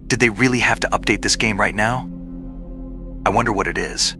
Did they really have to update this game right now? I wonder what it is.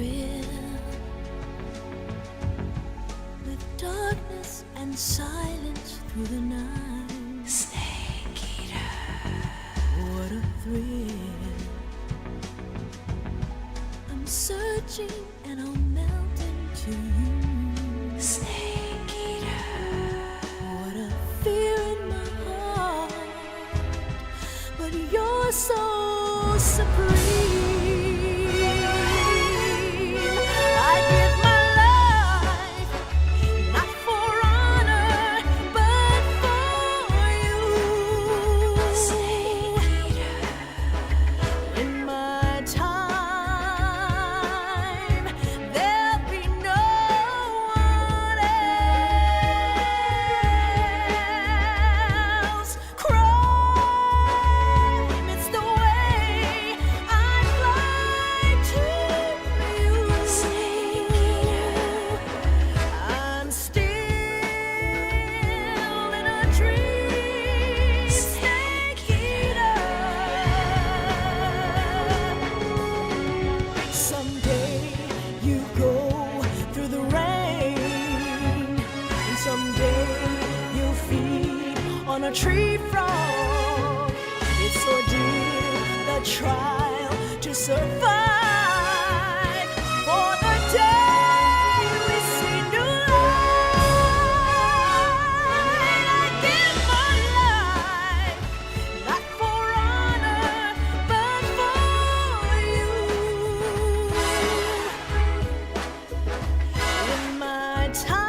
thrill with darkness and silence through the night. Snake eater, what a thrill. I'm searching and I'll melt into you. Snake eater, what a fear in my heart, but you're so supreme. On a tree frog, it's ordeal, the trial to survive. For the day we see new light, I give my life, not for honor, but for you. In my time,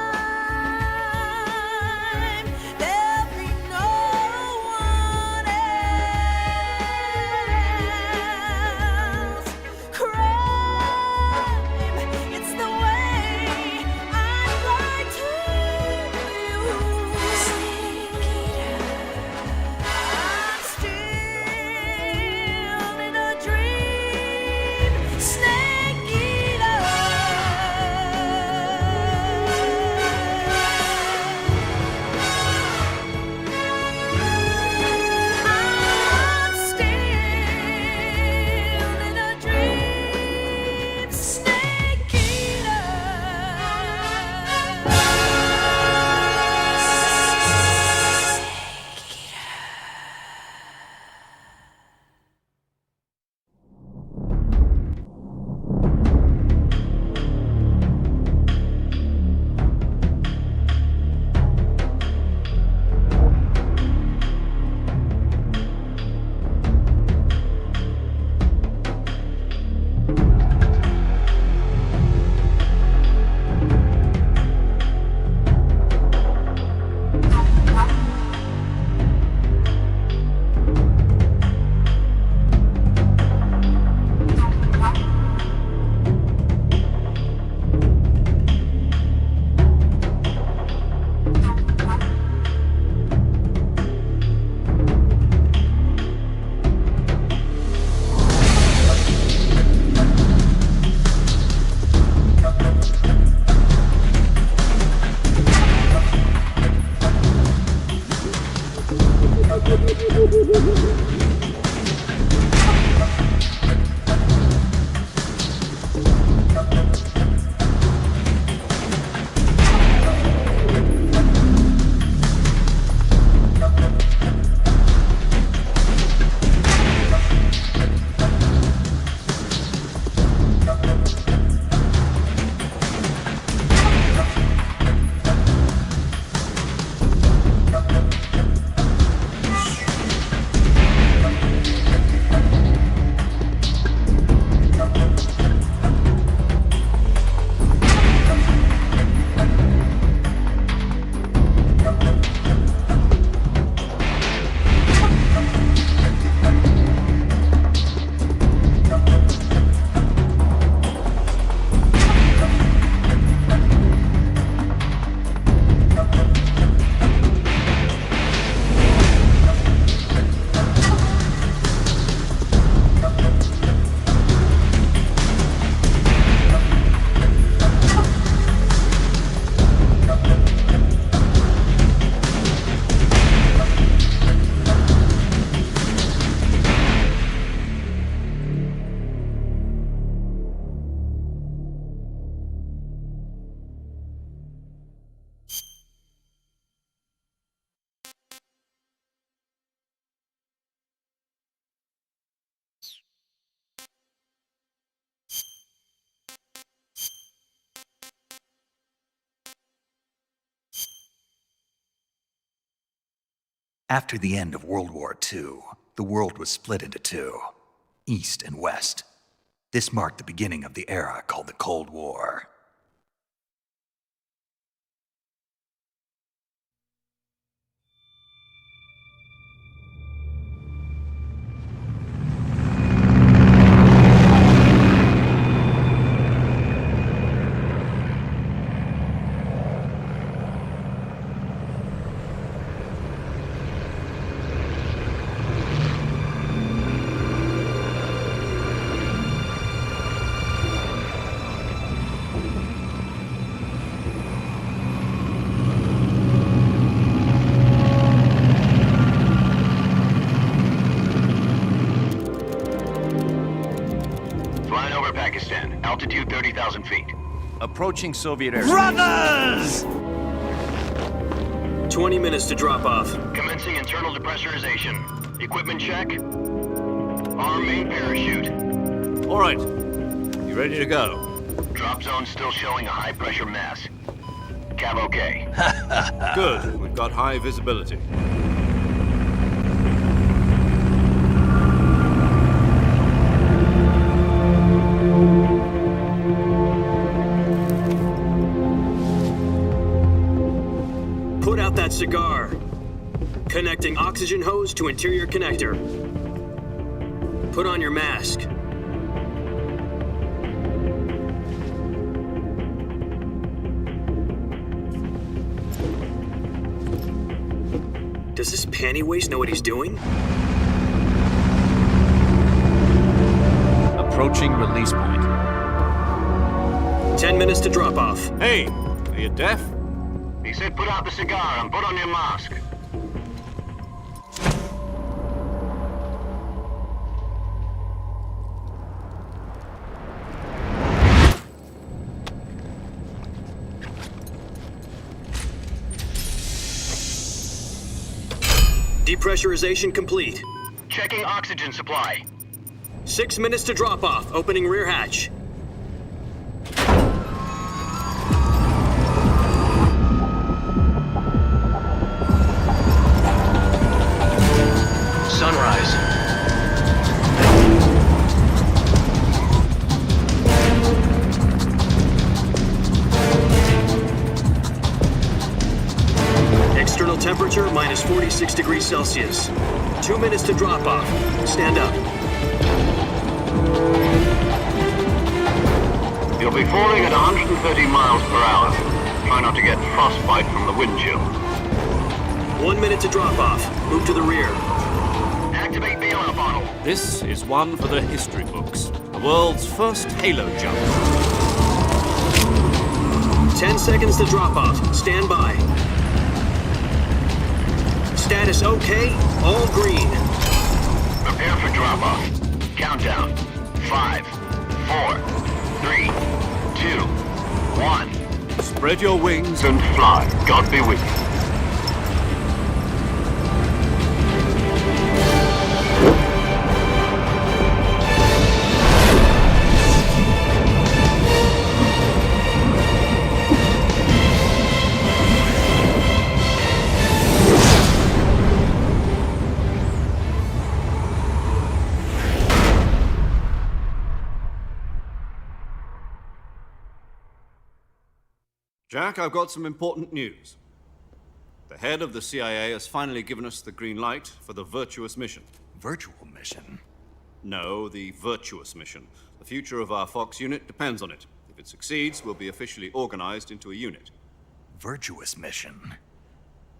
After the end of World War II, the world was split into two, East and West. This marked the beginning of the era called the Cold War. Altitude 30,000 feet. Approaching Soviet airspace. Brothers! 20 minutes to drop off. Commencing internal depressurization. Equipment check. Arm main parachute. All right. You ready to go? Drop zone still showing a high pressure mass. Cav okay. Good. We've got high visibility. Put out that cigar. Connecting oxygen hose to interior connector. Put on your mask. Does this pantywaist know what he's doing? Approaching release point. 10 minutes to drop off. Hey, are you deaf? He said put out the cigar and put on your mask. Depressurization complete. Checking oxygen supply. 6 minutes to drop off. Opening rear hatch. Sunrise. External temperature minus 46 degrees Celsius. 2 minutes to drop off. Stand up. You'll be falling at 130 miles per hour. Try not to get frostbite from the wind chill. 1 minute to drop off. Move to the rear. Activate bailout bottle. This is one for the history books. The world's first halo jump. 10 seconds to drop off. Stand by. Status okay. All green. Prepare for drop off. Countdown. 5, 4, 3, 2, 1. Spread your wings. And fly. God be with you. Jack, I've got some important news. The head of the CIA has finally given us the green light for the virtuous mission. Virtual mission? No, the virtuous mission. The future of our Fox unit depends on it. If it succeeds, we'll be officially organized into a unit. Virtuous mission?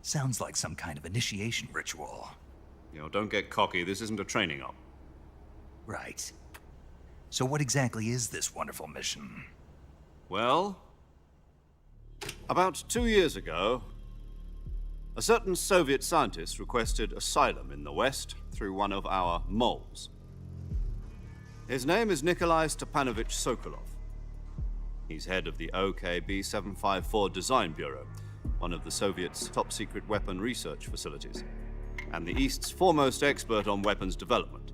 Sounds like some kind of initiation ritual. You know, don't get cocky. This isn't a training op. Right. So what exactly is this wonderful mission? Well, about 2 years ago, a certain Soviet scientist requested asylum in the West through one of our moles. His name is Nikolai Stepanovich Sokolov. He's head of the OKB 754 Design Bureau, one of the Soviets' top-secret weapon research facilities, and the East's foremost expert on weapons development.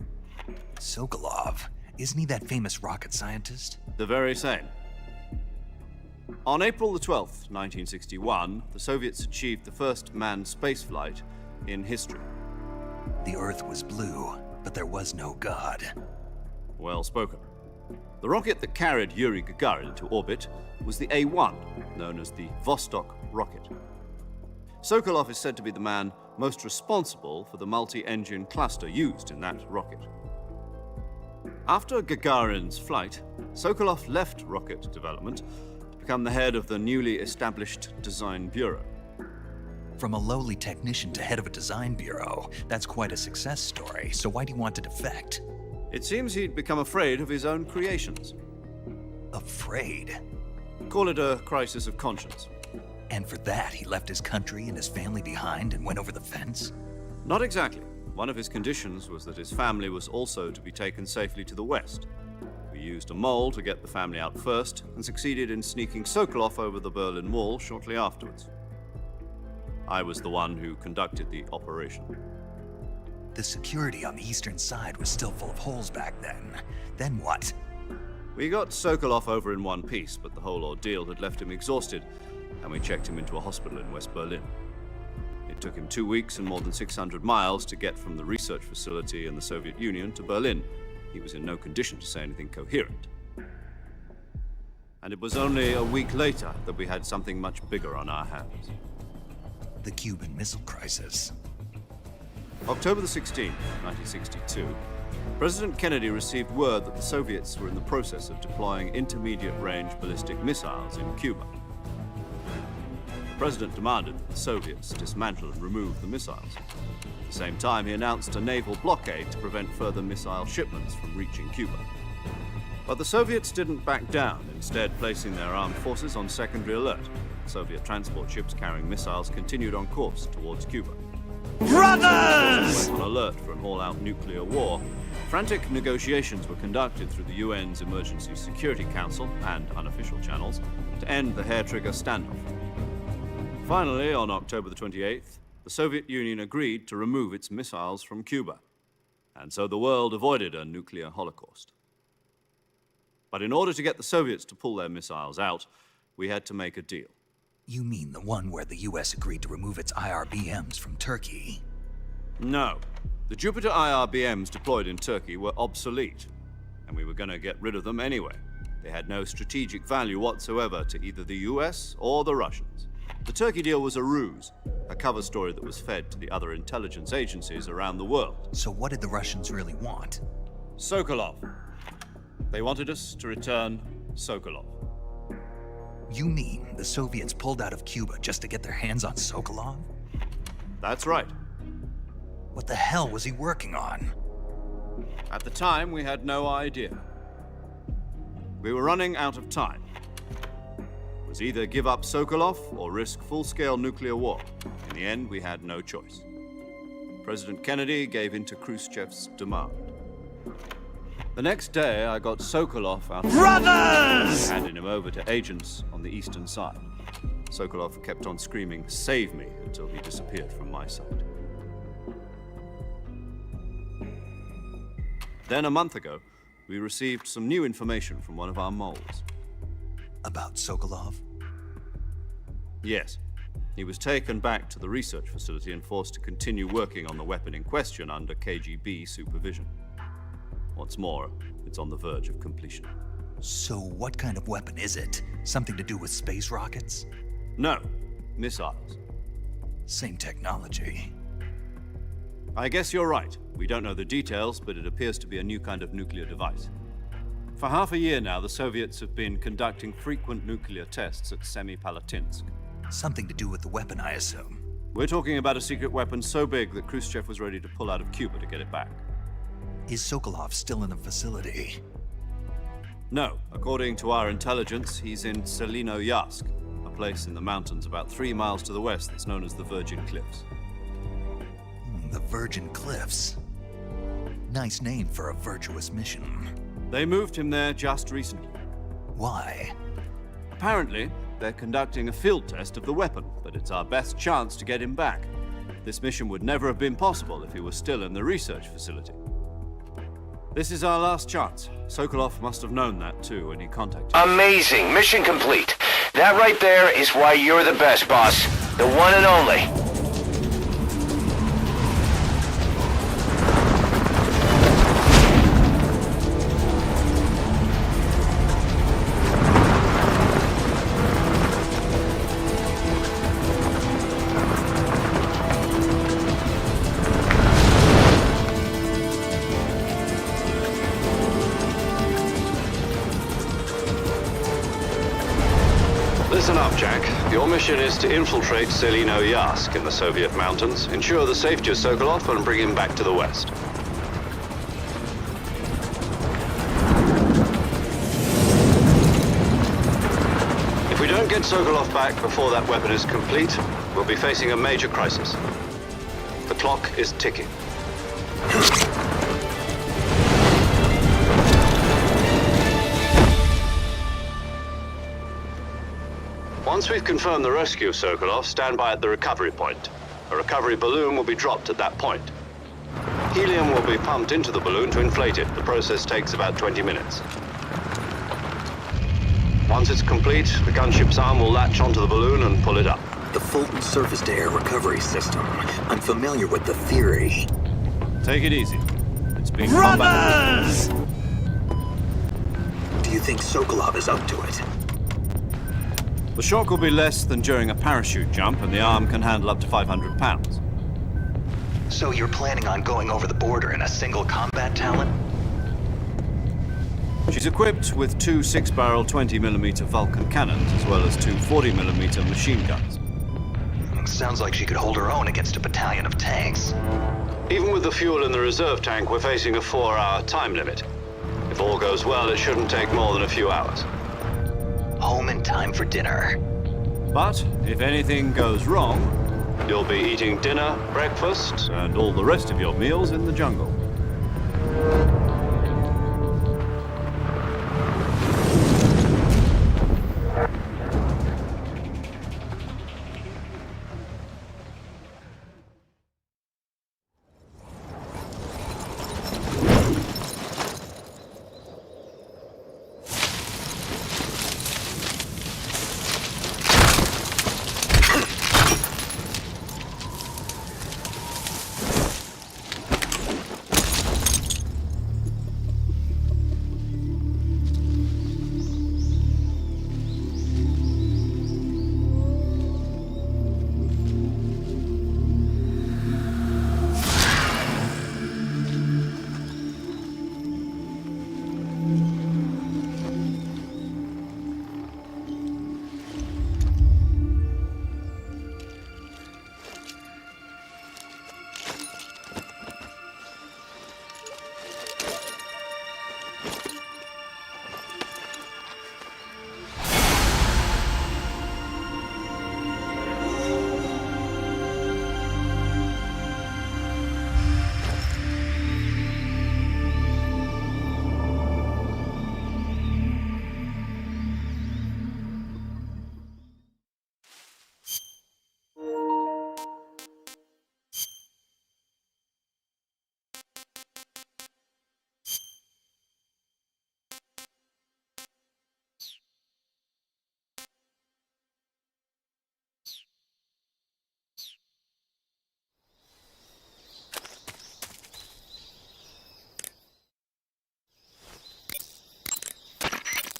Sokolov? Isn't he that famous rocket scientist? The very same. On April the 12th, 1961, the Soviets achieved the first manned spaceflight in history. The Earth was blue, but there was no God. Well spoken. The rocket that carried Yuri Gagarin into orbit was the A-1, known as the Vostok rocket. Sokolov is said to be the man most responsible for the multi-engine cluster used in that rocket. After Gagarin's flight, Sokolov left rocket development to become the head of the newly established Design Bureau. From a lowly technician to head of a design bureau, that's quite a success story, so why do you want to defect? It seems he'd become afraid of his own creations. Afraid? Call it a crisis of conscience. And for that, he left his country and his family behind and went over the fence? Not exactly. One of his conditions was that his family was also to be taken safely to the west. We used a mole to get the family out first and succeeded in sneaking Sokolov over the Berlin Wall shortly afterwards. I was the one who conducted the operation. The security on the eastern side was still full of holes back then. Then what? We got Sokolov over in one piece, but the whole ordeal had left him exhausted, and we checked him into a hospital in West Berlin. It took him 2 weeks and more than 600 miles to get from the research facility in the Soviet Union to Berlin. He was in no condition to say anything coherent. And it was only a week later that we had something much bigger on our hands. The Cuban Missile Crisis. October the 16th, 1962, President Kennedy received word that the Soviets were in the process of deploying intermediate-range ballistic missiles in Cuba. The President demanded that the Soviets dismantle and remove the missiles. At the same time, he announced a naval blockade to prevent further missile shipments from reaching Cuba. But the Soviets didn't back down, instead placing their armed forces on secondary alert. Soviet transport ships carrying missiles continued on course towards Cuba. Brothers! Went on alert for an all-out nuclear war. Frantic negotiations were conducted through the UN's Emergency Security Council and unofficial channels to end the hair-trigger standoff. Finally, on October the 28th, the Soviet Union agreed to remove its missiles from Cuba, and so the world avoided a nuclear holocaust. But in order to get the Soviets to pull their missiles out, we had to make a deal. You mean the one where the US agreed to remove its IRBMs from Turkey? No. The Jupiter IRBMs deployed in Turkey were obsolete, and we were going to get rid of them anyway. They had no strategic value whatsoever to either the US or the Russians. The Turkey deal was a ruse, a cover story that was fed to the other intelligence agencies around the world. So what did the Russians really want? Sokolov. They wanted us to return Sokolov. You mean the Soviets pulled out of Cuba just to get their hands on Sokolov? That's right. What the hell was he working on? At the time, we had no idea. We were running out of time. It was either give up Sokolov or risk full-scale nuclear war. In the end, we had no choice. President Kennedy gave in to Khrushchev's demand. The next day, I got Sokolov out. Brothers! Handing him over to agents on the eastern side. Sokolov kept on screaming, "Save me," until he disappeared from my sight. Then, a month ago, we received some new information from one of our moles. About Sokolov? Yes. He was taken back to the research facility and forced to continue working on the weapon in question under KGB supervision. What's more, it's on the verge of completion. So what kind of weapon is it? Something to do with space rockets? No, missiles. Same technology. I guess you're right. We don't know the details, but it appears to be a new kind of nuclear device. For half a year now, the Soviets have been conducting frequent nuclear tests at Semipalatinsk. Something to do with the weapon, I assume. We're talking about a secret weapon so big that Khrushchev was ready to pull out of Cuba to get it back. Is Sokolov still in the facility? No. According to our intelligence, he's in Selino-Yarsk, a place in the mountains about 3 miles to the west that's known as the Virgin Cliffs. The Virgin Cliffs. Nice name for a virtuous mission. They moved him there just recently. Why? Apparently, they're conducting a field test of the weapon, but it's our best chance to get him back. This mission would never have been possible if he was still in the research facility. This is our last chance. Sokolov must have known that too when he contacted us. Amazing. Mission complete. That right there is why you're the best, boss. The one and only. Listen up, Jack. Your mission is to infiltrate Selino Yask in the Soviet mountains, ensure the safety of Sokolov, and bring him back to the West. If we don't get Sokolov back before that weapon is complete, we'll be facing a major crisis. The clock is ticking. Once we've confirmed the rescue of Sokolov, stand by at the recovery point. A recovery balloon will be dropped at that point. Helium will be pumped into the balloon to inflate it. The process takes about 20 minutes. Once it's complete, the gunship's arm will latch onto the balloon and pull it up. The Fulton surface-to-air recovery system. I'm familiar with the theory. Take it easy. It's being Brothers! Do you think Sokolov is up to it? The shock will be less than during a parachute jump, and the arm can handle up to 500 pounds. So you're planning on going over the border in a single combat Talon? She's equipped with two 6-barrel 20mm Vulcan cannons, as well as two 40mm machine guns. Sounds like she could hold her own against a battalion of tanks. Even with the fuel in the reserve tank, we're facing a 4-hour time limit. If all goes well, it shouldn't take more than a few hours. Home in time for dinner. But if anything goes wrong, you'll be eating dinner, breakfast, and all the rest of your meals in the jungle.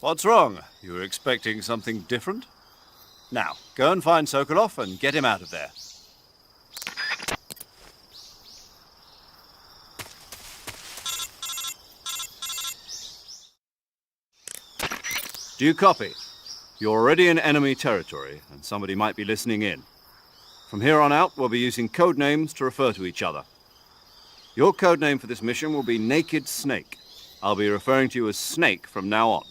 What's wrong? You were expecting something different? Now, go and find Sokolov and get him out of there. Do you copy? You're already in enemy territory, and somebody might be listening in. From here on out, we'll be using code names to refer to each other. Your code name for this mission will be Naked Snake. I'll be referring to you as Snake from now on.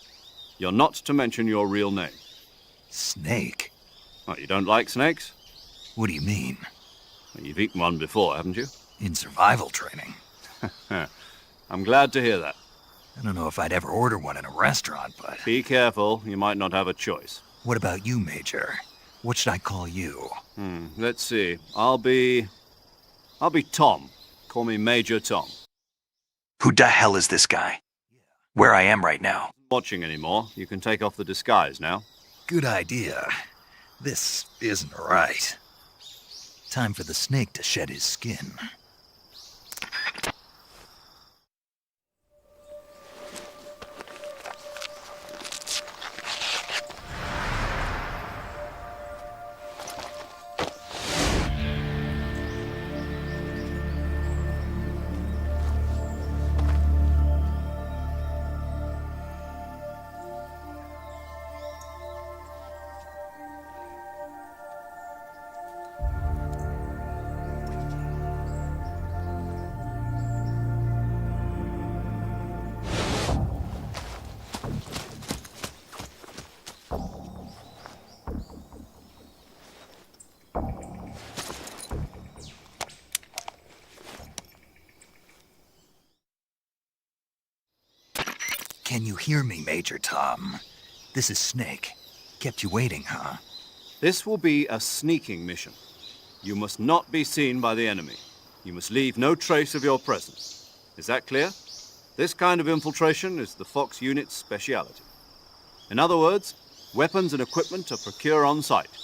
You're not to mention your real name. Snake? Oh, you don't like snakes? What do you mean? Well, you've eaten one before, haven't you? In survival training. I'm glad to hear that. I don't know if I'd ever order one in a restaurant, but... Be careful, you might not have a choice. What about you, Major? What should I call you? Let's see. I'll be Tom. Call me Major Tom. Who the hell is this guy? Where I am right now. Watching anymore. You can take off the disguise now. Good idea. This isn't right. Time for the snake to shed his skin. Can you hear me, Major Tom? This is Snake. Kept you waiting, huh? This will be a sneaking mission. You must not be seen by the enemy. You must leave no trace of your presence. Is that clear? This kind of infiltration is the Fox unit's speciality. In other words, weapons and equipment are procured on site.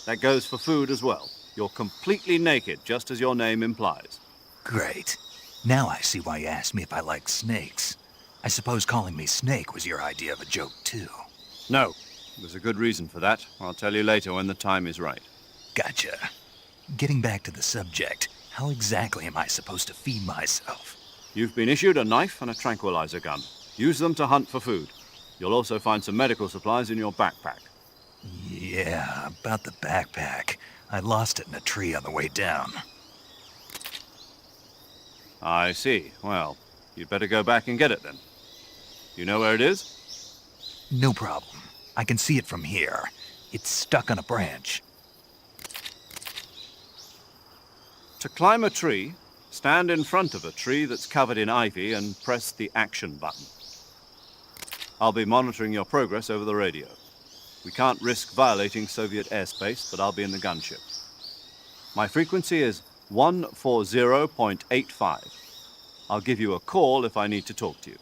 That goes for food as well. You're completely naked, just as your name implies. Great. Now I see why you asked me if I like snakes. I suppose calling me Snake was your idea of a joke, too. No, there's a good reason for that. I'll tell you later when the time is right. Gotcha. Getting back to the subject, how exactly am I supposed to feed myself? You've been issued a knife and a tranquilizer gun. Use them to hunt for food. You'll also find some medical supplies in your backpack. Yeah, about the backpack. I lost it in a tree on the way down. I see. Well, you'd better go back and get it then. You know where it is? No problem. I can see it from here. It's stuck on a branch. To climb a tree, stand in front of a tree that's covered in ivy and press the action button. I'll be monitoring your progress over the radio. We can't risk violating Soviet airspace, but I'll be in the gunship. My frequency is 140.85. I'll give you a call if I need to talk to you.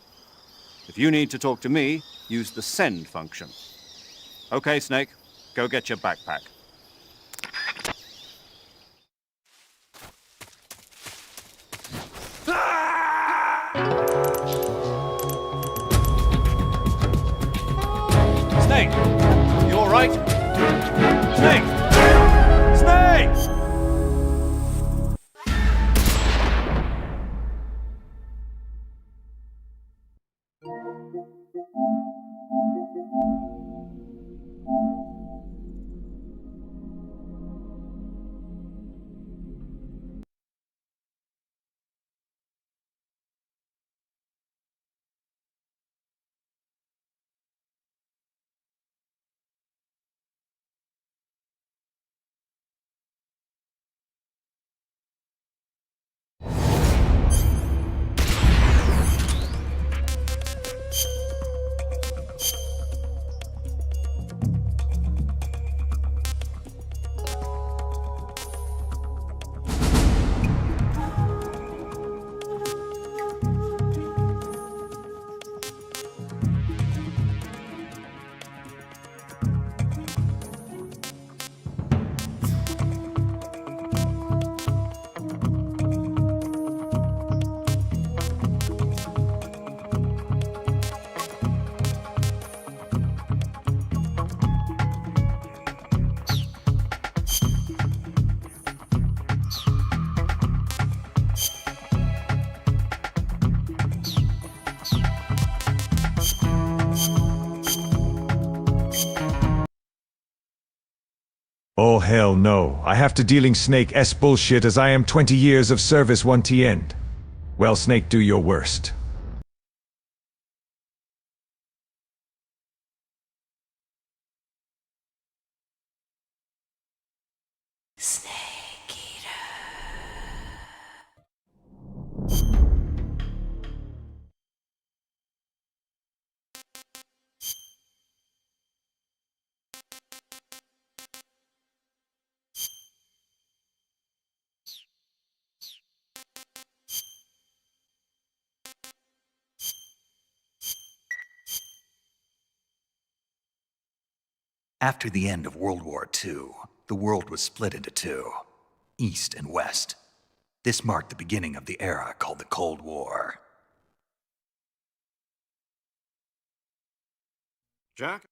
If you need to talk to me, use the send function. Okay, Snake, go get your backpack. Snake! You all right? Snake! Snake! Oh hell no, I have to dealing Snake S bullshit as I am 20 years of service 1T end. Well Snake, do your worst. Snake Eater. After the end of World War II, the world was split into two, East and West. This marked the beginning of the era called the Cold War. Jack?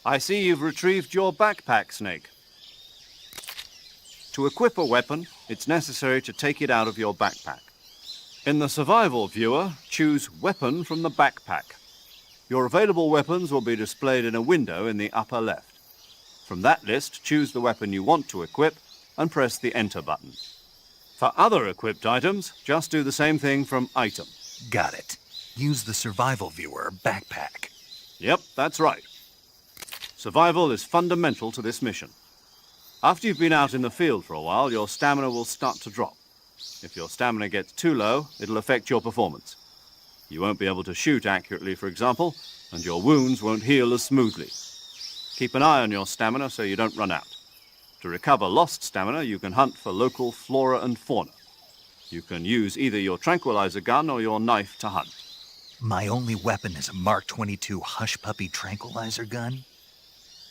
I see you've retrieved your backpack, Snake. To equip a weapon, it's necessary to take it out of your backpack. In the survival viewer, choose Weapon from the backpack. Your available weapons will be displayed in a window in the upper left. From that list, choose the weapon you want to equip and press the Enter button. For other equipped items, just do the same thing from Item. Got it. Use the survival viewer backpack. Yep, that's right. Survival is fundamental to this mission. After you've been out in the field for a while, your stamina will start to drop. If your stamina gets too low, it'll affect your performance. You won't be able to shoot accurately, for example, and your wounds won't heal as smoothly. Keep an eye on your stamina so you don't run out. To recover lost stamina, you can hunt for local flora and fauna. You can use either your tranquilizer gun or your knife to hunt. My only weapon is a Mark 22 Hush Puppy tranquilizer gun?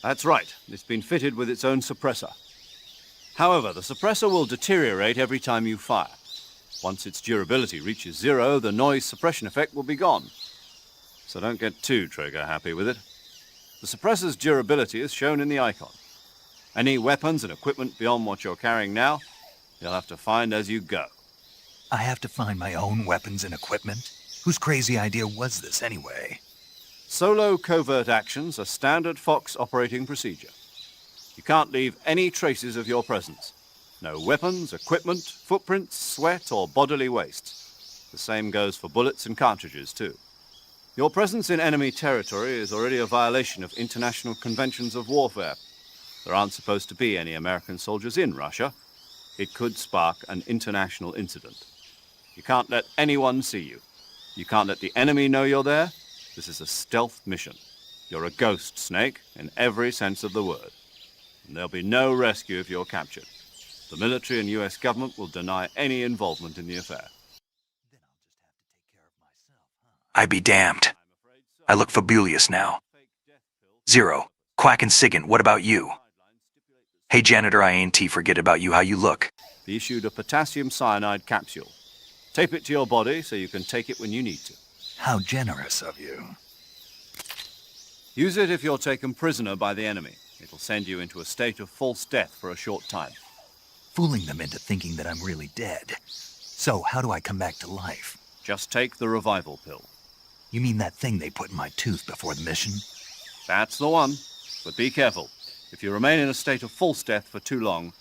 That's right. It's been fitted with its own suppressor. However, the suppressor will deteriorate every time you fire. Once its durability reaches 0, the noise suppression effect will be gone. So don't get too trigger-happy with it. The suppressor's durability is shown in the icon. Any weapons and equipment beyond what you're carrying now, you'll have to find as you go. I have to find my own weapons and equipment? Whose crazy idea was this anyway? Solo covert actions are standard Fox operating procedure. You can't leave any traces of your presence. No weapons, equipment, footprints, sweat, or bodily waste. The same goes for bullets and cartridges, too. Your presence in enemy territory is already a violation of international conventions of warfare. There aren't supposed to be any American soldiers in Russia. It could spark an international incident. You can't let anyone see you. You can't let the enemy know you're there. This is a stealth mission. You're a ghost, Snake, in every sense of the word. And there'll be no rescue if you're captured. The military and US government will deny any involvement in the affair. I be damned. I look fabulous now. Zero. Quack and Sigint, what about you? Hey, Janitor INT, forget about you, how you look. Be issued a potassium cyanide capsule. Tape it to your body so you can take it when you need to. How generous of you. Use it if you're taken prisoner by the enemy. It'll send you into a state of false death for a short time. Fooling them into thinking that I'm really dead. So, how do I come back to life? Just take the revival pill. You mean that thing they put in my tooth before the mission? That's the one. But be careful. If you remain in a state of false death for too long,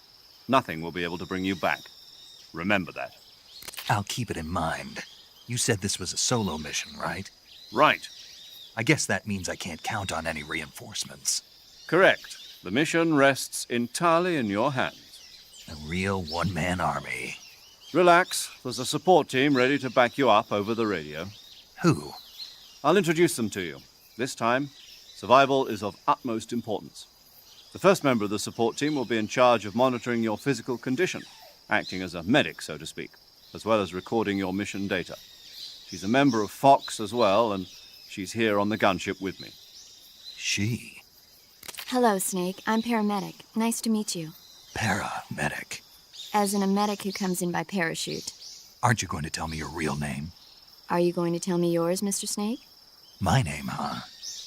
nothing will be able to bring you back. Remember that. I'll keep it in mind. You said this was a solo mission, right? Right. I guess that means I can't count on any reinforcements. Correct. The mission rests entirely in your hands. A real one-man army. Relax. There's a support team ready to back you up over the radio. Who? I'll introduce them to you. This time, survival is of utmost importance. The first member of the support team will be in charge of monitoring your physical condition, acting as a medic, so to speak, as well as recording your mission data. She's a member of Fox as well, and she's here on the gunship with me. She? Hello, Snake. I'm paramedic. Nice to meet you. Paramedic. As in a medic who comes in by parachute. Aren't you going to tell me your real name? Are you going to tell me yours, Mr. Snake? My name, huh?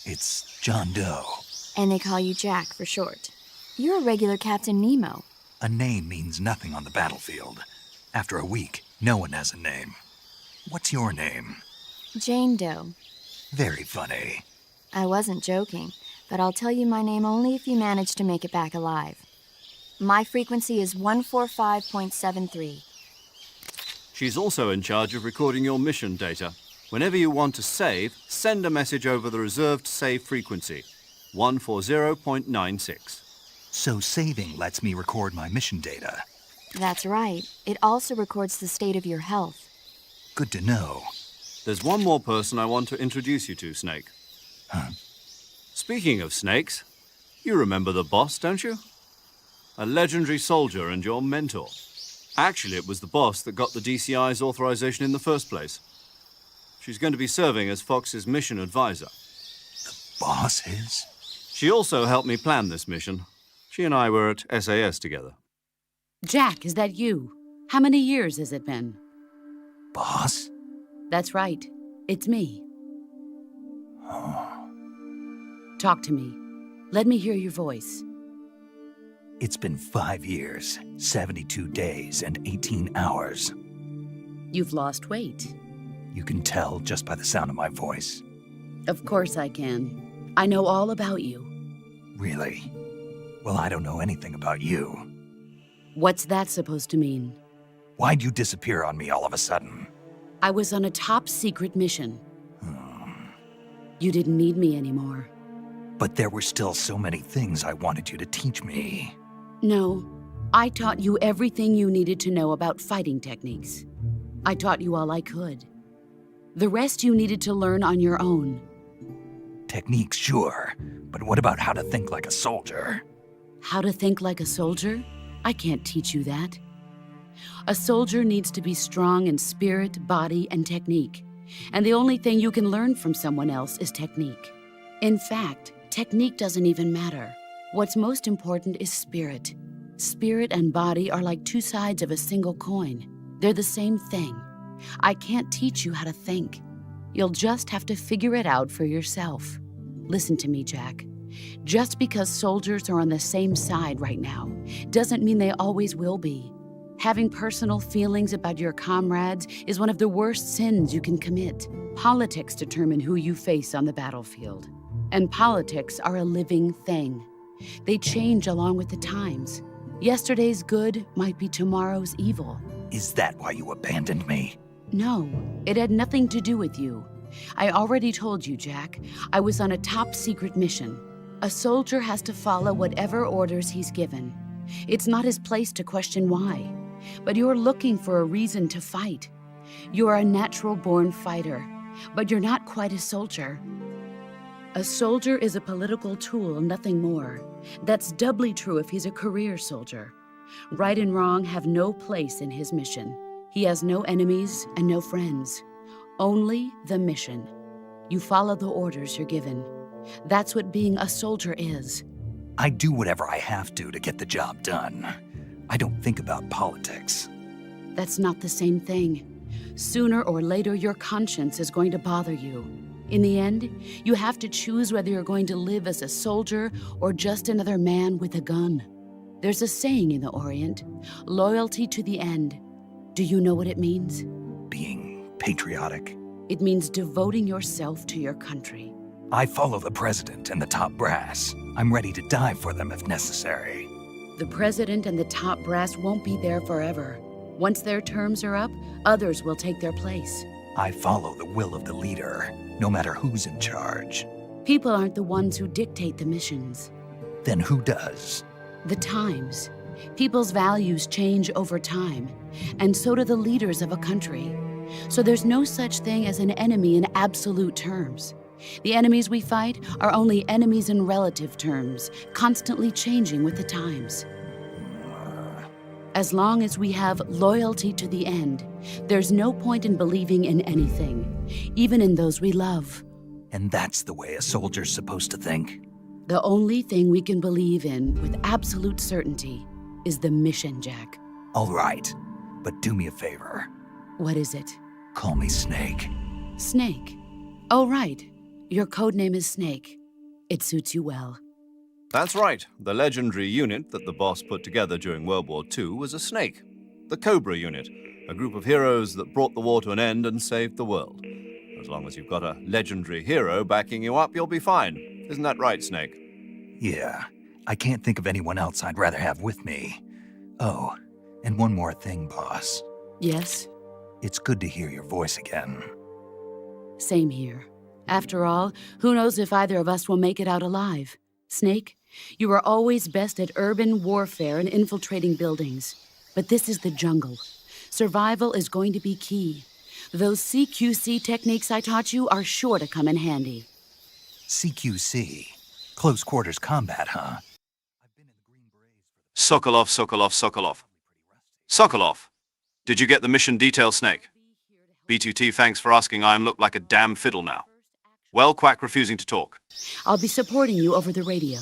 It's John Doe. And they call you Jack for short. You're a regular Captain Nemo. A name means nothing on the battlefield. After a week, no one has a name. What's your name? Jane Doe. Very funny. I wasn't joking, but I'll tell you my name only if you manage to make it back alive. My frequency is 145.73. She's also in charge of recording your mission data. Whenever you want to save, send a message over the reserved save frequency, 140.96. So saving lets me record my mission data. That's right. It also records the state of your health. Good to know. There's one more person I want to introduce you to, Snake. Huh? Speaking of snakes, you remember the boss, don't you? A legendary soldier and your mentor. Actually, it was the boss that got the DCI's authorization in the first place. She's going to be serving as Fox's mission advisor. The boss is? She also helped me plan this mission. She and I were at SAS together. Jack, is that you? How many years has it been? Boss? That's right. It's me. Oh. Talk to me. Let me hear your voice. It's been 5 years, 72 days, and 18 hours. You've lost weight. You can tell just by the sound of my voice. Of course I can. I know all about you. Really? Well, I don't know anything about you. What's that supposed to mean? Why'd you disappear on me all of a sudden? I was on a top-secret mission. You didn't need me anymore. But there were still so many things I wanted you to teach me. No, I taught you everything you needed to know about fighting techniques. I taught you all I could. The rest you needed to learn on your own. Techniques, sure. But what about how to think like a soldier? How to think like a soldier? I can't teach you that. A soldier needs to be strong in spirit, body, and technique. And the only thing you can learn from someone else is technique. In fact, technique doesn't even matter. What's most important is spirit. Spirit and body are like two sides of a single coin. They're the same thing. I can't teach you how to think. You'll just have to figure it out for yourself. Listen to me, Jack. Just because soldiers are on the same side right now doesn't mean they always will be. Having personal feelings about your comrades is one of the worst sins you can commit. Politics determine who you face on the battlefield. And politics are a living thing. They change along with the times. Yesterday's good might be tomorrow's evil. Is that why you abandoned me? No, it had nothing to do with you. I already told you, Jack. I was on a top-secret mission. A soldier has to follow whatever orders he's given. It's not his place to question why. But you're looking for a reason to fight. You're a natural-born fighter, but you're not quite a soldier. A soldier is a political tool, nothing more. That's doubly true if he's a career soldier. Right and wrong have no place in his mission. He has no enemies and no friends. Only the mission. You follow the orders you're given. That's what being a soldier is. I do whatever I have to get the job done. I don't think about politics. That's not the same thing. Sooner or later, your conscience is going to bother you. In the end, you have to choose whether you're going to live as a soldier or just another man with a gun. There's a saying in the Orient, loyalty to the end. Do you know what it means? Being patriotic. It means devoting yourself to your country. I follow the president and the top brass. I'm ready to die for them if necessary. The president and the top brass won't be there forever. Once their terms are up, others will take their place. I follow the will of the leader, no matter who's in charge. People aren't the ones who dictate the missions. Then who does? The times. People's values change over time, and so do the leaders of a country. So there's no such thing as an enemy in absolute terms. The enemies we fight are only enemies in relative terms, constantly changing with the times. As long as we have loyalty to the end, there's no point in believing in anything, even in those we love. And that's the way a soldier's supposed to think? The only thing we can believe in with absolute certainty is the mission, Jack. All right, but do me a favor. What is it? Call me Snake. Snake? Oh, right. Your code name is Snake. It suits you well. That's right. The legendary unit that the boss put together during World War II was a snake. The Cobra unit, a group of heroes that brought the war to an end and saved the world. As long as you've got a legendary hero backing you up, you'll be fine. Isn't that right, Snake? Yeah. I can't think of anyone else I'd rather have with me. Oh, and one more thing, boss. Yes? It's good to hear your voice again. Same here. After all, who knows if either of us will make it out alive? Snake, you are always best at urban warfare and infiltrating buildings. But this is the jungle. Survival is going to be key. Those CQC techniques I taught you are sure to come in handy. CQC? Close quarters combat, huh? Sokolov, Sokolov, Sokolov. Sokolov, did you get the mission detail, Snake? B2T, thanks for asking. I am look like a damn fiddle now. Well, Quack refusing to talk. I'll be supporting you over the radio.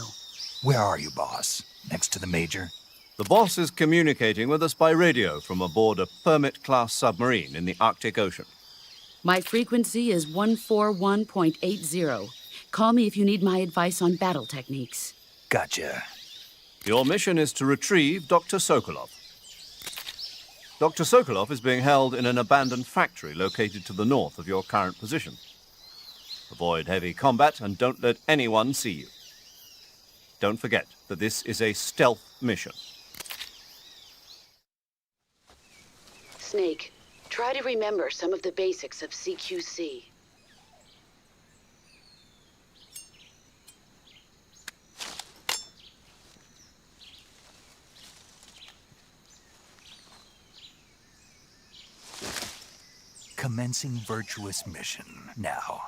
Where are you, boss? Next to the Major? The boss is communicating with us by radio from aboard a Permit-class submarine in the Arctic Ocean. My frequency is 141.80. Call me if you need my advice on battle techniques. Gotcha. Your mission is to retrieve Dr. Sokolov. Dr. Sokolov is being held in an abandoned factory located to the north of your current position. Avoid heavy combat and don't let anyone see you. Don't forget that this is a stealth mission. Snake, try to remember some of the basics of CQC. Commencing virtuous mission now.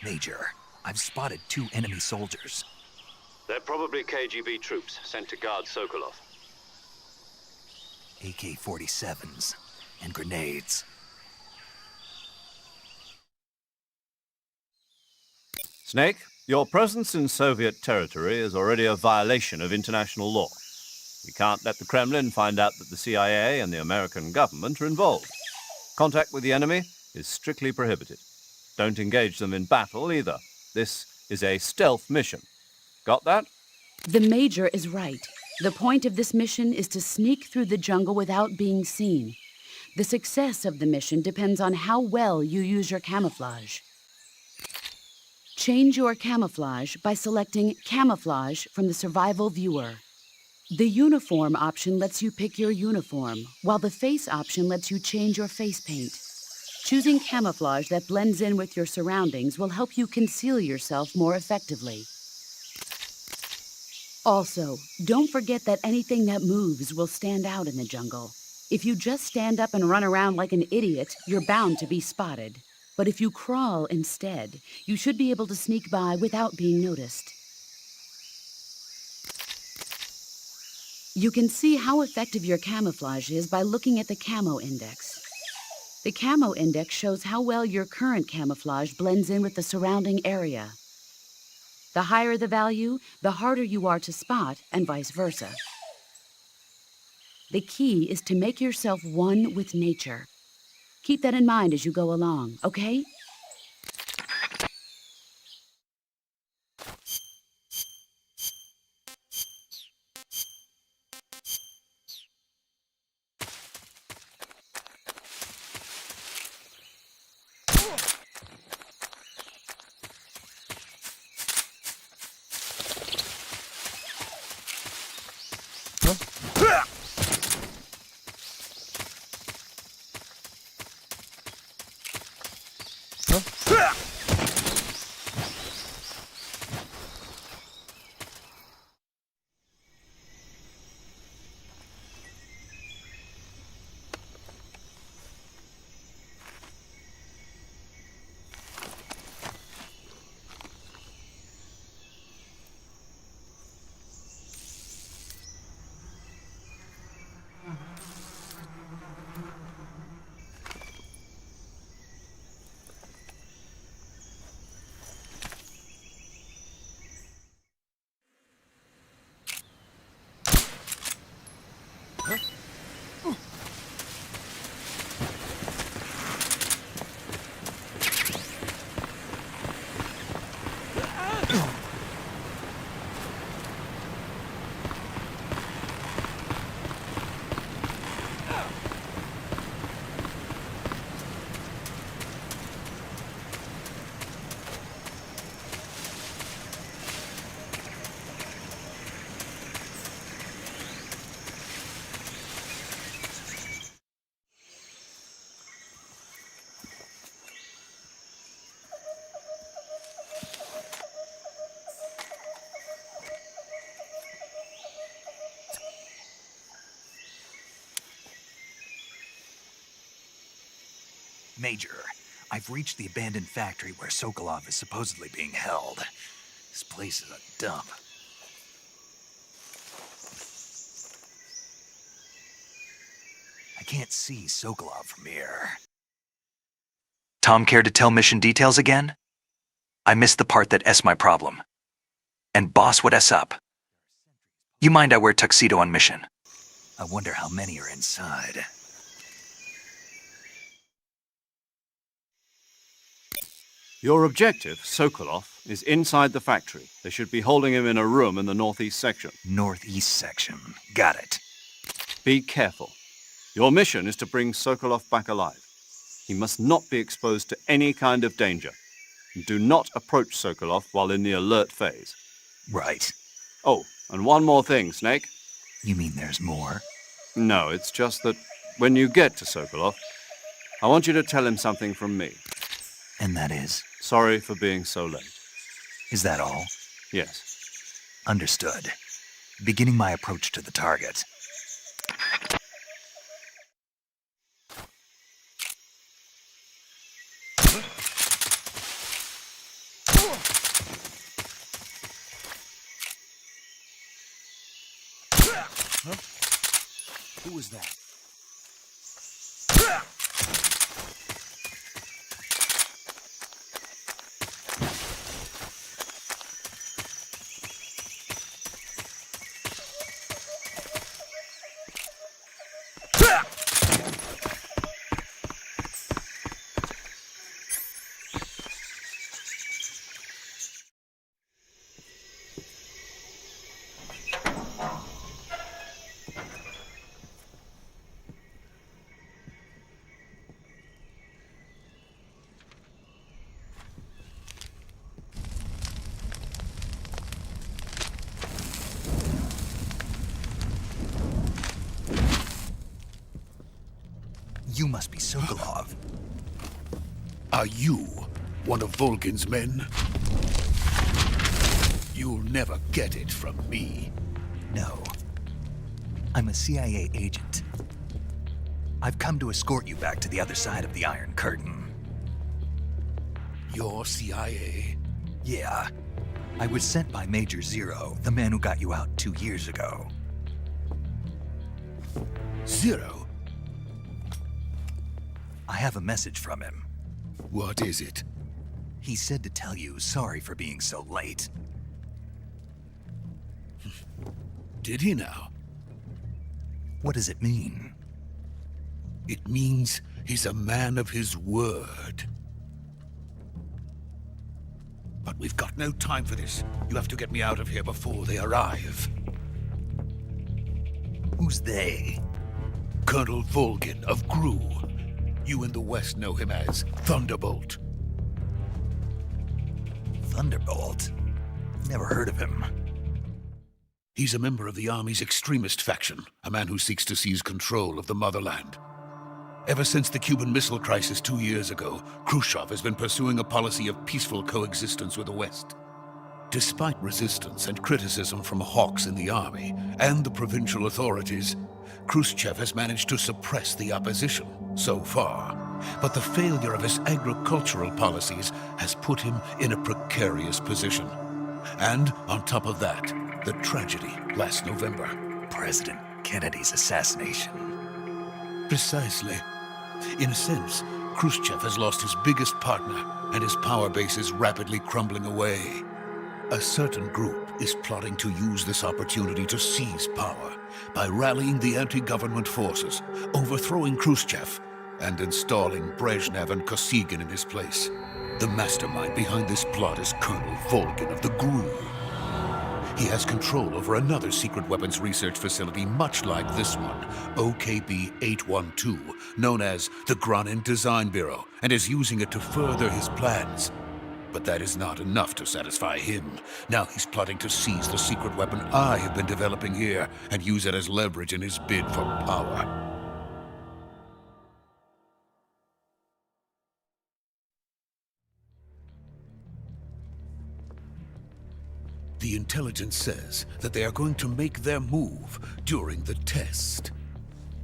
Major, I've spotted 2 enemy soldiers. They're probably KGB troops sent to guard Sokolov. AK-47s and grenades. Snake, your presence in Soviet territory is already a violation of international law. We can't let the Kremlin find out that the CIA and the American government are involved. Contact with the enemy is strictly prohibited. Don't engage them in battle either. This is a stealth mission. Got that? The Major is right. The point of this mission is to sneak through the jungle without being seen. The success of the mission depends on how well you use your camouflage. Change your camouflage by selecting Camouflage from the Survival Viewer. The Uniform option lets you pick your uniform, while the Face option lets you change your face paint. Choosing camouflage that blends in with your surroundings will help you conceal yourself more effectively. Also, don't forget that anything that moves will stand out in the jungle. If you just stand up and run around like an idiot, you're bound to be spotted. But if you crawl instead, you should be able to sneak by without being noticed. You can see how effective your camouflage is by looking at the Camo Index. The Camo Index shows how well your current camouflage blends in with the surrounding area. The higher the value, the harder you are to spot, and vice versa. The key is to make yourself one with nature. Keep that in mind as you go along, okay? Major, I've reached the abandoned factory where Sokolov is supposedly being held. This place is a dump. I can't see Sokolov from here. Tom, care to tell mission details again? I missed the part that S my problem. And boss would S up. You mind I wear tuxedo on mission? I wonder how many are inside. Your objective, Sokolov, is inside the factory. They should be holding him in a room in the northeast section. Northeast section. Got it. Be careful. Your mission is to bring Sokolov back alive. He must not be exposed to any kind of danger. Do not approach Sokolov while in the alert phase. Right. Oh, and one more thing, Snake. You mean there's more? No, it's just that when you get to Sokolov, I want you to tell him something from me. And that is? Sorry for being so late. Is that all? Yes. Understood. Beginning my approach to the target. Who was that? You must be Sokolov. Are you one of Volgin's men? You'll never get it from me. No. I'm a CIA agent. I've come to escort you back to the other side of the Iron Curtain. You're CIA? Yeah. I was sent by Major Zero, the man who got you out 2 years ago. Zero? I have a message from him. What is it? He said to tell you sorry for being so late. Did he now? What does it mean? It means he's a man of his word. But we've got no time for this. You have to get me out of here before they arrive. Who's they? Colonel Volgin of GRU. You in the West know him as Thunderbolt. Thunderbolt? Never heard of him. He's a member of the Army's extremist faction, a man who seeks to seize control of the motherland. Ever since the Cuban Missile Crisis 2 years ago, Khrushchev has been pursuing a policy of peaceful coexistence with the West. Despite resistance and criticism from hawks in the army and the provincial authorities, Khrushchev has managed to suppress the opposition so far. But the failure of his agricultural policies has put him in a precarious position. And on top of that, the tragedy last November. President Kennedy's assassination. Precisely. In a sense, Khrushchev has lost his biggest partner, and his power base is rapidly crumbling away. A certain group is plotting to use this opportunity to seize power by rallying the anti-government forces, overthrowing Khrushchev, and installing Brezhnev and Kosygin in his place. The mastermind behind this plot is Colonel Volgin of the GRU. He has control over another secret weapons research facility much like this one, OKB-812, known as the Granin Design Bureau, and is using it to further his plans. But that is not enough to satisfy him. Now he's plotting to seize the secret weapon I have been developing here and use it as leverage in his bid for power. The intelligence says that they are going to make their move during the test.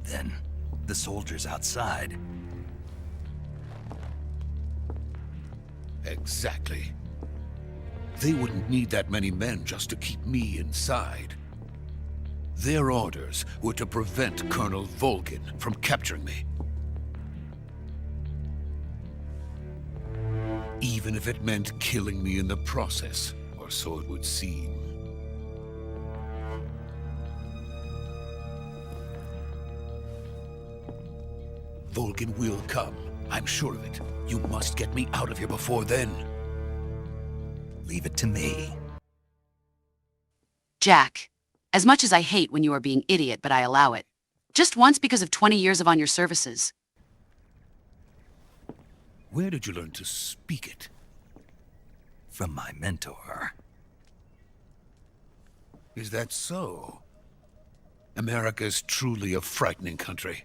Then, the soldiers outside. Exactly. They wouldn't need that many men just to keep me inside. Their orders were to prevent Colonel Volgin from capturing me. Even if it meant killing me in the process, or so it would seem. Volgin will come. I'm sure of it. You must get me out of here before then. Leave it to me. Jack, as much as I hate when you are being idiot, but I allow it. Just once because of 20 years of on your services. Where did you learn to speak it? From my mentor. Is that so? America's truly a frightening country.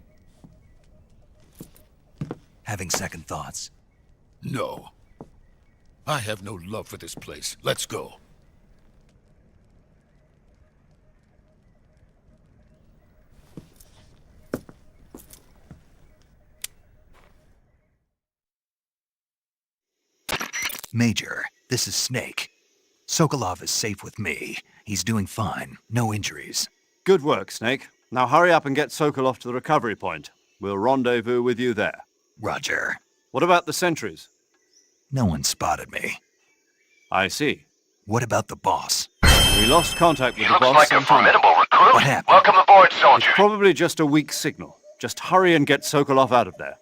Having second thoughts? No. I have no love for this place. Let's go. Major, this is Snake. Sokolov is safe with me. He's doing fine. No injuries. Good work, Snake. Now hurry up and get Sokolov to the recovery point. We'll rendezvous with you there. Roger. What about the sentries? No one spotted me. I see. What about the boss? We lost contact with the Looks boss like a sometime ago. formidable recruit. What happened? Welcome aboard, soldier. It's probably just a weak signal. Just hurry and get Sokolov out of there.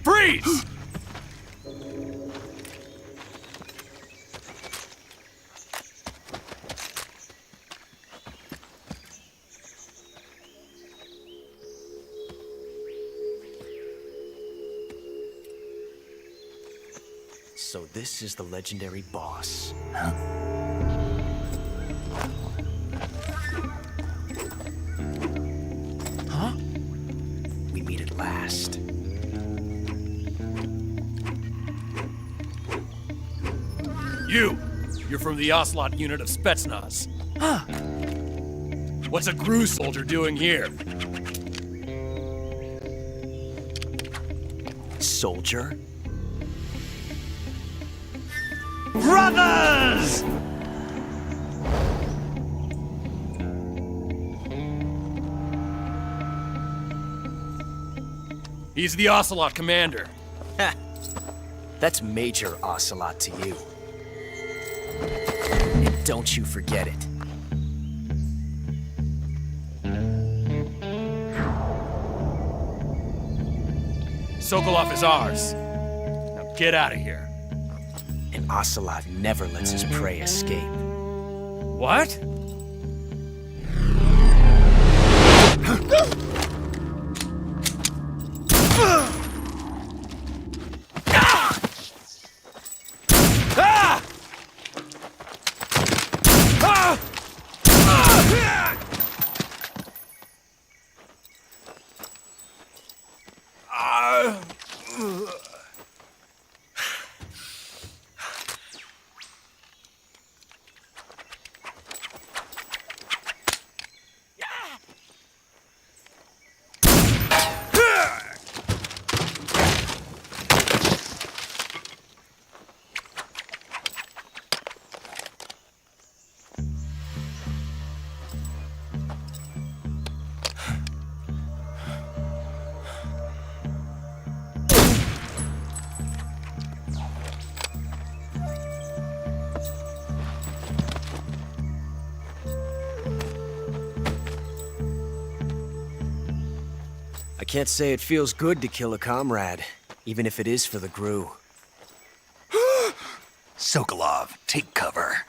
Freeze! So this is the legendary boss. Huh? Huh? We meet at last. You're from the Ocelot unit of Spetsnaz. Huh. What's a GRU soldier doing here? Soldier? Brothers! He's the Ocelot commander. Ha! That's Major Ocelot to you. And don't you forget it. Sokolov is ours. Now get out of here. And Ocelot never lets his prey escape. What? Can't say it feels good to kill a comrade, even if it is for the GRU. Sokolov, take cover.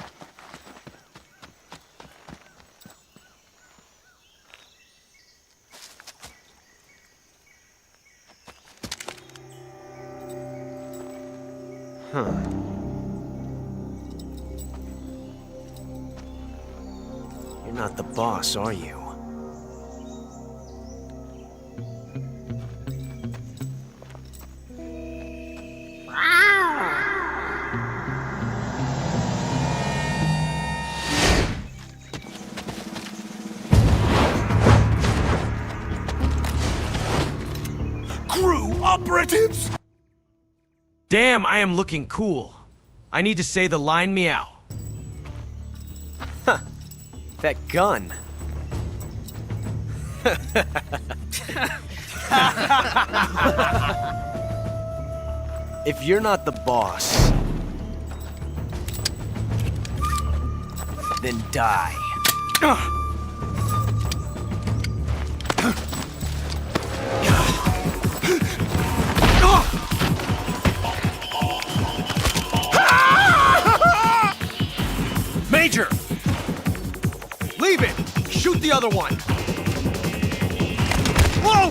Huh. You're not the boss, are you? GRU operatives! Damn, I am looking cool. I need to say the line meow. Huh. That gun. If you're not the boss, then die. Major! Leave it! Shoot the other one! Whoa!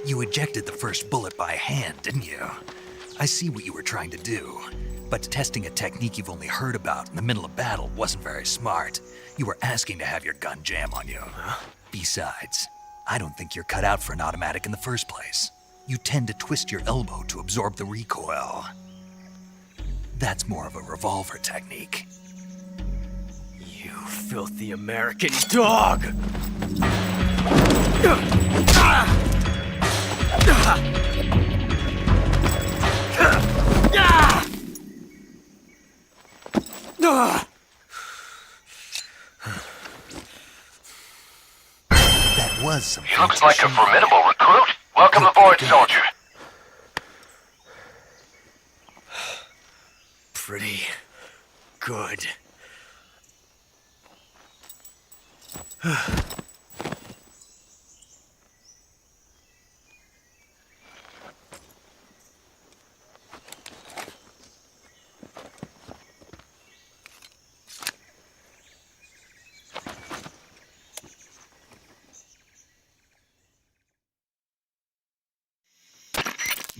You ejected the first bullet by hand, didn't you? I see what you were trying to do. But testing a technique you've only heard about in the middle of battle wasn't very smart. You were asking to have your gun jam on you. Huh? Besides, I don't think you're cut out for an automatic in the first place. You tend to twist your elbow to absorb the recoil. That's more of a revolver technique. You filthy American dog! That was some. He looks like a formidable recruit. Welcome aboard, soldier. Pretty good.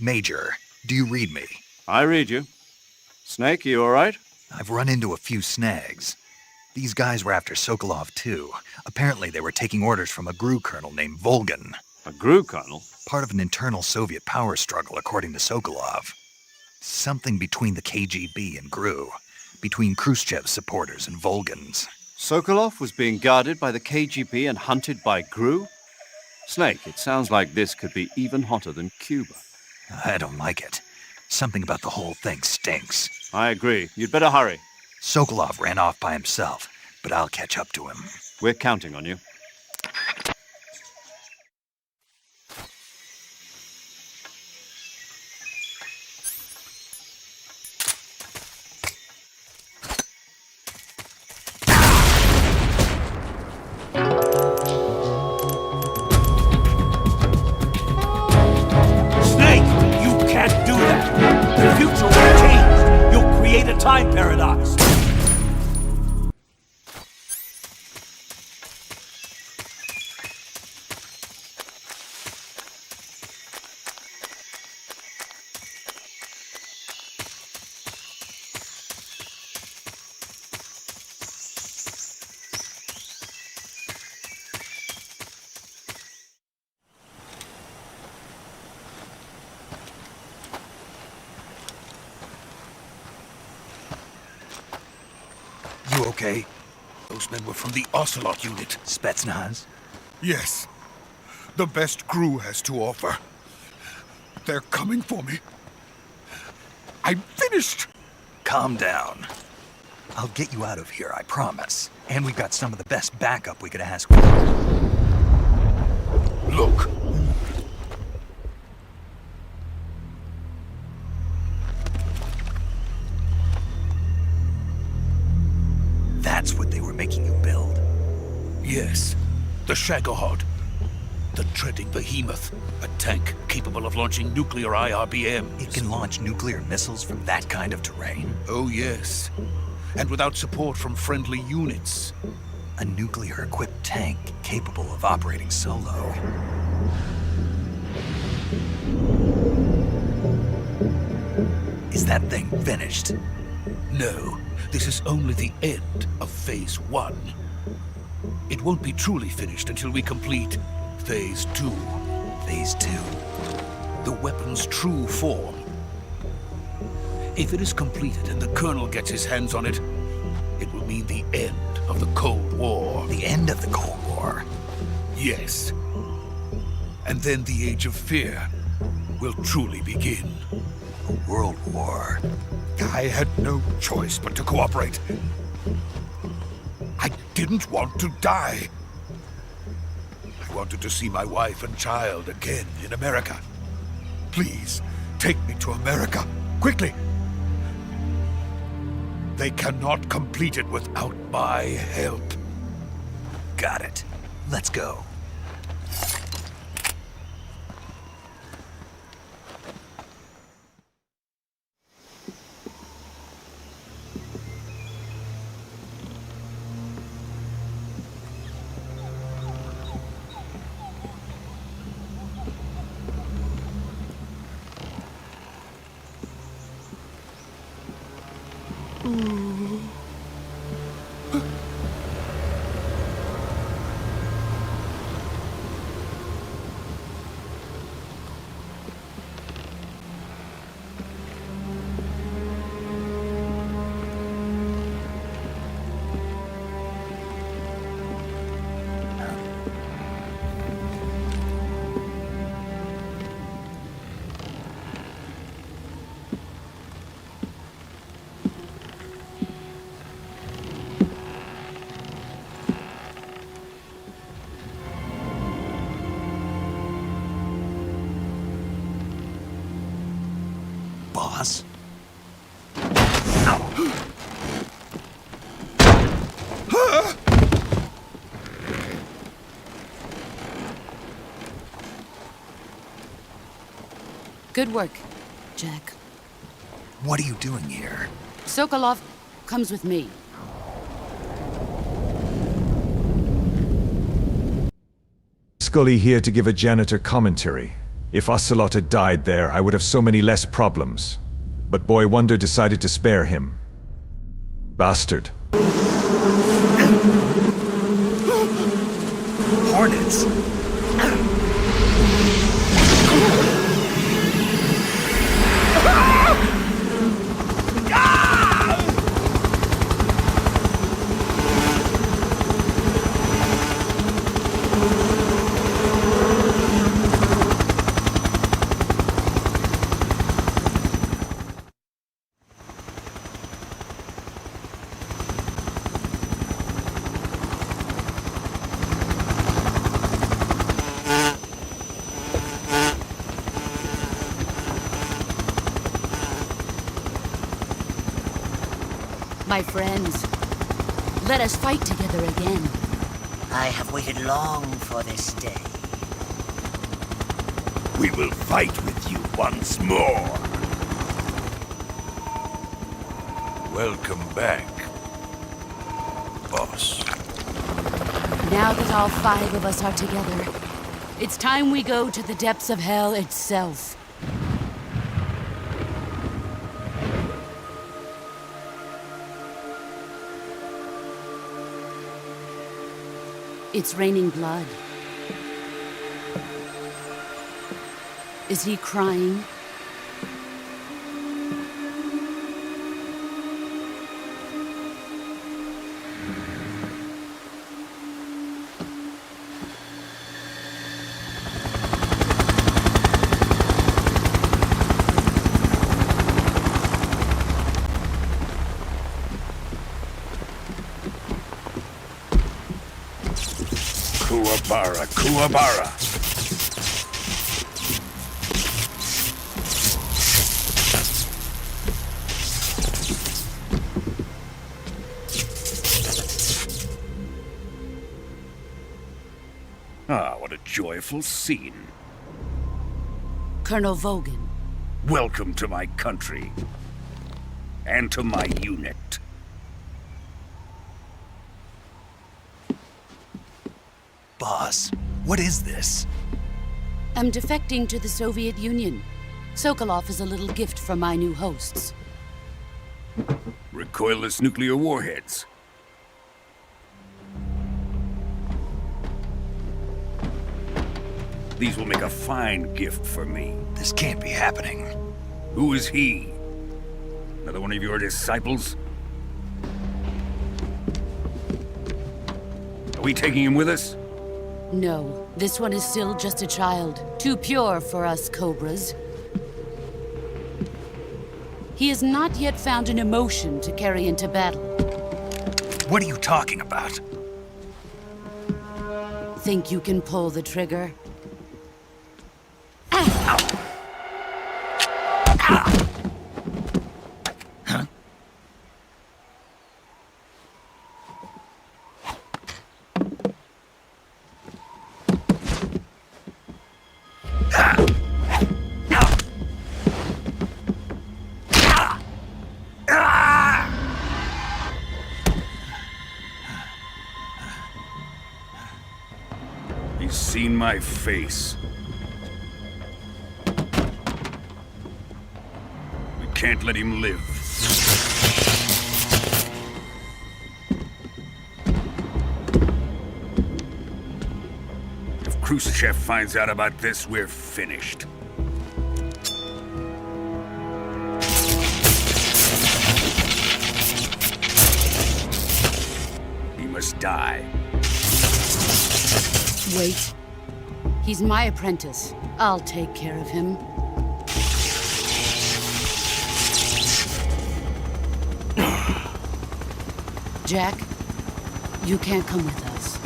Major, do you read me? I read you. Snake, you all right? I've run into a few snags. These guys were after Sokolov, too. Apparently they were taking orders from a GRU colonel named Volgan. A GRU colonel? Part of an internal Soviet power struggle, according to Sokolov. Something between the KGB and GRU. Between Khrushchev's supporters and Volgan's. Sokolov was being guarded by the KGB and hunted by GRU? Snake, it sounds like this could be even hotter than Cuba. I don't like it. Something about the whole thing stinks. I agree. You'd better hurry. Sokolov ran off by himself, but I'll catch up to him. We're counting on you. Time paradox. okay? Those men were from the Ocelot unit. Spetsnaz? Yes. The best crew has to offer. They're coming for me. I'm finished! Calm down. I'll get you out of here, I promise. And we've got some of the best backup we could ask for. Look. That's what they were making you build? Yes. The Shagohod. The treading behemoth. A tank capable of launching nuclear IRBMs. It can launch nuclear missiles from that kind of terrain? Oh, yes. And without support from friendly units. A nuclear-equipped tank capable of operating solo. Is that thing finished? No. This is only the end of Phase 1. It won't be truly finished until we complete Phase 2. Phase 2? The weapon's true form. If it is completed and the Colonel gets his hands on it, it will mean the end of the Cold War. The end of the Cold War? Yes. And then the Age of Fear will truly begin. A world war? I had no choice but to cooperate. I didn't want to die. I wanted to see my wife and child again in America. Please, take me to America, quickly. They cannot complete it without my help. Got it. Let's go. Boss? Good work, Jack. What are you doing here? Sokolov comes with me. Scully here to give a janitor commentary. If Ocelot had died there, I would have so many less problems. But Boy Wonder decided to spare him. Bastard. Hornets? My friends, let us fight together again. I have waited long for this day. We will fight with you once more. Welcome back, boss. Now that all 5 of us are together, it's time we go to the depths of hell itself. It's raining blood. Is he crying? Kuwabara, Kuwabara. Ah, what a joyful scene. Colonel Vogan. Welcome to my country. And to my unit. Boss, what is this? I'm defecting to the Soviet Union. Sokolov is a little gift from my new hosts. Recoilless nuclear warheads. These will make a fine gift for me. This can't be happening. Who is he? Another one of your disciples? Are we taking him with us? No, this one is still just a child. Too pure for us Cobras. He has not yet found an emotion to carry into battle. What are you talking about? Think you can pull the trigger? He's seen my face. We can't let him live. If Khrushchev finds out about this, we're finished. He must die. Wait. He's my apprentice. I'll take care of him. Jack, you can't come with us.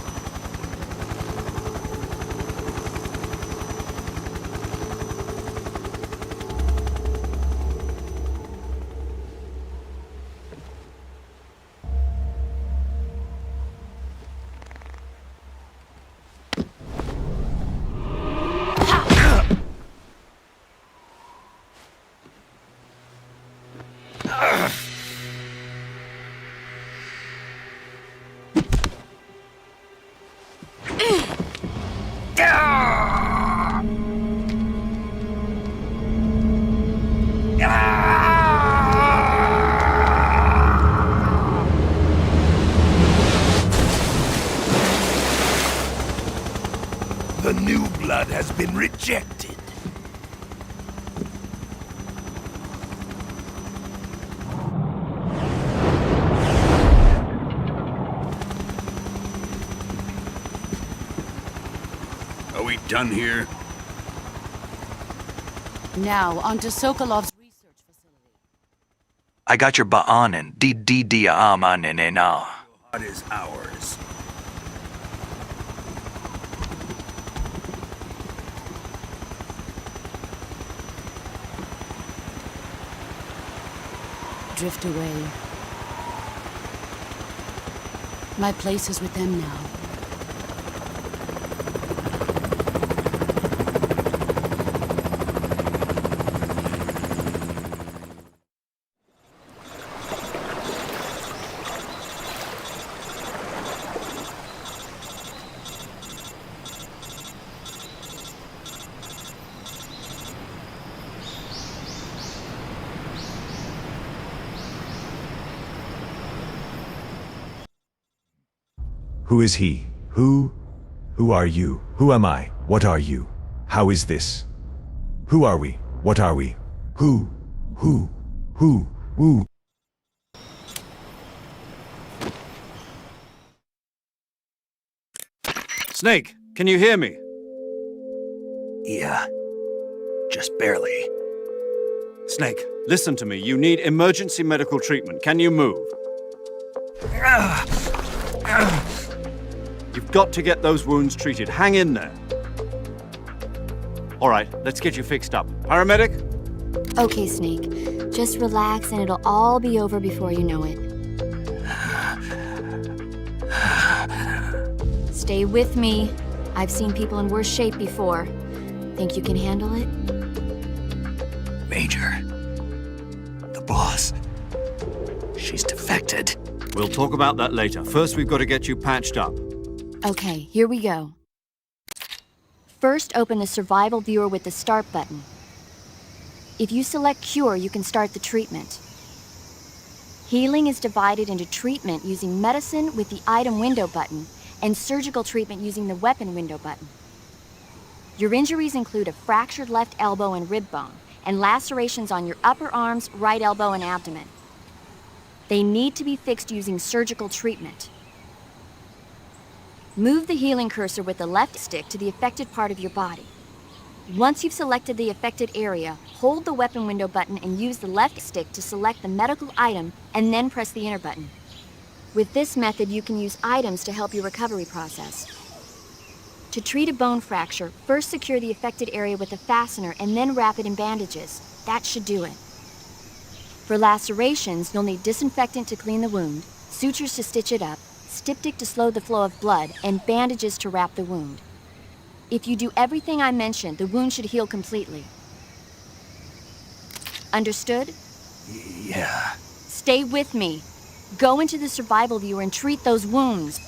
The new blood has been rejected. Are we done here? Now, onto Sokolov's research facility. I got your ba'anin, now. What is ours? Drift away. My place is with them now. Who is he? Who are you? Who am I? What are you? How is this? Who are we? What are we? Who? Snake, can you hear me? Yeah, just barely. Snake, listen to me. You need emergency medical treatment. Can you move? You've got to get those wounds treated. Hang in there. All right, let's get you fixed up. Paramedic? Okay, Snake. Just relax and it'll all be over before you know it. Stay with me. I've seen people in worse shape before. Think you can handle it? Major. The boss. She's defected. We'll talk about that later. First, we've got to get you patched up. Okay, here we go. First, open the survival viewer with the start button. If you select cure, you can start the treatment. Healing is divided into treatment using medicine with the item window button and surgical treatment using the weapon window button. Your injuries include a fractured left elbow and rib bone and lacerations on your upper arms, right elbow, and abdomen. They need to be fixed using surgical treatment. Move the healing cursor with the left stick to the affected part of your body. Once you've selected the affected area, hold the weapon window button and use the left stick to select the medical item and then press the enter button. With this method, you can use items to help your recovery process. To treat a bone fracture, first secure the affected area with a fastener and then wrap it in bandages. That should do it. For lacerations, you'll need disinfectant to clean the wound, sutures to stitch it up, styptic to slow the flow of blood, and bandages to wrap the wound. If you do everything I mentioned, the wound should heal completely. Understood? Yeah. Stay with me. Go into the survival viewer and treat those wounds.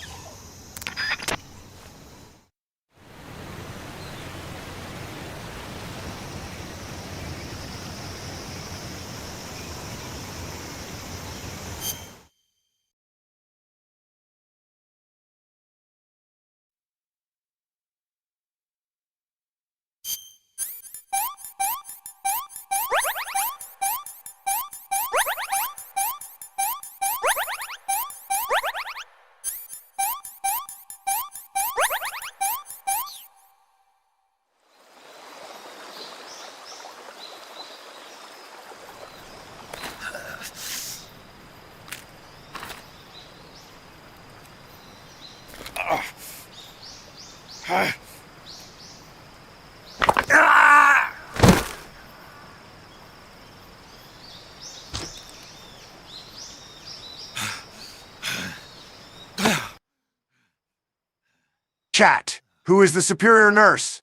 Chat. Who is the superior nurse?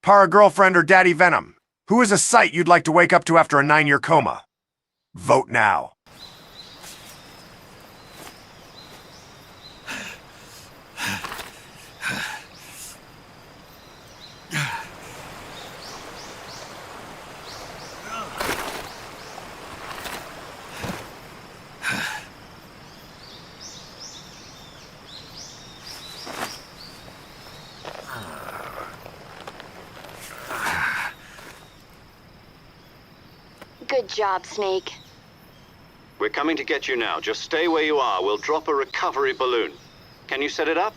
Para-girlfriend or Daddy Venom? Who is a sight you'd like to wake up to after a 9-year coma? Vote now. Good job, Snake. We're coming to get you now. Just stay where you are. We'll drop a recovery balloon. Can you set it up?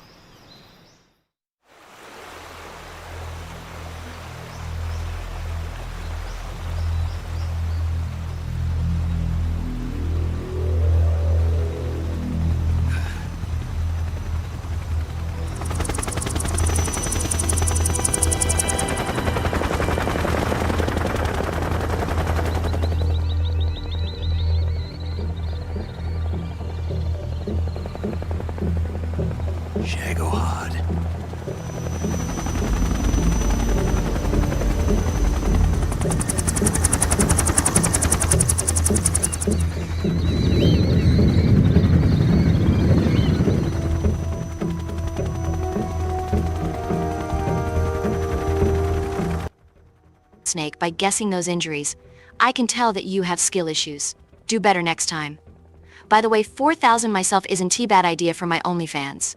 Snake, by guessing those injuries, I can tell that you have skill issues. Do better next time. By the way, 4,000 myself isn't a bad idea for my OnlyFans.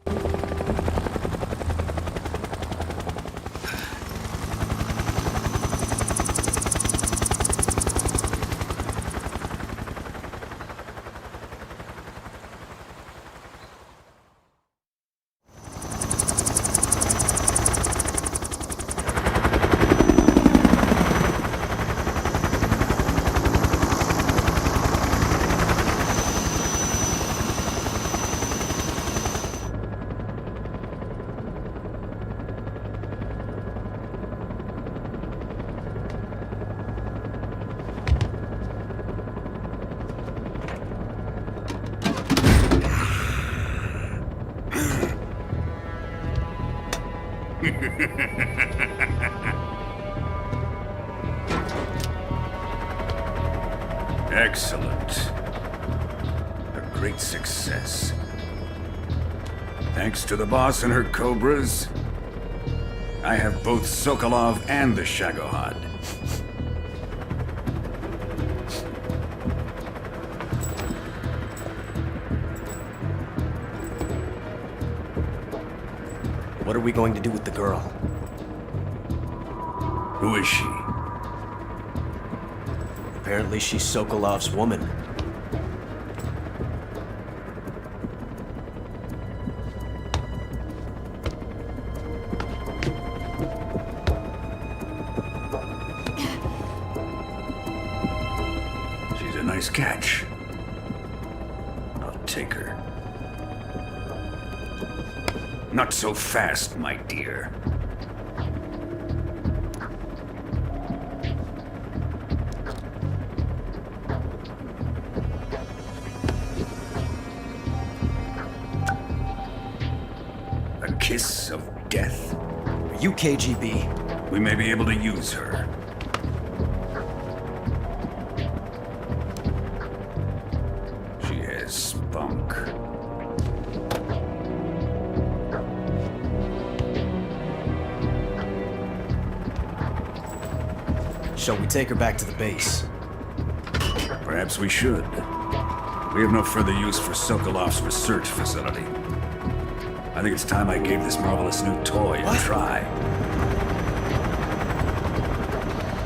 Excellent. A great success. Thanks to the boss and her cobras, I have both Sokolov and the Shagohod. What are we going to do with the girl? Who is she? Apparently she's Sokolov's woman. She's a nice catch. I'll take her. Not so fast, my dear. A kiss of death. Are you KGB? We may be able to use her. She has spunk. Shall we take her back to the base? Perhaps we should. We have no further use for Sokolov's research facility. I think it's time I gave this marvelous new toy a try.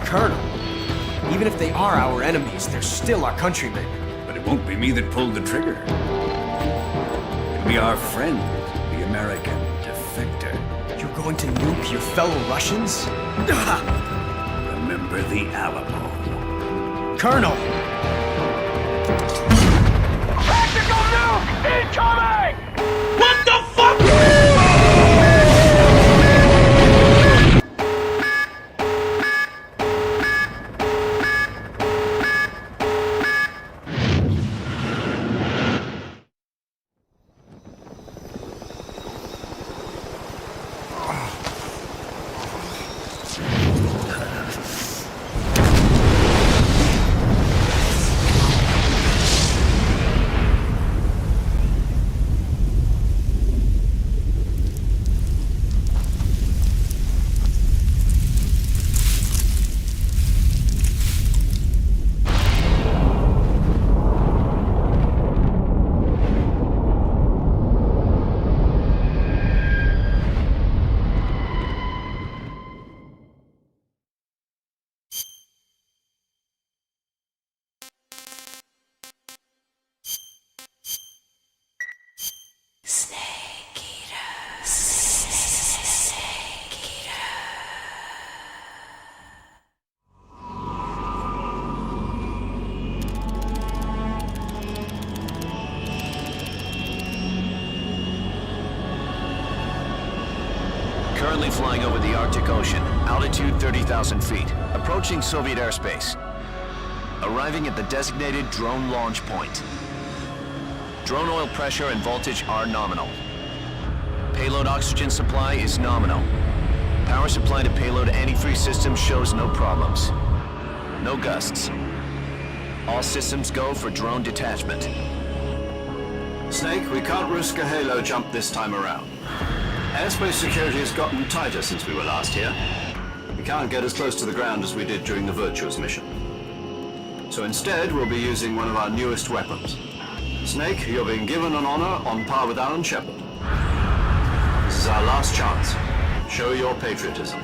Colonel, even if they are our enemies, they're still our countrymen. But it won't be me that pulled the trigger. It'll be our friend, the American defector. You're going to nuke your fellow Russians? Remember the Alamo. Colonel! Tactical nuke incoming! What the fuck? Currently flying over the Arctic Ocean, altitude 30,000 feet, approaching Soviet airspace. Arriving at the designated drone launch point. Drone oil pressure and voltage are nominal. Payload oxygen supply is nominal. Power supply to payload antifreeze system shows no problems. No gusts. All systems go for drone detachment. Snake, we can't risk a halo jump this time around. Airspace security has gotten tighter since we were last here. We can't get as close to the ground as we did during the Virtuous mission. So instead, we'll be using one of our newest weapons. Snake, you're being given an honor on par with Alan Shepard. This is our last chance. Show your patriotism.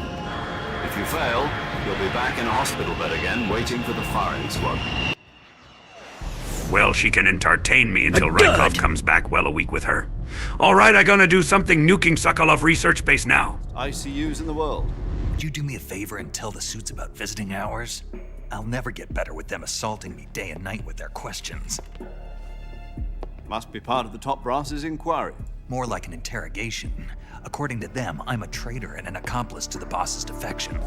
If you fail, you'll be back in a hospital bed again, waiting for the firing squad. Well, she can entertain me until Rykov comes back well a week with her. All right, I'm gonna do something nuking Sokolov research base now. ICUs in the world. Would you do me a favor and tell the suits about visiting hours? I'll never get better with them assaulting me day and night with their questions. Must be part of the top brass's inquiry. More like an interrogation. According to them, I'm a traitor and an accomplice to the boss's defection.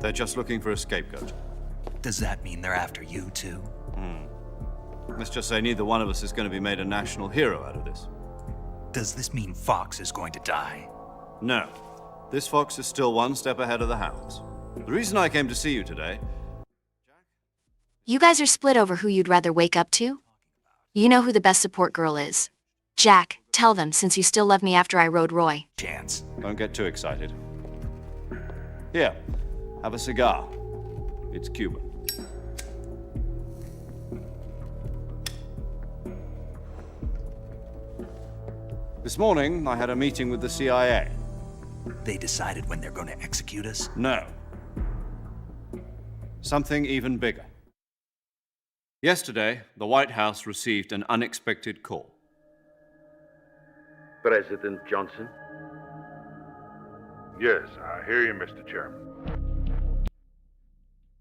They're just looking for a scapegoat. Does that mean they're after you, too? Let's just say neither one of us is going to be made a national hero out of this. Does this mean Fox is going to die? No. This fox is still one step ahead of the hounds. The reason I came to see you today... You guys are split over who you'd rather wake up to? You know who the best support girl is. Jack, tell them since you still love me after I rode Roy. Chance. Don't get too excited. Here, have a cigar. It's Cuban. This morning, I had a meeting with the CIA. They decided when they're going to execute us? No. Something even bigger. Yesterday, the White House received an unexpected call. President Johnson? Yes, I hear you, Mr. Chairman.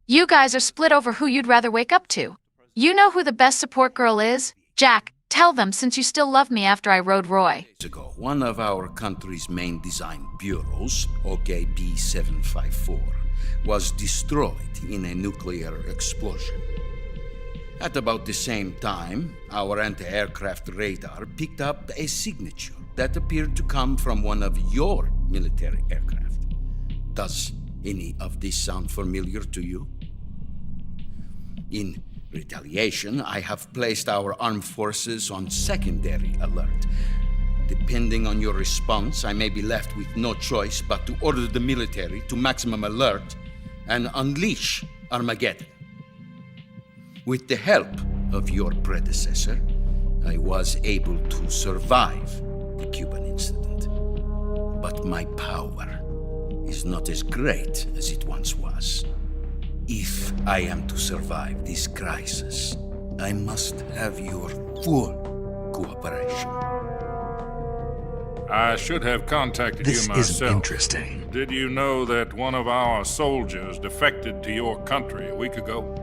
You guys are split over who you'd rather wake up to. You know who the best support girl is? Jack, tell them since you still love me after I rode Roy. Ago, one of our country's main design bureaus, OKB 754, was destroyed in a nuclear explosion. At about the same time, our anti-aircraft radar picked up a signature that appeared to come from one of your military aircraft. Does any of this sound familiar to you? In retaliation, I have placed our armed forces on secondary alert. Depending on your response, I may be left with no choice but to order the military to maximum alert and unleash Armageddon. With the help of your predecessor, I was able to survive the Cuban incident. But my power is not as great as it once was. If I am to survive this crisis, I must have your full cooperation. I should have contacted This you myself. isn't interesting. Did you know that one of our soldiers defected to your country a week ago?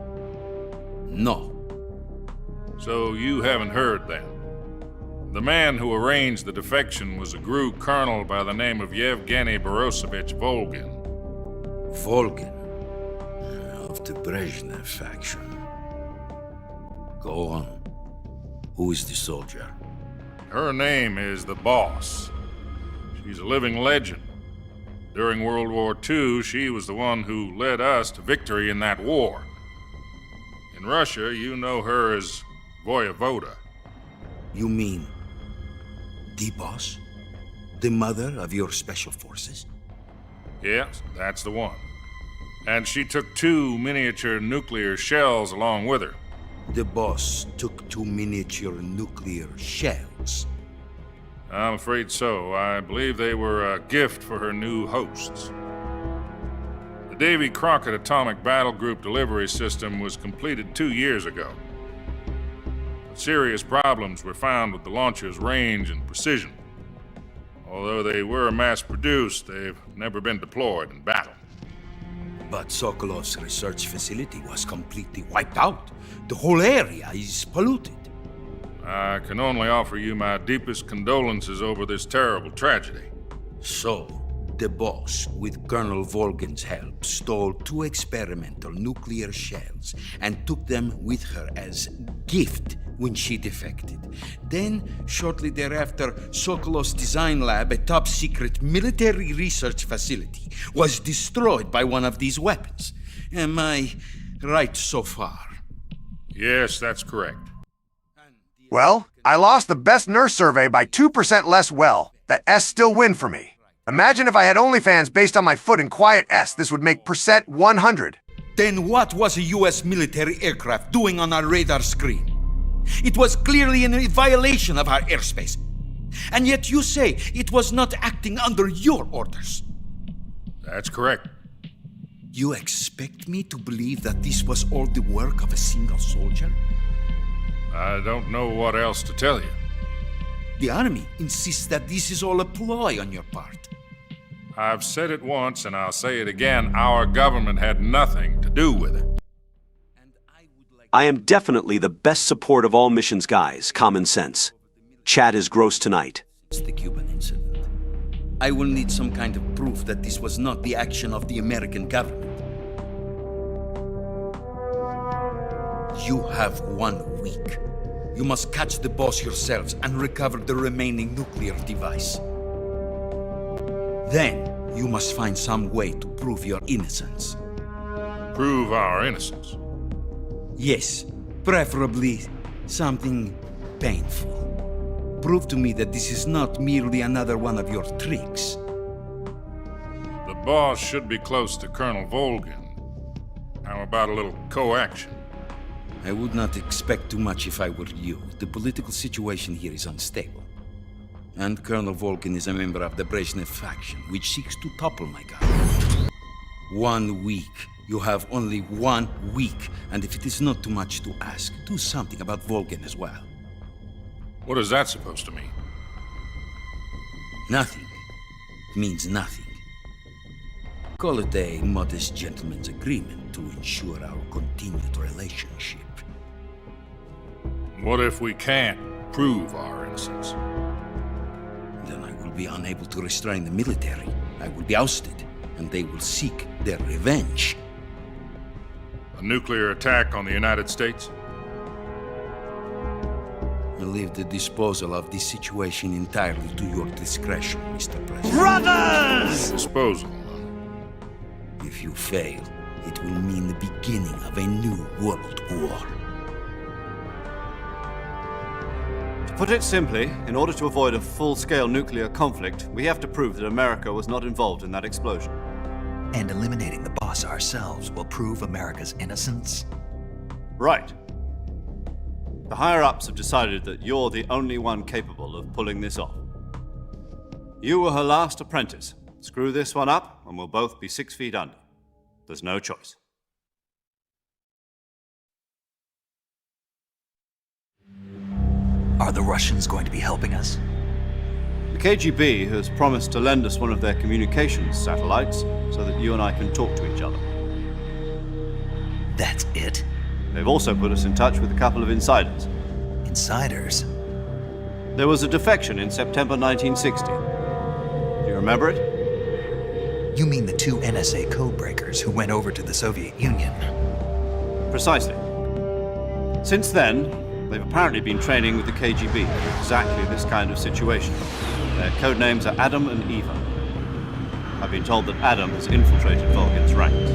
No. So you haven't heard then. The man who arranged the defection was a GRU colonel by the name of Yevgeny Borosovich Volgin. Volgin? Of the Brezhnev faction. Go on. Who is the soldier? Her name is the Boss. She's a living legend. During World War II, she was the one who led us to victory in that war. In Russia, you know her as Voyevoda. You mean the Boss? The mother of your special forces? Yes, that's the one. And she took 2 miniature nuclear shells along with her. The Boss took 2 miniature nuclear shells? I'm afraid so. I believe they were a gift for her new hosts. The Davy Crockett Atomic Battle Group delivery system was completed 2 years ago. But serious problems were found with the launcher's range and precision. Although they were mass-produced, they've never been deployed in battle. But Sokolov's research facility was completely wiped out. The whole area is polluted. I can only offer you my deepest condolences over this terrible tragedy. So, the Boss, with Colonel Volgin's help, stole 2 experimental nuclear shells and took them with her as gift when she defected. Then, shortly thereafter, Sokolov's design lab, a top-secret military research facility, was destroyed by one of these weapons. Am I right so far? Yes, that's correct. Well, I lost the best nurse survey by 2% less well. That S still win for me. Imagine if I had OnlyFans based on my foot in quiet S, this would make percent 100. Then what was a US military aircraft doing on our radar screen? It was clearly in a violation of our airspace. And yet you say it was not acting under your orders. That's correct. You expect me to believe that this was all the work of a single soldier? I don't know what else to tell you. The Army insists that this is all a ploy on your part. I've said it once and I'll say it again. Our government had nothing to do with it. I am definitely the best support of all missions guys, common sense. Chat is gross tonight. It's the Cuban incident. I will need some kind of proof that this was not the action of the American government. You have 1 week. You must catch the Boss yourselves and recover the remaining nuclear device. Then you must find some way to prove your innocence. Prove our innocence? Yes, preferably something painful. Prove to me that this is not merely another one of your tricks. The boss should be close to Colonel Volgin. How about a little coaction? I would not expect too much if I were you. The political situation here is unstable. And Colonel Volgin is a member of the Brezhnev faction, which seeks to topple my government. 1 week. You have only 1 week, and if it is not too much to ask, do something about Volgin as well. What is that supposed to mean? Nothing. It means nothing. Call it a modest gentleman's agreement to ensure our continued relationship. What if we can't prove our innocence? Then I will be unable to restrain the military. I will be ousted, and they will seek their revenge. A nuclear attack on the United States? I leave the disposal of this situation entirely to your discretion, Mr. President. Brothers! Disposal. If you fail, it will mean the beginning of a new world war. To put it simply, in order to avoid a full-scale nuclear conflict, we have to prove that America was not involved in that explosion. And eliminating the boss ourselves will prove America's innocence? Right. The higher-ups have decided that you're the only one capable of pulling this off. You were her last apprentice. Screw this one up, and we'll both be 6 feet under. There's no choice. Are the Russians going to be helping us? The KGB has promised to lend us one of their communications satellites so that you and I can talk to each other. That's it? They've also put us in touch with a couple of insiders. Insiders? There was a defection in September 1960. Do you remember it? You mean the 2 NSA codebreakers who went over to the Soviet Union? Precisely. Since then, they've apparently been training with the KGB for exactly this kind of situation. Their codenames are Adam and Eva. I've been told that Adam has infiltrated Volgin's ranks.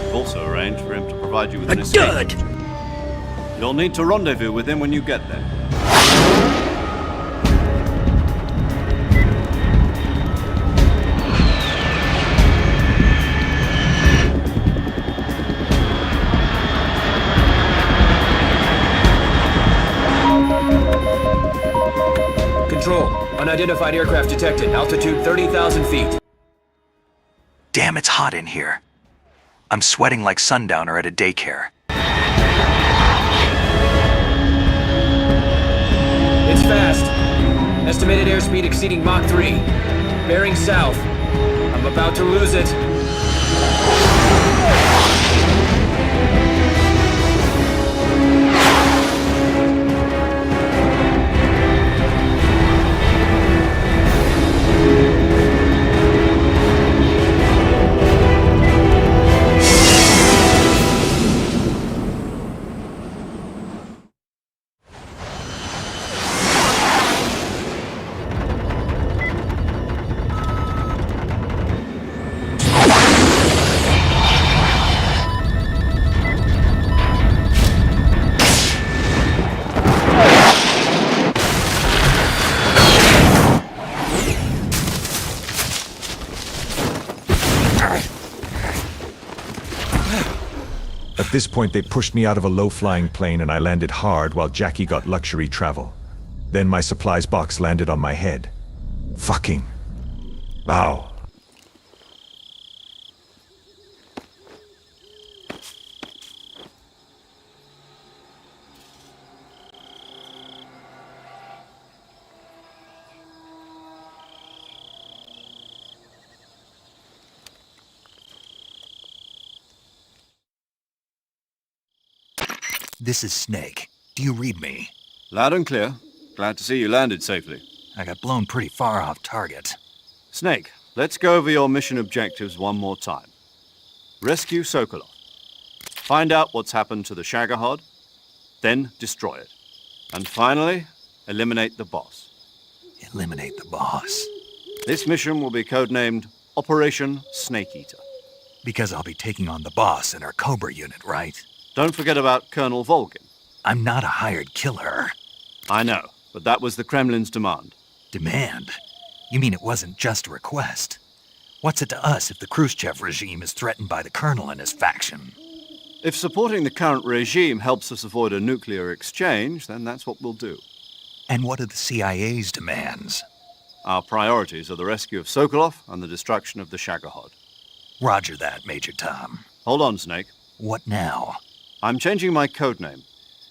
I've also arranged for him to provide you with an escape. You'll need to rendezvous with him when you get there. Control. Unidentified aircraft detected. Altitude 30,000 feet. Damn, it's hot in here. I'm sweating like Sundowner at a daycare. It's fast. Estimated airspeed exceeding Mach 3. Bearing south. I'm about to lose it. At this point, they pushed me out of a low-flying plane and I landed hard while Jackie got luxury travel. Then my supplies box landed on my head. Fucking. Ow. This is Snake. Do you read me? Loud and clear. Glad to see you landed safely. I got blown pretty far off target. Snake, let's go over your mission objectives one more time. Rescue Sokolov. Find out what's happened to the Shagohod, then destroy it. And finally, eliminate the boss. Eliminate the boss. This mission will be codenamed Operation Snake Eater. Because I'll be taking on the boss in our Cobra unit, right? Don't forget about Colonel Volgin. I'm not a hired killer. I know, but that was the Kremlin's demand. Demand? You mean it wasn't just a request? What's it to us if the Khrushchev regime is threatened by the Colonel and his faction? If supporting the current regime helps us avoid a nuclear exchange, then that's what we'll do. And what are the CIA's demands? Our priorities are the rescue of Sokolov and the destruction of the Shagohod. Roger that, Major Tom. Hold on, Snake. What now? I'm changing my codename.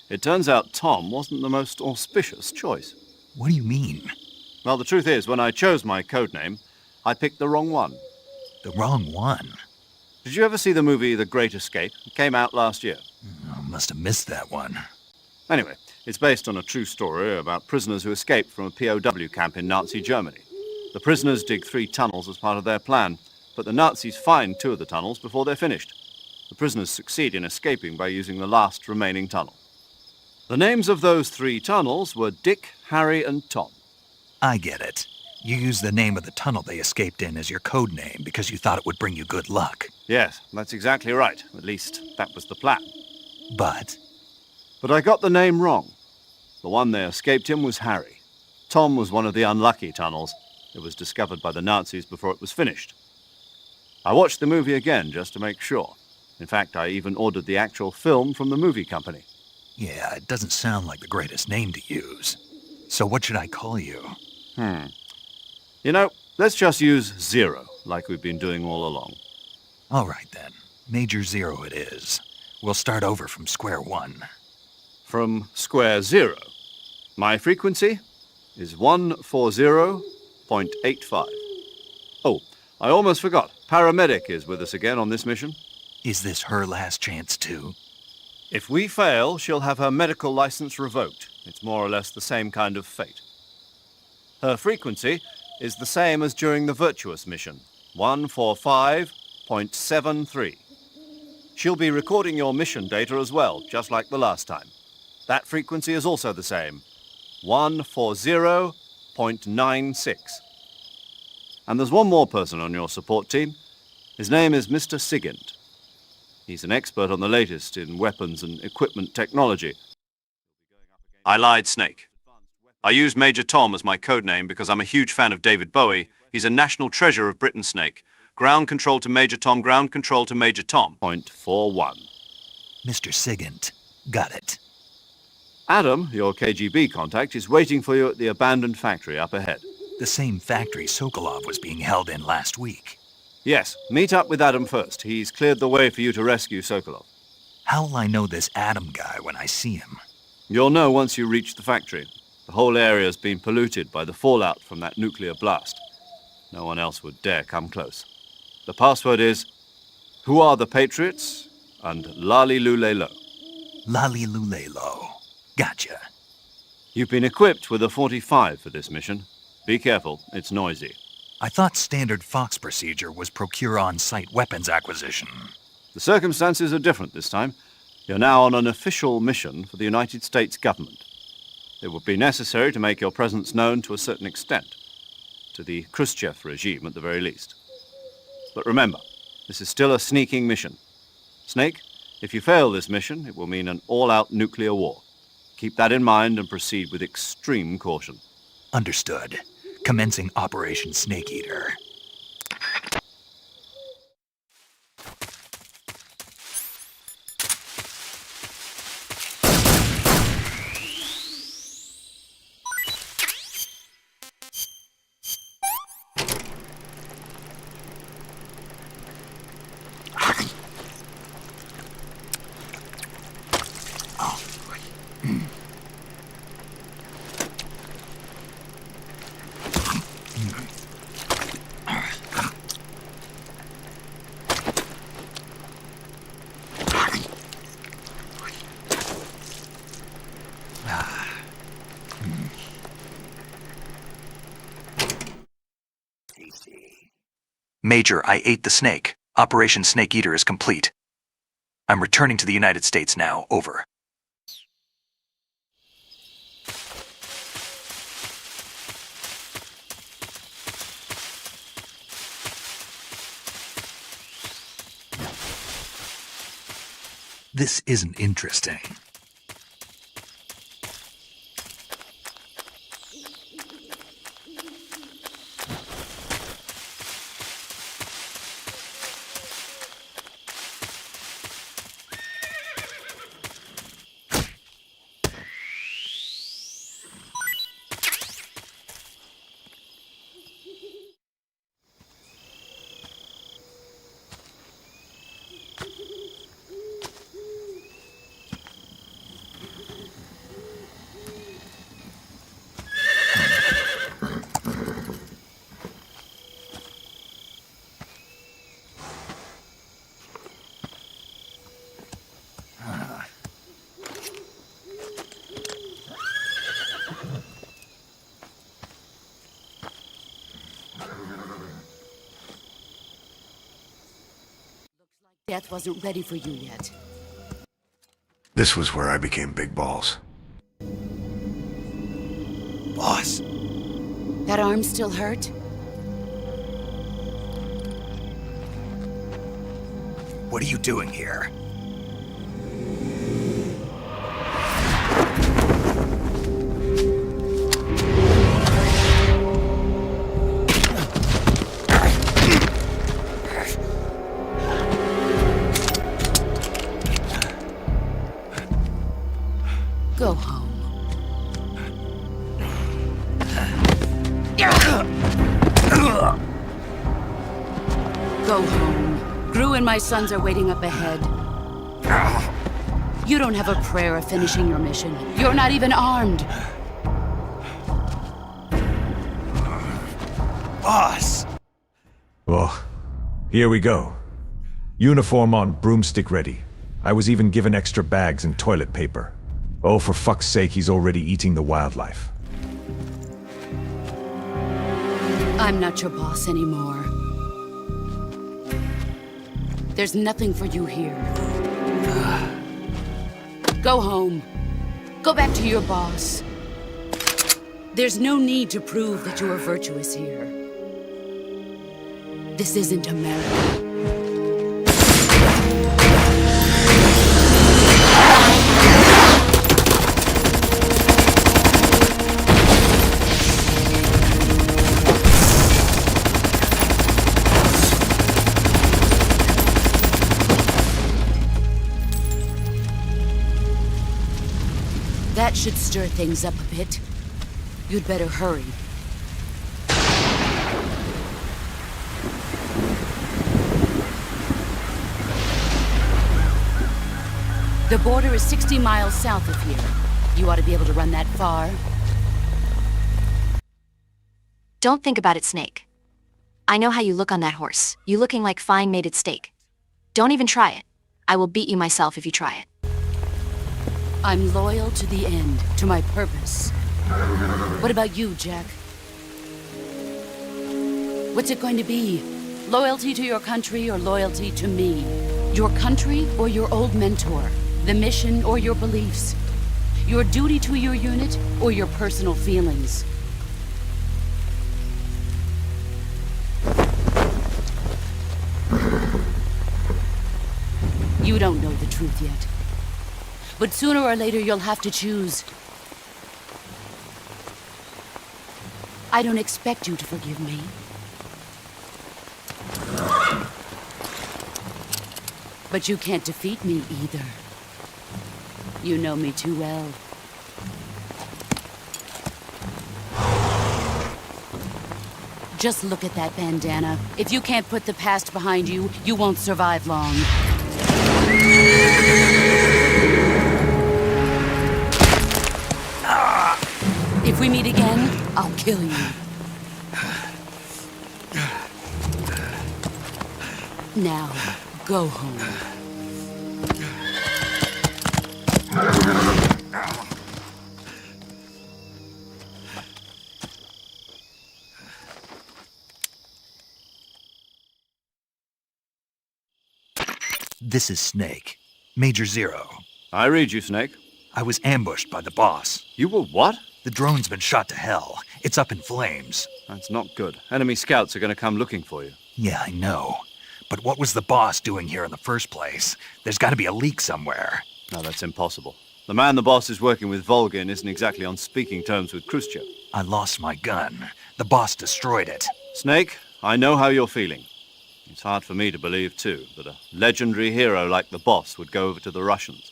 It turns out Tom wasn't the most auspicious choice. What do you mean? Well, the truth is, when I chose my codename, I picked the wrong one. The wrong one? Did you ever see the movie The Great Escape? It came out last year. I must have missed that one. Anyway, it's based on a true story about prisoners who escaped from a POW camp in Nazi Germany. The prisoners dig 3 tunnels as part of their plan, but the Nazis find 2 of the tunnels before they're finished. The prisoners succeed in escaping by using the last remaining tunnel. The names of those 3 tunnels were Dick, Harry, and Tom. I get it. You used the name of the tunnel they escaped in as your code name because you thought it would bring you good luck. Yes, that's exactly right. At least, that was the plan. But I got the name wrong. The one they escaped in was Harry. Tom was one of the unlucky tunnels. It was discovered by the Nazis before it was finished. I watched the movie again just to make sure. In fact, I even ordered the actual film from the movie company. yeah, it doesn't sound like the greatest name to use. So what should I call you? You know, let's just use Zero, like we've been doing all along. All right, then. Major Zero it is. We'll start over from square one. From square zero. My frequency is 140.85. Oh, I almost forgot. Paramedic is with us again on this mission. Is this her last chance, too? If we fail, she'll have her medical license revoked. It's more or less the same kind of fate. Her frequency is the same as during the Virtuous mission, 145.73. She'll be recording your mission data as well, just like the last time. That frequency is also the same, 140.96. And there's one more person on your support team. His name is Mr. Sigint. He's an expert on the latest in weapons and equipment technology. I lied, Snake. I used Major Tom as my codename because I'm a huge fan of David Bowie. He's a national treasure of Britain, Snake. Ground control to Major Tom, ground control to Major Tom. 0.41. Mr. Sigint. Got it. Adam, your KGB contact, is waiting for you at the abandoned factory up ahead. The same factory Sokolov was being held in last week. Yes, meet up with Adam first. He's cleared the way for you to rescue Sokolov. How will I know this Adam guy when I see him? You'll know once you reach the factory. The whole area's been polluted by the fallout from that nuclear blast. No one else would dare come close. The password is, "Who are the Patriots?" and "Lali Lule Lo." Lali Lule Lo. Gotcha. You've been equipped with a 45 for this mission. Be careful, it's noisy. I thought standard Fox procedure was procure on-site weapons acquisition. The circumstances are different this time. You're now on an official mission for the United States government. It would be necessary to make your presence known to a certain extent. To the Khrushchev regime, at the very least. But remember, this is still a sneaking mission. Snake, if you fail this mission, it will mean an all-out nuclear war. Keep that in mind and proceed with extreme caution. Understood. Commencing Operation Snake Eater. Major, I ate the snake. Operation Snake Eater is complete. I'm returning to the United States now. Over. This isn't interesting. Death wasn't ready for you yet. This was where I became big balls. Boss. That arm still hurt? What are you doing here? Go home. Go home. Gru and my sons are waiting up ahead. You don't have a prayer of finishing your mission. You're not even armed. Boss! Well, here we go. Uniform on, broomstick ready. I was even given extra bags and toilet paper. Oh, for fuck's sake, he's already eating the wildlife. I'm not your boss anymore. There's nothing for you here. Go home. Go back to your boss. There's no need to prove that you are virtuous here. This isn't America. That should stir things up a bit. You'd better hurry. The border is 60 miles south of here. You ought to be able to run that far. Don't think about it, Snake. I know how you look on that horse. You looking like fine mated steak. Don't even try it. I will beat you myself if you try it. I'm loyal to the end, to my purpose. What about you, Jack? What's it going to be? Loyalty to your country or loyalty to me? Your country or your old mentor? The mission or your beliefs? Your duty to your unit or your personal feelings? You don't know the truth yet. But sooner or later, you'll have to choose. I don't expect you to forgive me. But you can't defeat me either. You know me too well. Just look at that bandana. If you can't put the past behind you, you won't survive long. If we meet again, I'll kill you. Now, go home. This is Snake. Major Zero. I read you, Snake. I was ambushed by the boss. You were what? The drone's been shot to hell. It's up in flames. That's not good. Enemy scouts are going to come looking for you. Yeah, I know. But what was the boss doing here in the first place? There's got to be a leak somewhere. No, that's impossible. The man the boss is working with, Volgin, isn't exactly on speaking terms with Khrushchev. I lost my gun. The boss destroyed it. Snake, I know how you're feeling. It's hard for me to believe, too, that a legendary hero like the boss would go over to the Russians.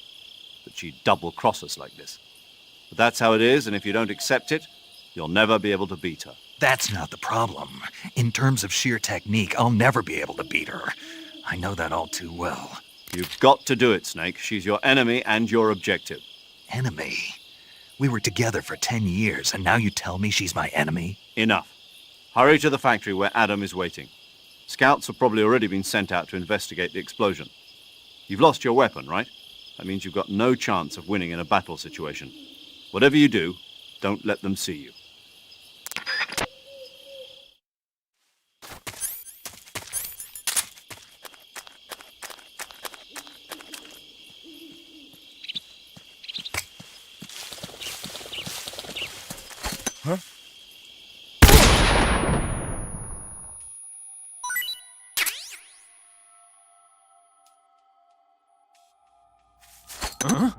That she'd double-cross us like this. But that's how it is, and if you don't accept it, you'll never be able to beat her. That's not the problem. In terms of sheer technique, I'll never be able to beat her. I know that all too well. You've got to do it, Snake. She's your enemy and your objective. Enemy? We were together for 10 years, and now you tell me she's my enemy? Enough. Hurry to the factory where Adam is waiting. Scouts have probably already been sent out to investigate the explosion. You've lost your weapon, right? That means you've got no chance of winning in a battle situation. Whatever you do, don't let them see you. Huh? Huh?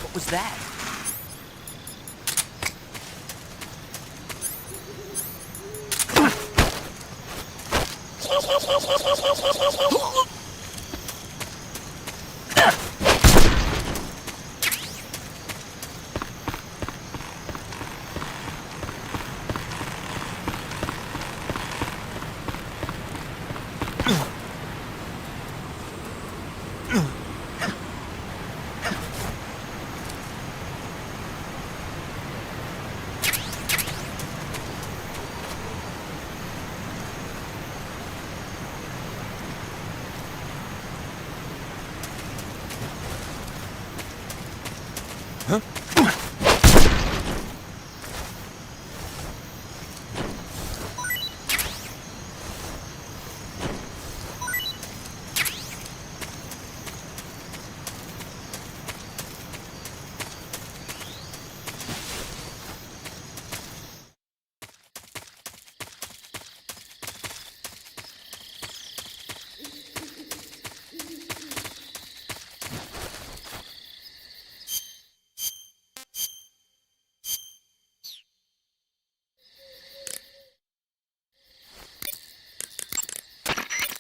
What was that?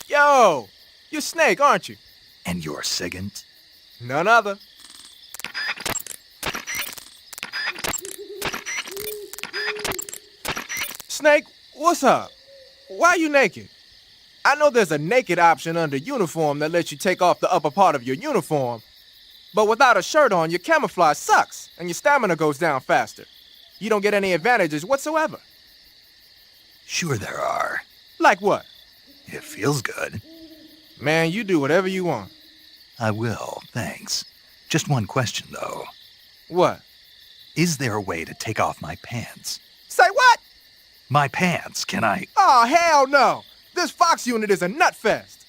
Yo, you're Snake, aren't you? And you're Sigint? None other. Snake, what's up? Why are you naked? I know there's a naked option under uniform that lets you take off the upper part of your uniform, but without a shirt on, your camouflage sucks and your stamina goes down faster. You don't get any advantages whatsoever. Sure there are. Like what? It feels good. Man, you do whatever you want. I will, thanks. Just one question, though. What? Is there a way to take off my pants? Say what? My pants, can I? Oh, hell no! This Fox unit is a nut fest!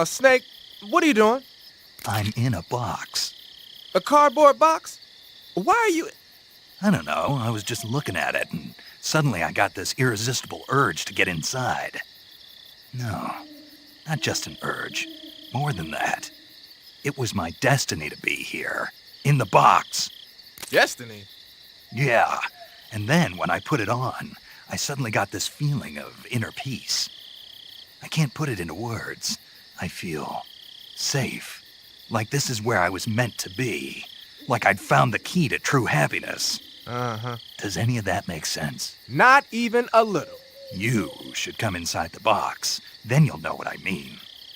Snake, what are you doing? I'm in a box. A cardboard box? Why are you... I don't know. I was just looking at it, and Suddenly I got this irresistible urge to get inside. No, not just an urge. More than that. It was my destiny to be here. In the box. Destiny? Yeah. And then when I put it on, I suddenly got this feeling of inner peace. I can't put it into words. I feel safe. Like this is where I was meant to be. Like I'd found the key to true happiness. Uh-huh. Does any of that make sense? Not even a little. You should come inside the box. Then you'll know what I mean.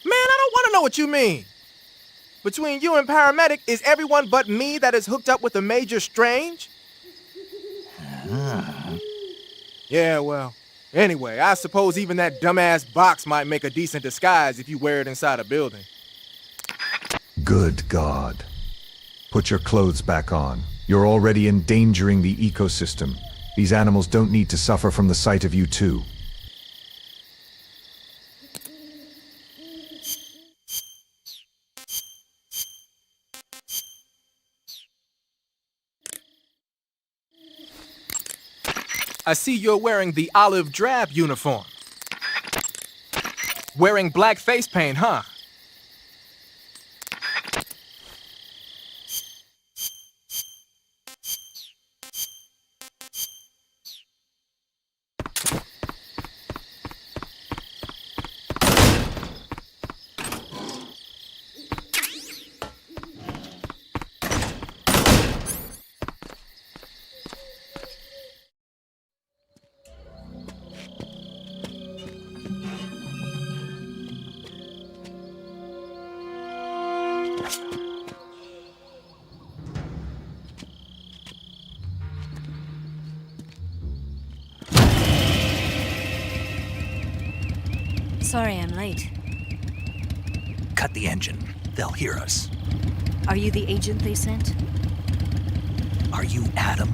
Man, I don't want to know what you mean. Between you and Paramedic, is everyone but me that is hooked up with a Major Strange? Yeah, well, anyway, I suppose even that dumbass box might make a decent disguise if you wear it inside a building. Good God. Put your clothes back on. You're already endangering the ecosystem. These animals don't need to suffer from the sight of you too. I see you're wearing the olive drab uniform. Wearing black face paint, huh? Sorry I'm late. Cut the engine. They'll hear us. Are you the agent they sent? Are you Adam?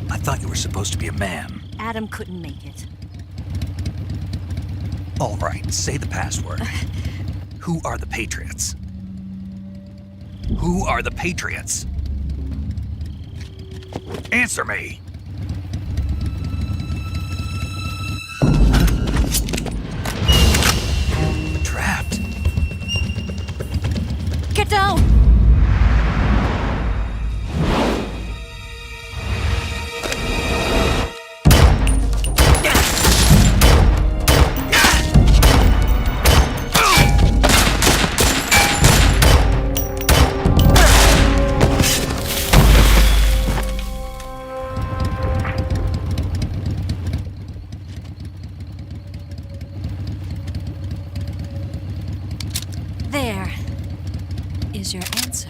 I thought you were supposed to be a man. Adam couldn't make it. All right, say the password. Who are the Patriots? Who are the Patriots? Answer me! We're trapped. Get down! There is your answer.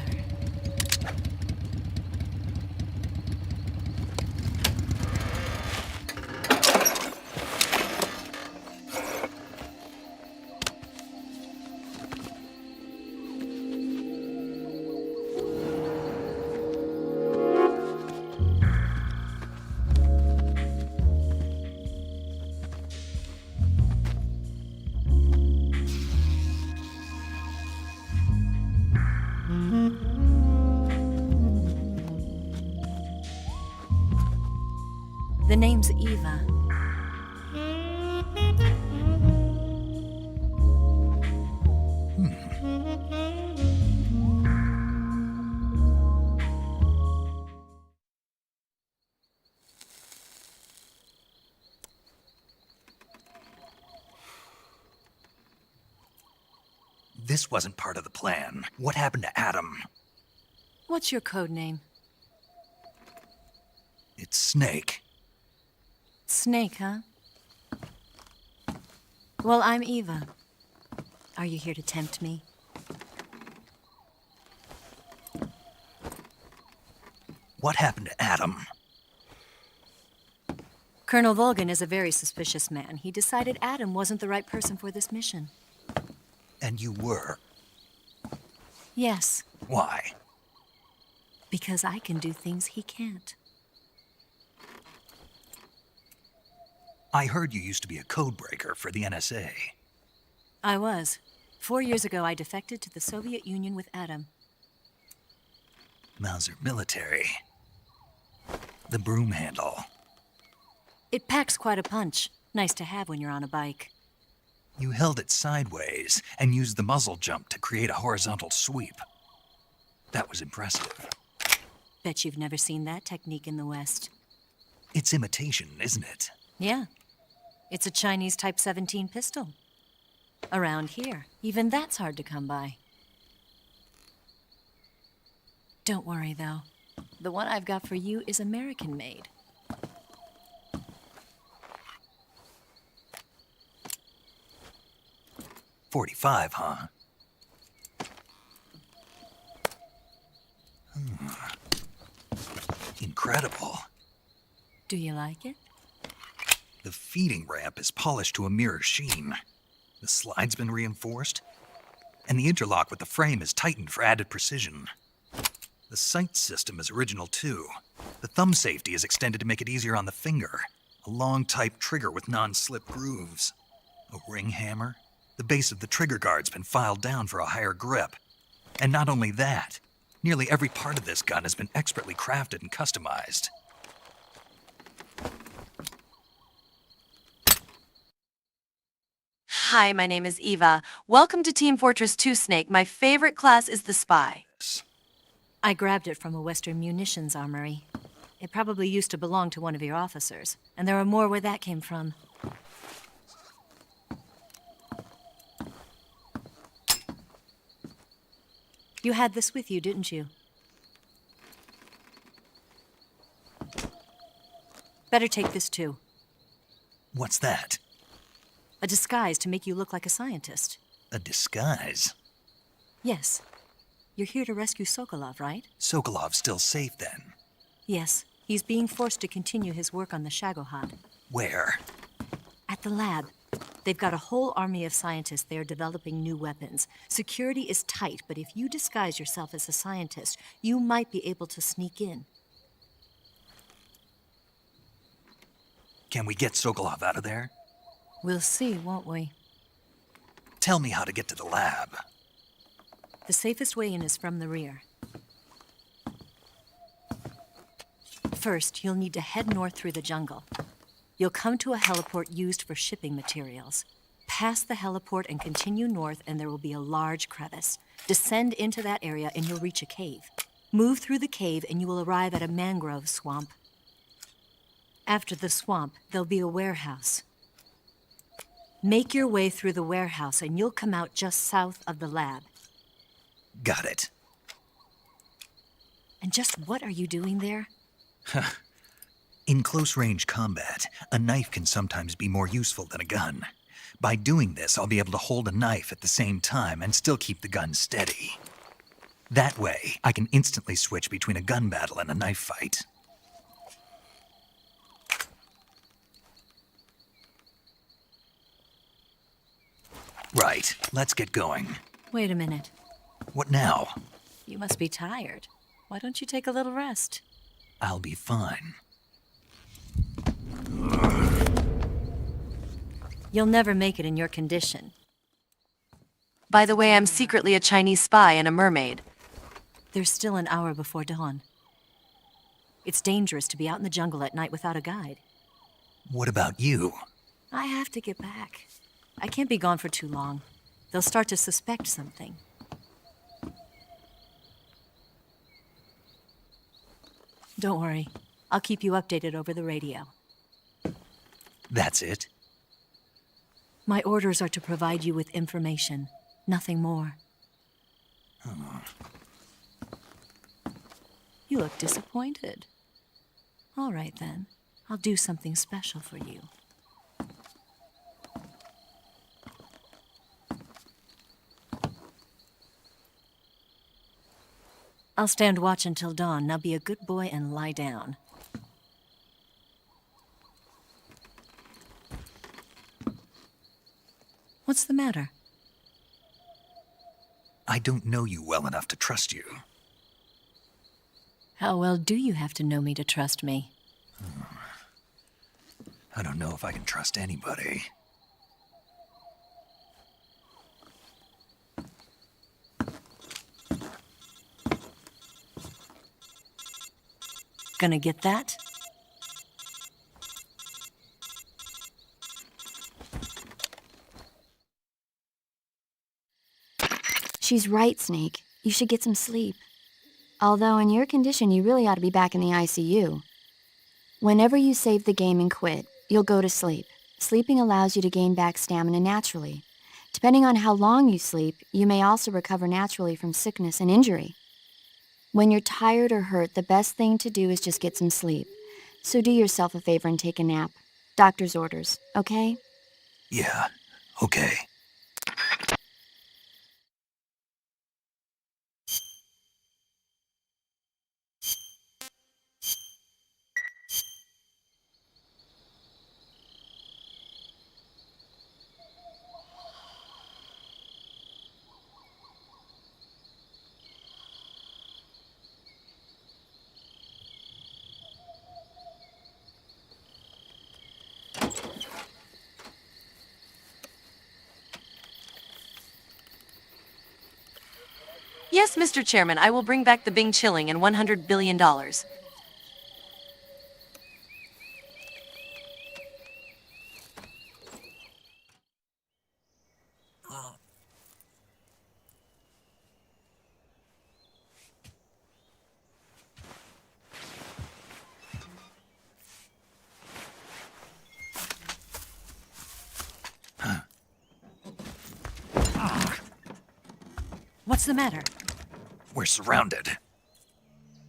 The name's Eva. This wasn't part of the plan. What happened to Adam? What's your code name? It's Snake. Snake, huh? Well, I'm Eva. Are you here to tempt me? What happened to Adam? Colonel Volgan is a very suspicious man. He decided Adam wasn't the right person for this mission. And you were. Yes, Why? because I can do things he can't. I heard you used to be a codebreaker for the NSA. I was. 4 years ago, I defected to the Soviet Union with Adam. Mauser military. The broom handle. It packs quite a punch. Nice to have when you're on a bike. You held it sideways and used the muzzle jump to create a horizontal sweep. That was impressive. Bet you've never seen that technique in the West. It's imitation, isn't it? Yeah. It's a Chinese Type 17 pistol. Around here, even that's hard to come by. Don't worry, though. The one I've got for you is American-made. .45, huh? Incredible. Do you like it? The feeding ramp is polished to a mirror sheen. The slide's been reinforced, and the interlock with the frame is tightened for added precision. The sight system is original too. The thumb safety is extended to make it easier on the finger. A long type trigger with non-slip grooves. A ring hammer. The base of the trigger guard's been filed down for a higher grip. And not only that, nearly every part of this gun has been expertly crafted and customized. Hi, my name is Eva. Welcome to Team Fortress 2, Snake. My favorite class is the Spy. I grabbed it from a Western munitions armory. It probably used to belong to one of your officers, and there are more where that came from. You had this with you, didn't you? Better take this too. What's that? A disguise to make you look like a scientist. A disguise? Yes. You're here to rescue Sokolov, right? Sokolov's still safe then? Yes. He's being forced to continue his work on the Shagohod. Where? At the lab. They've got a whole army of scientists there developing new weapons. Security is tight, but if you disguise yourself as a scientist, you might be able to sneak in. Can we get Sokolov out of there? We'll see, won't we? Tell me how to get to the lab. The safest way in is from the rear. First, you'll need to head north through the jungle. You'll come to a heliport used for shipping materials. Pass the heliport and continue north, and there will be a large crevice. Descend into that area, and you'll reach a cave. Move through the cave, and you will arrive at a mangrove swamp. After the swamp, there'll be a warehouse. Make your way through the warehouse, and you'll come out just south of the lab. Got it. And just what are you doing there? In close-range combat, a knife can sometimes be more useful than a gun. By doing this, I'll be able to hold a knife at the same time and still keep the gun steady. That way, I can instantly switch between a gun battle and a knife fight. Right, let's get going. Wait a minute. What now? You must be tired. Why don't you take a little rest? I'll be fine. You'll never make it in your condition. By the way, I'm secretly a Chinese spy and a mermaid. There's still an hour before dawn. It's dangerous to be out in the jungle at night without a guide. What about you? I have to get back. I can't be gone for too long. They'll start to suspect something. Don't worry. I'll keep you updated over the radio. That's it? My orders are to provide you with information, nothing more. Oh. You look disappointed. All right, then. I'll do something special for you. I'll stand watch until dawn. Now be a good boy and lie down. What's the matter? I don't know you well enough to trust you. How well do you have to know me to trust me? I don't know if I can trust anybody. Gonna get that? She's right, Snake. You should get some sleep. Although in your condition, you really ought to be back in the ICU. Whenever you save the game and quit, you'll go to sleep. Sleeping allows you to gain back stamina naturally. Depending on how long you sleep, you may also recover naturally from sickness and injury. When you're tired or hurt, the best thing to do is just get some sleep. So do yourself a favor and take a nap. Doctor's orders, okay? Yeah, okay. Yes, Mr. Chairman, I will bring back the Bing Chilling and $100 billion. What's the matter? We're surrounded.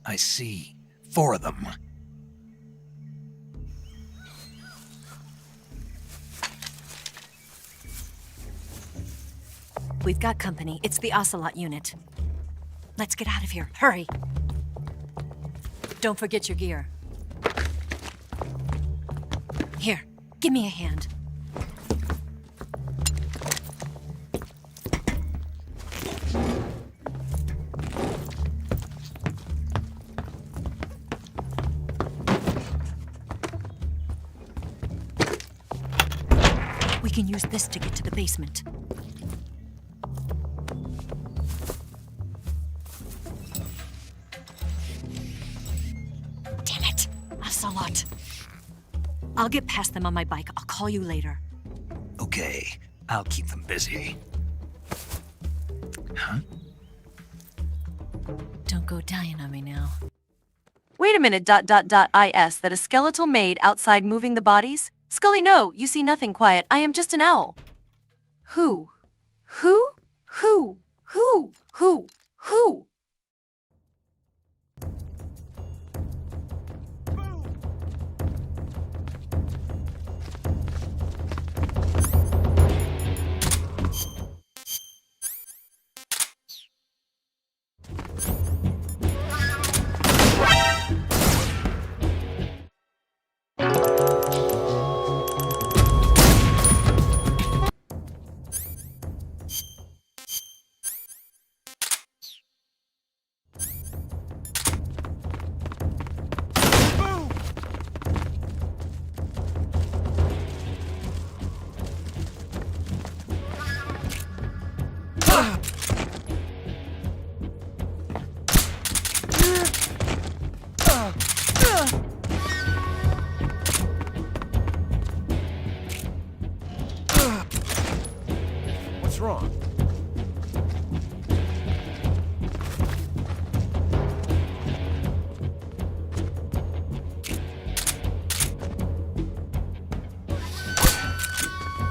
I see 4 of them. We've got company. It's the Ocelot unit. Let's get out of here. Hurry. Don't forget your gear. Here, give me a hand. We can use this to get to the basement. Damn it! Ocelot. I'll get past them on my bike. I'll call you later. Okay, I'll keep them busy. Huh? Don't go dying on me now. Wait a minute, is that a skeletal maid outside moving the bodies? Scully, no, you see nothing, quiet. I am just an owl. Who? Who? Who? Who? Who? Who? What's wrong?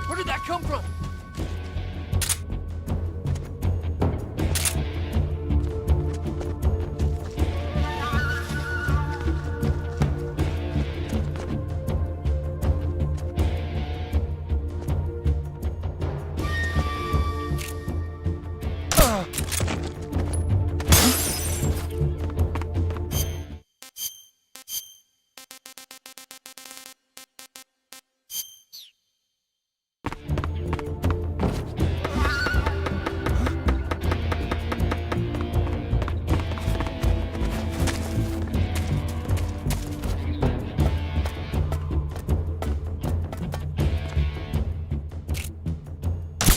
Where did that come from?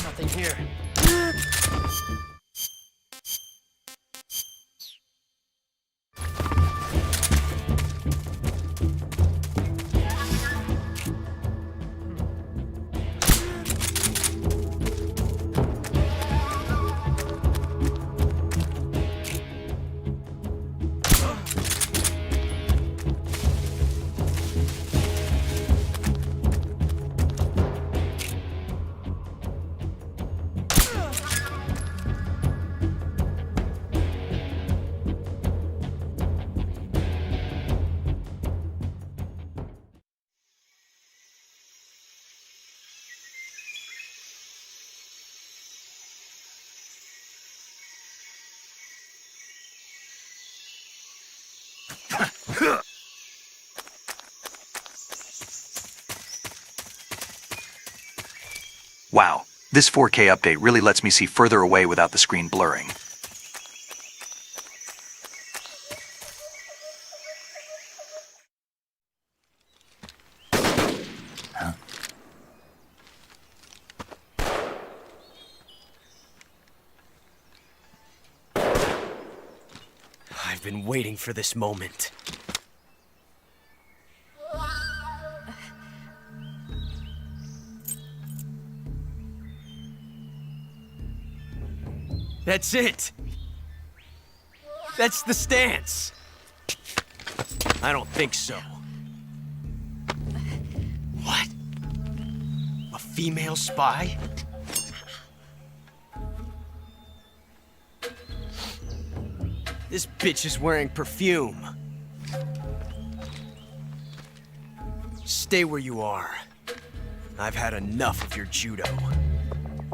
Nothing here. Wow, this 4K update really lets me see further away without the screen blurring. I've been waiting for this moment. That's it! That's the stance! I don't think so. What? A female spy? This bitch is wearing perfume. Stay where you are. I've had enough of your judo.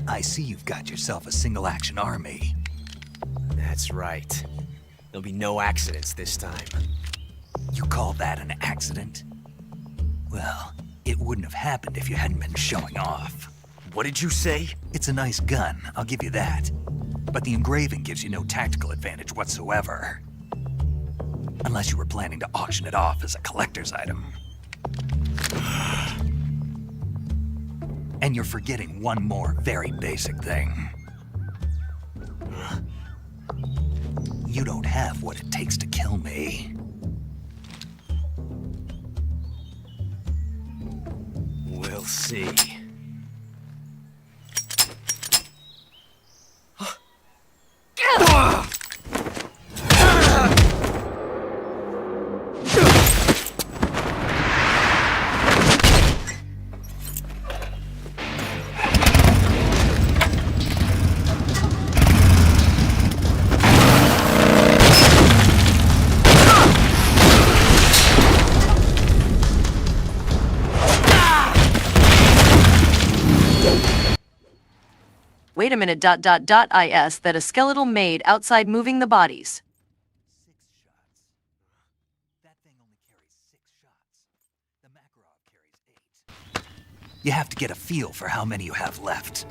I see you've got yourself a single-action army. That's right. There'll be no accidents this time. You call that an accident? Well, it wouldn't have happened if you hadn't been showing off. What did you say? It's a nice gun, I'll give you that. But the engraving gives you no tactical advantage whatsoever. Unless you were planning to auction it off as a collector's item. And you're forgetting one more very basic thing. You don't have what it takes to kill me. We'll see. Wait a minute, is that a skeletal maid outside moving the bodies? You have to get a feel for how many you have left.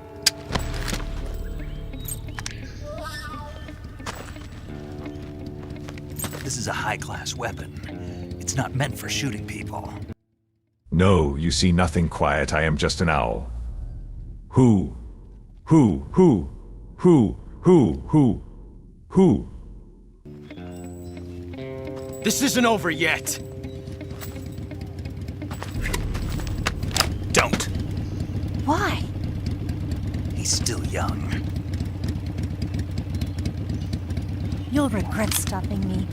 This is a high-class weapon. It's not meant for shooting people. No, you see nothing, Quiet. I am just an owl. Who? This isn't over yet. Don't. Why? He's still young. You'll regret stopping me.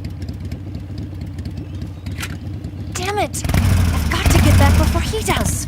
Damn it! I've got to get back before he does.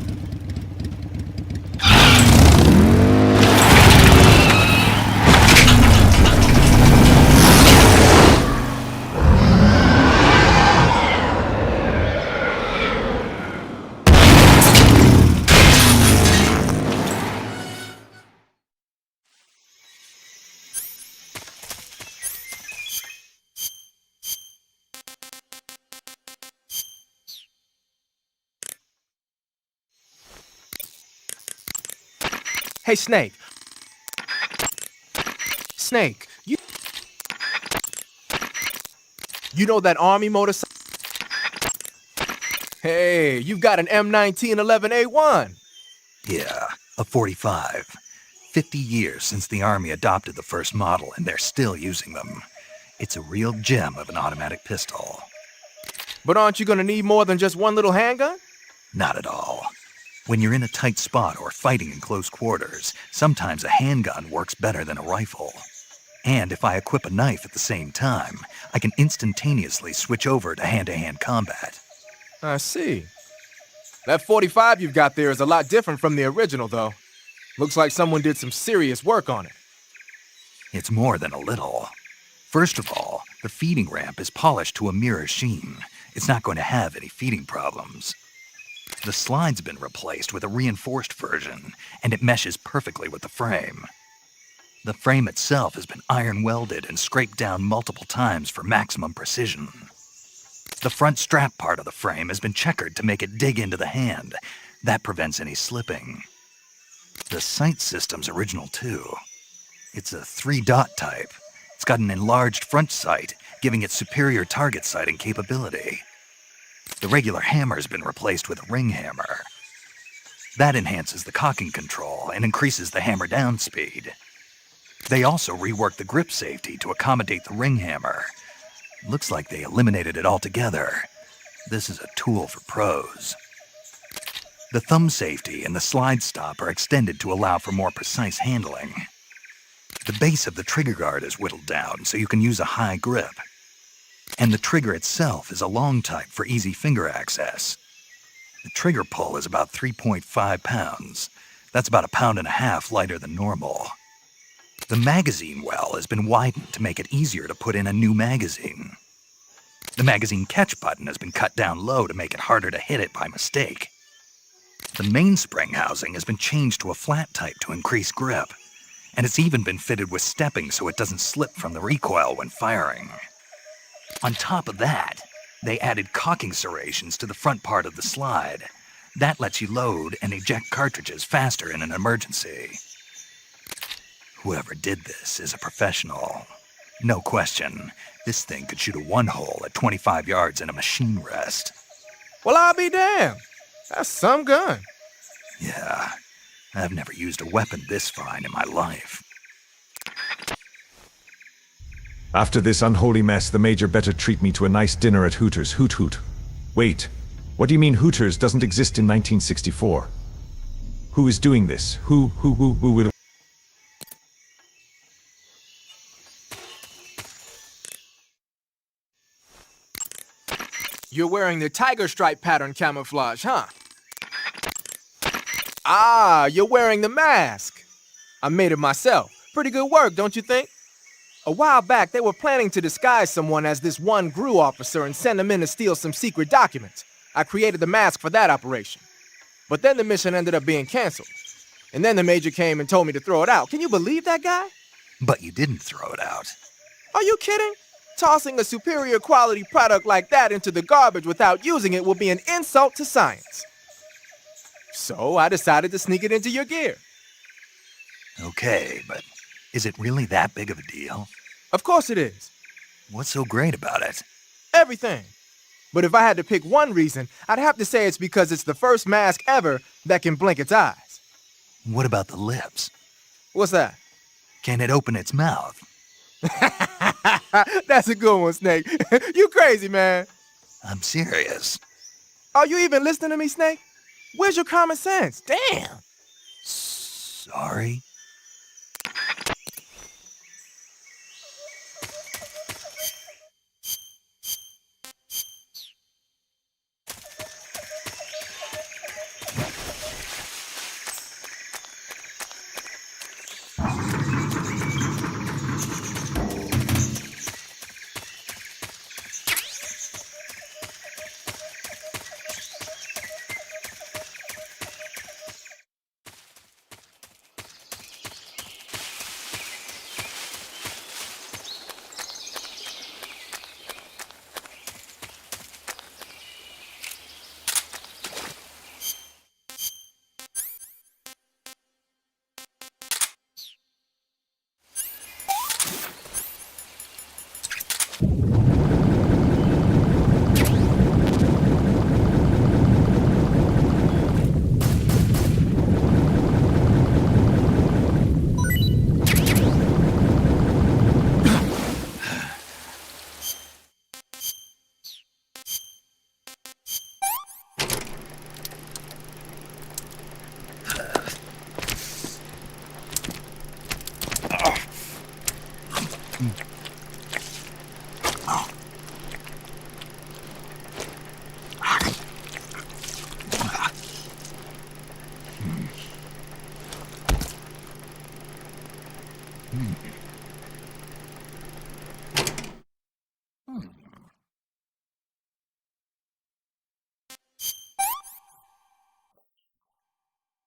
Hey, Snake. Snake, you know that army motorcycle? Hey, you've got an M1911A1. Yeah, a 45. 50 years since the Army adopted the first model, and they're still using them. It's a real gem of an automatic pistol. But aren't you gonna need more than just one little handgun? Not at all. When you're in a tight spot or fighting in close quarters, sometimes a handgun works better than a rifle. And if I equip a knife at the same time, I can instantaneously switch over to hand-to-hand combat. I see. That 45 you've got there is a lot different from the original, though. Looks like someone did some serious work on it. It's more than a little. First of all, the feeding ramp is polished to a mirror sheen. It's not going to have any feeding problems. The slide's been replaced with a reinforced version, and it meshes perfectly with the frame. The frame itself has been iron welded and scraped down multiple times for maximum precision. The front strap part of the frame has been checkered to make it dig into the hand. That prevents any slipping. The sight system's original too. It's a 3-dot type. It's got an enlarged front sight, giving it superior target sighting capability. The regular hammer's been replaced with a ring hammer. That enhances the cocking control and increases the hammer down speed. They also reworked the grip safety to accommodate the ring hammer. Looks like they eliminated it altogether. This is a tool for pros. The thumb safety and the slide stop are extended to allow for more precise handling. The base of the trigger guard is whittled down so you can use a high grip. And the trigger itself is a long type for easy finger access. The trigger pull is about 3.5 pounds. That's about 1.5 pounds lighter than normal. The magazine well has been widened to make it easier to put in a new magazine. The magazine catch button has been cut down low to make it harder to hit it by mistake. The mainspring housing has been changed to a flat type to increase grip, and it's even been fitted with stepping so it doesn't slip from the recoil when firing. On top of that, they added cocking serrations to the front part of the slide. That lets you load and eject cartridges faster in an emergency. Whoever did this is a professional. No question, this thing could shoot a one-hole at 25 yards in a machine rest. Well, I'll be damned. That's some gun. Yeah, I've never used a weapon this fine in my life. After this unholy mess, the Major better treat me to a nice dinner at Hooters. Hoot hoot. Wait, what do you mean Hooters doesn't exist in 1964? Who is doing this? Who will... You're wearing the tiger stripe pattern camouflage, huh? Ah, you're wearing the mask. I made it myself. Pretty good work, don't you think? A while back, they were planning to disguise someone as this one GRU officer and send him in to steal some secret documents. I created the mask for that operation. But then the mission ended up being canceled. And then the Major came and told me to throw it out. Can you believe that guy? But you didn't throw it out. Are you kidding? Tossing a superior quality product like that into the garbage without using it will be an insult to science. So I decided to sneak it into your gear. Okay, but is it really that big of a deal? Of course it is. What's so great about it? Everything. But if I had to pick one reason, I'd have to say it's because it's the first mask ever that can blink its eyes. What about the lips? What's that? Can it open its mouth? That's a good one, Snake. You crazy, man. I'm serious. Are you even listening to me, Snake? Where's your common sense? Damn. Sorry.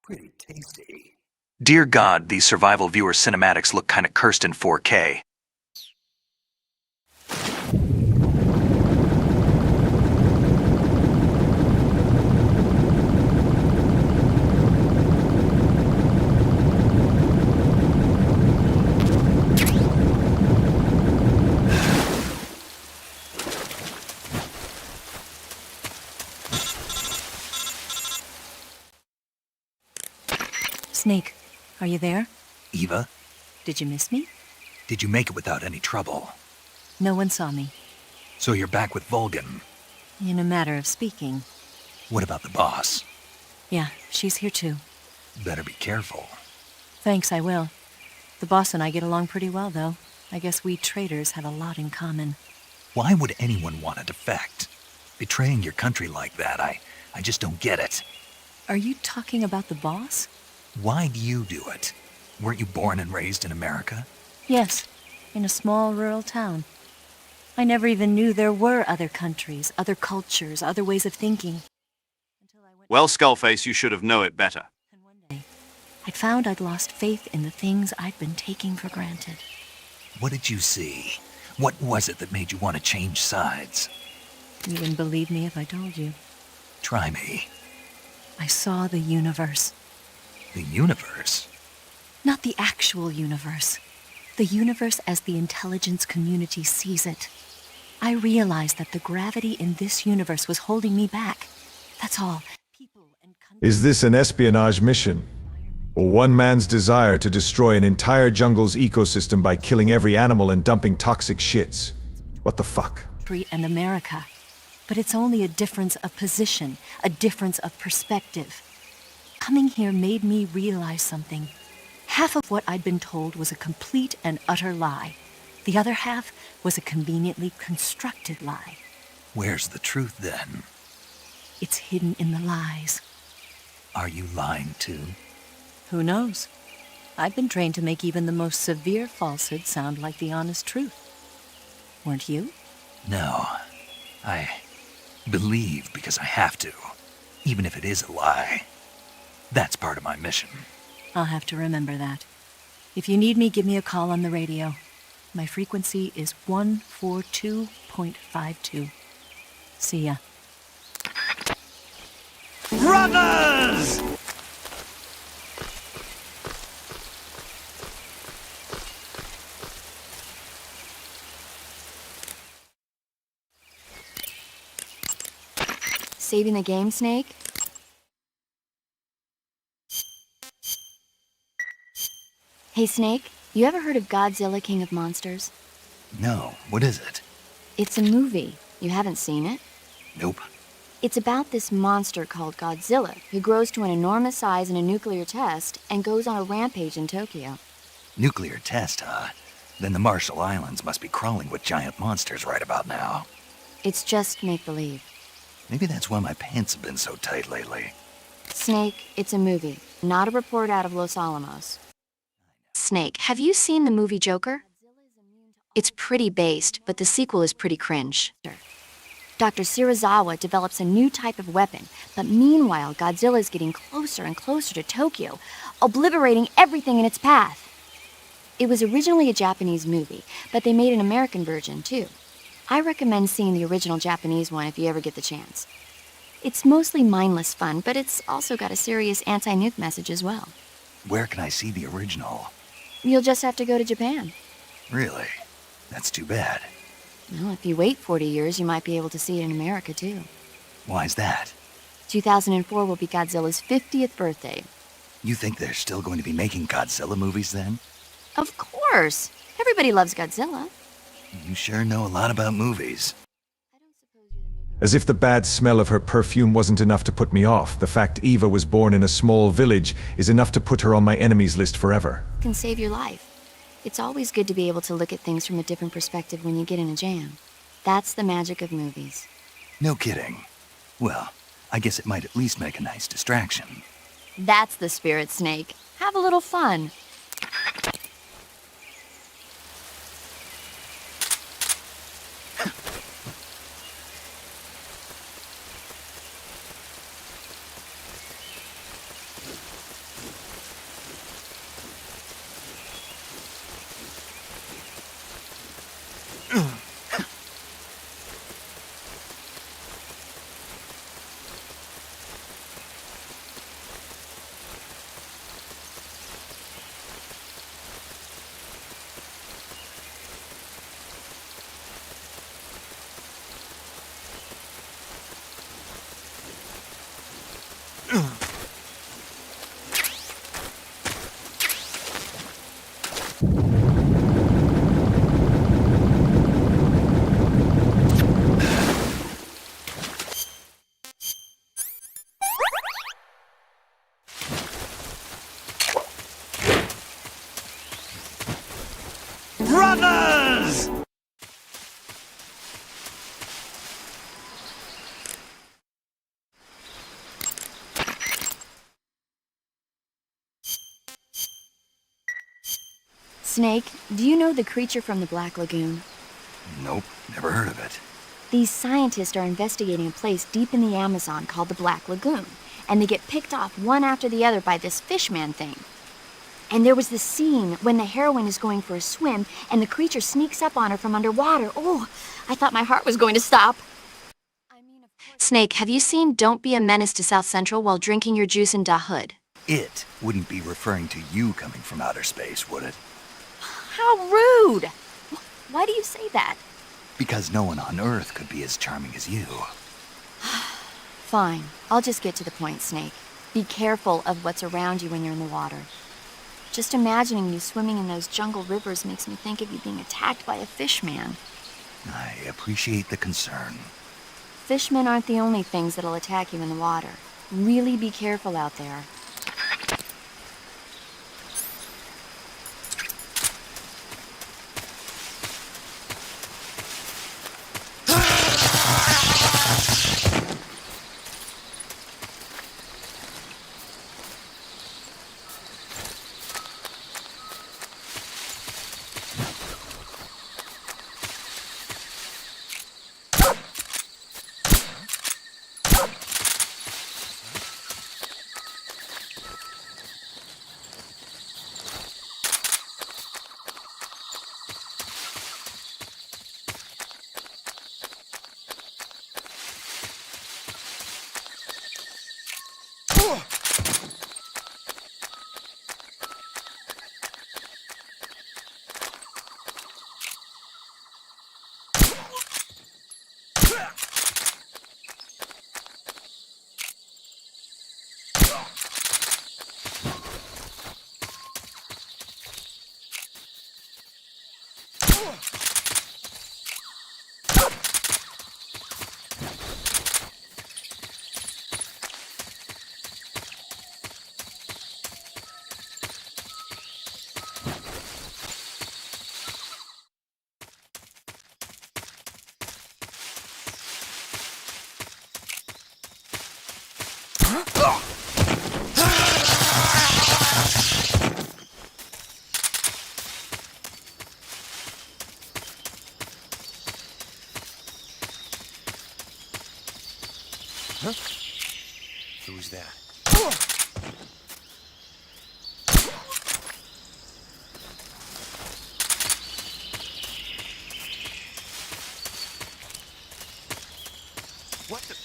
Pretty tasty. Dear God, these survival viewer cinematics look kinda cursed in 4K. Snake, are you there? Eva, Did you miss me? did you make it without any trouble? No one saw me. So you're back with Vulcan. In a matter of speaking. What about the boss? Yeah, she's here too. Better be careful. Thanks, I will. The boss and I get along pretty well, though. I guess we traitors have a lot in common. Why would anyone want to defect? Betraying your country like that, I just don't get it. Are you talking about the boss? Why do you do it? Weren't you born and raised in America? Yes, in a small rural town. I never even knew there were other countries, other cultures, other ways of thinking. Well, Skullface, you should have known it better. I'd found I'd lost faith in the things I'd been taking for granted. What did you see? What was it that made you want to change sides? You wouldn't believe me if I told you. Try me. I saw the universe. The universe? Not the actual universe. The universe as the intelligence community sees it. I realized that the gravity in this universe was holding me back. That's all. Is this an espionage mission? Or one man's desire to destroy an entire jungle's ecosystem by killing every animal and dumping toxic shits? What the fuck? And America. But it's only a difference of position, a difference of perspective. Coming here made me realize something. Half of what I'd been told was a complete and utter lie. The other half was a conveniently constructed lie. Where's the truth then? It's hidden in the lies. Are you lying too? Who knows? I've been trained to make even the most severe falsehood sound like the honest truth. Weren't you? No. I believe because I have to, even if it is a lie. That's part of my mission. I'll have to remember that. If you need me, give me a call on the radio. My frequency is 142.52. See ya. Brothers! Saving the game, Snake? Hey, Snake, you ever heard of Godzilla, King of Monsters? No, what is it? It's a movie. You haven't seen it? Nope. It's about this monster called Godzilla, who grows to an enormous size in a nuclear test and goes on a rampage in Tokyo. Nuclear test, huh? Then the Marshall Islands must be crawling with giant monsters right about now. It's just make-believe. Maybe that's why my pants have been so tight lately. Snake, it's a movie, not a report out of Los Alamos. Snake, have you seen the movie Joker? It's pretty based, but the sequel is pretty cringe. Dr. Shirazawa develops a new type of weapon, but meanwhile, Godzilla is getting closer and closer to Tokyo, obliterating everything in its path. It was originally a Japanese movie, but they made an American version, too. I recommend seeing the original Japanese one if you ever get the chance. It's mostly mindless fun, but it's also got a serious anti-nuke message as well. Where can I see the original? You'll just have to go to Japan. Really? That's too bad. Well, if you wait 40 years, you might be able to see it in America, too. Why's that? 2004 will be Godzilla's 50th birthday. You think they're still going to be making Godzilla movies then? Of course! Everybody loves Godzilla. You sure know a lot about movies. As if the bad smell of her perfume wasn't enough to put me off, the fact Eva was born in a small village is enough to put her on my enemies list forever. It can save your life. It's always good to be able to look at things from a different perspective when you get in a jam. That's the magic of movies. No kidding. Well, I guess it might at least make a nice distraction. That's the spirit, Snake. Have a little fun. brothers! Snake, do you know the creature from the Black Lagoon? Nope, never heard of it. These scientists are investigating a place deep in the Amazon called the Black Lagoon, and they get picked off one after the other by this fishman thing. And there was this scene when the heroine is going for a swim, and the creature sneaks up on her from underwater. Oh, I thought my heart was going to stop. Snake, have you seen Don't Be a Menace to South Central while drinking your juice in Da Hood? It wouldn't be referring to you coming from outer space, would it? How rude! Why do you say that? Because no one on Earth could be as charming as you. Fine, I'll just get to the point, Snake. Be careful of what's around you when you're in the water. Just imagining you swimming in those jungle rivers makes me think of you being attacked by a fishman. I appreciate the concern. Fishmen aren't the only things that'll attack you in the water. Really be careful out there. Huh? Who's that? What the?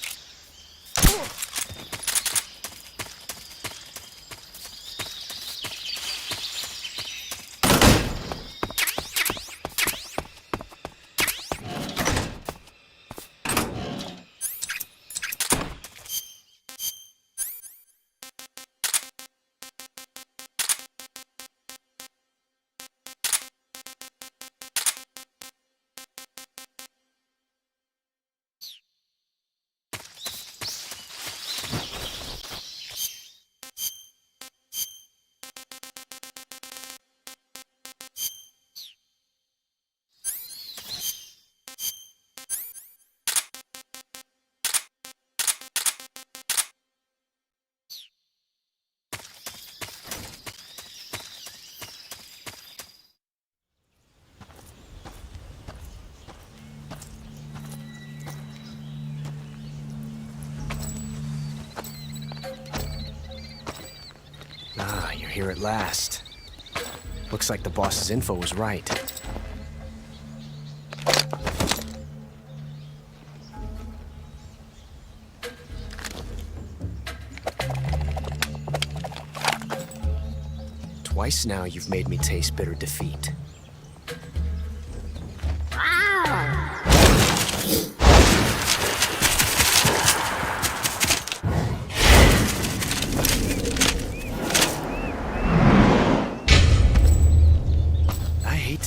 Ah, you're here at last. Looks like the boss's info was right. Twice now you've made me taste bitter defeat.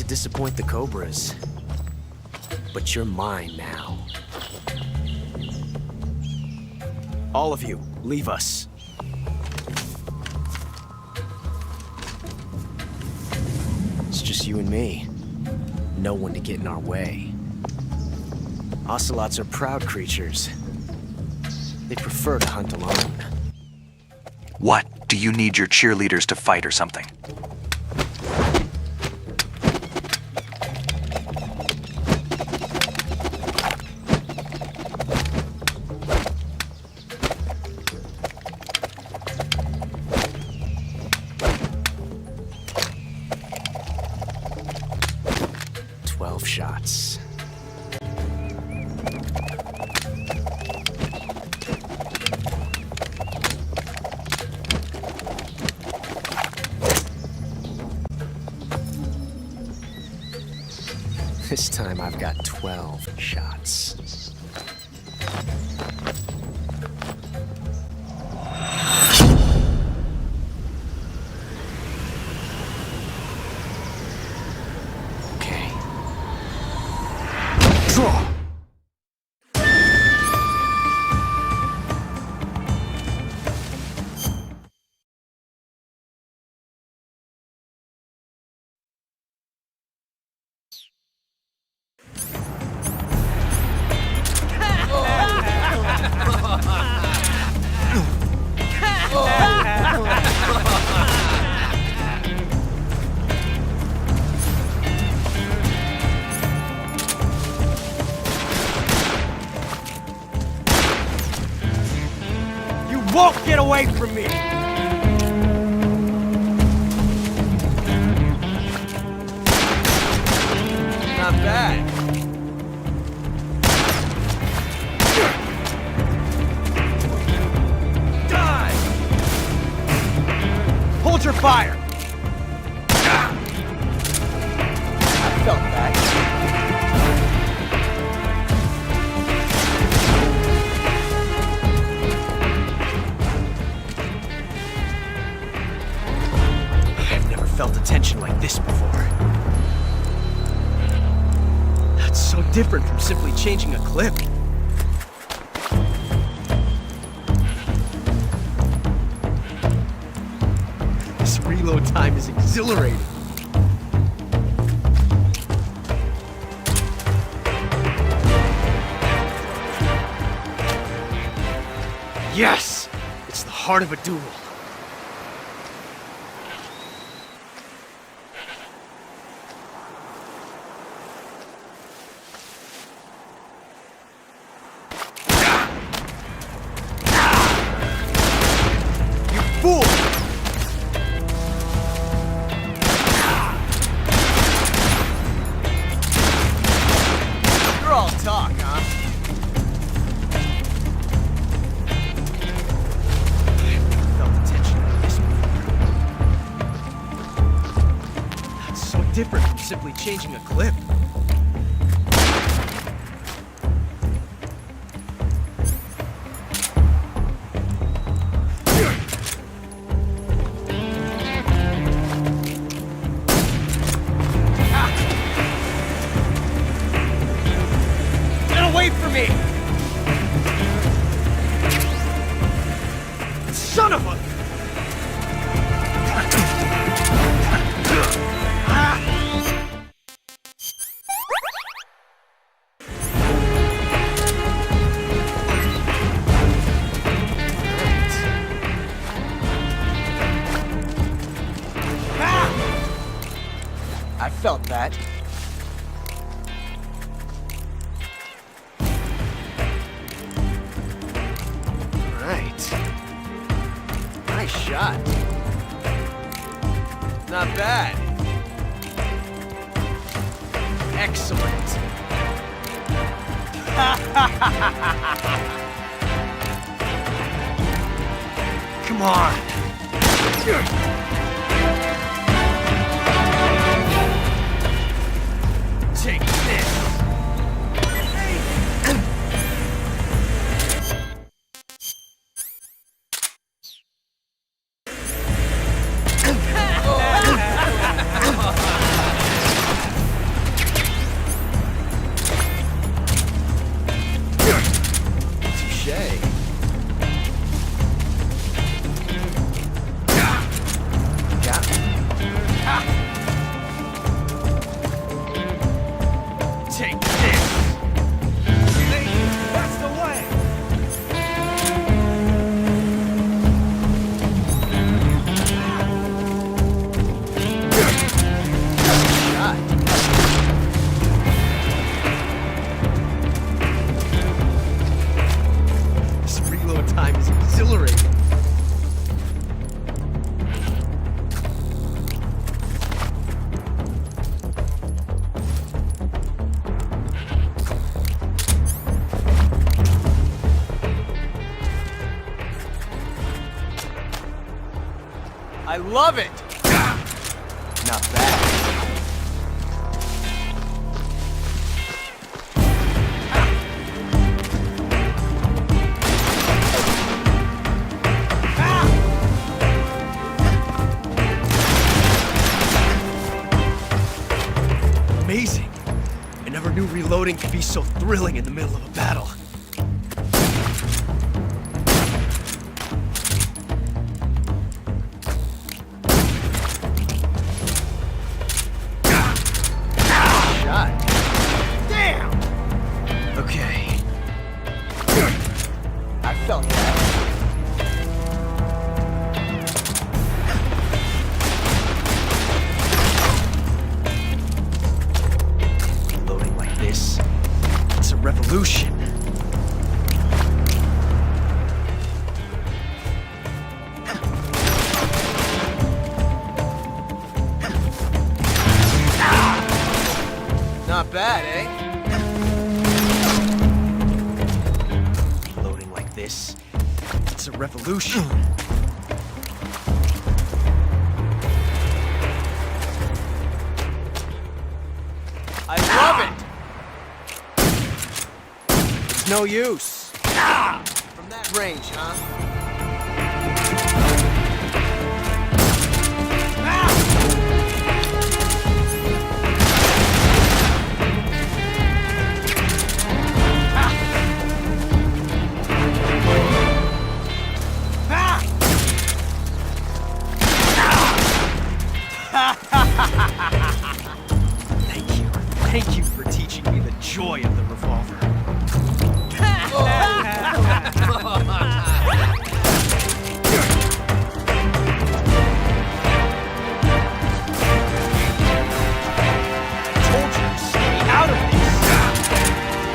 Disappoint the Cobras, but you're mine now. All of you, leave us. It's just you and me. no one to get in our way. Ocelots are proud creatures. They prefer to hunt alone. What? Do you need your cheerleaders to fight or something? Shots. This time I've got 12 shots. Won't get away from me! Not bad. Die! Hold your fire! I felt that. Felt a tension like this before. That's so different from simply changing a clip. This reload time is exhilarating. Yes! It's the heart of a duel. Fool! You're all talk, huh? I've never felt the tension like this before. That's so different from simply changing a clip. Wait for me! Son of a... I felt that. Nice shot. Not bad. Excellent. Come on. Take this. love it! Not bad. Amazing. I never knew reloading could be so thrilling in the middle of a battle. Shot. Damn! Okay. I felt that. Loading like this, it's a revolution. Not bad, eh? Loading like this, it's a revolution. I love it! It's no use. From that range, huh? Thank you. Thank you for teaching me the joy of the revolver. I told you to stay out of this.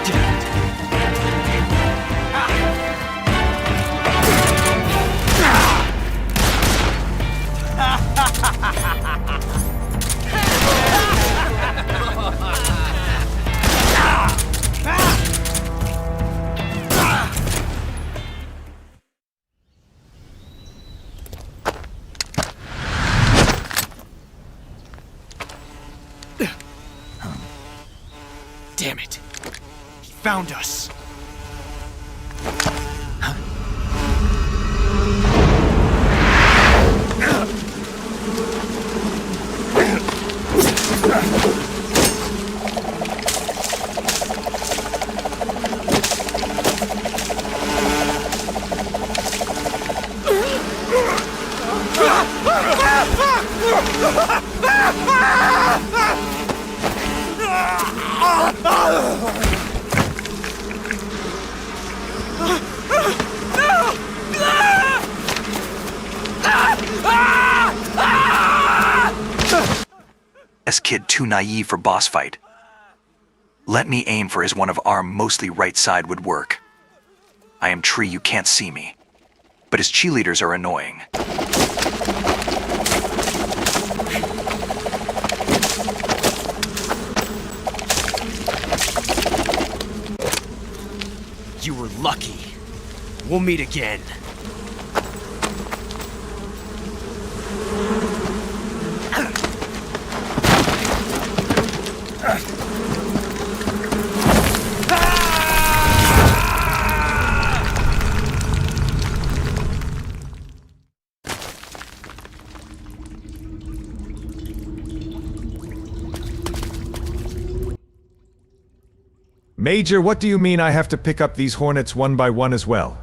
Damn it. Damn it. He found us. Kid too naive for boss fight. Let me aim for his one of arm, mostly right side would work. I am tree, you can't see me. But his cheerleaders are annoying. You were lucky. We'll meet again. Major, what do you mean I have to pick up these Hornets one by one as well?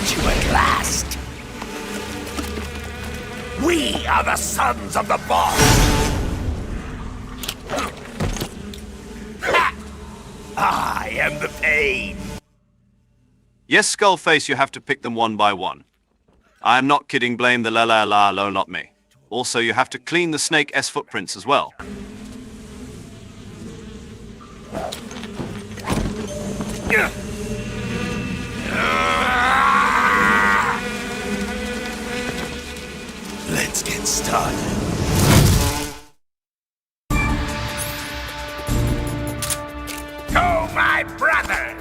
found you at last. We are the sons of the boss. Ha! I am the pain. Yes, Skullface, you have to pick them one by one. I am not kidding, blame the la, not me. Also, you have to clean the Snake S footprints as well. Let's get started. To my brothers!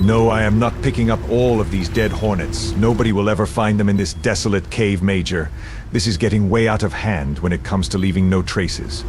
No, I am not picking up all of these dead hornets. Nobody will ever find them in this desolate cave, Major. This is getting way out of hand when it comes to leaving no traces.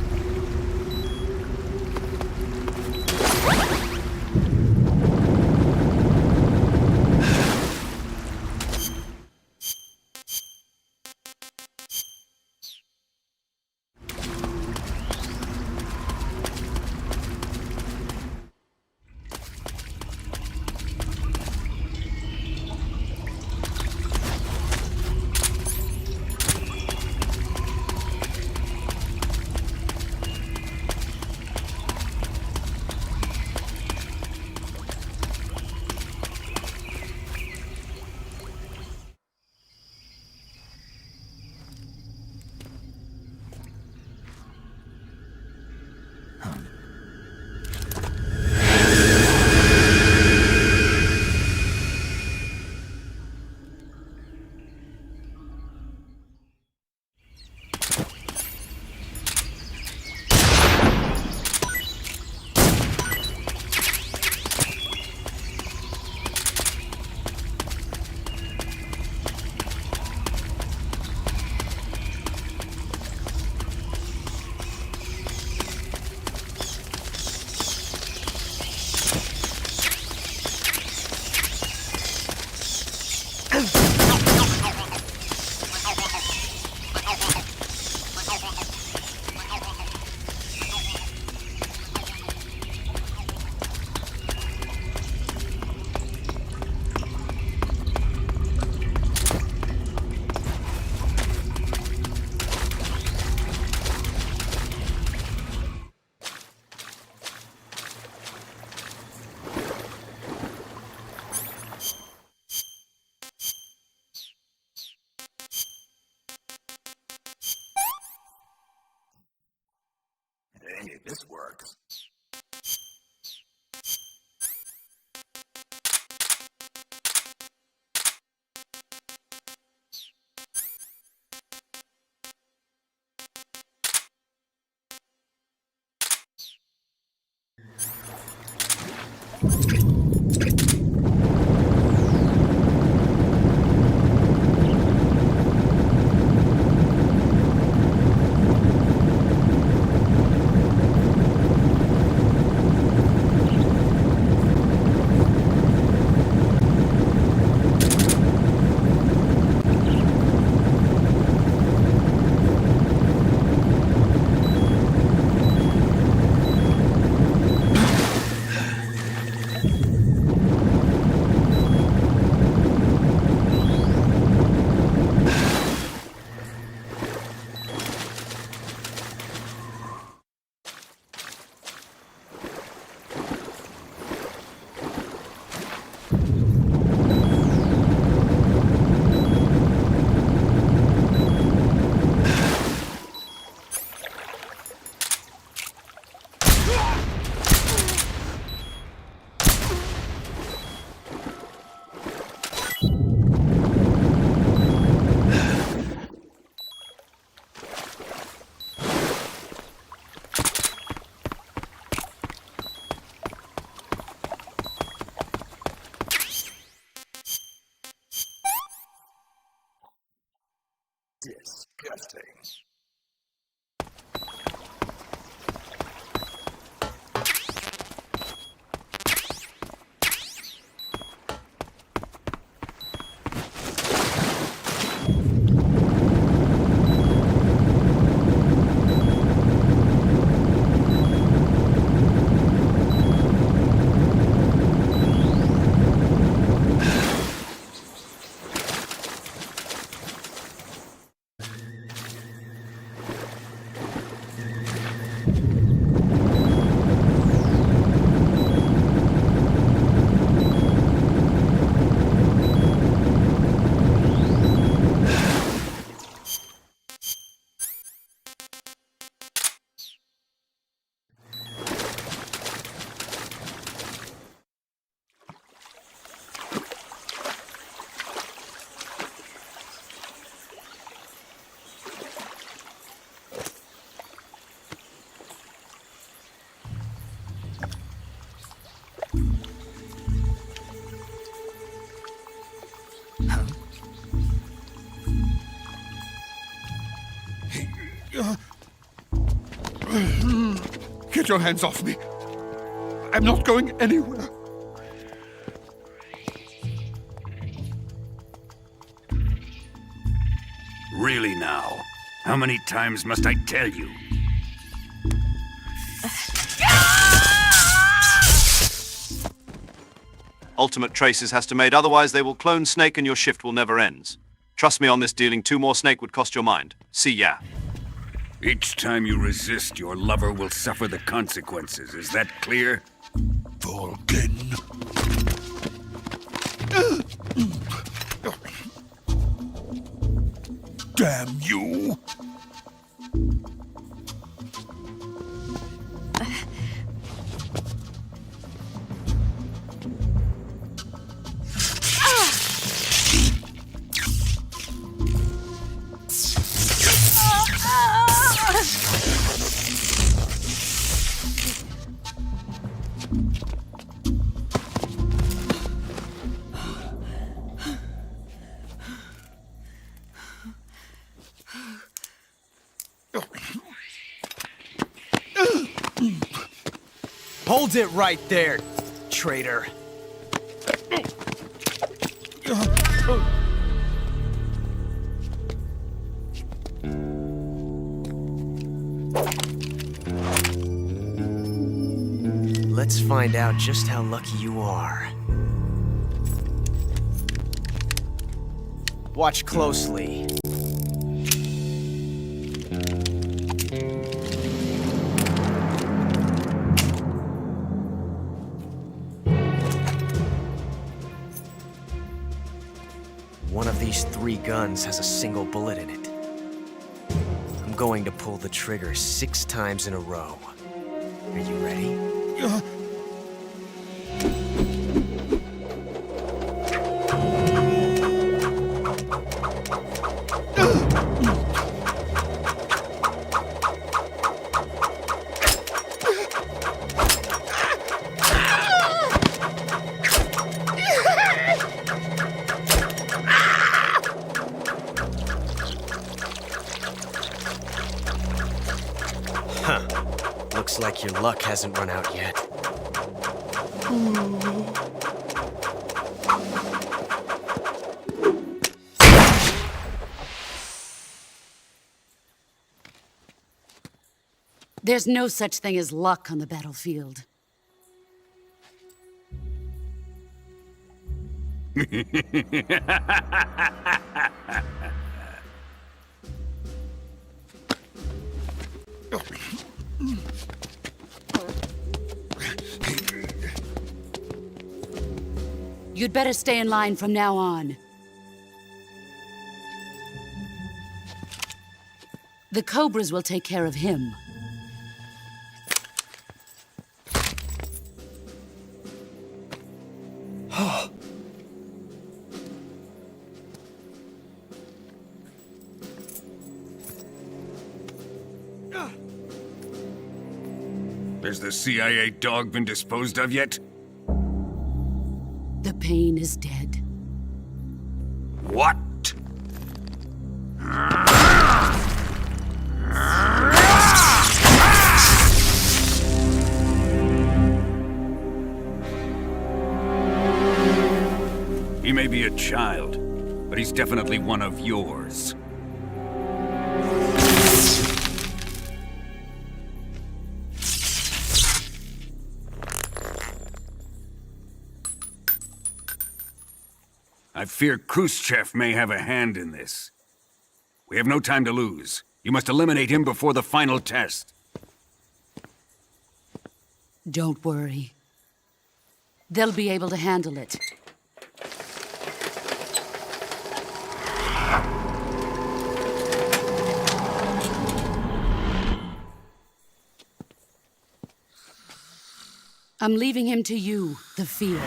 Hey, this works. Disgusting. Get your hands off me. I'm not going anywhere. Really now? How many times must I tell you? Ultimate traces has to made, otherwise they will clone Snake and your shift will never end. Trust me on this, dealing 2 more Snake would cost your mind. See ya. Each time you resist, your lover will suffer the consequences. Is that clear? Vulcan. Damn you! Hold it right there, traitor. Let's find out just how lucky you are. Watch closely. One of these 3 guns has a single bullet in it. I'm going to pull the trigger 6 times in a row. Are you ready? Huh. Looks like your luck hasn't run out yet. There's no such thing as luck on the battlefield. You'd better stay in line from now on. The Cobras will take care of him. Has the CIA dog been disposed of yet? The pain is dead. What? He may be a child, but he's definitely one of yours. I fear Khrushchev may have a hand in this. We have no time to lose. You must eliminate him before the final test. Don't worry. They'll be able to handle it. I'm leaving him to you, the field.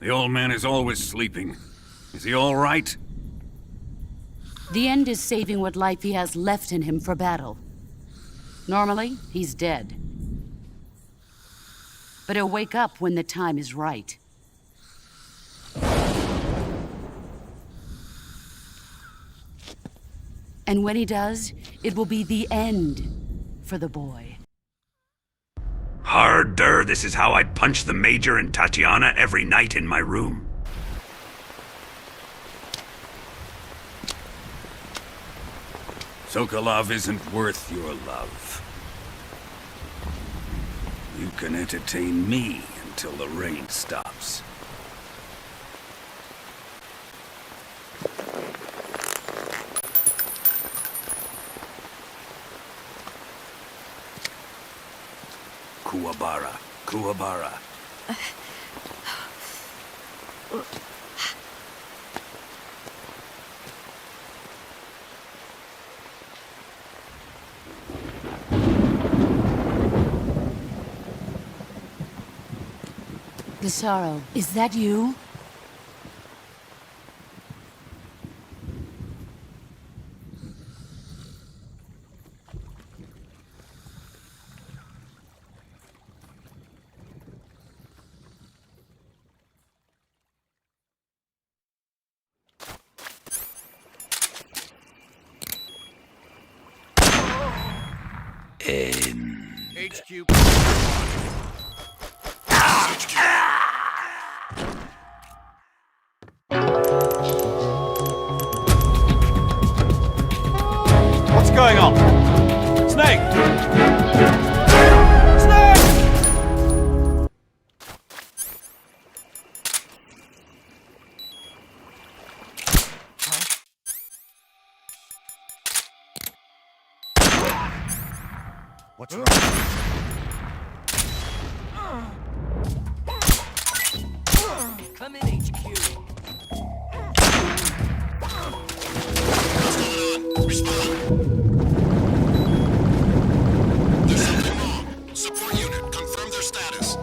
The old man is always sleeping. Is he all right? The end is saving what life he has left in him for battle. Normally, he's dead. But he'll wake up when the time is right. And when he does, it will be the end for the boy. Harder, this is how I'd punch the Major and Tatiana every night in my room. Sokolov isn't worth your love. You can entertain me until the rain stops. Kuwabara, Kuwabara. Gisaro, is that you? HQ. What's going on? Snake! Snake! What's wrong? Come in, HQ. Support unit, confirm their status.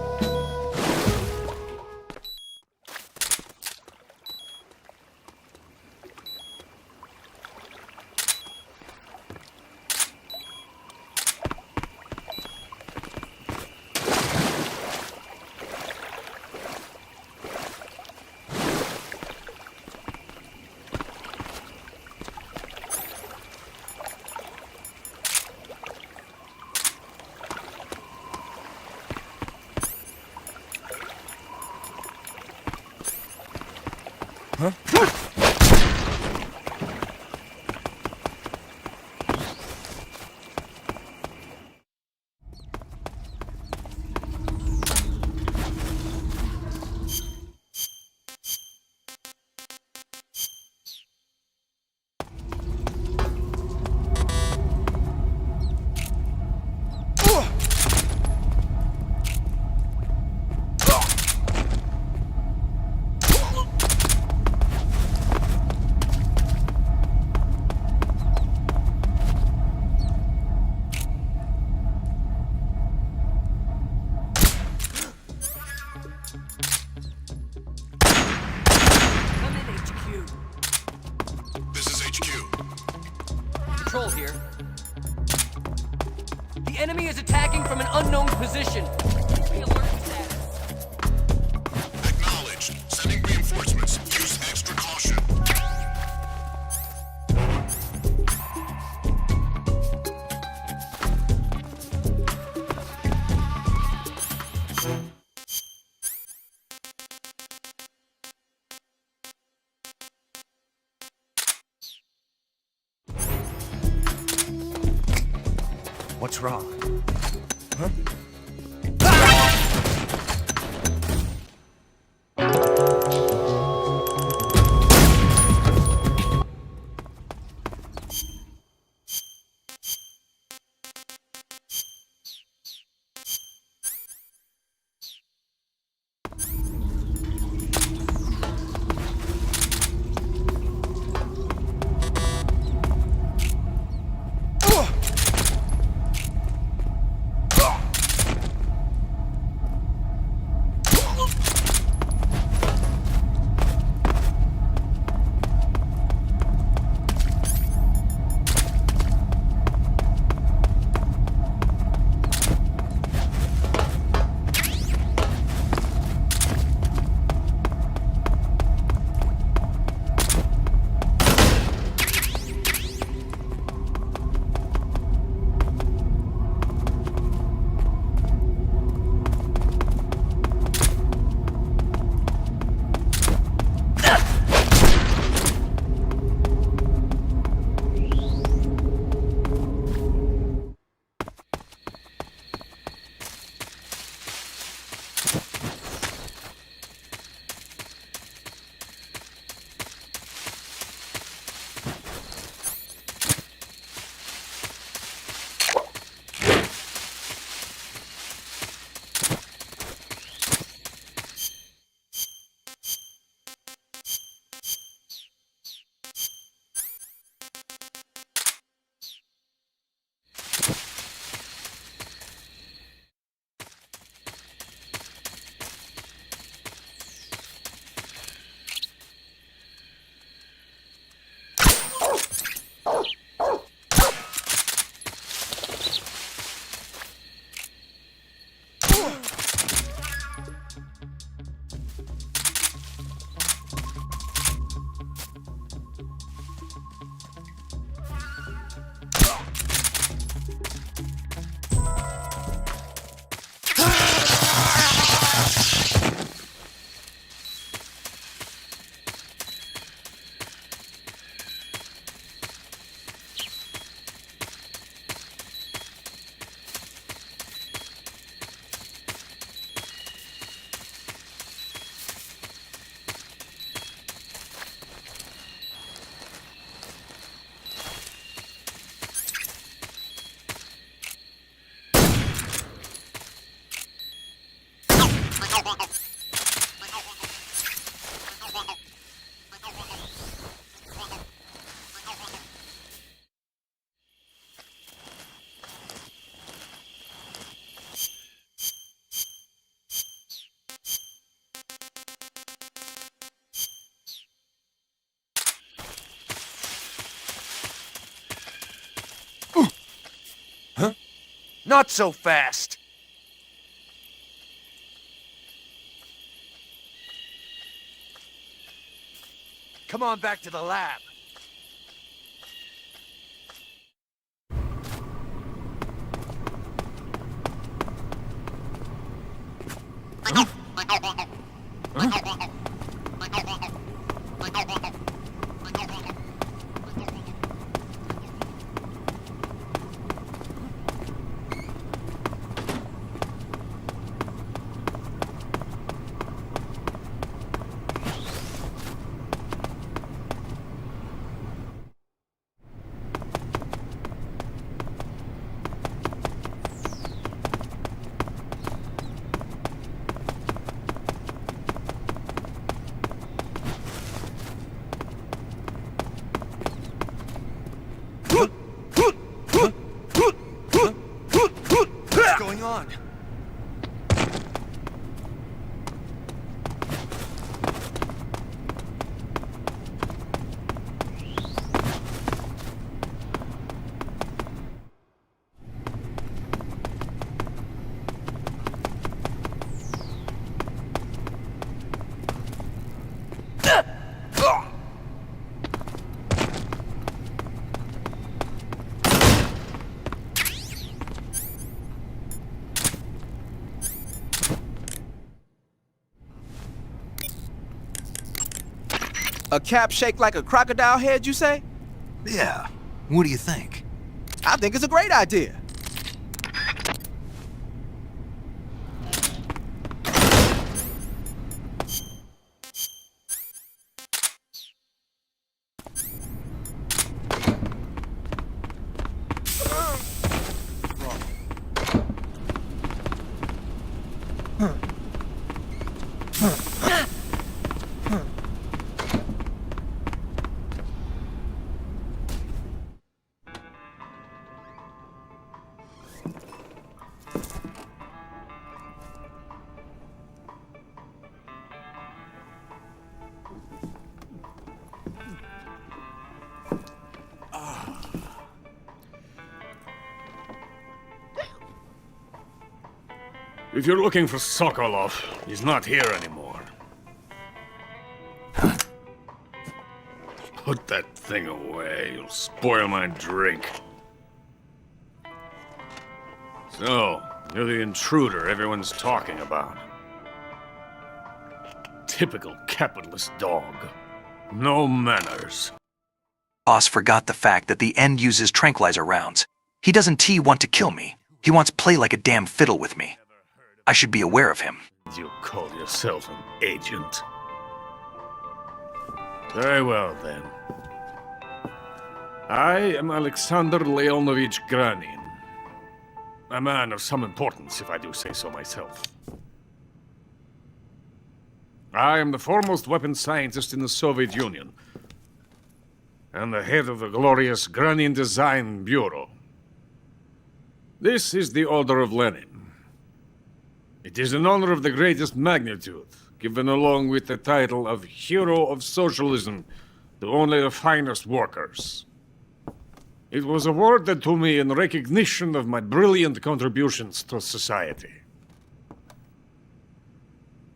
Huh? Control here. The enemy is attacking from an unknown position. Be alert status. Acknowledged. Sending reinforcements. Use extra caution. What's wrong? Huh? Not so fast! Come on back to the lab. What's going on? A cap shaped like a crocodile head, you say? Yeah. What do you think? I think it's a great idea. If you're looking for Sokolov, he's not here anymore. Put that thing away. You'll spoil my drink. So, you're the intruder everyone's talking about. Typical capitalist dog. No manners. Boss forgot the fact that the end uses tranquilizer rounds. He doesn't want to kill me. He wants play like a damn fiddle with me. I should be aware of him. You call yourself an agent? Very well, then. I am Alexander Leonovich Granin. A man of some importance, if I do say so myself. I am the foremost weapons scientist in the Soviet Union, and the head of the glorious Granin Design Bureau. This is the Order of Lenin. It is an honor of the greatest magnitude, given along with the title of Hero of Socialism to only the finest workers. It was awarded to me in recognition of my brilliant contributions to society.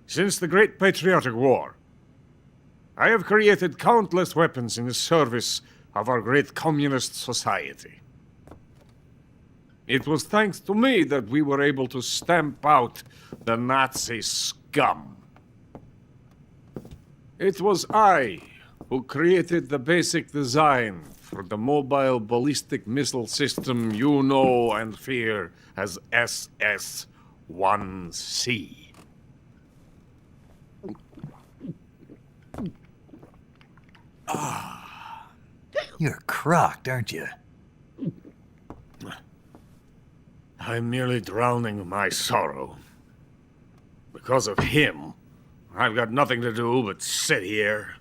Since the Great Patriotic War, I have created countless weapons in the service of our great communist society. It was thanks to me that we were able to stamp out the Nazi scum. It was I who created the basic design for the mobile ballistic missile system you know and fear as SS-1C. You're crocked, aren't you? I'm merely drowning my sorrow. Because of him, I've got nothing to do but sit here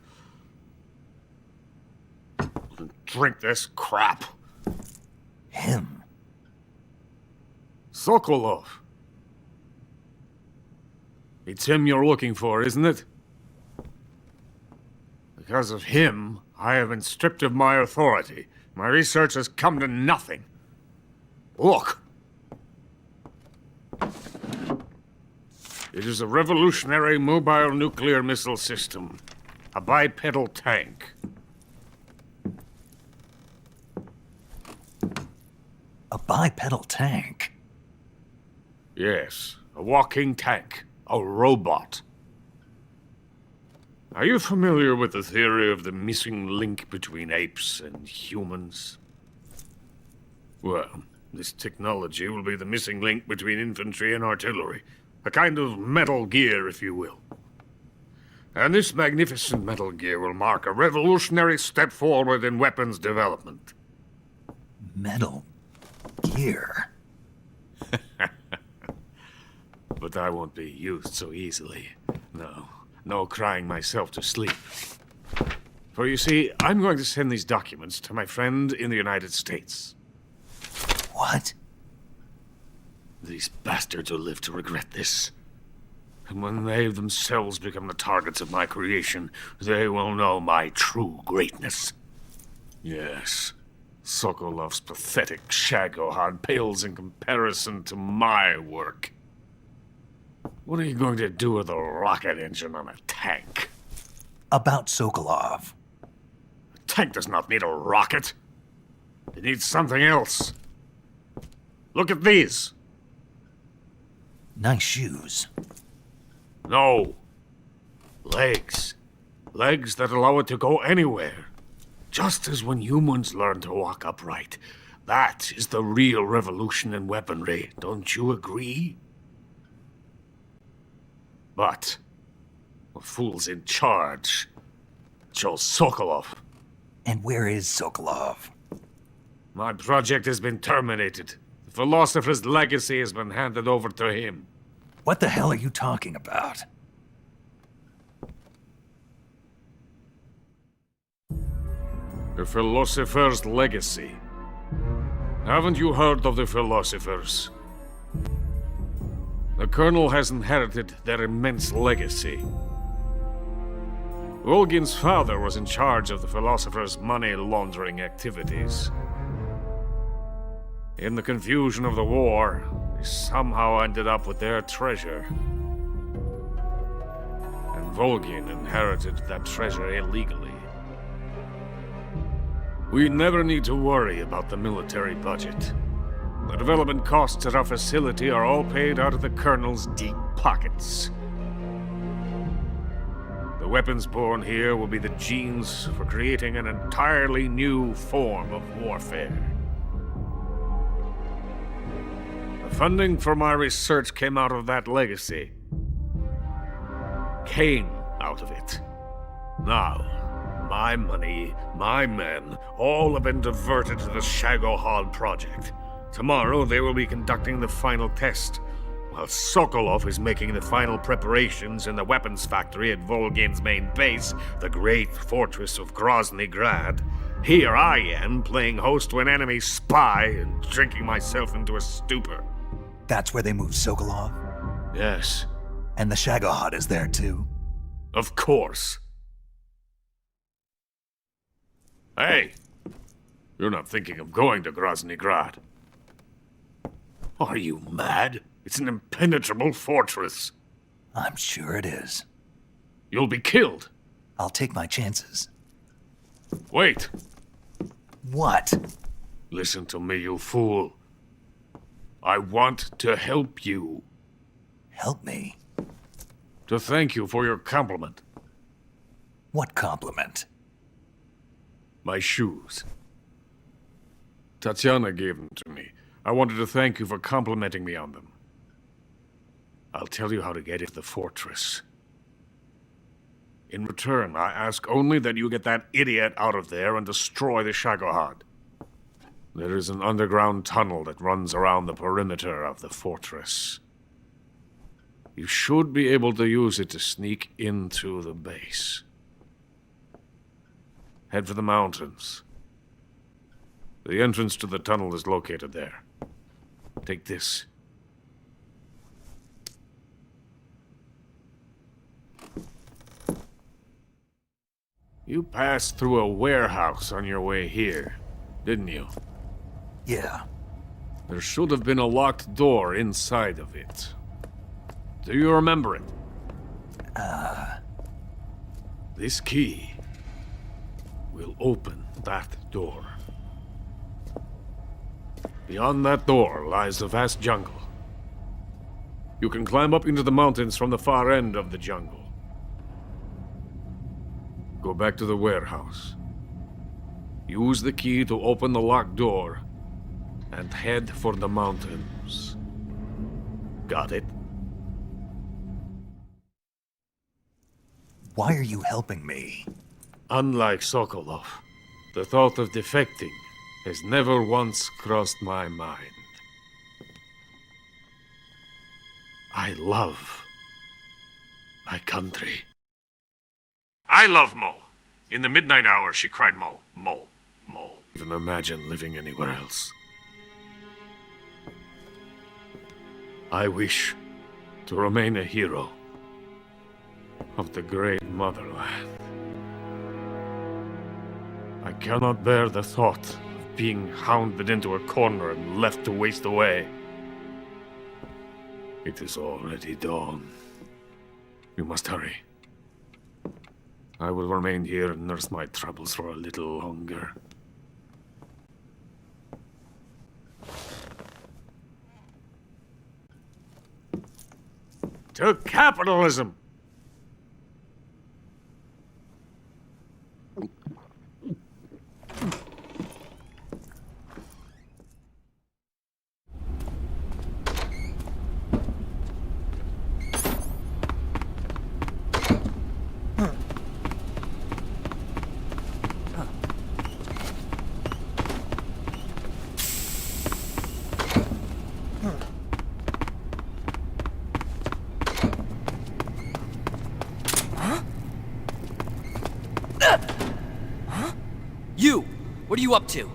and drink this crap. Him? Sokolov. It's him you're looking for, isn't it? Because of him, I have been stripped of my authority. My research has come to nothing. Look. It is a revolutionary mobile nuclear missile system. A bipedal tank. A bipedal tank? Yes, a walking tank. A robot. Are you familiar with the theory of the missing link between apes and humans? Well, this technology will be the missing link between infantry and artillery. A kind of Metal Gear, if you will. And this magnificent Metal Gear will mark a revolutionary step forward in weapons development. Metal Gear? But I won't be used so easily. No crying myself to sleep. For you see, I'm going to send these documents to my friend in the United States. What? These bastards will live to regret this. And when they themselves become the targets of my creation, they will know my true greatness. Yes, Sokolov's pathetic Shagohod pales in comparison to my work. What are you going to do with a rocket engine on a tank? About Sokolov. A tank does not need a rocket. It needs something else. Look at these. Nice shoes. No. Legs. Legs that allow it to go anywhere. Just as when humans learn to walk upright. That is the real revolution in weaponry. Don't you agree? But the fool's in charge. Joe Sokolov. And where is Sokolov? My project has been terminated. The philosopher's legacy has been handed over to him. What the hell are you talking about? The philosopher's legacy. Haven't you heard of the philosophers? The Colonel has inherited their immense legacy. Volgin's father was in charge of the philosophers' money laundering activities. In the confusion of the war, they somehow ended up with their treasure. And Volgin inherited that treasure illegally. We never need to worry about the military budget. The development costs at our facility are all paid out of the Colonel's deep pockets. The weapons born here will be the genes for creating an entirely new form of warfare. The funding for my research came out of that legacy. Came out of it. Now, my money, my men, all have been diverted to the Shagohod project. Tomorrow they will be conducting the final test, while Sokolov is making the final preparations in the weapons factory at Volgin's main base, the great fortress of Grozny Grad. Here I am, playing host to an enemy spy and drinking myself into a stupor. That's where they moved Sokolov? Yes. And the Shagohod is there too? Of course. Hey! You're not thinking of going to Grozny Grad. Are you mad? It's an impenetrable fortress. I'm sure it is. You'll be killed. I'll take my chances. Wait. What? Listen to me, you fool. I want to help you. Help me? To thank you for your compliment. What compliment? My shoes. Tatiana gave them to me. I wanted to thank you for complimenting me on them. I'll tell you how to get into the fortress. In return, I ask only that you get that idiot out of there and destroy the Shagohod. There is an underground tunnel that runs around the perimeter of the fortress. You should be able to use it to sneak into the base. Head for the mountains. The entrance to the tunnel is located there. Take this. You passed through a warehouse on your way here, didn't you? Yeah. There should have been a locked door inside of it. Do you remember it? This key will open that door. Beyond that door lies a vast jungle. You can climb up into the mountains from the far end of the jungle. Go back to the warehouse. Use the key to open the locked door and head for the mountains. Got it? Why are you helping me? Unlike Sokolov, the thought of defecting has never once crossed my mind. I love my country. I love Mo. In the midnight hour, she cried Mo, Mo, Mo. Even imagine living anywhere else. I wish to remain a hero of the great motherland. I cannot bear the thought of being hounded into a corner and left to waste away. It is already dawn. You must hurry. I will remain here and nurse my troubles for a little longer. To capitalism! You! What are you up to?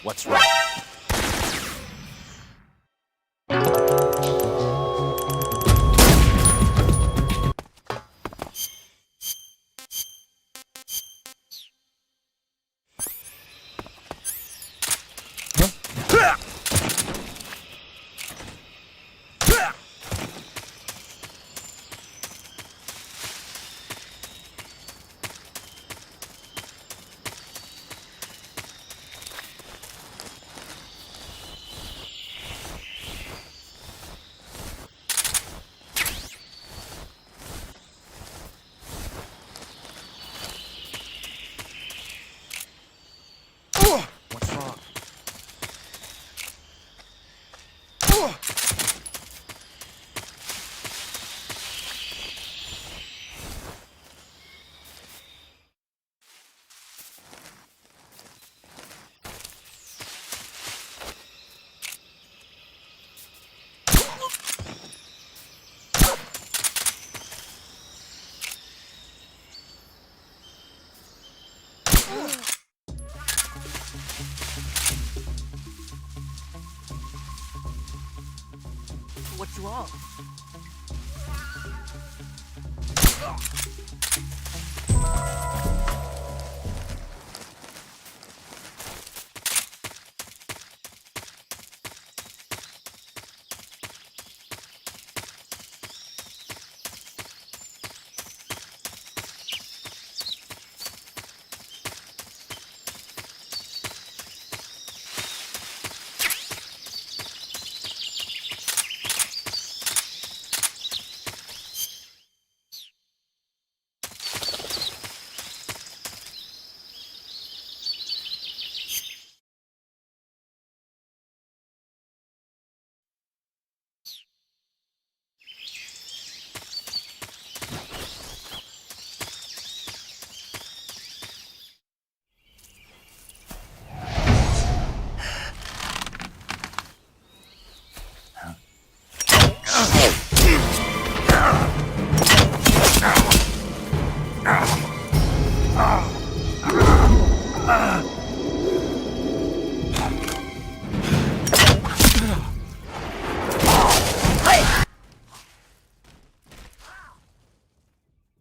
What's wrong? What's wrong? What's wrong?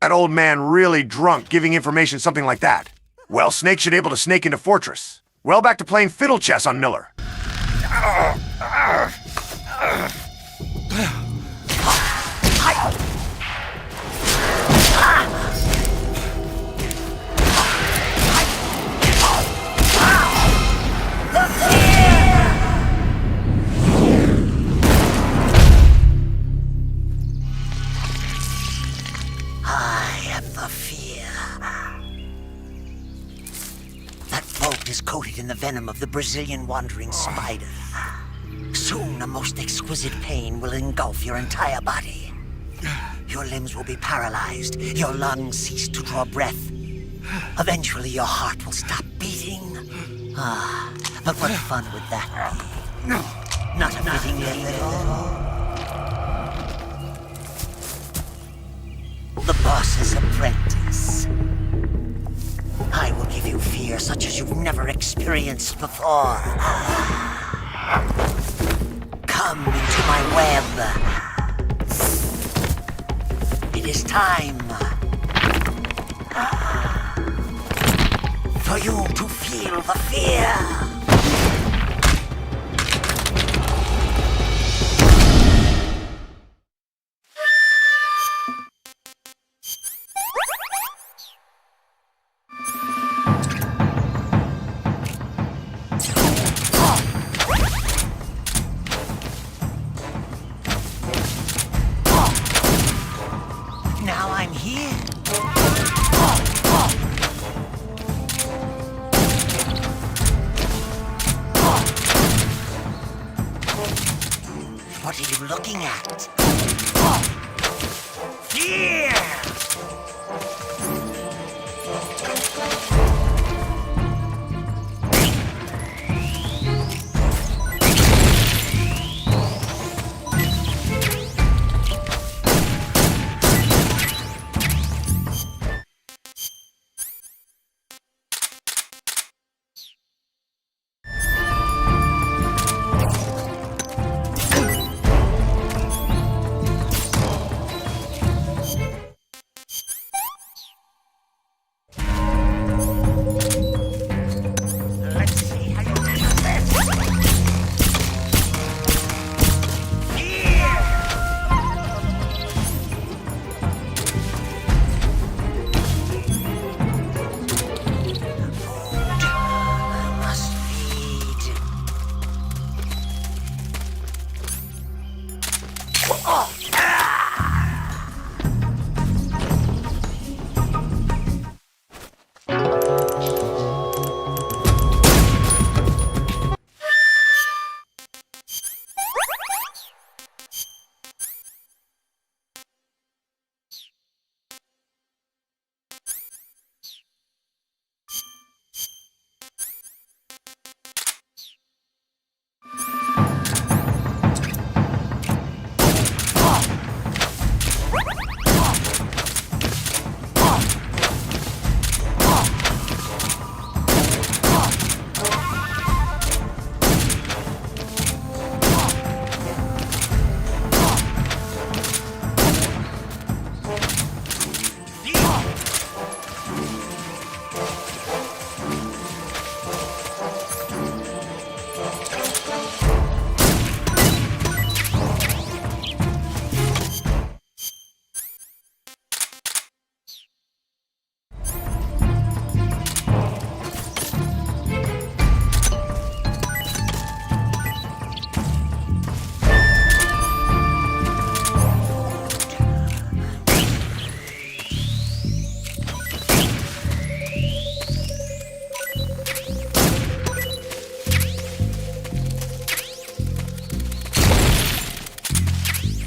That old man really drunk giving information something like that. Well, Snake should be able to snake into Fortress. Well, back to playing fiddle chess on Miller. I am the fear. That vault is coated in the venom of the Brazilian wandering spider. Soon a most exquisite pain will engulf your entire body. Your limbs will be paralyzed, your lungs cease to draw breath. Eventually your heart will stop beating. Ah, but what fun would that be? Not a fitting end at all. The boss's apprentice. I will give you fear such as you've never experienced before. Come into my web. It is time for you to feel the fear. Now I'm here. What are you looking at? Fear!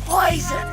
Poison!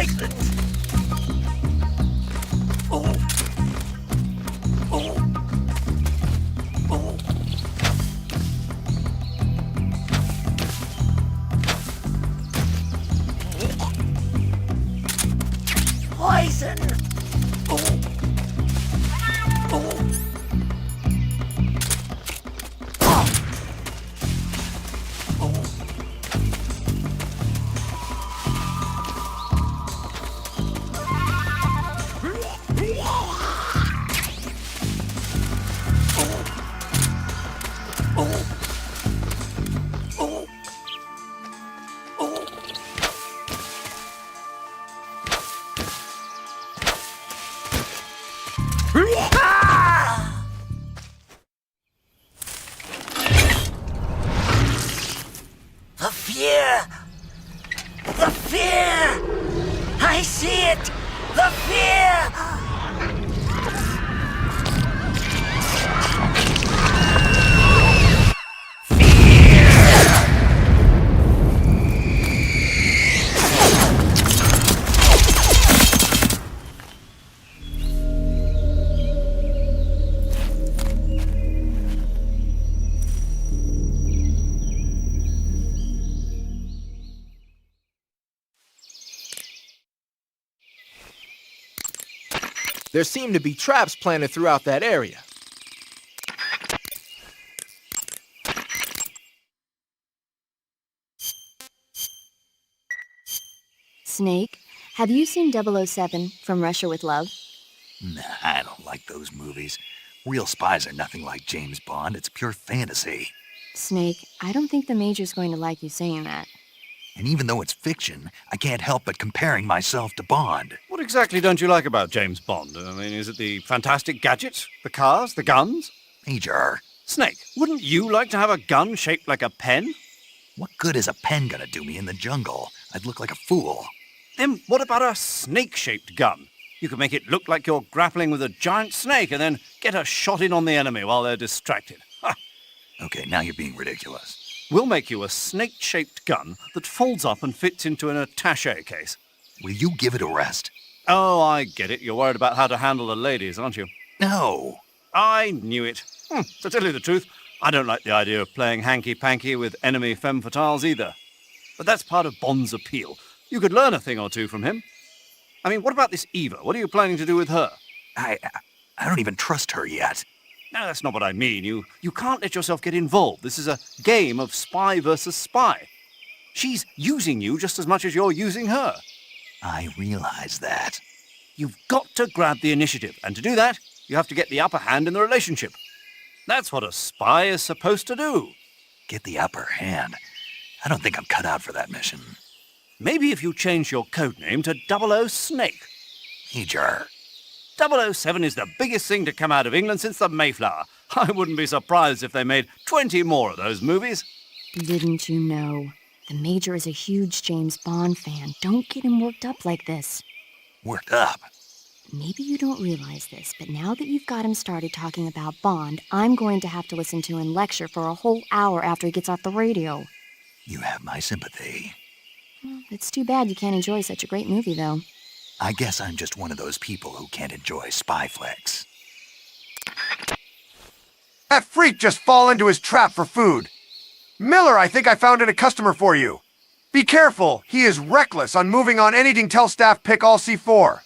frightened. Oh. Oh. Oh. Poison. Oh. Oh. The fear! The fear! I see it! The fear! There seem to be traps planted throughout that area. Snake, have you seen 007 from Russia with Love? Nah, I don't like those movies. Real spies are nothing like James Bond. It's pure fantasy. Snake, I don't think the Major's going to like you saying that. And even though it's fiction, I can't help but comparing myself to Bond. What exactly don't you like about James Bond? I mean, is it the fantastic gadgets? The cars? The guns? Major. Snake, wouldn't you like to have a gun shaped like a pen? What good is a pen gonna do me in the jungle? I'd look like a fool. Then what about a snake-shaped gun? You could make it look like you're grappling with a giant snake and then get a shot in on the enemy while they're distracted. Ha! Okay, now you're being ridiculous. We'll make you a snake-shaped gun that folds up and fits into an attaché case. Will you give it a rest? Oh, I get it. You're worried about how to handle the ladies, aren't you? No. I knew it. To tell you the truth, I don't like the idea of playing hanky-panky with enemy femme fatales either. But that's part of Bond's appeal. You could learn a thing or two from him. I mean, what about this Eva? What are you planning to do with her? I don't even trust her yet. No, that's not what I mean. You can't let yourself get involved. This is a game of spy versus spy. She's using you just as much as you're using her. I realize that. You've got to grab the initiative, and to do that, you have to get the upper hand in the relationship. That's what a spy is supposed to do. Get the upper hand? I don't think I'm cut out for that mission. Maybe if you change your codename to 00 Snake. Major. 007 is the biggest thing to come out of England since the Mayflower. I wouldn't be surprised if they made 20 more of those movies. Didn't you know? The Major is a huge James Bond fan. Don't get him worked up like this. Worked up? Maybe you don't realize this, but now that you've got him started talking about Bond, I'm going to have to listen to him lecture for a whole hour after he gets off the radio. You have my sympathy. It's too bad you can't enjoy such a great movie, though. I guess I'm just one of those people who can't enjoy spy flicks. That freak just fall into his trap for food. Miller, I think I found a customer for you. Be careful, he is reckless on moving on anything. Tell staff pick all C4.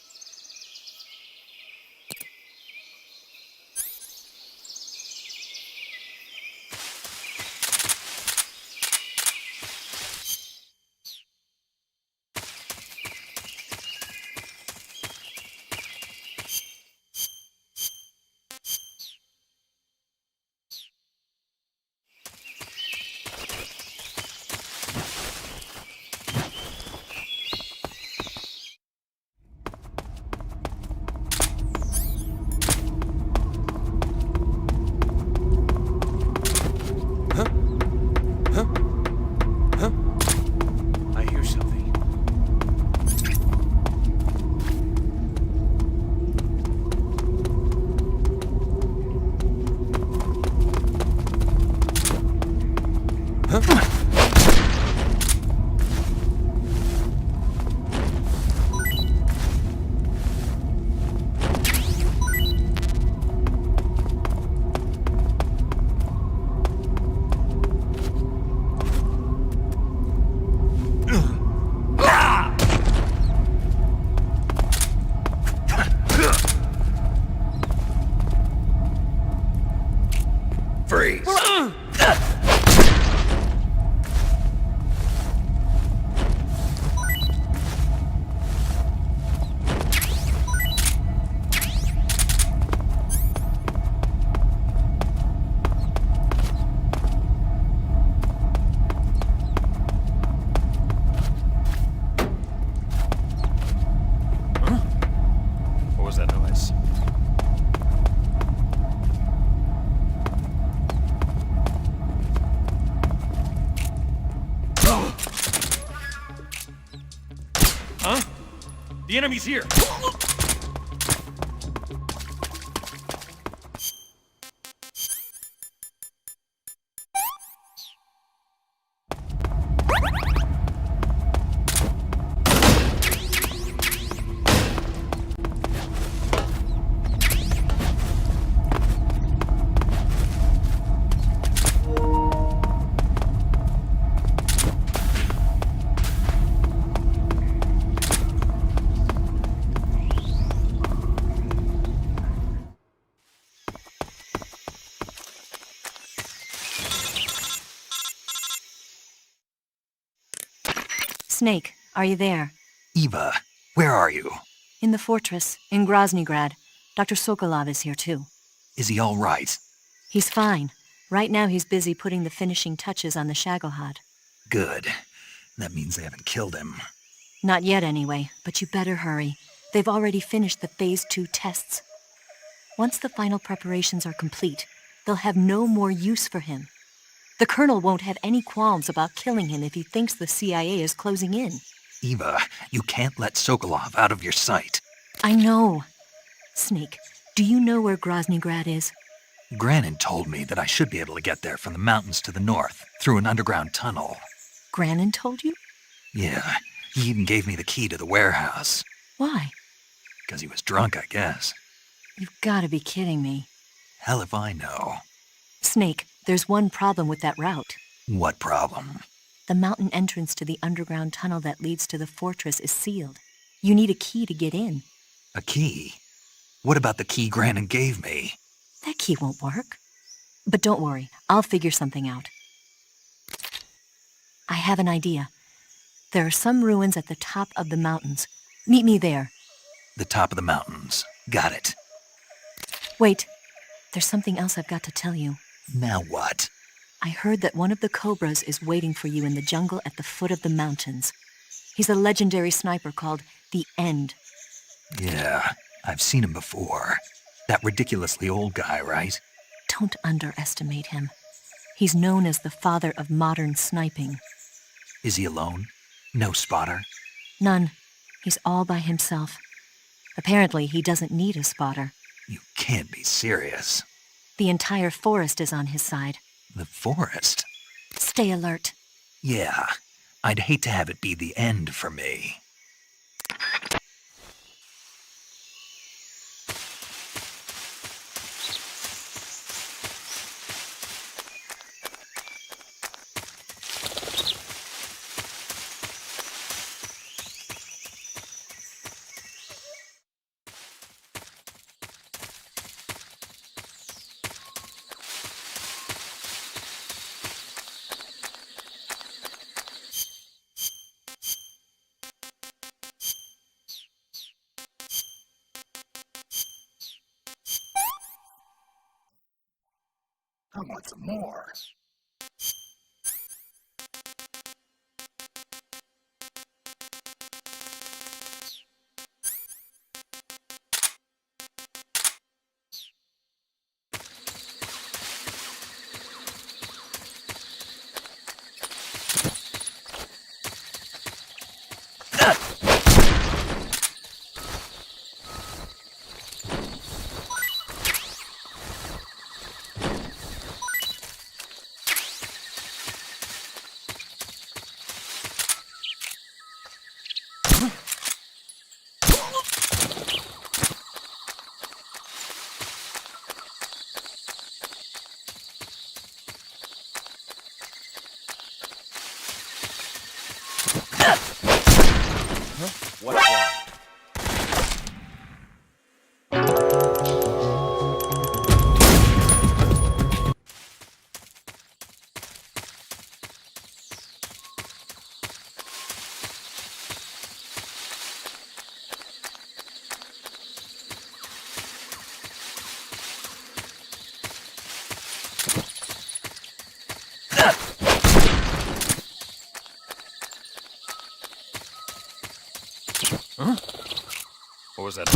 Huh? The enemy's here! Snake, are you there? Eva, where are you? In the fortress, in Groznygrad. Dr. Sokolov is here too. Is he all right? He's fine. Right now he's busy putting the finishing touches on the Shagohod. Good. That means they haven't killed him. Not yet anyway, but you better hurry. They've already finished the Phase 2 tests. Once the final preparations are complete, they'll have no more use for him. The Colonel won't have any qualms about killing him if he thinks the CIA is closing in. Eva, you can't let Sokolov out of your sight. I know. Snake, do you know where Groznygrad is? Granin told me that I should be able to get there from the mountains to the north, through an underground tunnel. Granin told you? Yeah, he even gave me the key to the warehouse. Why? Because he was drunk, I guess. You've got to be kidding me. Hell if I know. Snake, there's one problem with that route. What problem? The mountain entrance to the underground tunnel that leads to the fortress is sealed. You need a key to get in. A key? What about the key Granin gave me? That key won't work. But don't worry, I'll figure something out. I have an idea. There are some ruins at the top of the mountains. Meet me there. The top of the mountains. Got it. Wait, there's something else I've got to tell you. Now what? I heard that one of the Cobras is waiting for you in the jungle at the foot of the mountains. He's a legendary sniper called The End. Yeah, I've seen him before. That ridiculously old guy, right? Don't underestimate him. He's known as the father of modern sniping. Is he alone? No spotter? None. He's all by himself. Apparently, he doesn't need a spotter. You can't be serious. The entire forest is on his side. The forest? Stay alert. Yeah, I'd hate to have it be the end for me. I want some more. What's wrong? Huh? What was that?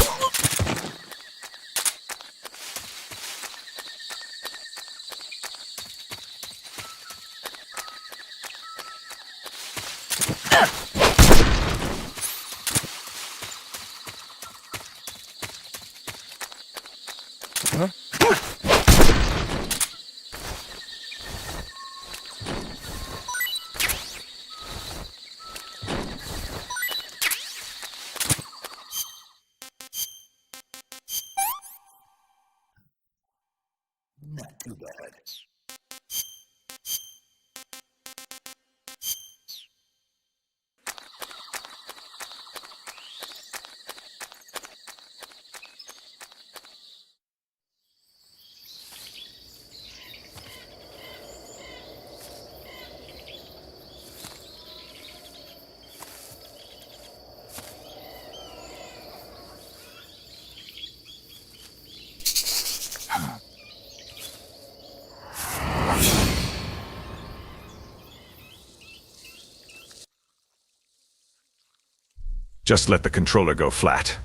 Not too bad. Just let the controller go flat.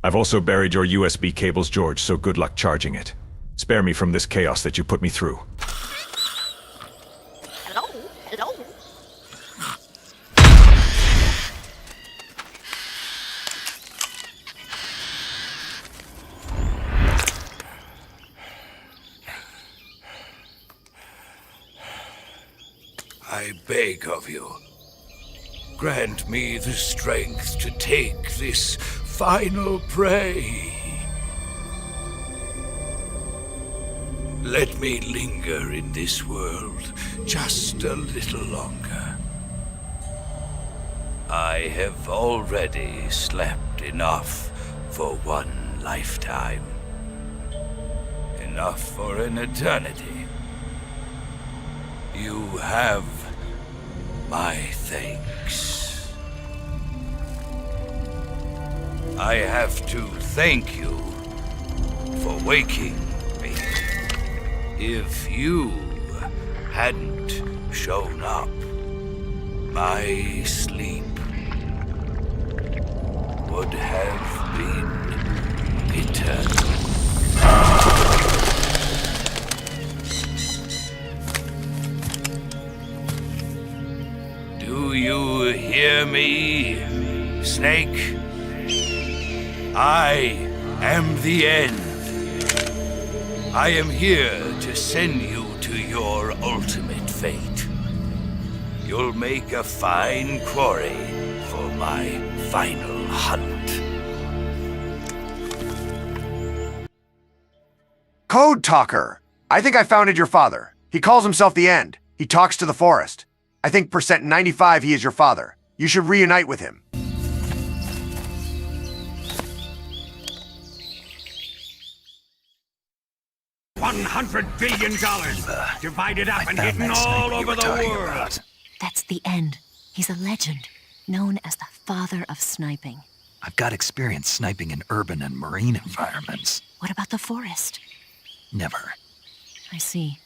I've also buried your USB cables, George, so good luck charging it. Spare me from this chaos that you put me through. Hello? Hello? I beg of you, grant me the strength to take this final prey. Let me linger in this world just a little longer. I have already slept enough for one lifetime. Enough for an eternity. You have my thanks. I have to thank you for waking me. If you hadn't shown up, my sleep would have been eternal. Do you hear me, Snake? I am the end. I am here to send you to your ultimate fate. You'll make a fine quarry for my final hunt. Code Talker! I think I founded your father. He calls himself the End. He talks to the forest. I think percent 95 he is your father. You should reunite with him. $100 billion divided up and hidden all over the world. That's the End. He's a legend, known as the father of sniping. I've got experience sniping in urban and marine environments. What about the forest? Never. I see.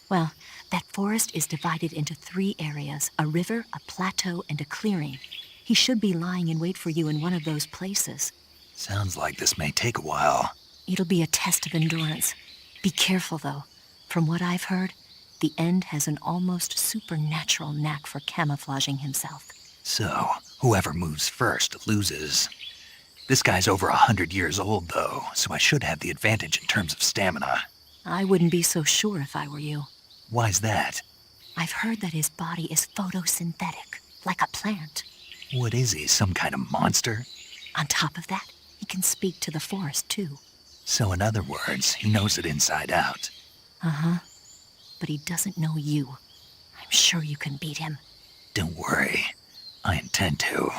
Well, that forest is divided into 3 areas, a river, a plateau, and a clearing. He should be lying in wait for you in one of those places. Sounds like this may take a while. It'll be a test of endurance. Be careful, though. From what I've heard, the End has an almost supernatural knack for camouflaging himself. So, whoever moves first loses. This guy's over 100 years old, though, so I should have the advantage in terms of stamina. I wouldn't be so sure if I were you. Why's that? I've heard that his body is photosynthetic, like a plant. What is he, some kind of monster? On top of that, he can speak to the forest, too. So in other words, he knows it inside out. Uh-huh. But he doesn't know you. I'm sure you can beat him. Don't worry. I intend to.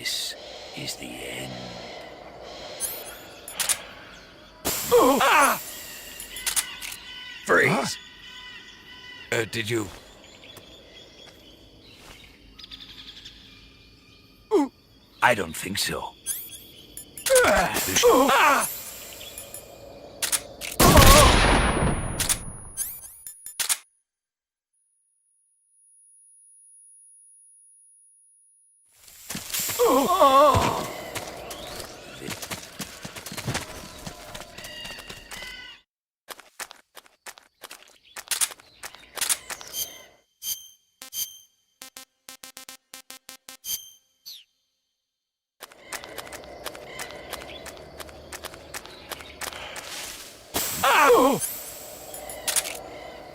This is the end. Ah! Freeze! Did you... I don't think so.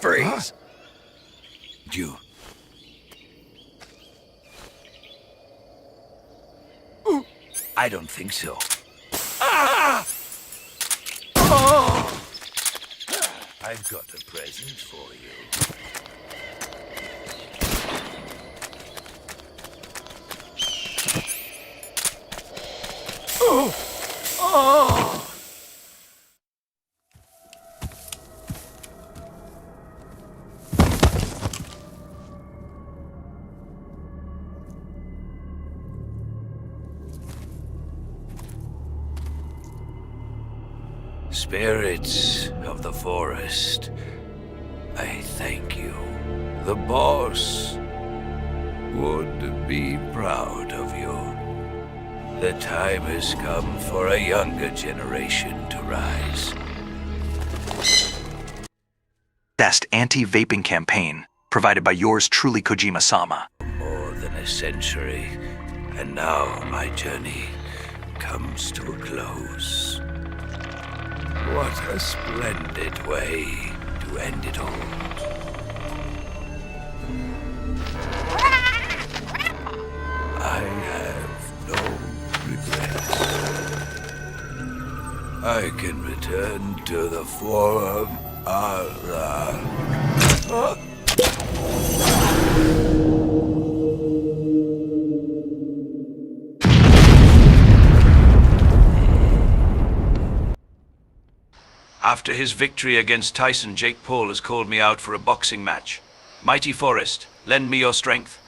Freeze! You. I don't think so. I've got a present for you. Spirits of the forest, I thank you. The boss would be proud of you. The time has come for a younger generation to rise. Best anti-vaping campaign, provided by yours truly, Kojima-sama. More than a century, and now my journey comes to a close. What a splendid way to end it all. I have no regrets. I can return to the Forum Allah. After his victory against Tyson, Jake Paul has called me out for a boxing match. Mighty Forest, lend me your strength.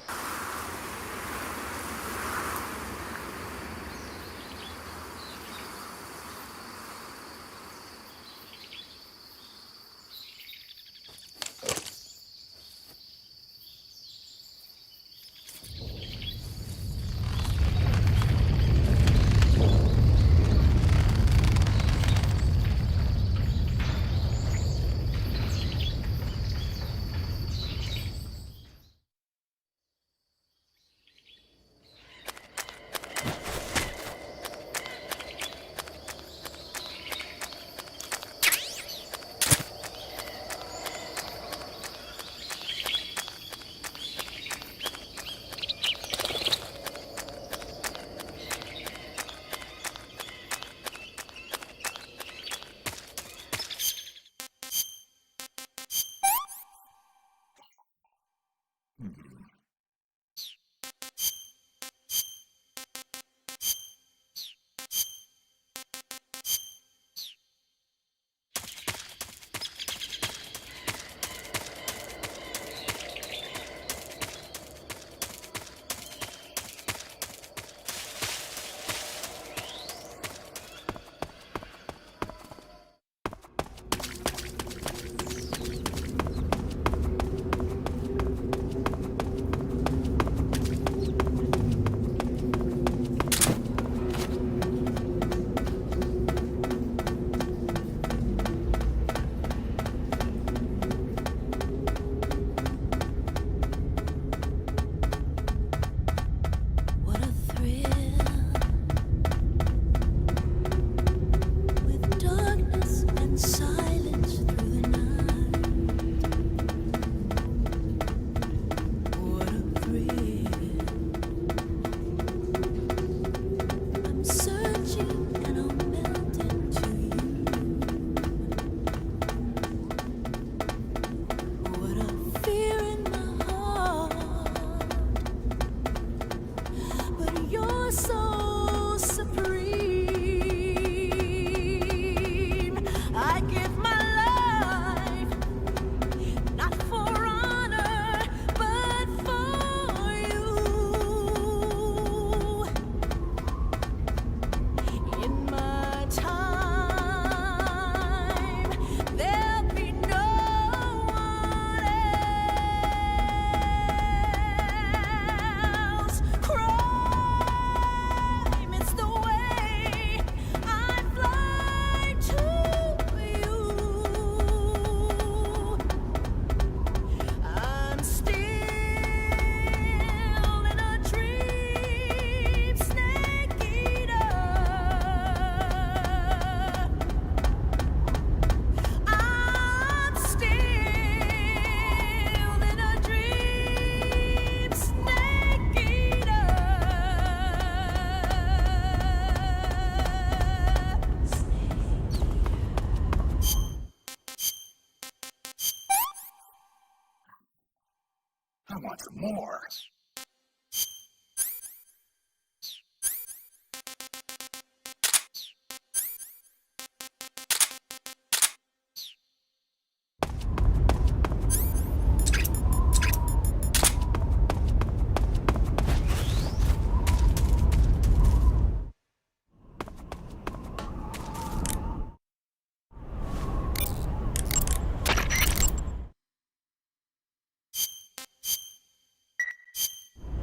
want some more.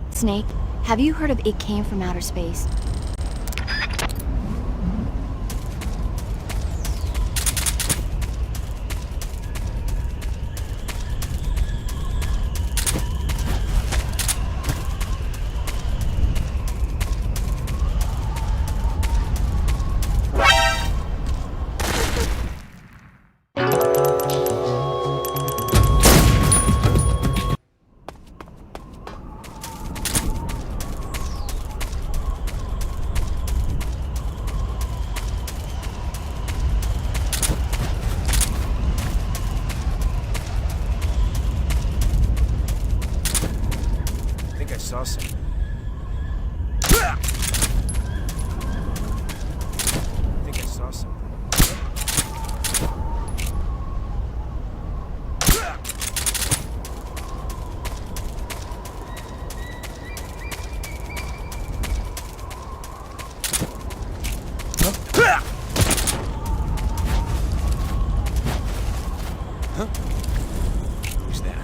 Snake, have you heard of It Came from Outer Space? I think I saw something. I think I saw something. Who's that?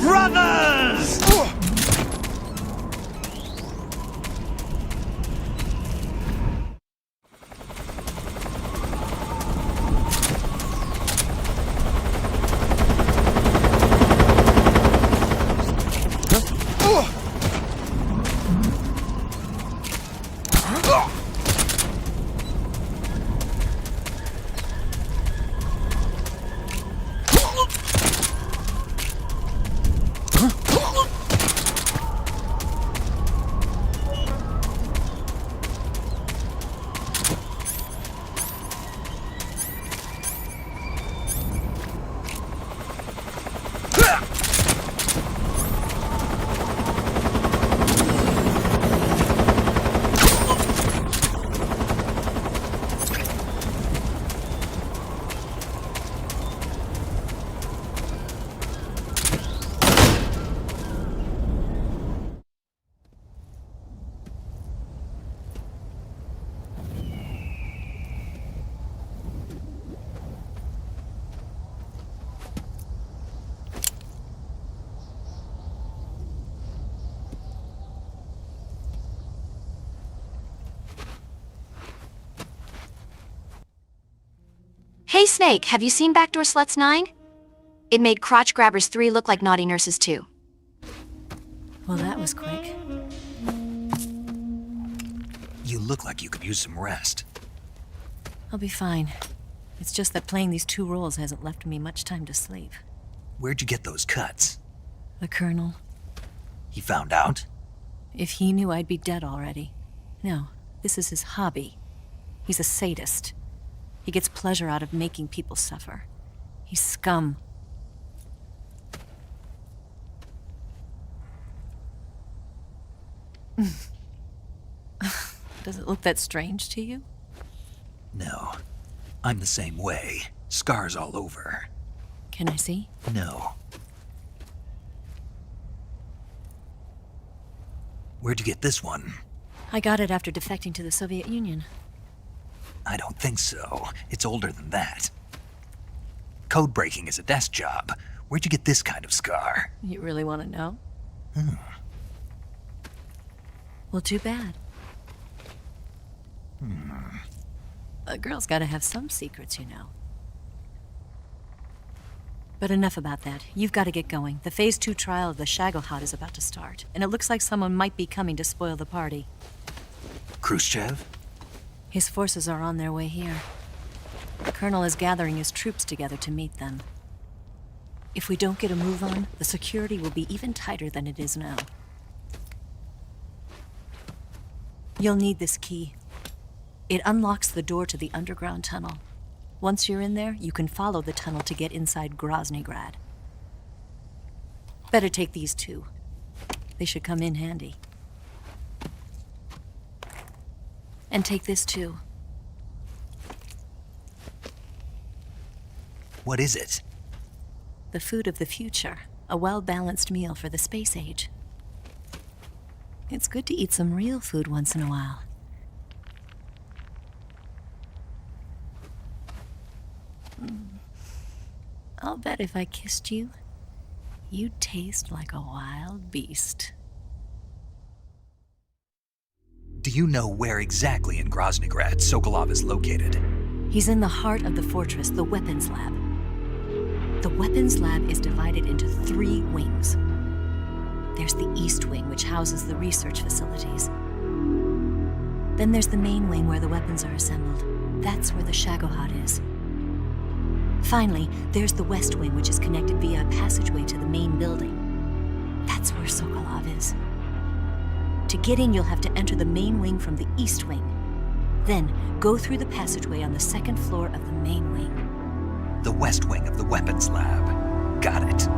Brothers! Hey Snake, have you seen Backdoor Sluts 9? It made Crotch Grabbers 3 look like Naughty Nurses 2. Well, that was quick. You look like you could use some rest. I'll be fine. It's just that playing these 2 roles hasn't left me much time to sleep. Where'd you get those cuts? The Colonel. He found out? If he knew, I'd be dead already. No, this is his hobby. He's a sadist. He gets pleasure out of making people suffer. He's scum. Does it look that strange to you? No. I'm the same way. Scars all over. Can I see? No. Where'd you get this one? I got it after defecting to the Soviet Union. I don't think so. It's older than that. Code breaking is a desk job. Where'd you get this kind of scar? You really want to know? Well, too bad. A girl's gotta have some secrets, you know. But enough about that. You've got to get going. The Phase 2 trial of the Shagohod is about to start, and it looks like someone might be coming to spoil the party. Khrushchev? His forces are on their way here. The Colonel is gathering his troops together to meet them. If we don't get a move on, the security will be even tighter than it is now. You'll need this key. It unlocks the door to the underground tunnel. Once you're in there, you can follow the tunnel to get inside Groznygrad. Better take these 2. They should come in handy. And take this too. What is it? The food of the future. A well-balanced meal for the space age. It's good to eat some real food once in a while. I'll bet if I kissed you, you'd taste like a wild beast. Do you know where exactly in Groznygrad Sokolov is located? He's in the heart of the fortress, the weapons lab. The weapons lab is divided into 3 wings. There's the East Wing, which houses the research facilities. Then there's the main wing where the weapons are assembled. That's where the Shagohod is. Finally, there's the West Wing, which is connected via a passageway to the main building. That's where Sokolov is. To get in, you'll have to enter the main wing from the East Wing. Then, go through the passageway on the 2nd floor of the main wing. The West Wing of the weapons lab. Got it.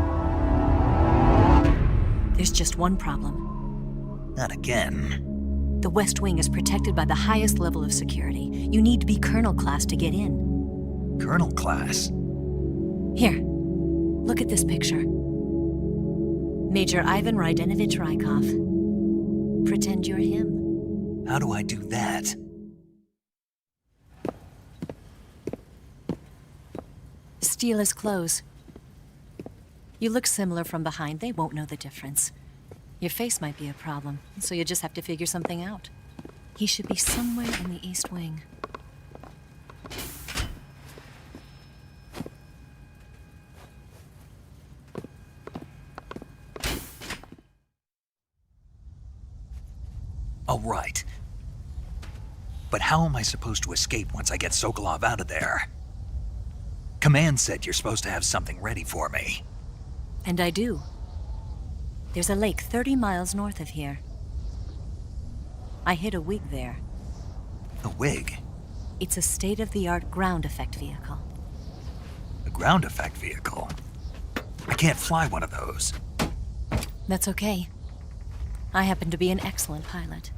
There's just one problem. Not again. The West Wing is protected by the highest level of security. You need to be Colonel class to get in. Colonel class? Here, look at this picture. Major Ivan Rydenovich Rykov. Pretend you're him. How do I do that? Steal his clothes. You look similar from behind. They won't know the difference. Your face might be a problem, so you just have to figure something out. He should be somewhere in the East Wing. All right. But how am I supposed to escape once I get Sokolov out of there? Command said you're supposed to have something ready for me. And I do. There's a lake 30 miles north of here. I hid a wig there. A wig? It's a state-of-the-art ground effect vehicle. A ground effect vehicle? I can't fly one of those. That's okay. I happen to be an excellent pilot.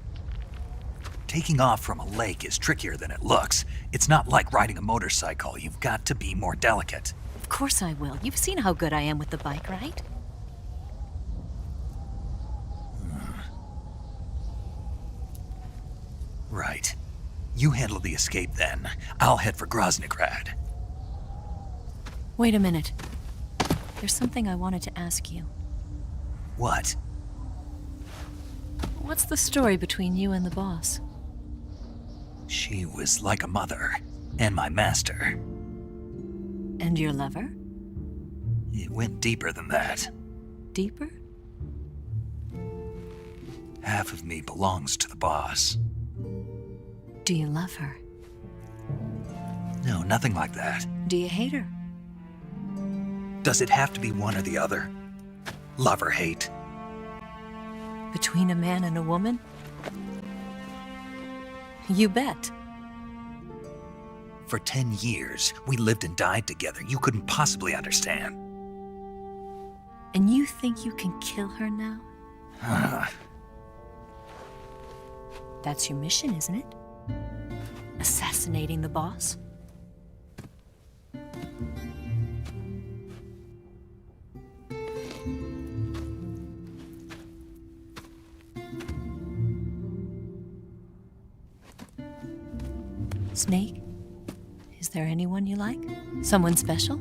Taking off from a lake is trickier than it looks. It's not like riding a motorcycle. You've got to be more delicate. Of course I will. You've seen how good I am with the bike, right? Right. You handle the escape then. I'll head for Groznygrad. Wait a minute. There's something I wanted to ask you. What? What's the story between you and the boss? She was like a mother, and my master. And your lover? It went deeper than that. Deeper? Half of me belongs to the boss. Do you love her? No, nothing like that. Do you hate her? Does it have to be one or the other? Love or hate? Between a man and a woman? You bet. For 10 years, we lived and died together. You couldn't possibly understand. And you think you can kill her now? That's your mission, isn't it? Assassinating the boss? Snake? Is there anyone you like? Someone special?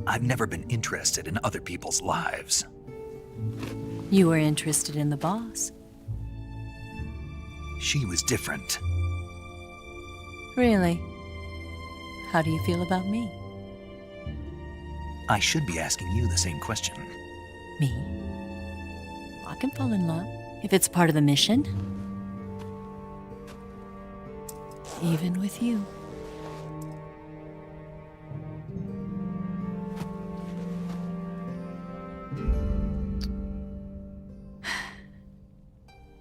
I've never been interested in other people's lives. You were interested in the boss. She was different. Really? How do you feel about me? I should be asking you the same question. Me? I can fall in love if it's part of the mission. Even with you.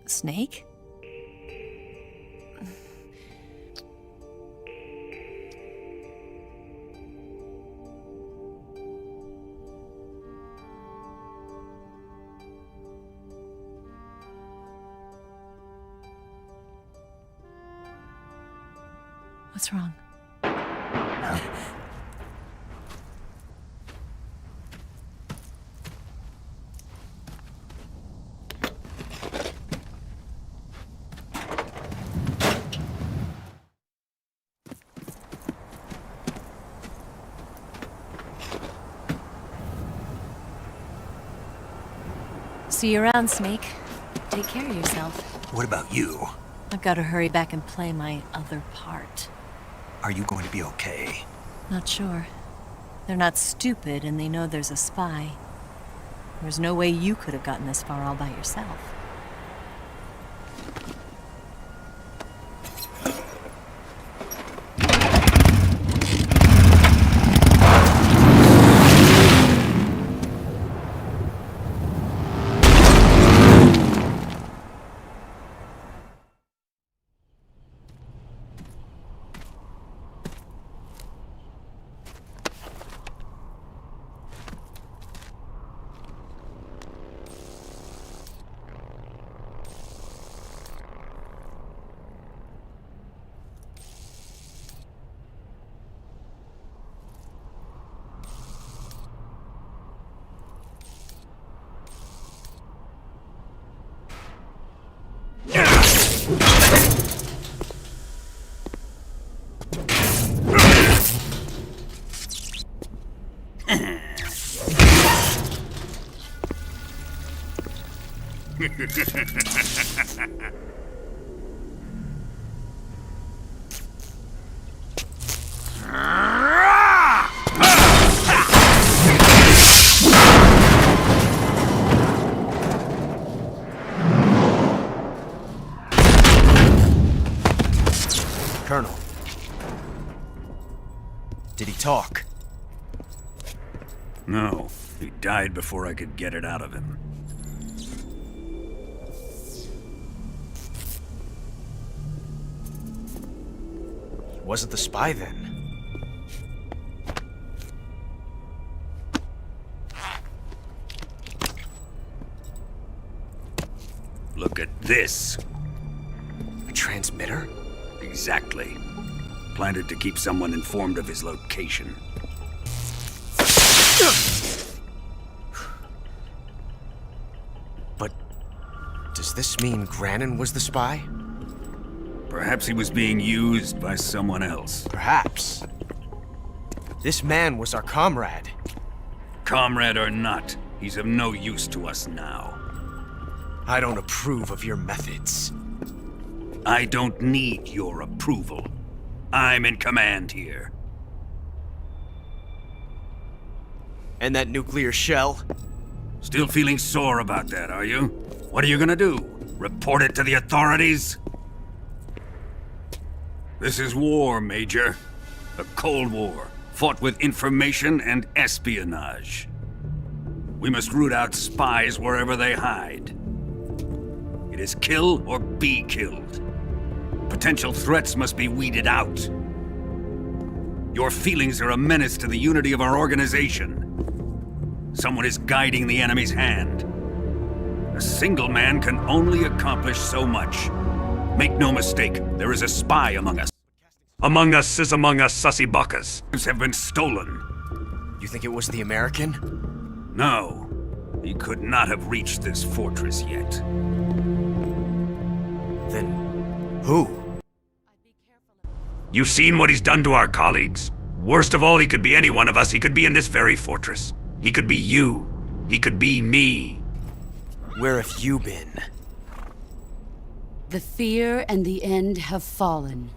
Snake? What's wrong? See you around, Snake. Take care of yourself. What about you? I've got to hurry back and play my other part. Are you going to be okay? Not sure. They're not stupid, and they know there's a spy. There's no way you could have gotten this far all by yourself. Colonel. Did he talk? No, he died before I could get it out of him. He wasn't the spy then. Look at this. A transmitter? Exactly. Planted to keep someone informed of his location. But does this mean Granin was the spy? Perhaps he was being used by someone else. Perhaps. This man was our comrade. Comrade or not, he's of no use to us now. I don't approve of your methods. I don't need your approval. I'm in command here. And that nuclear shell? Still feeling sore about that, are you? What are you gonna do? Report it to the authorities? This is war, Major. A Cold War, fought with information and espionage. We must root out spies wherever they hide. It is kill or be killed. Potential threats must be weeded out. Your feelings are a menace to the unity of our organization. Someone is guiding the enemy's hand. A single man can only accomplish so much. Make no mistake, there is a spy among us. Among us is among us, sussy buckas. Have been stolen. You think it was the American? No. He could not have reached this fortress yet. Then who? You've seen what he's done to our colleagues. Worst of all, he could be any one of us. He could be in this very fortress. He could be you. He could be me. Where have you been? The fear and the end have fallen.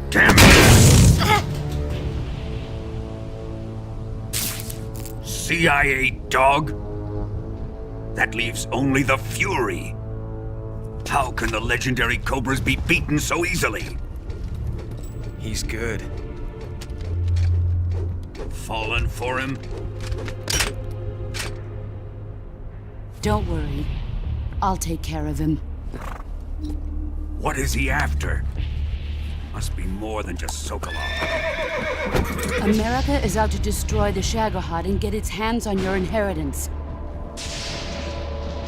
Damn it! CIA dog? That leaves only the Fury. How can the legendary Cobras be beaten so easily? He's good. Fallen for him? Don't worry. I'll take care of him. What is he after? Must be more than just Sokolov. America is out to destroy the Shagohod and get its hands on your inheritance.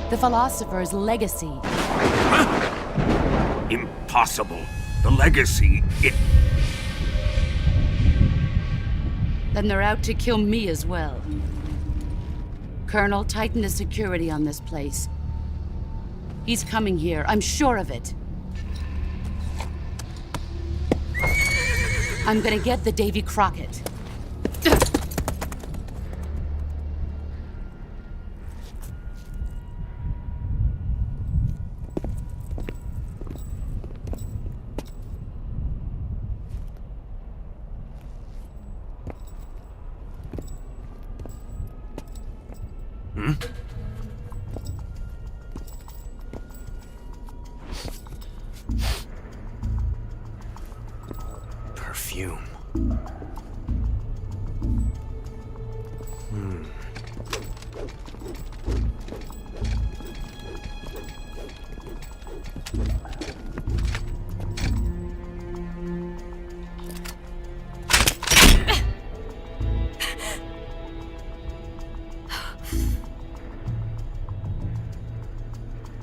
The philosopher's legacy. Huh? Impossible. The legacy, Then they're out to kill me as well. Colonel, tighten the security on this place. He's coming here, I'm sure of it. I'm gonna get the Davy Crockett. Perfume.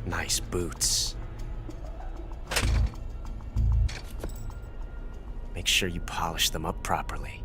Nice boots. Make sure you polish them up properly.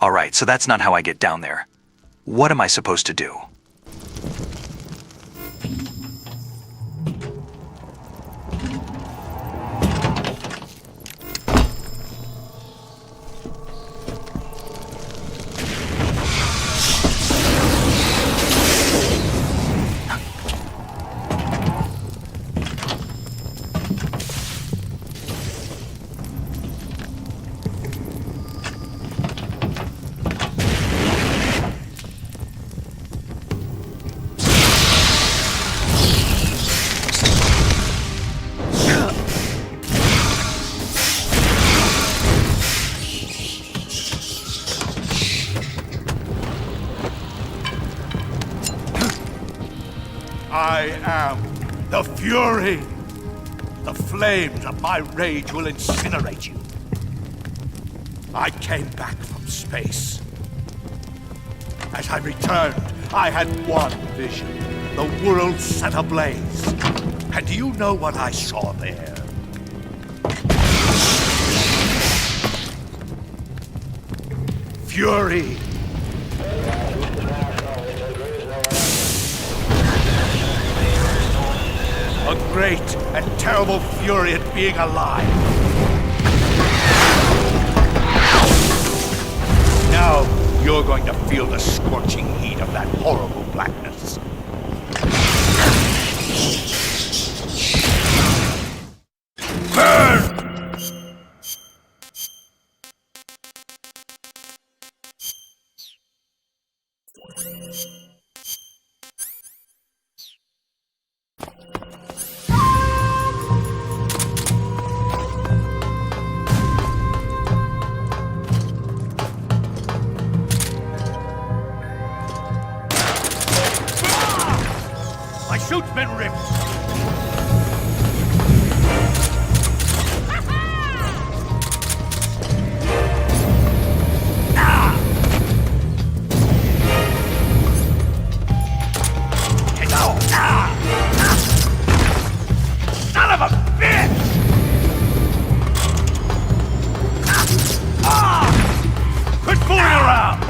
Alright, so that's not how I get down there. What am I supposed to do? I am the Fury. The flames of my rage will incinerate you. I came back from space. As I returned, I had one vision. The world set ablaze. And do you know what I saw there? Fury. A great and terrible fury at being alive. Now you're going to feel the scorching heat of that horrible blackness. Burn! My suit's been ripped! Son of a bitch! Quit fooling around!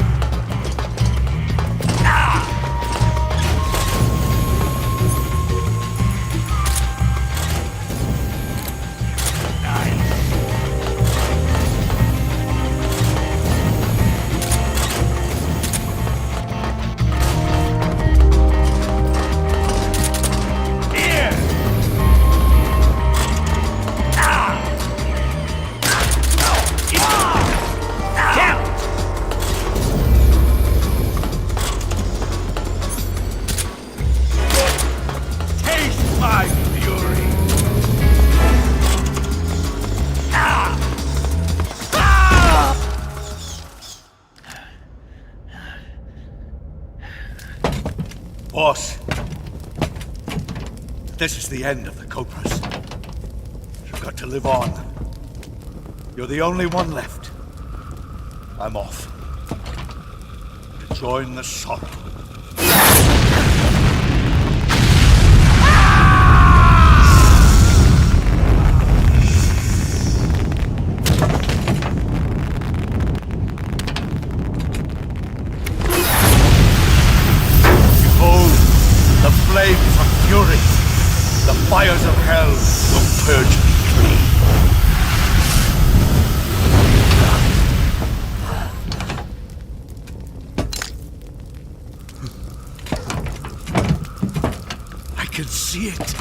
Boss, this is the end of the Cobras. You've got to live on. You're the only one left. I'm off. To join the sorrow. The flames of fury, the fires of hell will purge me clean. I can see it.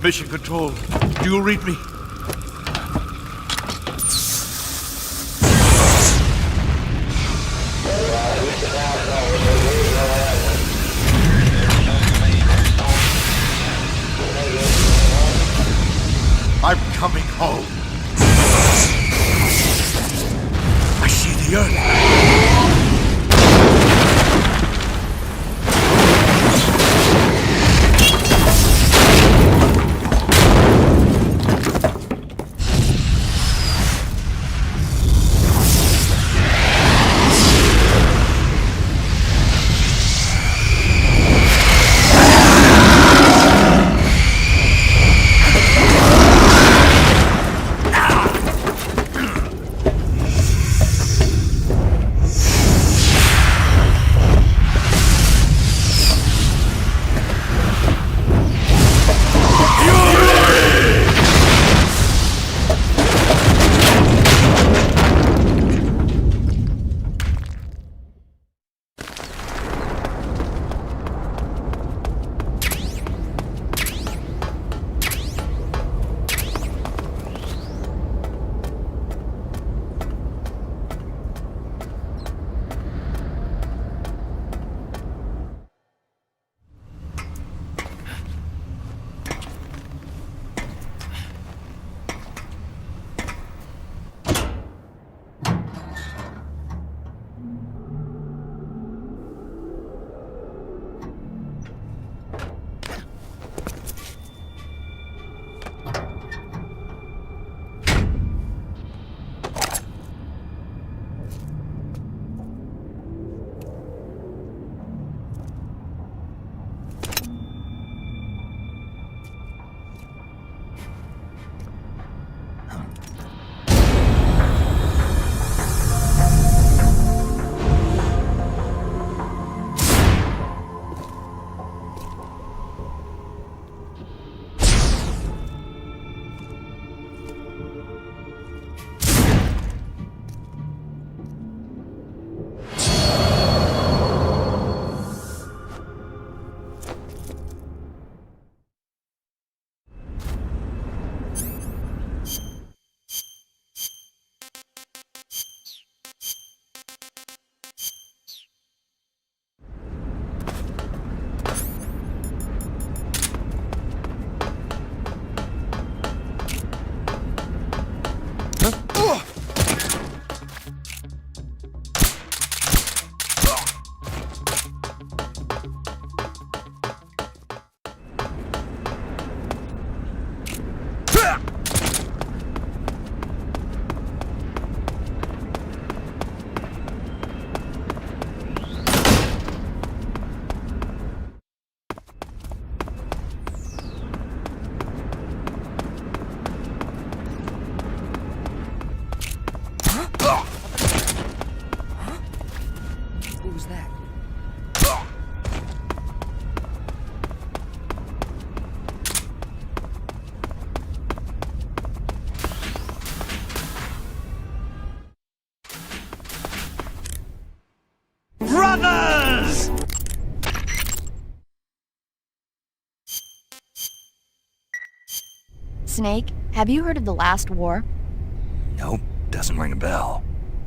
Mission Control, do you read me? I'm coming home. I see the earth. What was that? Brothers! Snake, have you heard of The Last War? Nope, doesn't ring a bell.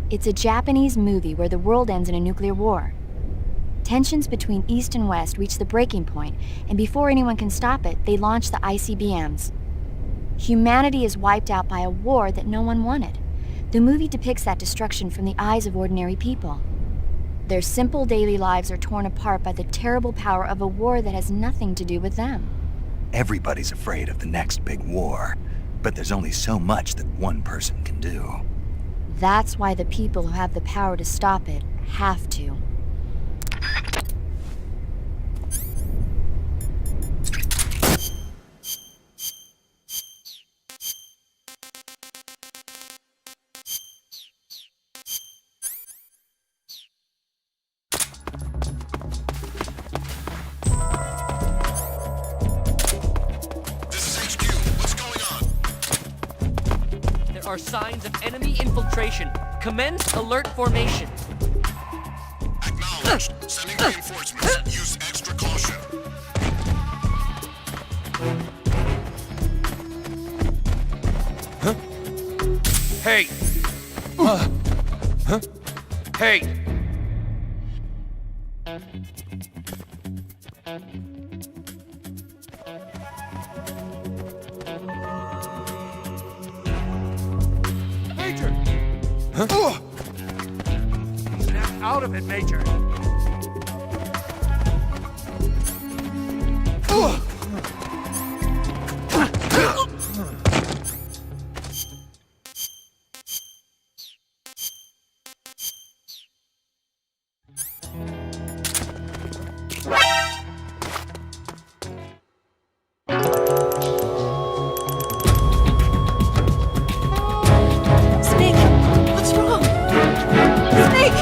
It's a Japanese movie where the world ends in a nuclear war. Tensions between East and West reach the breaking point, and before anyone can stop it, they launch the ICBMs. Humanity is wiped out by a war that no one wanted. The movie depicts that destruction from the eyes of ordinary people. Their simple daily lives are torn apart by the terrible power of a war that has nothing to do with them. Everybody's afraid of the next big war, but there's only so much that one person can do. That's why the people who have the power to stop it have to. There are signs of enemy infiltration. Commence alert formation. Acknowledged. Sending reinforcements. Use extra caution. Huh? Hey! Huh? Hey! Major! Huh? Snap out of it, Major. Snake! What's wrong? Snake!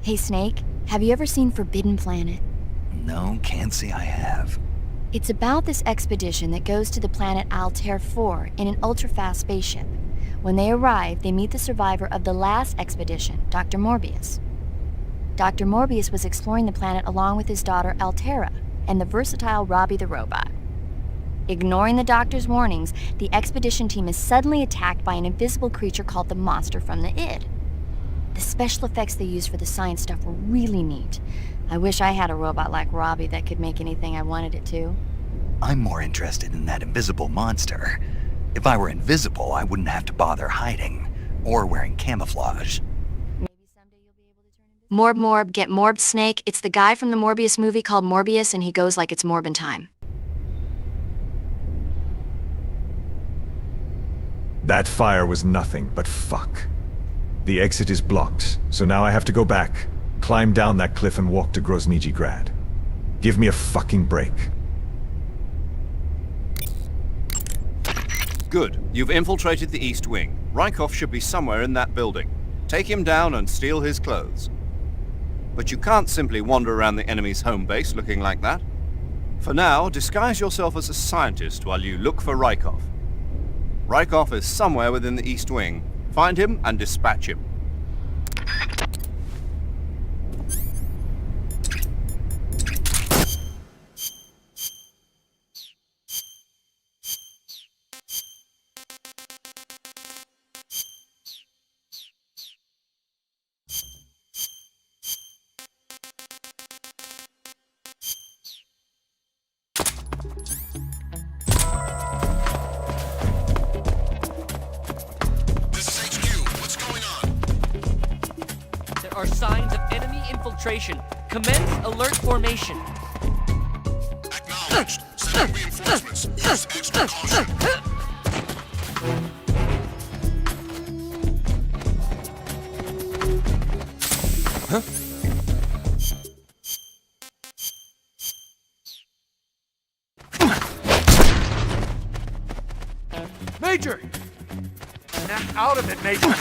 Hey Snake, have you ever seen Forbidden Planet? No, can't say I have. It's about this expedition that goes to the planet Altair 4 in an ultra-fast spaceship. When they arrive, they meet the survivor of the last expedition, Dr. Morbius. Dr. Morbius was exploring the planet along with his daughter Altera and the versatile Robbie the robot. Ignoring the doctor's warnings, the expedition team is suddenly attacked by an invisible creature called the Monster from the Id. The special effects they used for the science stuff were really neat. I wish I had a robot like Robbie that could make anything I wanted it to. I'm more interested in that invisible monster. If I were invisible, I wouldn't have to bother hiding or wearing camouflage. Morb, get Morb, Snake. It's the guy from the Morbius movie called Morbius, and he goes like it's Morbin time. That fire was nothing but fuck. The exit is blocked, so now I have to go back, climb down that cliff and walk to Groznyj Grad. Give me a fucking break. Good. You've infiltrated the East Wing. Rykov should be somewhere in that building. Take him down and steal his clothes. But you can't simply wander around the enemy's home base looking like that. For now, disguise yourself as a scientist while you look for Rykov. Rykov is somewhere within the East Wing. Find him and dispatch him. There are signs of enemy infiltration. Commence alert formation. Acknowledged. Sending reinforcements. Use extra caution. Huh? Major! Snap out of it, Major!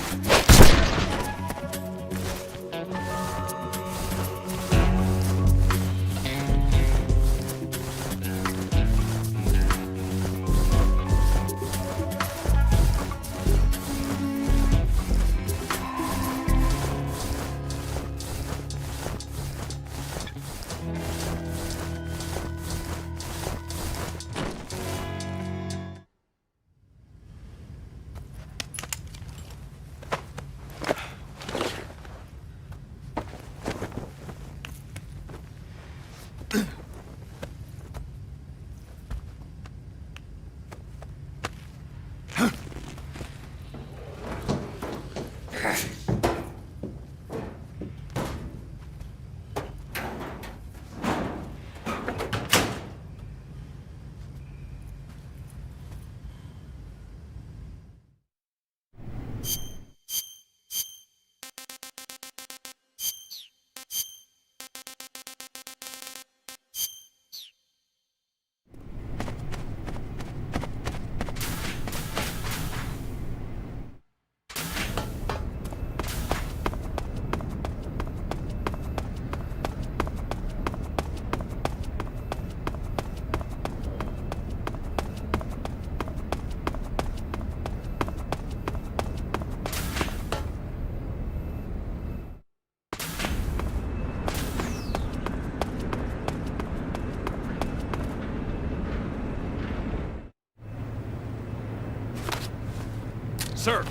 Sir!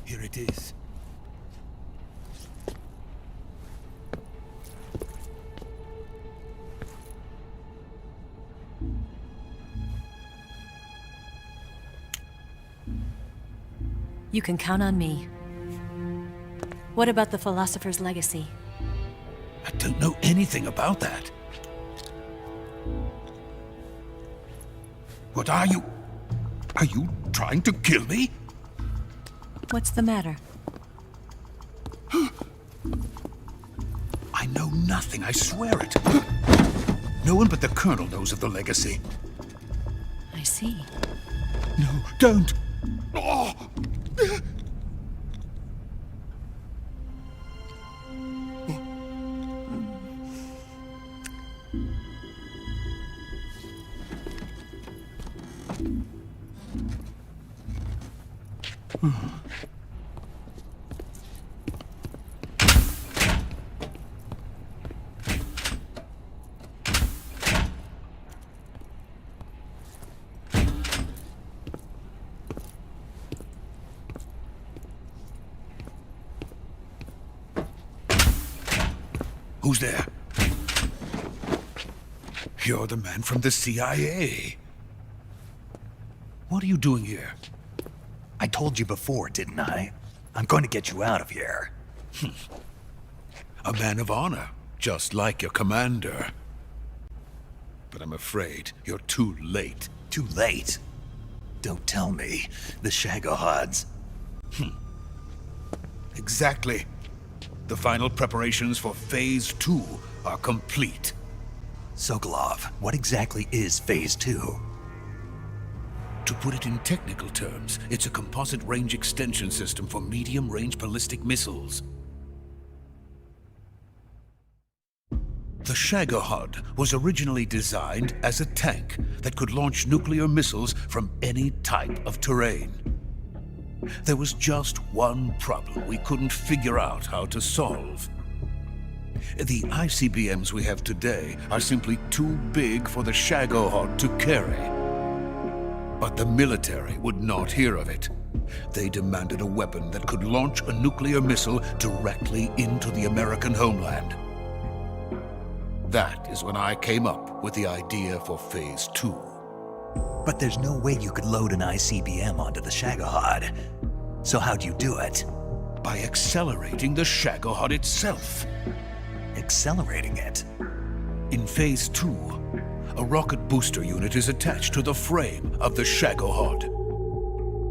Here it is. You can count on me. What about the philosopher's legacy? I don't know anything about that. What are you? Are you trying to kill me? What's the matter? I know nothing, I swear it. No one but the Colonel knows of the legacy. I see. No, don't! Oh! Who's there? You're the man from the CIA. What are you doing here? I told you before, didn't I? I'm going to get you out of here. A man of honor, just like your commander. But I'm afraid you're too late. Too late? Don't tell me. The Shagohods. Exactly. The final preparations for Phase 2 are complete. Sokolov, what exactly is Phase 2? To put it in technical terms, it's a composite range extension system for medium-range ballistic missiles. The Shagohod was originally designed as a tank that could launch nuclear missiles from any type of terrain. There was just one problem we couldn't figure out how to solve. The ICBMs we have today are simply too big for the Shagohod to carry. But the military would not hear of it. They demanded a weapon that could launch a nuclear missile directly into the American homeland. That is when I came up with the idea for Phase 2. But there's no way you could load an ICBM onto the Shagohod. So how'd you do it? By accelerating the Shagohod itself. Accelerating it? In Phase 2, a rocket booster unit is attached to the frame of the Shagohod.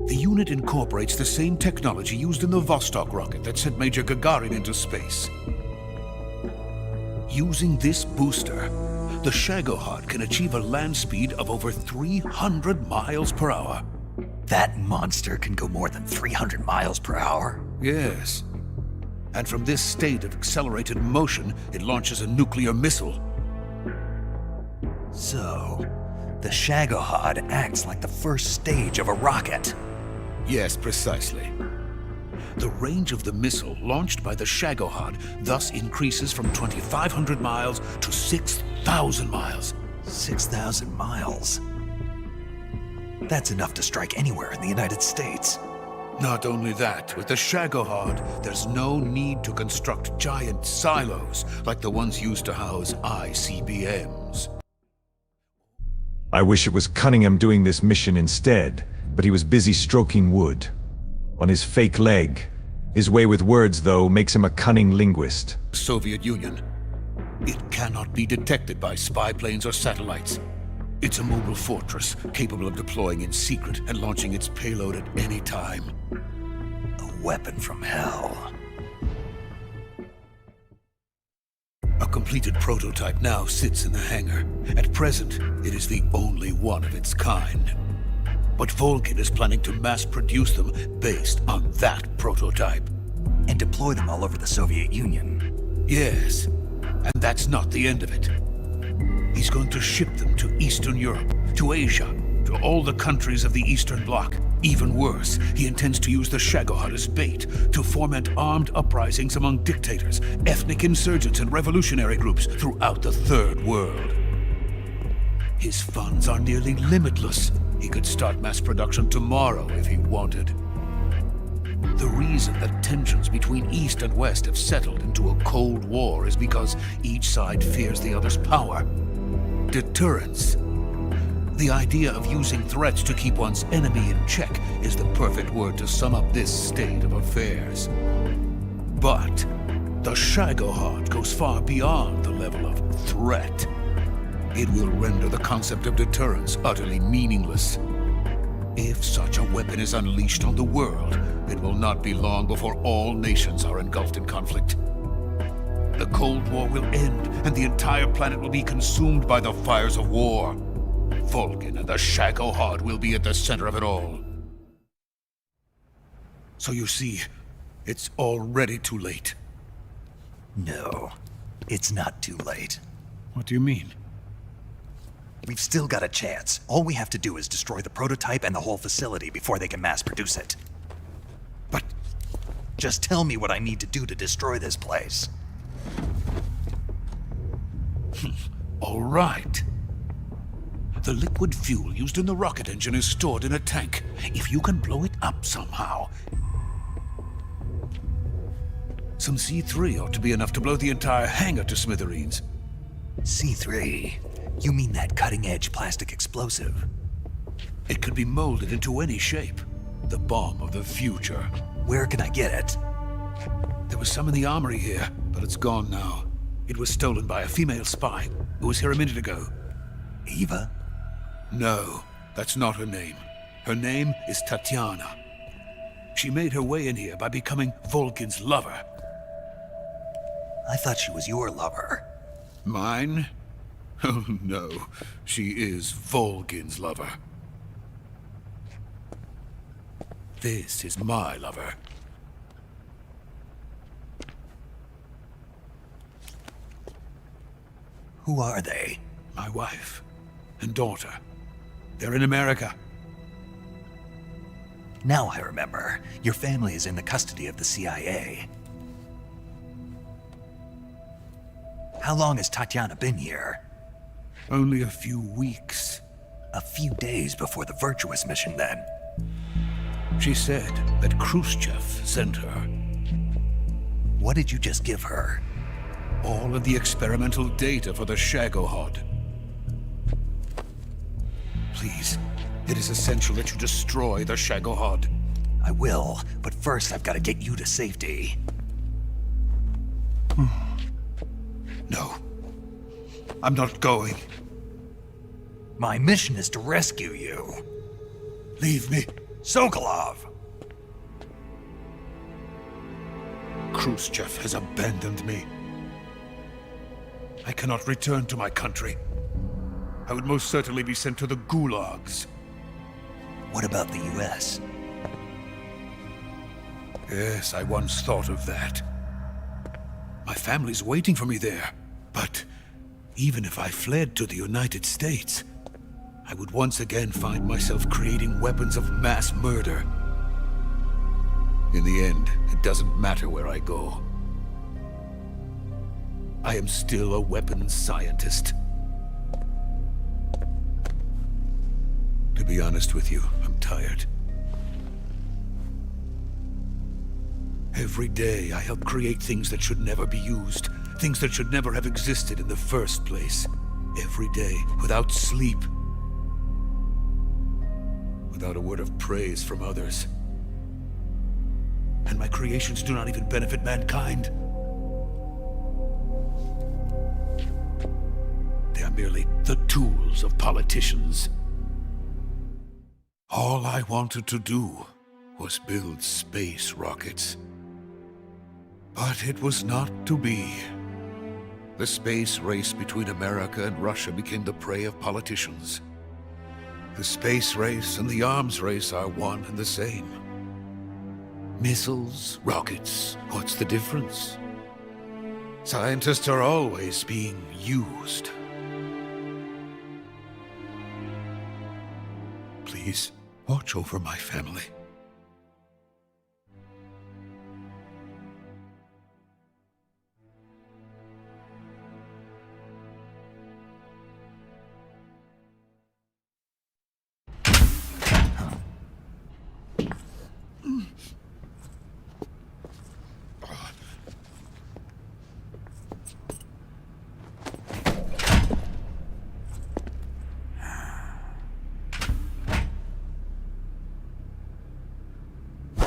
The unit incorporates the same technology used in the Vostok rocket that sent Major Gagarin into space. Using this booster, the Shagohod can achieve a land speed of over 300 miles per hour. That monster can go more than 300 miles per hour? Yes. And from this state of accelerated motion, it launches a nuclear missile. So, the Shagohod acts like the first stage of a rocket. Yes, precisely. The range of the missile launched by the Shagohod thus increases from 2,500 miles to 6,000 miles. 6,000 miles? That's enough to strike anywhere in the United States. Not only that, with the Shagohod, there's no need to construct giant silos like the ones used to house ICBMs. I wish it was Cunningham doing this mission instead, but he was busy stroking wood on his fake leg. His way with words, though, makes him a cunning linguist. Soviet Union. It cannot be detected by spy planes or satellites. It's a mobile fortress, capable of deploying in secret and launching its payload at any time. A weapon from hell. A completed prototype now sits in the hangar. At present, it is the only one of its kind. But Volgin is planning to mass-produce them based on that prototype. And deploy them all over the Soviet Union. Yes, and that's not the end of it. He's going to ship them to Eastern Europe, to Asia, to all the countries of the Eastern Bloc. Even worse, he intends to use the Shagohod as bait to foment armed uprisings among dictators, ethnic insurgents, and revolutionary groups throughout the Third World. His funds are nearly limitless. He could start mass production tomorrow if he wanted. The reason that tensions between East and West have settled into a Cold War is because each side fears the other's power. Deterrence. The idea of using threats to keep one's enemy in check is the perfect word to sum up this state of affairs. But the Shagohod goes far beyond the level of threat. It will render the concept of deterrence utterly meaningless. If such a weapon is unleashed on the world, it will not be long before all nations are engulfed in conflict. The Cold War will end, and the entire planet will be consumed by the fires of war. Volgin and the Shagohod will be at the center of it all. So you see, it's already too late. No, it's not too late. What do you mean? We've still got a chance. All we have to do is destroy the prototype and the whole facility before they can mass produce it. But just tell me what I need to do to destroy this place. All right. The liquid fuel used in the rocket engine is stored in a tank. If you can blow it up somehow, some C3 ought to be enough to blow the entire hangar to smithereens. C3? You mean that cutting-edge plastic explosive? It could be molded into any shape. The bomb of the future. Where can I get it? There was some in the armory here, but it's gone now. It was stolen by a female spy who was here a minute ago. Eva? No, that's not her name. Her name is Tatiana. She made her way in here by becoming Volgin's lover. I thought she was your lover. Mine? Oh no, she is Volgin's lover. This is my lover. Who are they? My wife and daughter. They're in America. Now I remember. Your family is in the custody of the CIA. How long has Tatiana been here? Only a few weeks. A few days before the Virtuous mission, then. She said that Khrushchev sent her. What did you just give her? All of the experimental data for the Shagohod. Please, it is essential that you destroy the Shagohod. I will, but first I've got to get you to safety. No. I'm not going. My mission is to rescue you. Leave me. Sokolov! Khrushchev has abandoned me. I cannot return to my country. I would most certainly be sent to the gulags. What about the US? Yes, I once thought of that. My family's waiting for me there. But even if I fled to the United States, I would once again find myself creating weapons of mass murder. In the end, it doesn't matter where I go. I am still a weapons scientist. To be honest with you, I'm tired. Every day, I help create things that should never be used, things that should never have existed in the first place. Every day, without sleep, without a word of praise from others. And my creations do not even benefit mankind. They are merely the tools of politicians. All I wanted to do was build space rockets. But it was not to be. The space race between America and Russia became the prey of politicians. The space race and the arms race are one and the same. Missiles, rockets, what's the difference? Scientists are always being used. Please, watch over my family.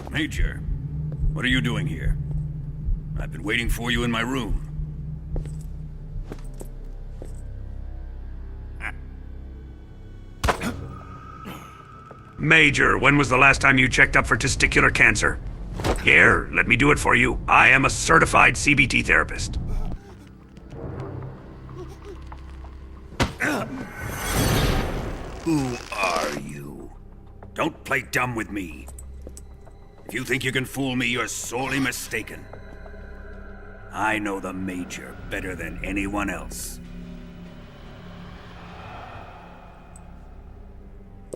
Major, what are you doing here? I've been waiting for you in my room. Major, when was the last time you checked up for testicular cancer? Here, let me do it for you. I am a certified CBT therapist. Who are you? Don't play dumb with me. If you think you can fool me, you're sorely mistaken. I know the Major better than anyone else.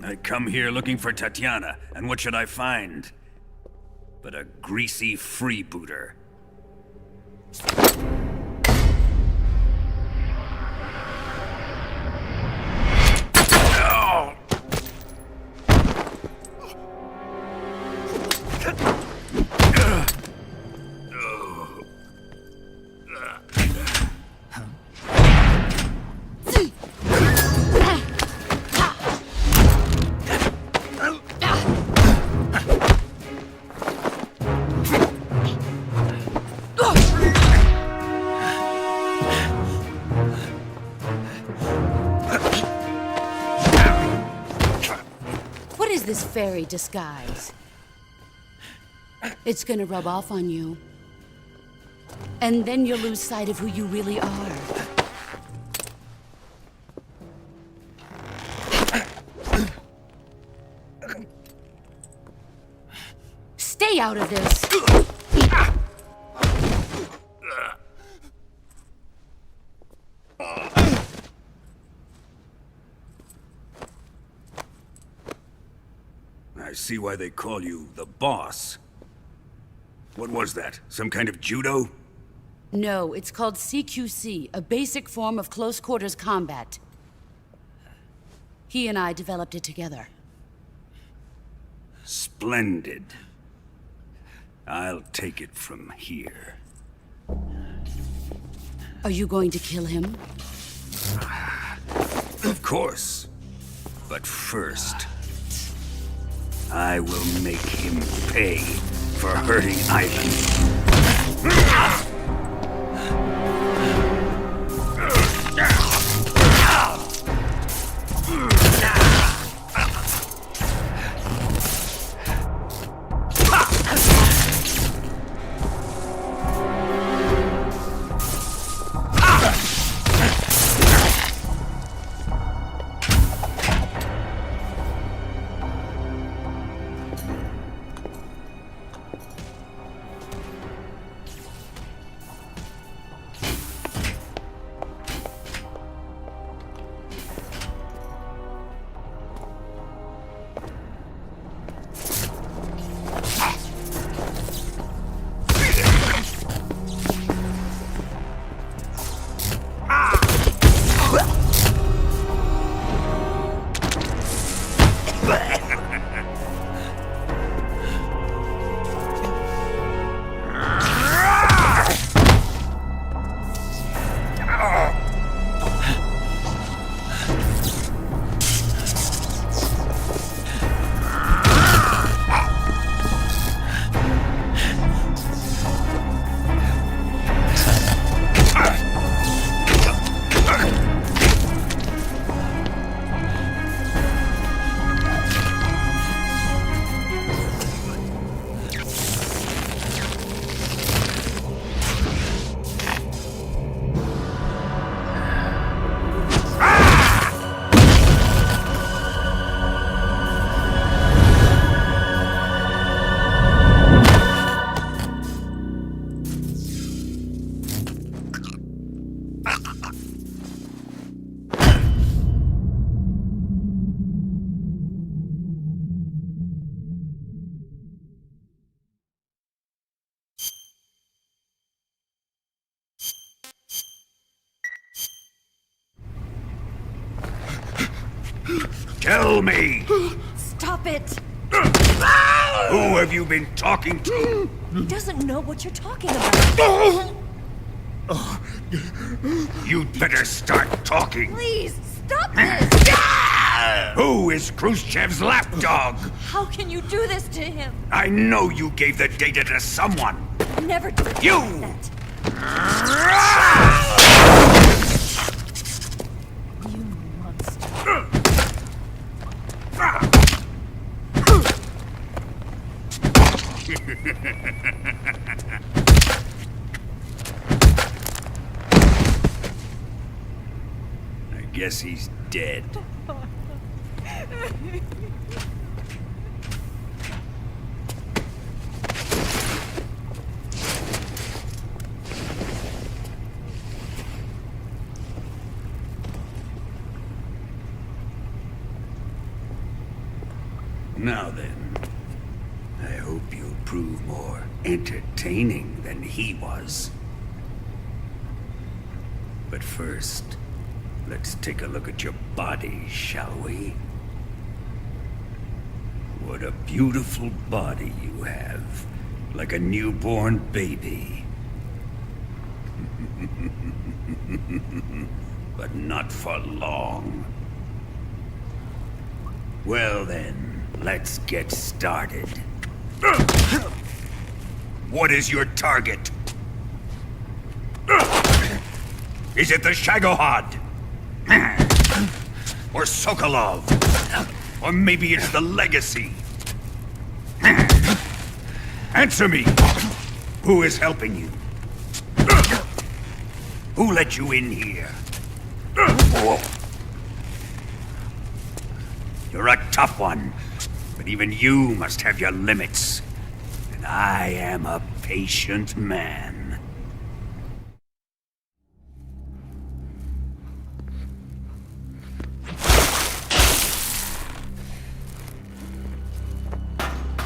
I come here looking for Tatiana, and what should I find? But a greasy freebooter. This fairy disguise. It's gonna rub off on you. And then you'll lose sight of who you really are. Stay out of this! I see why they call you the boss. What was that? Some kind of judo? No, it's called CQC, a basic form of close-quarters combat. He and I developed it together. Splendid. I'll take it from here. Are you going to kill him? Of course. But first, I will make him pay for hurting Ivan. Tell me! Stop it! Who have you been talking to? He doesn't know what you're talking about. You'd better start talking. Please, stop this! Who is Khrushchev's lapdog? How can you do this to him? I know you gave the data to someone. Never do You! that. You monster. I guess he's dead. Now then, I hope you'll prove more entertaining than he was. But first, let's take a look at your body, shall we? What a beautiful body you have, like a newborn baby. But not for long. Well then, let's get started. What is your target? Is it the Shagohod? Or Sokolov? Or maybe it's the Legacy? Answer me! Who is helping you? Who let you in here? You're a tough one, but even you must have your limits. And I am a patient man.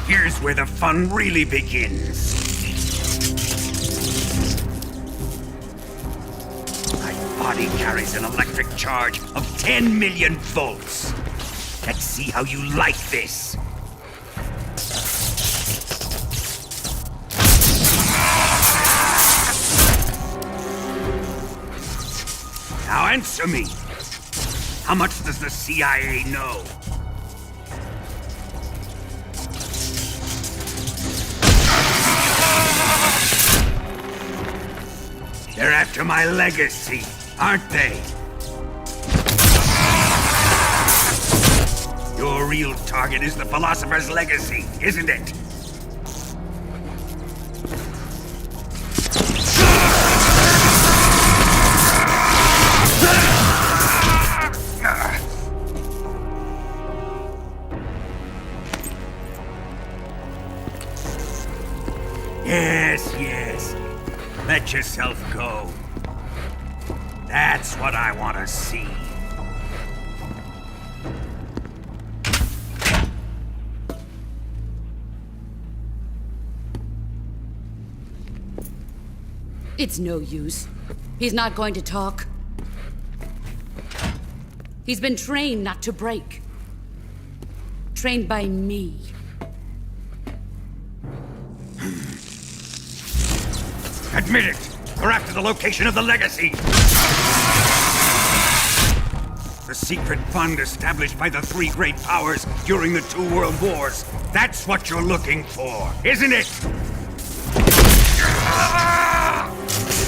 Here's where the fun really begins. My body carries an electric charge of 10 million volts. Let's see how you like this. Now answer me. How much does the CIA know? They're after my legacy, aren't they? Your real target is the Philosopher's Legacy, isn't it? Yes, yes. Let yourself go. That's what I want to see. It's no use. He's not going to talk. He's been trained not to break. Trained by me. Admit it! We're after the location of the Legacy! The secret fund established by the three great powers during the 2 world wars. That's what you're looking for, isn't it?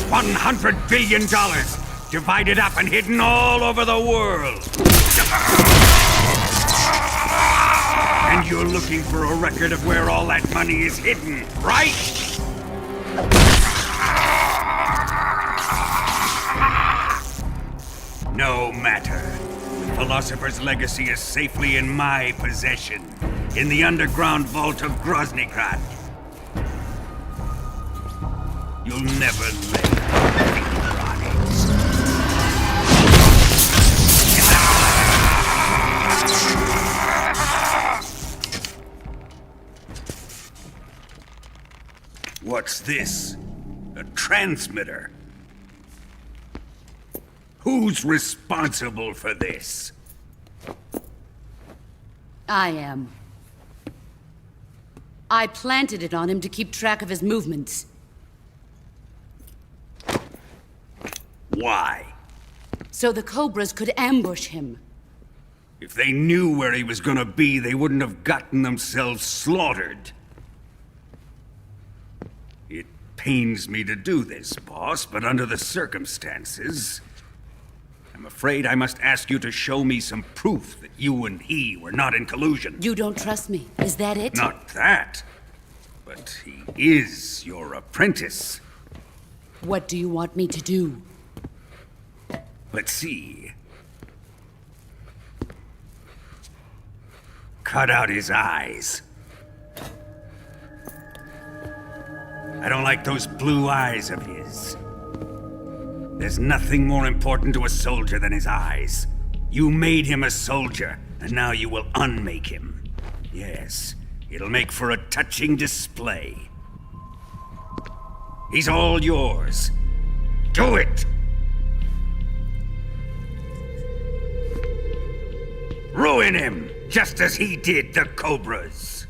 $100 billion, divided up and hidden all over the world. And you're looking for a record of where all that money is hidden, right? No matter. The Philosopher's Legacy is safely in my possession, in the underground vault of Groznygrad. You'll never lay finger on it. What's this? A transmitter? Who's responsible for this? I am. I planted it on him to keep track of his movements. Why? So the Cobras could ambush him. If they knew where he was gonna be, they wouldn't have gotten themselves slaughtered. It pains me to do this, boss, but under the circumstances, I'm afraid I must ask you to show me some proof that you and he were not in collusion. You don't trust me, is that it? Not that, but he is your apprentice. What do you want me to do? Let's see. Cut out his eyes. I don't like those blue eyes of his. There's nothing more important to a soldier than his eyes. You made him a soldier, and now you will unmake him. Yes, it'll make for a touching display. He's all yours. Do it! Ruin him, just as he did the Cobras.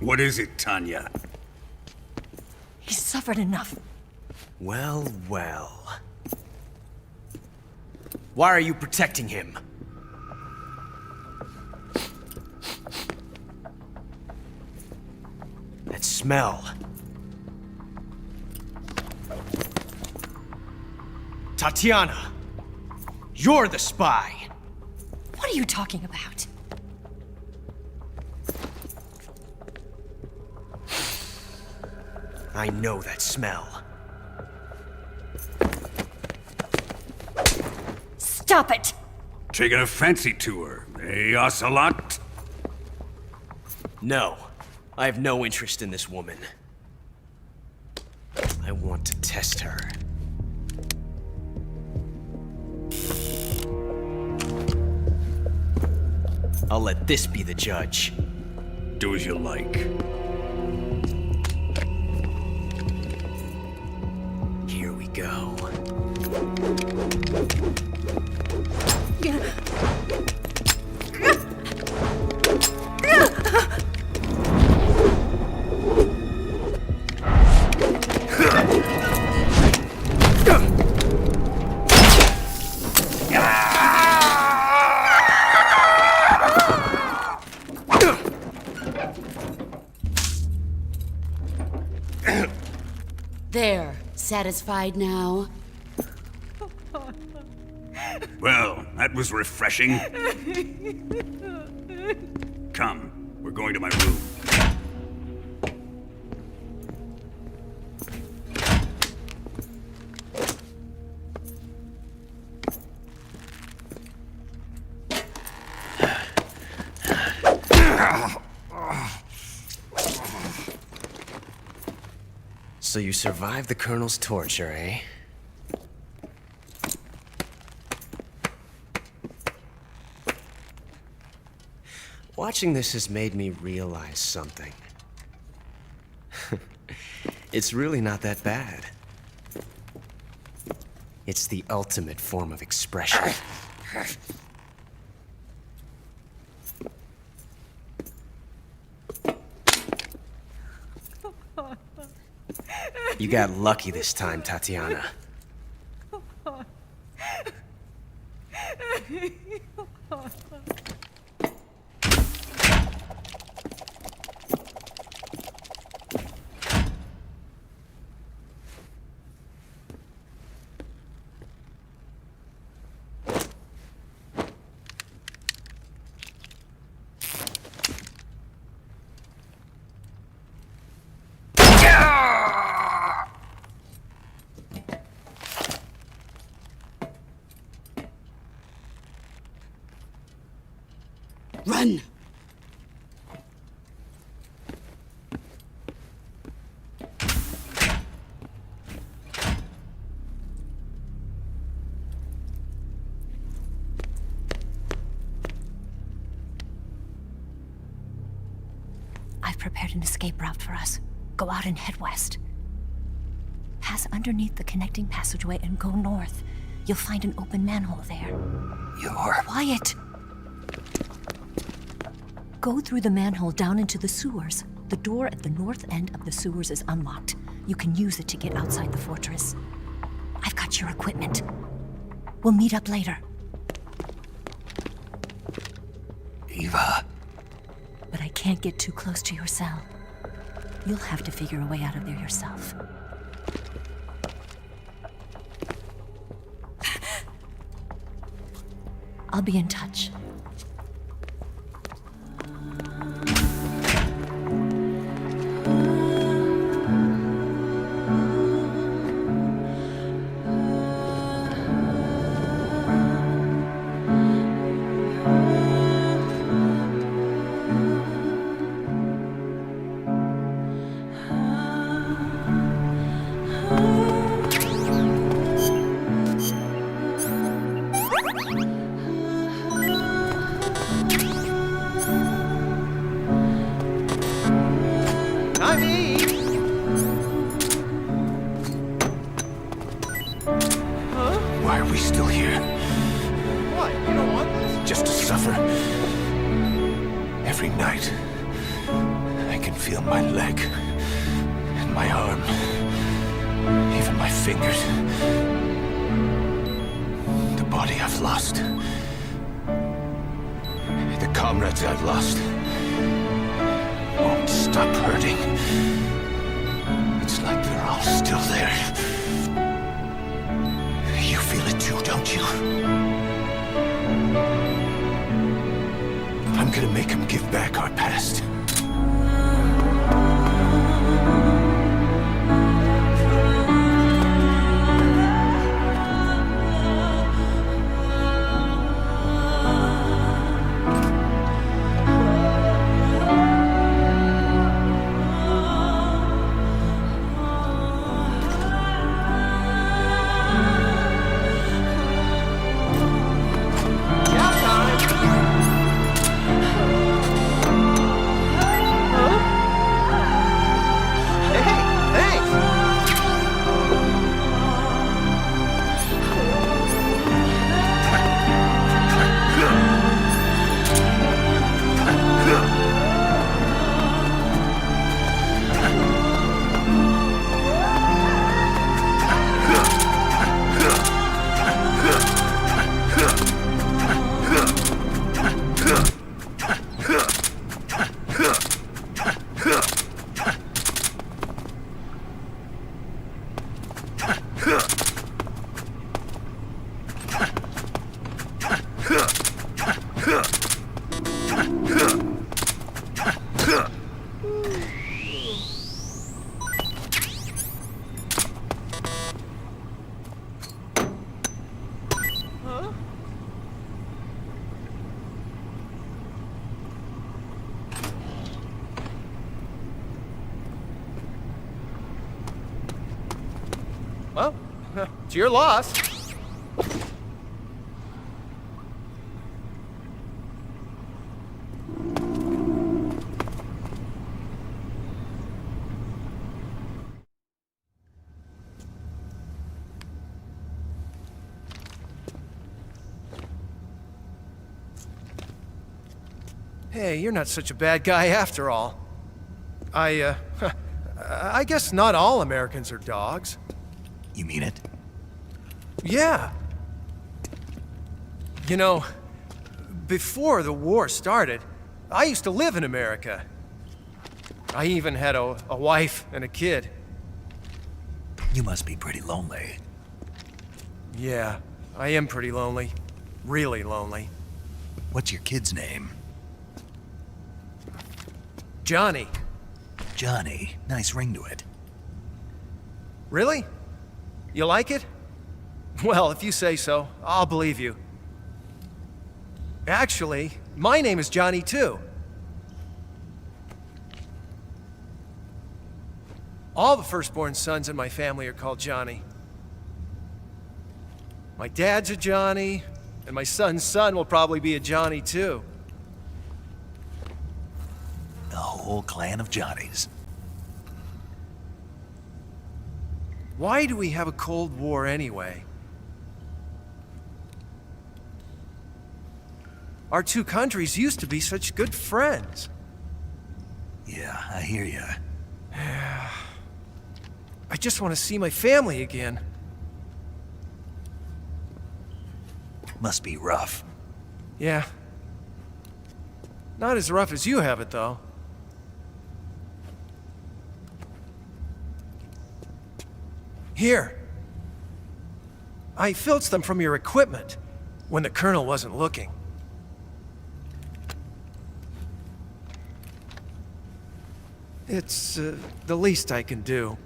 What is it, Tanya? He's suffered enough. Well, well. Why are you protecting him? That smell. Tatiana! You're the spy! What are you talking about? I know that smell. Stop it! Taking a fancy to her, eh, Ocelot? No. I have no interest in this woman. I want to test her. I'll let this be the judge. Do as you like. Here we go. There, satisfied now? Well, that was refreshing. Come, we're going to my room. So you survived the Colonel's torture, eh? Watching this has made me realize something. It's really not that bad. It's the ultimate form of expression. You got lucky this time, Tatiana. Run! I've prepared an escape route for us. Go out and head west. Pass underneath the connecting passageway and go north. You'll find an open manhole there. You're... Quiet! Go through the manhole down into the sewers. The door at the north end of the sewers is unlocked. You can use it to get outside the fortress. I've got your equipment. We'll meet up later. Eva... But I can't get too close to your cell. You'll have to figure a way out of there yourself. I'll be in touch. Why are we still here? What? You don't want this? Just to suffer. Every night, I can feel my leg and my arm, even my fingers. The body I've lost. The comrades I've lost won't stop hurting. It's like they're all still there. You feel it too, don't you? I'm gonna make them give back our past. Well, it's your loss. Hey, you're not such a bad guy after all. I guess not all Americans are dogs. You mean it? Yeah. You know, before the war started, I used to live in America. I even had a wife and a kid. You must be pretty lonely. Yeah, I am pretty lonely. Really lonely. What's your kid's name? Johnny. Johnny. Nice ring to it. Really? You like it? Well, if you say so, I'll believe you. Actually, My name is Johnny, too. All the firstborn sons in my family are called Johnny. My dad's a Johnny, and my son's son will probably be a Johnny, too. The whole clan of Johnnies. Why do we have a Cold War anyway? Our two countries used to be such good friends. Yeah, I hear ya. I just want to see my family again. Must be rough. Yeah. Not as rough as you have it, though. Here. I filched them from your equipment when the Colonel wasn't looking. It's the least I can do.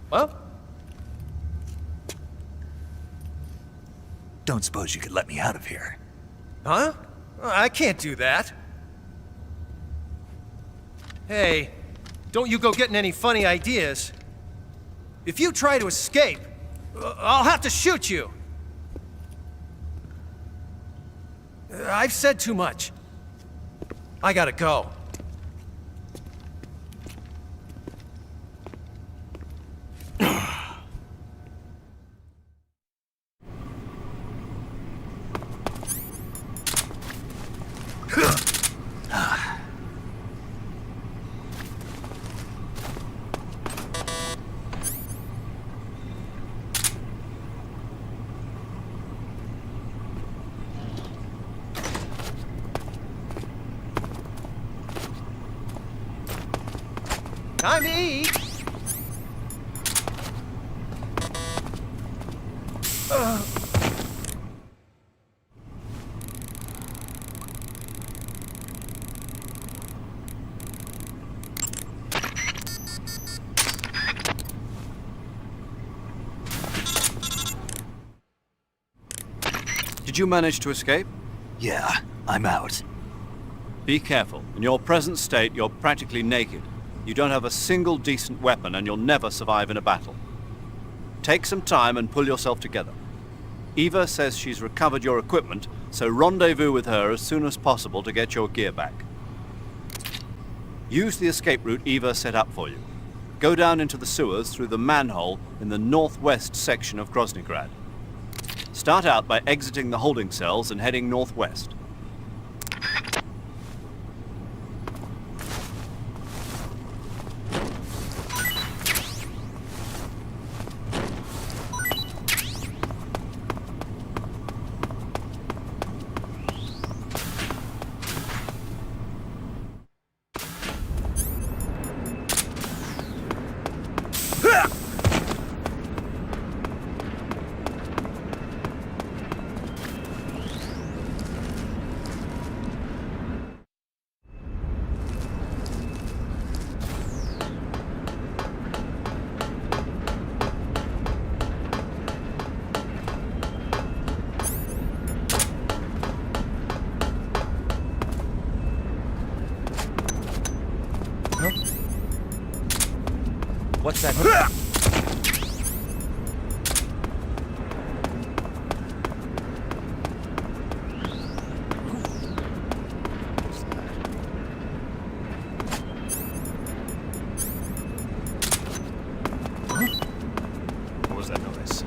Well? Don't suppose you could let me out of here? Huh? I can't do that. Hey, don't you go getting any funny ideas. If you try to escape, I'll have to shoot you. I've said too much. I gotta go. Time to eat! Did you manage to escape? Yeah, I'm out. Be careful. In your present state, you're practically naked. You don't have a single decent weapon, and you'll never survive in a battle. Take some time and pull yourself together. Eva says she's recovered your equipment, so rendezvous with her as soon as possible to get your gear back. Use the escape route Eva set up for you. Go down into the sewers through the manhole in the northwest section of Groznygrad. Start out by exiting the holding cells and heading northwest. What's that? What was that noise?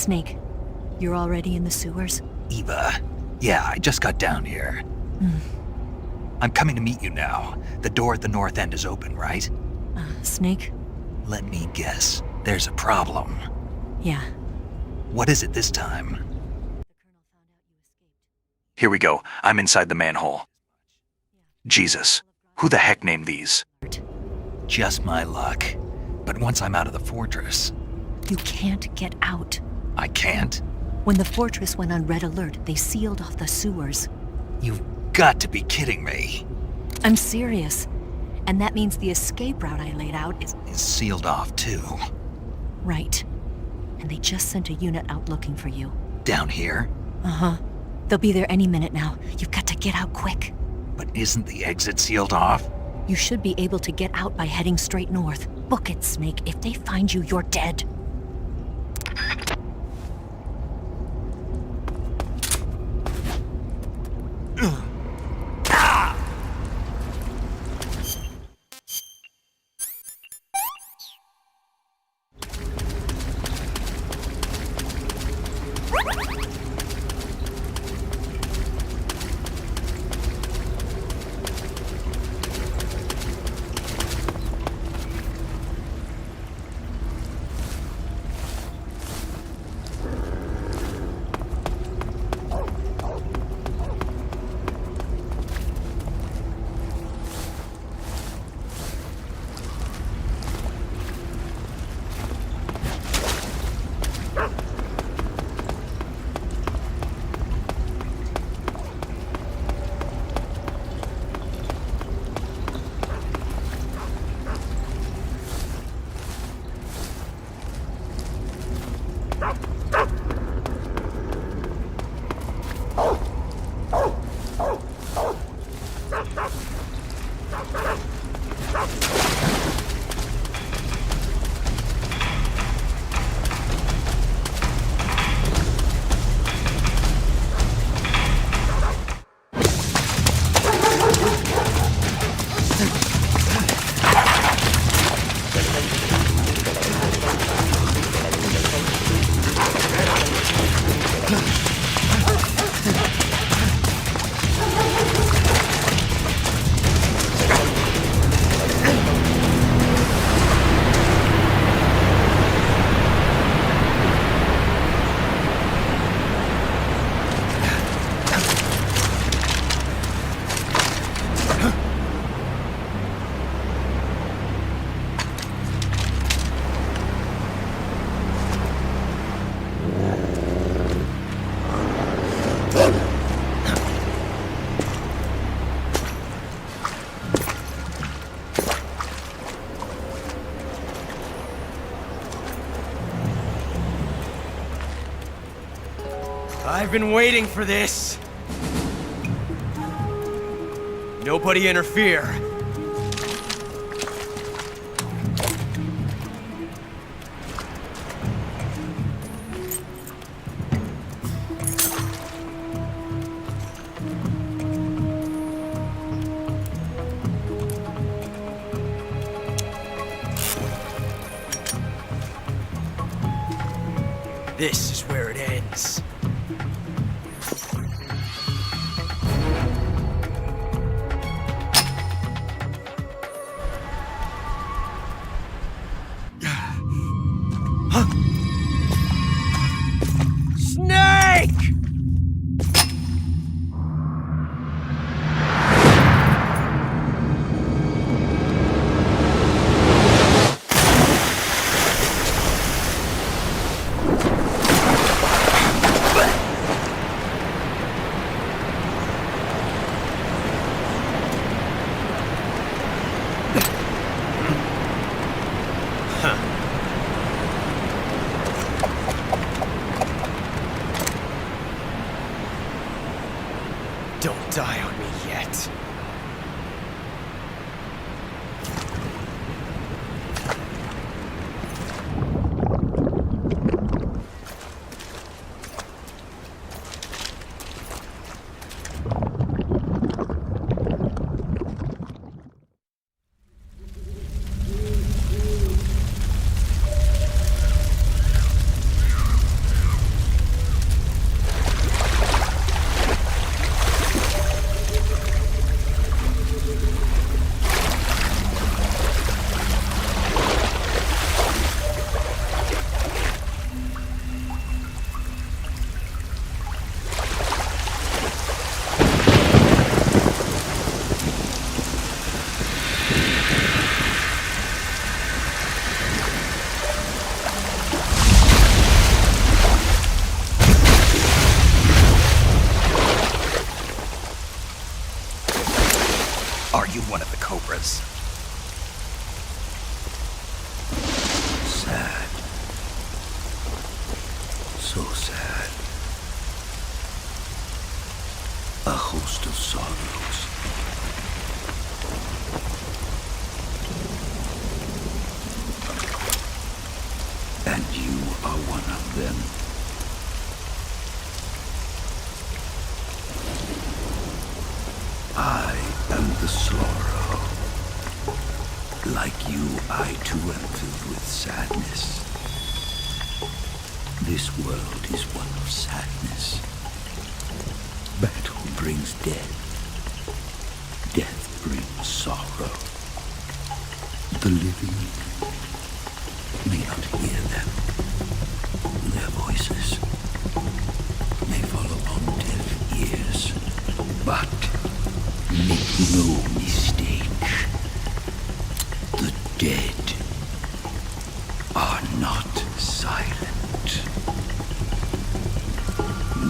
Snake, you're already in the sewers? Eva. Yeah, I just got down here. I'm coming to meet you now. The door at the north end is open, right? Snake? Let me guess. There's a problem. Yeah. What is it this time? Here we go. I'm inside the manhole. Jesus. Who the heck named these? Just my luck. But once I'm out of the fortress... You can't get out. I can't? When the fortress went on red alert, they sealed off the sewers. You've got to be kidding me. I'm serious. And that means the escape route I laid out is sealed off, too. Right. And they just sent a unit out looking for you. Down here? Uh-huh. They'll be there any minute now. You've got to get out quick. But isn't the exit sealed off? You should be able to get out by heading straight north. Book it, Snake. If they find you, you're dead. I've been waiting for this. Nobody interfere. This is where it ends. Snake! Don't die on me yet. Are you one of the Cobras? Sad. So sad. A host of sorrows. And you are one of them. I am the sorrow. Like you, I too am filled with sadness. This world is one of sadness. Battle brings death. Death brings sorrow. The living may not hear them. Their voices may fall upon deaf ears. But make no mistake. The dead are not silent.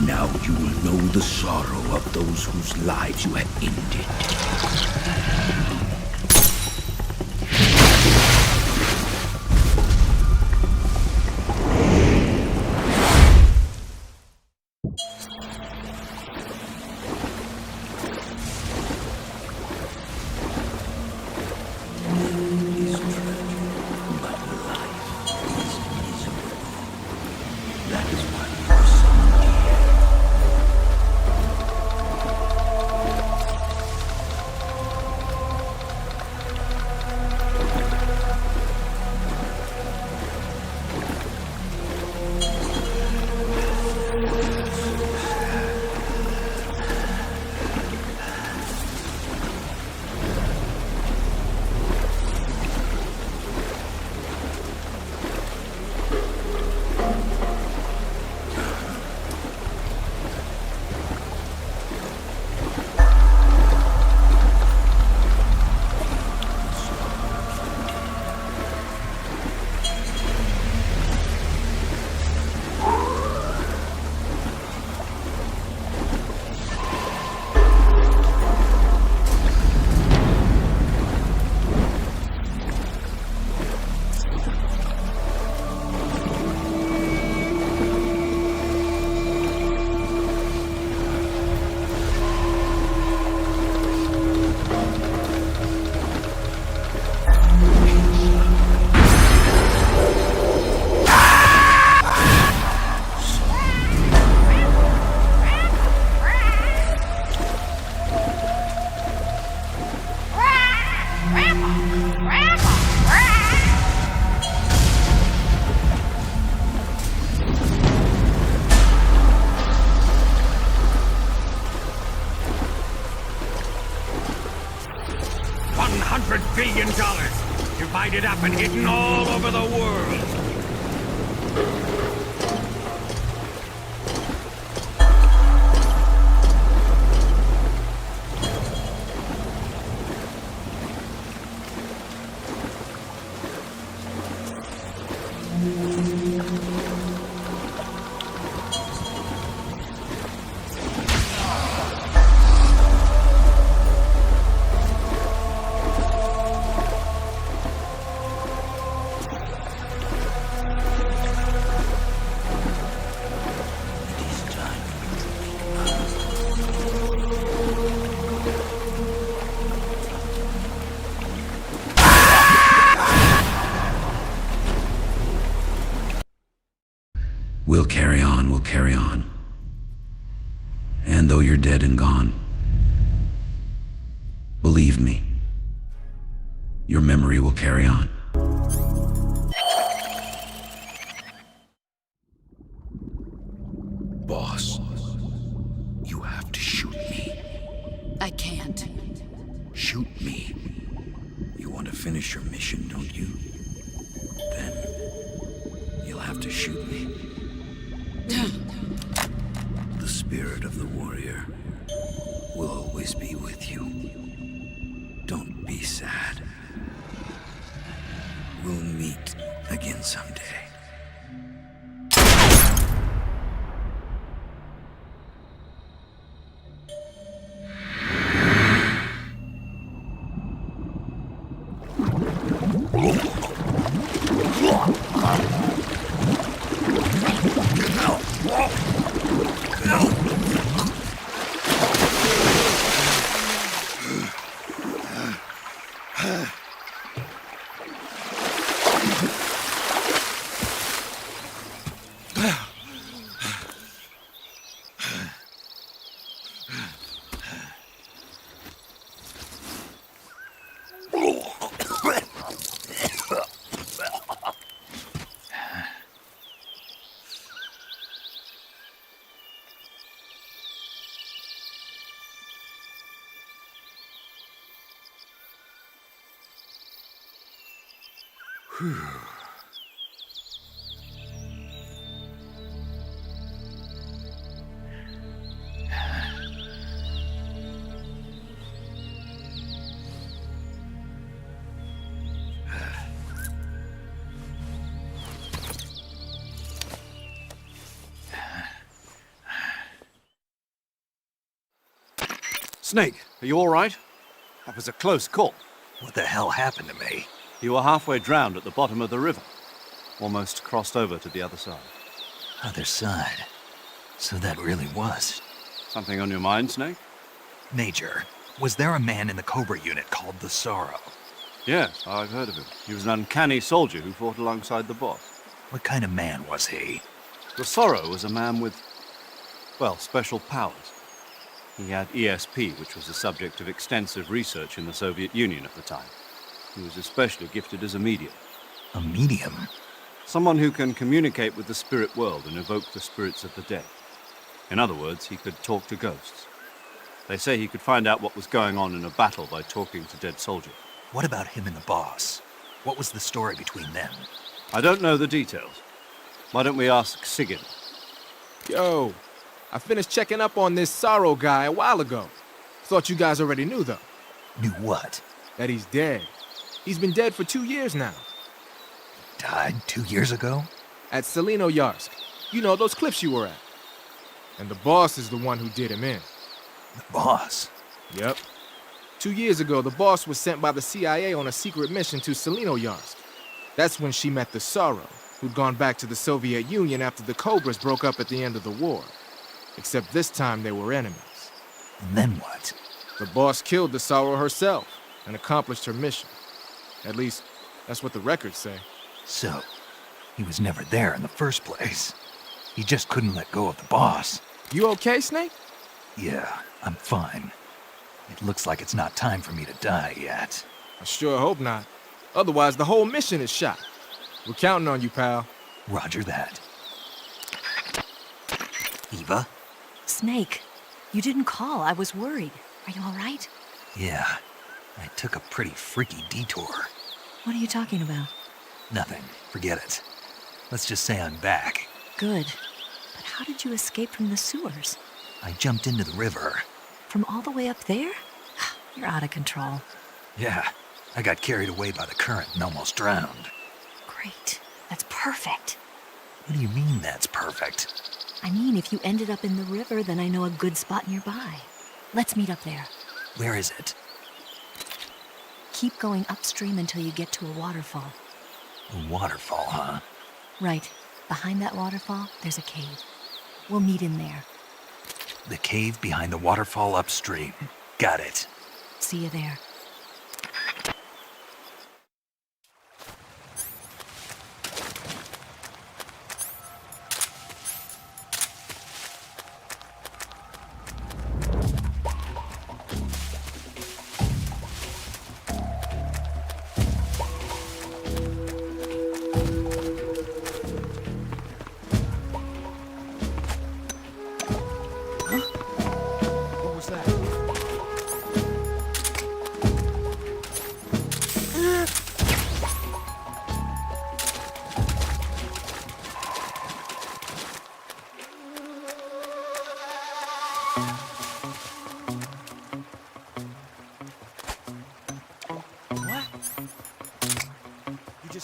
Now you will know the sorrow of those whose lives you have ended. $100 billion, divided up and hidden all over the world. We'll carry on, we'll carry on. And though you're dead and gone, believe me, your memory will carry on. Boss, you have to shoot me. I can't. Shoot me. You want to finish your mission, don't you? Then you'll have to shoot me. The spirit of the warrior will always be with you. Don't be sad. We'll meet again someday. Snake, are you all right? That was a close call. What the hell happened to me? You were halfway drowned at the bottom of the river. Almost crossed over to the other side. Other side? So that really was. Something on your mind, Snake? Major, was there a man in the Cobra unit called the Sorrow? Yes, I've heard of him. He was an uncanny soldier who fought alongside the boss. What kind of man was he? The Sorrow was a man with, well, special powers. He had ESP, which was the subject of extensive research in the Soviet Union at the time. He was especially gifted as a medium. A medium? Someone who can communicate with the spirit world and evoke the spirits of the dead. In other words, he could talk to ghosts. They say he could find out what was going on in a battle by talking to dead soldiers. What about him and the boss? What was the story between them? I don't know the details. Why don't we ask Sigyn? Yo, I finished checking up on this Sorrow guy a while ago. Thought you guys already knew, though. Knew what? That he's dead. He's been dead for 2 years now. Died 2 years ago? At Selino-Yarsk. You know, those cliffs you were at. And the boss is the one who did him in. The boss? Yep. 2 years ago, the boss was sent by the CIA on a secret mission to Selino-Yarsk. That's when she met the Sorrow, who'd gone back to the Soviet Union after the Cobras broke up at the end of the war. Except this time they were enemies. And then what? The boss killed the Sorrow herself and accomplished her mission. At least, that's what the records say. So, he was never there in the first place. He just couldn't let go of the boss. You okay, Snake? Yeah, I'm fine. It looks like it's not time for me to die yet. I sure hope not. Otherwise, the whole mission is shot. We're counting on you, pal. Roger that. Eva? Snake, you didn't call. I was worried. Are you all right? Yeah, I took a pretty freaky detour. What are you talking about? Nothing. Forget it. Let's just say I'm back. Good. But how did you escape from the sewers? I jumped into the river. From all the way up there? You're out of control. Yeah, I got carried away by the current and almost drowned. Great. That's perfect. What do you mean that's perfect? I mean, if you ended up in the river, then I know a good spot nearby. Let's meet up there. Where is it? Keep going upstream until you get to a waterfall. A waterfall, huh? Right. Behind that waterfall, there's a cave. We'll meet in there. The cave behind the waterfall upstream. Got it. See you there.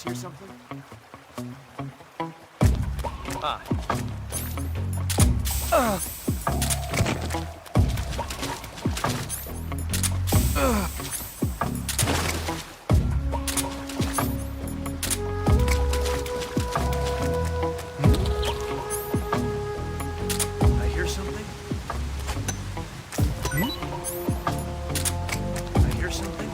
Hear something? Ah. I hear something? I hear something?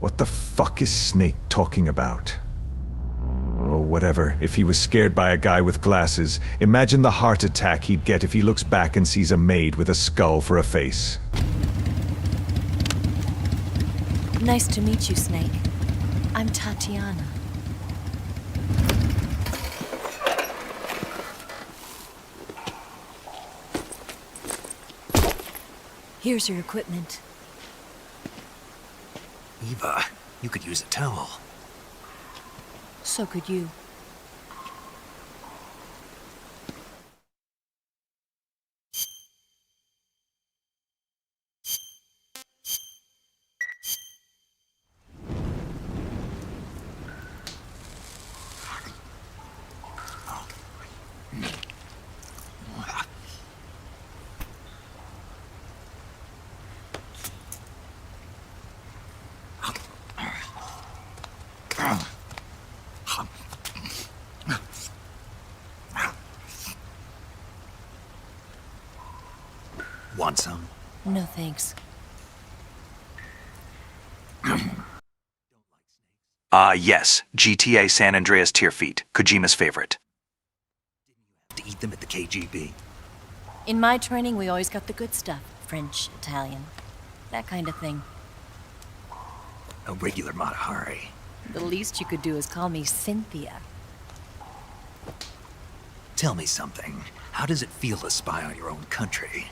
What the fuck is Snake talking about? Oh, whatever. If he was scared by a guy with glasses, imagine the heart attack he'd get if he looks back and sees a maid with a skull for a face. Nice to meet you, Snake. I'm Tatiana. Here's your equipment. Eva, you could use a towel. So could you. Want some? No thanks. Yes. GTA San Andreas Tearfeet, Kojima's favorite. To eat them at the KGB. In my training, we always got the good stuff. French, Italian, that kind of thing. A regular Matahari. The least you could do is call me Cynthia. Tell me something. How does it feel to spy on your own country?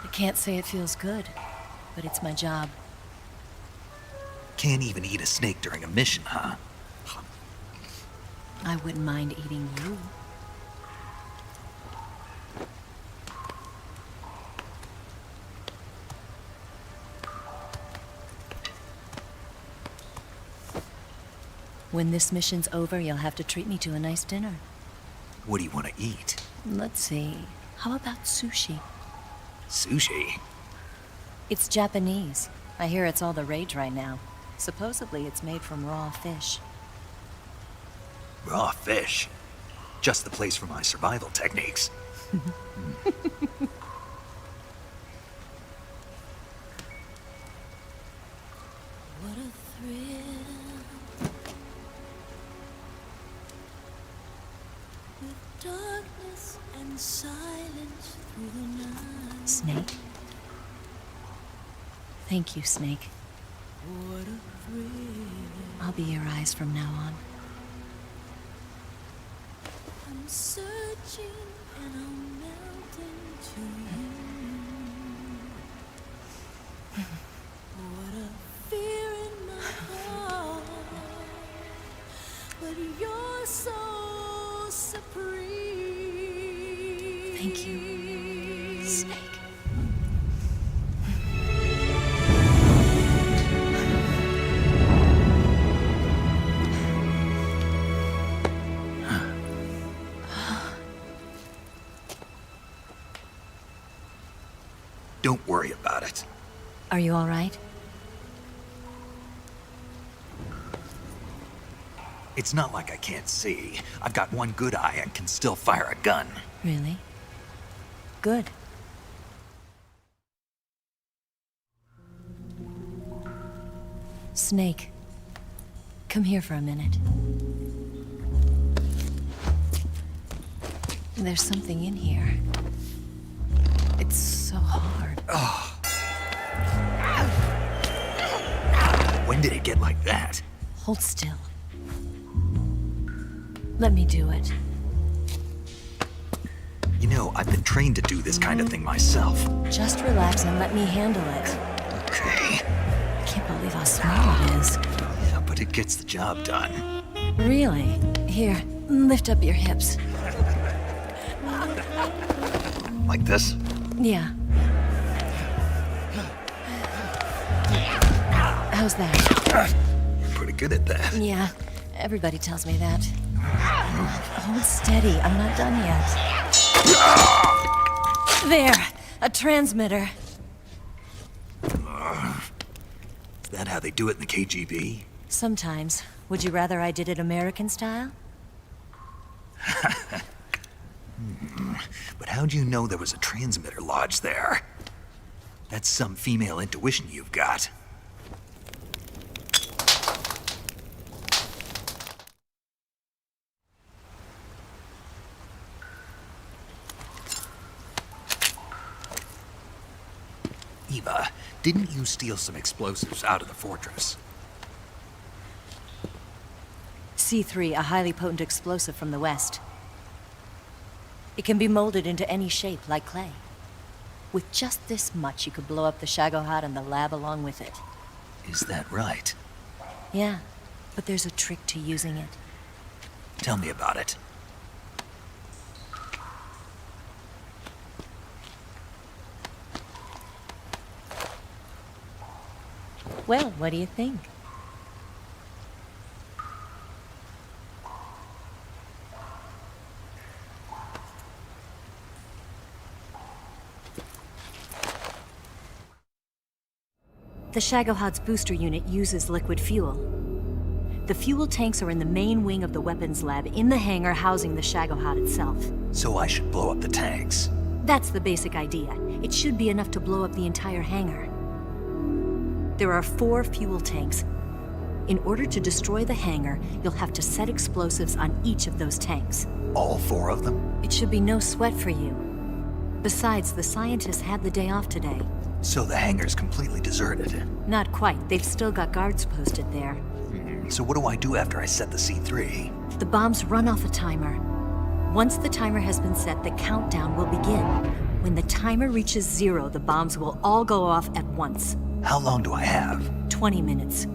I can't say it feels good, but it's my job. Can't even eat a snake during a mission, huh? I wouldn't mind eating you. When this mission's over, you'll have to treat me to a nice dinner. What do you want to eat? Let's see. How about sushi? Sushi? It's Japanese. I hear it's all the rage right now. Supposedly it's made from raw fish. Raw fish? Just the place for my survival techniques. What a thrill. With darkness and silence through the night. Snake? Thank you, Snake. What a thrill. I'll be your eyes from now on. I'm searching and I'm melting to you. What a fear in my heart. But you're so supreme. Thank you, Snake. Don't worry about it. Are you all right? It's not like I can't see. I've got one good eye and can still fire a gun. Really? Good. Snake, come here for a minute. There's something in here. It's so hard. Oh. When did it get like that? Hold still. Let me do it. You know, I've been trained to do this kind of thing myself. Just relax and let me handle it. Okay. I can't believe how small it is. Yeah, but it gets the job done. Really? Here, lift up your hips. Like this? Yeah. How's that? You're pretty good at that. Yeah, everybody tells me that. Hold steady, I'm not done yet. There, a transmitter. Is that how they do it in the KGB? Sometimes. Would you rather I did it American style? But how'd you know there was a transmitter lodged there? That's some female intuition you've got. Eva, didn't you steal some explosives out of the fortress? C3, a highly potent explosive from the west. It can be molded into any shape, like clay. With just this much, you could blow up the Shagohod and the lab along with it. Is that right? Yeah, but there's a trick to using it. Tell me about it. Well, what do you think? The Shagohod's booster unit uses liquid fuel. The fuel tanks are in the main wing of the weapons lab in the hangar housing the Shagohod itself. So I should blow up the tanks. That's the basic idea. It should be enough to blow up the entire hangar. There are 4 fuel tanks. In order to destroy the hangar, you'll have to set explosives on each of those tanks. All 4 of them? It should be no sweat for you. Besides, the scientists had the day off today. So the hangar's completely deserted. Not quite. They've still got guards posted there. So what do I do after I set the C3? The bombs run off a timer. Once the timer has been set, the countdown will begin. When the timer reaches 0, the bombs will all go off at once. How long do I have? 20 minutes.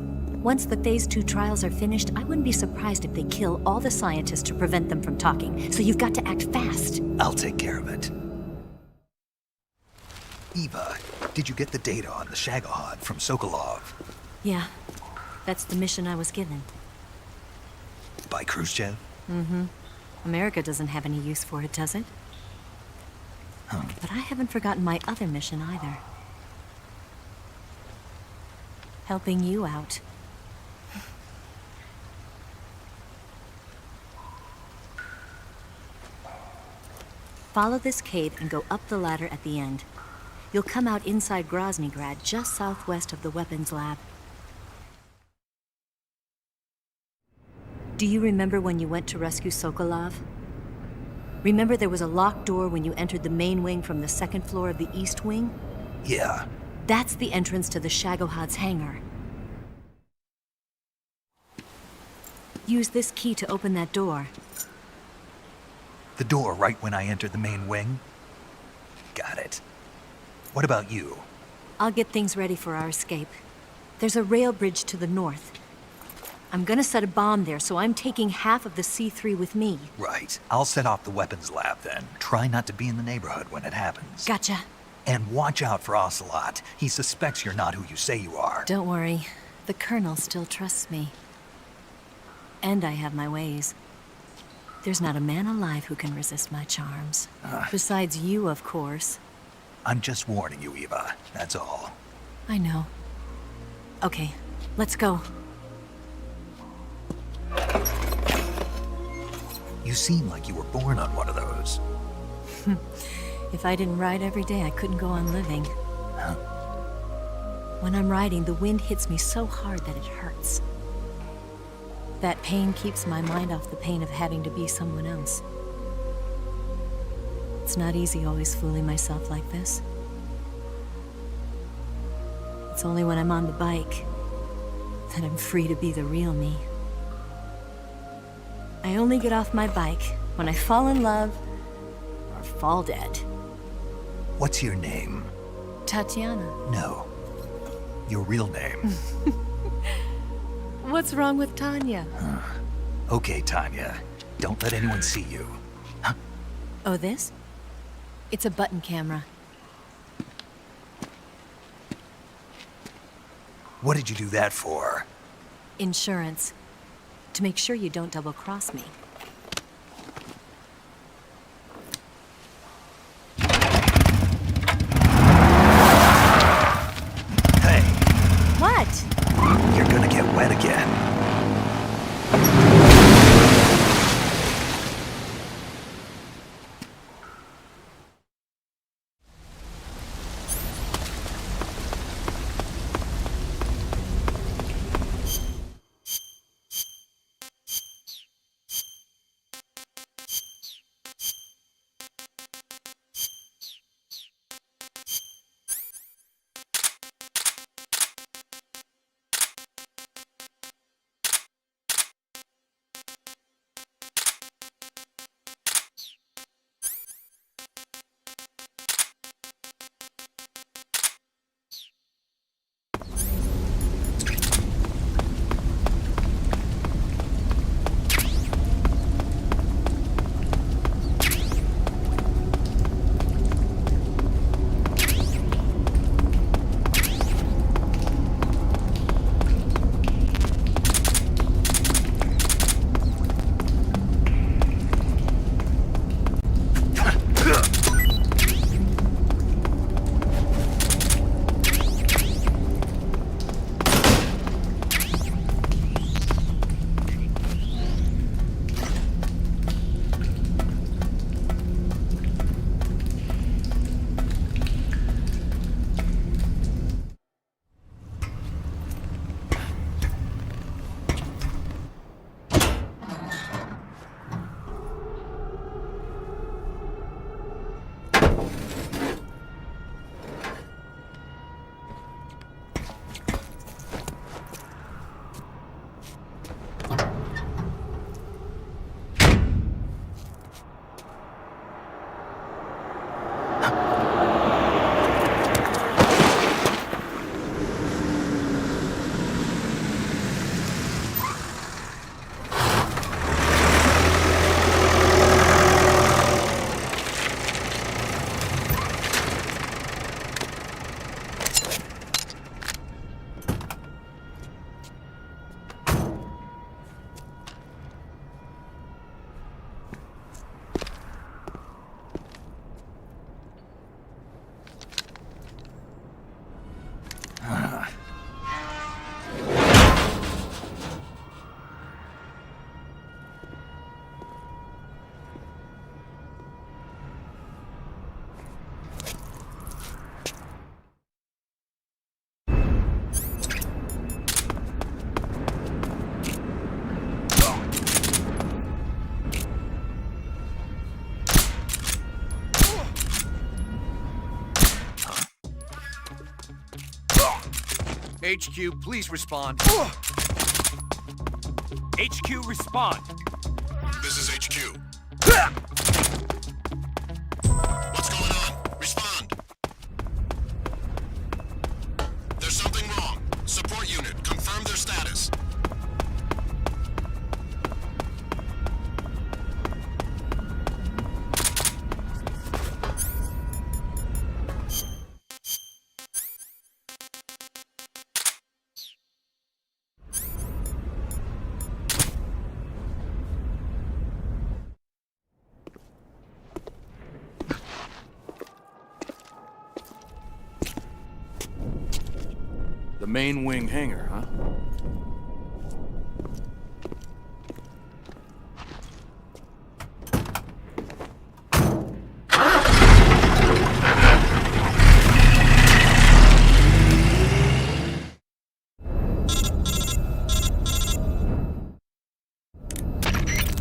Once the Phase 2 trials are finished, I wouldn't be surprised if they kill all the scientists to prevent them from talking. So you've got to act fast. I'll take care of it. Eva, did you get the data on the Shagohod from Sokolov? Yeah, that's the mission I was given. By Khrushchev? Mm-hmm. America doesn't have any use for it, does it? But I haven't forgotten my other mission either. Helping you out. Follow this cave and go up the ladder at the end. You'll come out inside Groznygrad, just southwest of the weapons lab. Do you remember when you went to rescue Sokolov? Remember there was a locked door when you entered the main wing from the 2nd floor of the east wing? Yeah. That's the entrance to the Shagohod's hangar. Use this key to open that door. The door right when I entered the main wing? Got it. What about you? I'll get things ready for our escape. There's a rail bridge to the north. I'm gonna set a bomb there, so I'm taking half of the C3 with me. Right. I'll set off the weapons lab then. Try not to be in the neighborhood when it happens. Gotcha. And watch out for Ocelot. He suspects you're not who you say you are. Don't worry. The Colonel still trusts me. And I have my ways. There's not a man alive who can resist my charms. Besides you, of course. I'm just warning you, Eva. That's all. I know. Okay, let's go. You seem like you were born on one of those. If I didn't ride every day, I couldn't go on living. Huh? When I'm riding, the wind hits me so hard that it hurts. That pain keeps my mind off the pain of having to be someone else. It's not easy always fooling myself like this. It's only when I'm on the bike that I'm free to be the real me. I only get off my bike when I fall in love or fall dead. What's your name? Tatiana. No. Your real name. What's wrong with Tanya? Okay, Tanya. Don't let anyone see you. Oh, this? It's a button camera. What did you do that for? Insurance. To make sure you don't double-cross me. Hey. What? You're gonna get wet again. HQ, please respond. HQ, respond. This is HQ. What's going on? Respond. There's something wrong. Support unit, confirm their status. The main wing hangar, huh?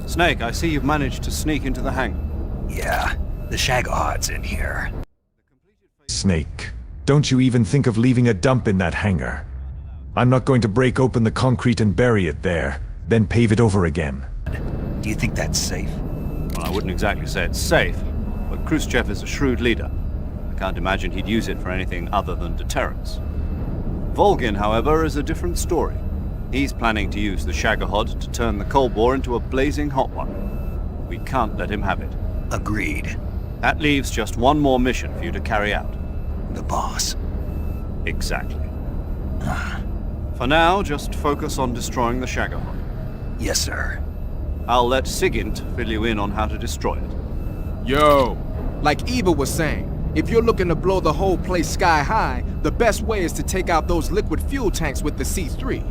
Snake, I see you've managed to sneak into the hangar. Yeah, the Shagahard's in here. Snake, don't you even think of leaving a dump in that hangar. I'm not going to break open the concrete and bury it there, then pave it over again. Do you think that's safe? Well, I wouldn't exactly say it's safe, but Khrushchev is a shrewd leader. I can't imagine he'd use it for anything other than deterrence. Volgin, however, is a different story. He's planning to use the Shagohod to turn the Cold War into a blazing hot one. We can't let him have it. Agreed. That leaves just one more mission for you to carry out. The boss. Exactly. For now, just focus on destroying the Shagohod. Yes, sir. I'll let Sigint fill you in on how to destroy it. Yo, like Eva was saying, if you're looking to blow the whole place sky high, the best way is to take out those liquid fuel tanks with the C3.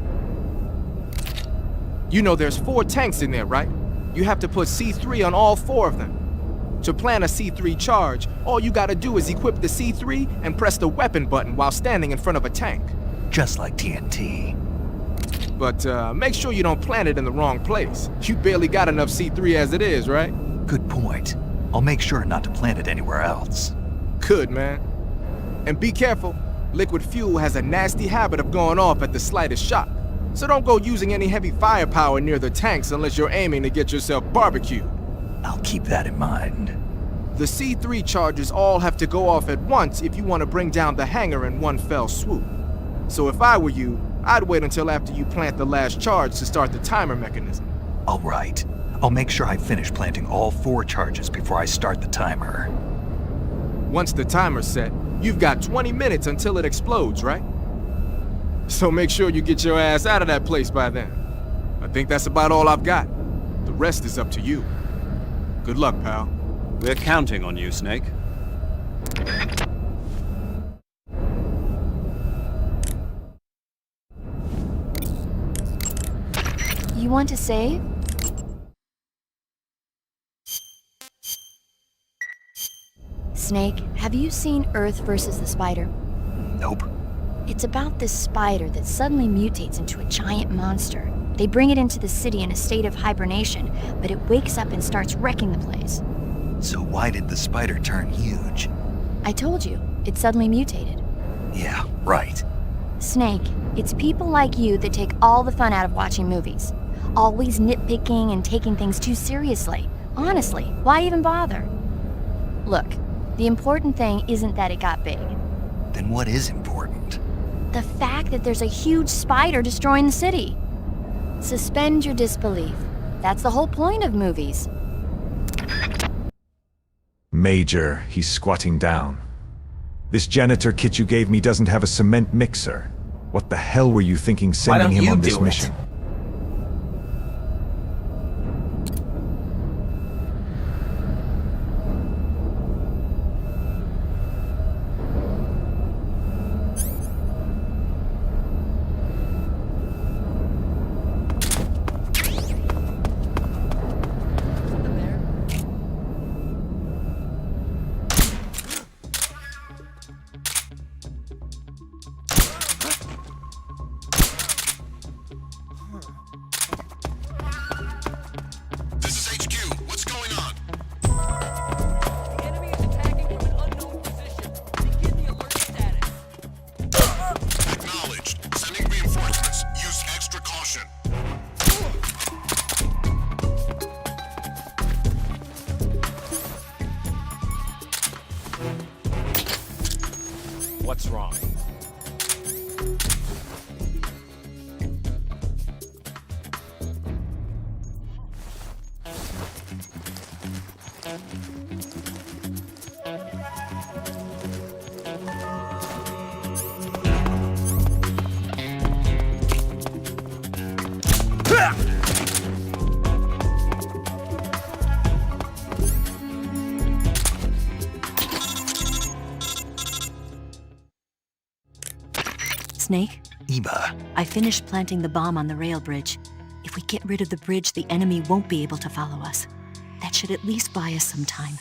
You know there's 4 tanks in there, right? You have to put C3 on all 4 of them. To plan a C3 charge, all you gotta do is equip the C3 and press the weapon button while standing in front of a tank. Just like TNT. But make sure you don't plant it in the wrong place. You barely got enough C3 as it is, right? Good point. I'll make sure not to plant it anywhere else. Good, man. And be careful. Liquid fuel has a nasty habit of going off at the slightest shock. So don't go using any heavy firepower near the tanks unless you're aiming to get yourself barbecued. I'll keep that in mind. The C3 charges all have to go off at once if you want to bring down the hangar in one fell swoop. So if I were you, I'd wait until after you plant the last charge to start the timer mechanism. All right. I'll make sure I finish planting all 4 charges before I start the timer. Once the timer's set, you've got 20 minutes until it explodes, right? So make sure you get your ass out of that place by then. I think that's about all I've got. The rest is up to you. Good luck, pal. We're counting on you, Snake. You want to save? Snake, have you seen Earth versus the Spider? Nope. It's about this spider that suddenly mutates into a giant monster. They bring it into the city in a state of hibernation, but it wakes up and starts wrecking the place. So why did the spider turn huge? I told you, it suddenly mutated. Yeah, right. Snake, it's people like you that take all the fun out of watching movies. Always nitpicking and taking things too seriously. Honestly, why even bother? Look, the important thing isn't that it got big. Then what is important? The fact that there's a huge spider destroying the city. Suspend your disbelief. That's the whole point of movies. Major, he's squatting down. This janitor kit you gave me doesn't have a cement mixer. What the hell were you thinking sending him on this mission? Snake? Eva. I finished planting the bomb on the rail bridge. If we get rid of the bridge, the enemy won't be able to follow us. That should at least buy us some time.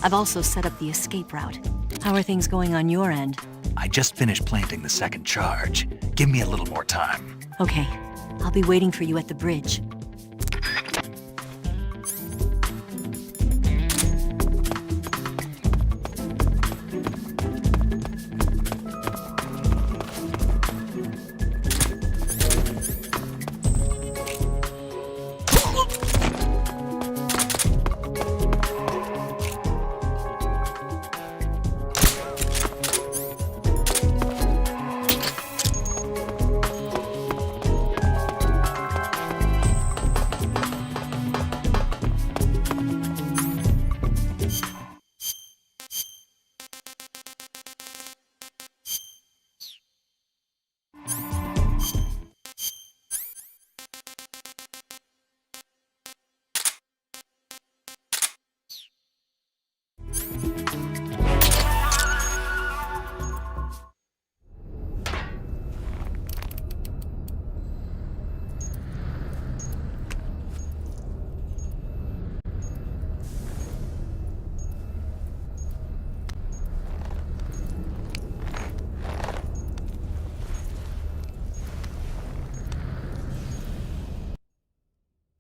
I've also set up the escape route. How are things going on your end? I just finished planting the second charge. Give me a little more time. Okay. I'll be waiting for you at the bridge.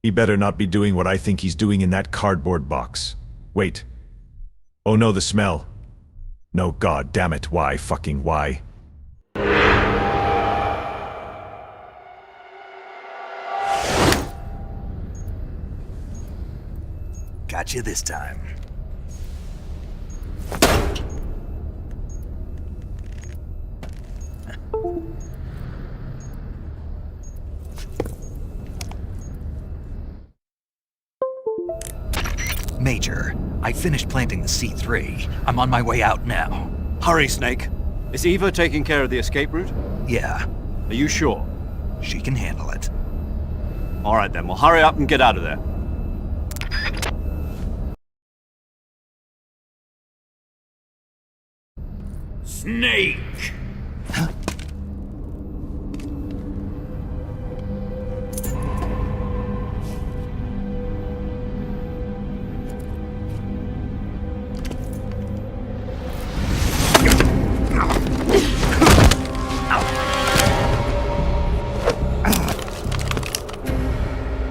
He better not be doing what I think he's doing in that cardboard box. Wait. Oh no, the smell. No, god damn it, why, fucking why? Got you this time. Major, I finished planting the C3. I'm on my way out now. Hurry, Snake. Is Eva taking care of the escape route? Yeah. Are you sure? She can handle it. All right then, well hurry up and get out of there. Snake!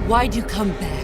Why'd you come back?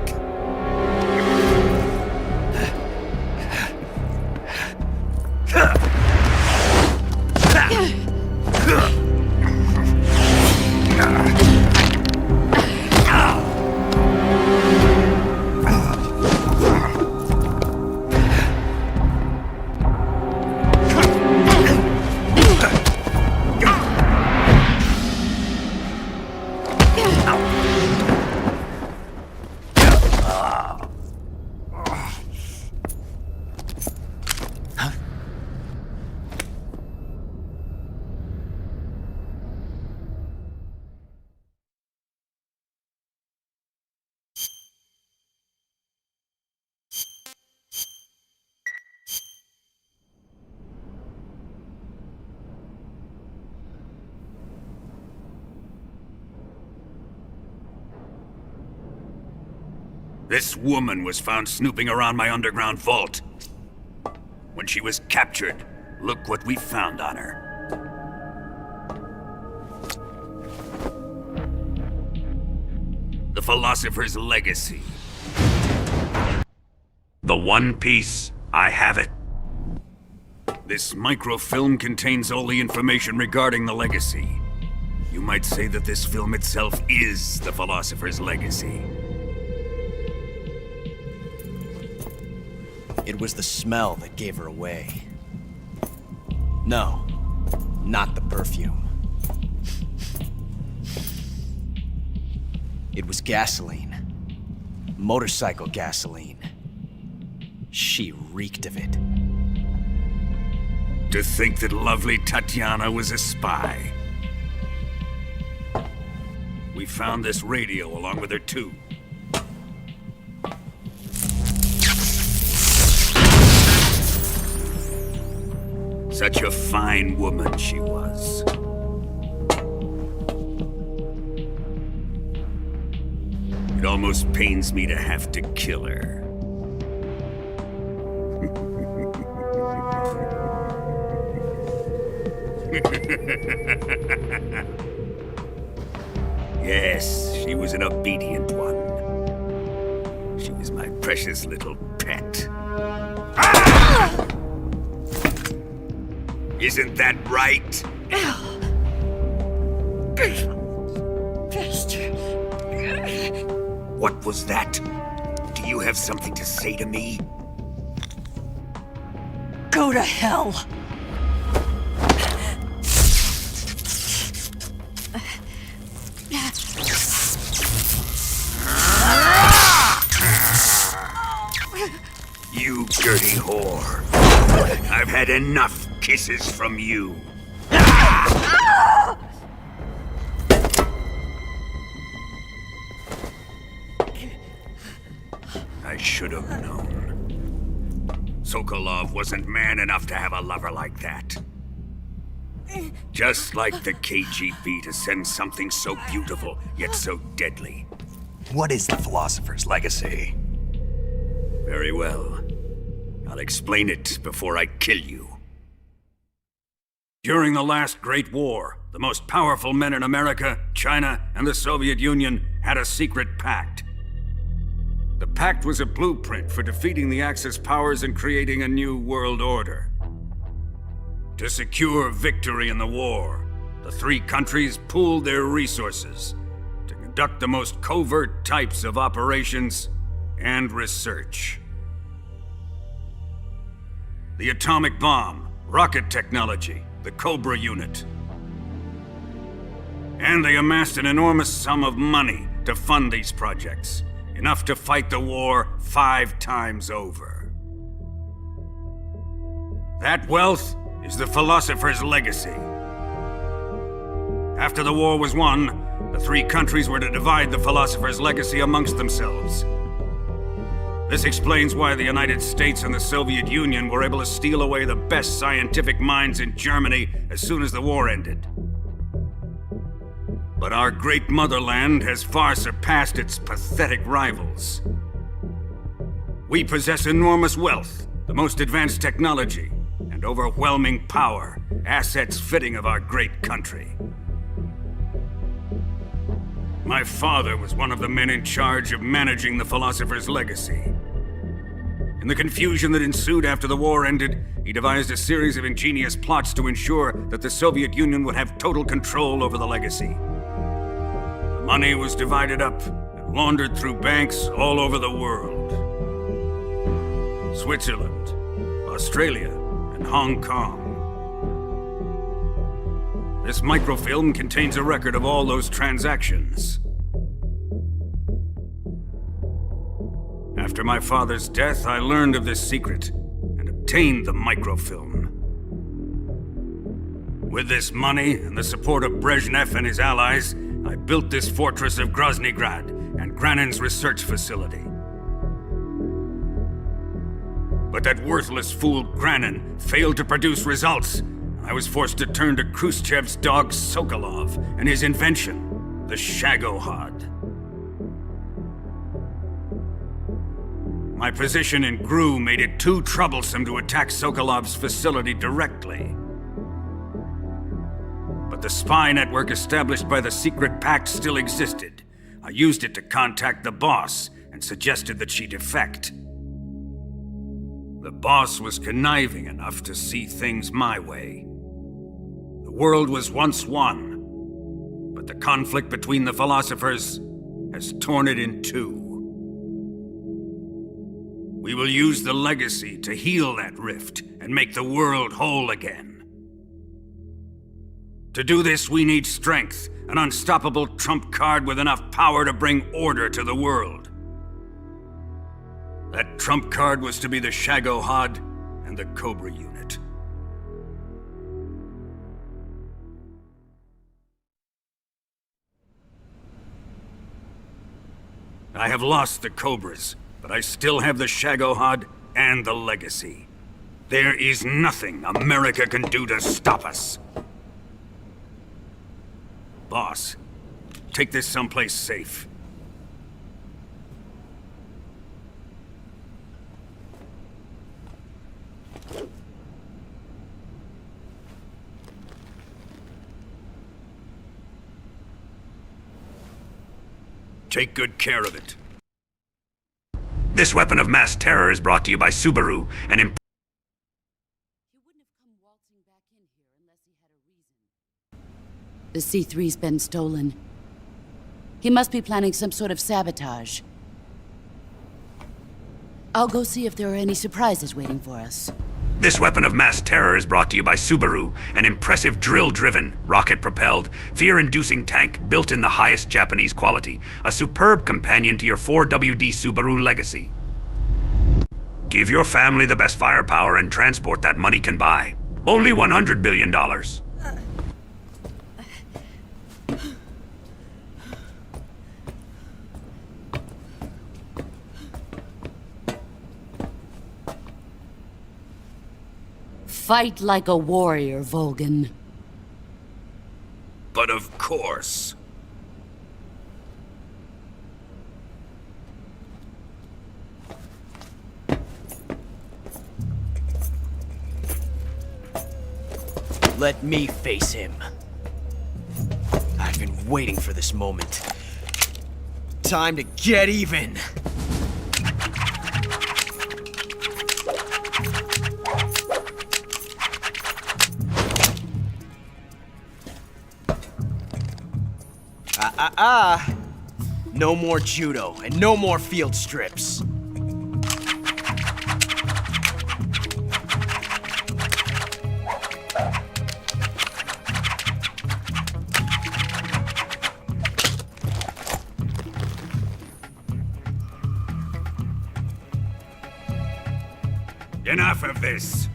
This woman was found snooping around my underground vault. When she was captured, look what we found on her. The Philosopher's Legacy. The One Piece, I have it. This microfilm contains all the information regarding the Legacy. You might say that this film itself is the Philosopher's Legacy. It was the smell that gave her away. No, not the perfume. It was gasoline. Motorcycle gasoline. She reeked of it. To think that lovely Tatiana was a spy. We found this radio along with her too. Such a fine woman she was. It almost pains me to have to kill her. Yes, she was an obedient one. She was my precious little pet. Ah! Isn't that right? Bastard. What was that? Do you have something to say to me? Go to hell. You dirty whore. I've had enough kisses from you. I should have known. Sokolov wasn't man enough to have a lover like that. Just like the KGB to send something so beautiful, yet so deadly. What is the Philosopher's Legacy? Very well. I'll explain it before I kill you. During the last Great War, the most powerful men in America, China, and the Soviet Union had a secret pact. The pact was a blueprint for defeating the Axis powers and creating a new world order. To secure victory in the war, the three countries pooled their resources to conduct the most covert types of operations and research. The atomic bomb, rocket technology, the Cobra unit. And they amassed an enormous sum of money to fund these projects, enough to fight the war 5 times over. That wealth is the Philosopher's Legacy. After the war was won, the three countries were to divide the Philosopher's Legacy amongst themselves. This explains why the United States and the Soviet Union were able to steal away the best scientific minds in Germany as soon as the war ended. But our great motherland has far surpassed its pathetic rivals. We possess enormous wealth, the most advanced technology, and overwhelming power, assets fitting of our great country. My father was one of the men in charge of managing the Philosopher's Legacy. In the confusion that ensued after the war ended, he devised a series of ingenious plots to ensure that the Soviet Union would have total control over the legacy. The money was divided up and laundered through banks all over the world. Switzerland, Australia, and Hong Kong. This microfilm contains a record of all those transactions. After my father's death, I learned of this secret and obtained the microfilm. With this money and the support of Brezhnev and his allies, I built this fortress of Groznygrad and Granin's research facility. But that worthless fool Granin failed to produce results. I was forced to turn to Khrushchev's dog Sokolov and his invention, the Shagohod. My position in GRU made it too troublesome to attack Sokolov's facility directly. But the spy network established by the secret pact still existed. I used it to contact the boss and suggested that she defect. The boss was conniving enough to see things my way. The world was once one, but the conflict between the philosophers has torn it in two. We will use the legacy to heal that rift and make the world whole again. To do this, we need strength, an unstoppable trump card with enough power to bring order to the world. That trump card was to be the Shagohod and the Cobra unit. I have lost the Cobras, but I still have the Shagohod and the Legacy. There is nothing America can do to stop us. Boss, take this someplace safe. Take good care of it. This weapon of mass terror is brought to you by Subaru, an The C3's been stolen. He must be planning some sort of sabotage. I'll go see if there are any surprises waiting for us. This weapon of mass terror is brought to you by Subaru, an impressive drill-driven, rocket-propelled, fear-inducing tank built in the highest Japanese quality, a superb companion to your 4WD Subaru Legacy. Give your family the best firepower and transport that money can buy. Only $100 billion. Fight like a warrior, Volgan. But of course. Let me face him. I've been waiting for this moment. Time to get even! No more judo, and no more field strips. Enough of this.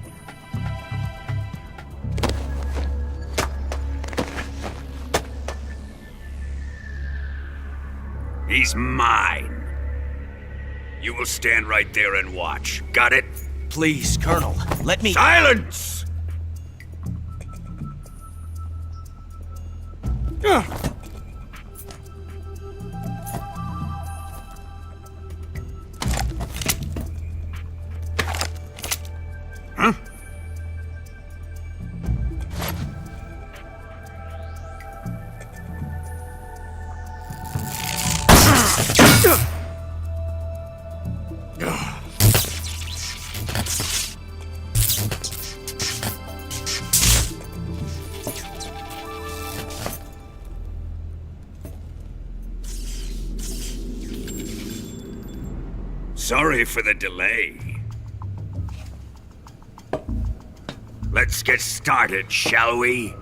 He's mine. You will stand right there and watch. Got it? Please, Colonel, let me— Silence! Huh? Sorry for the delay. Let's get started, shall we?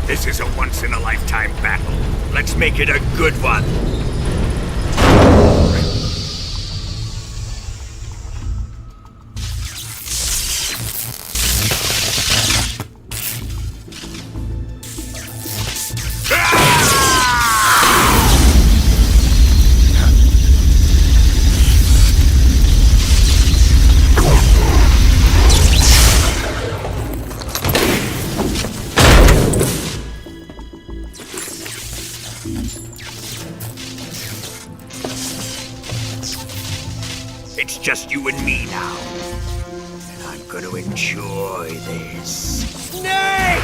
This is a once-in-a-lifetime battle. Let's make it a good one. It's just you and me now. And I'm gonna enjoy this. Snake!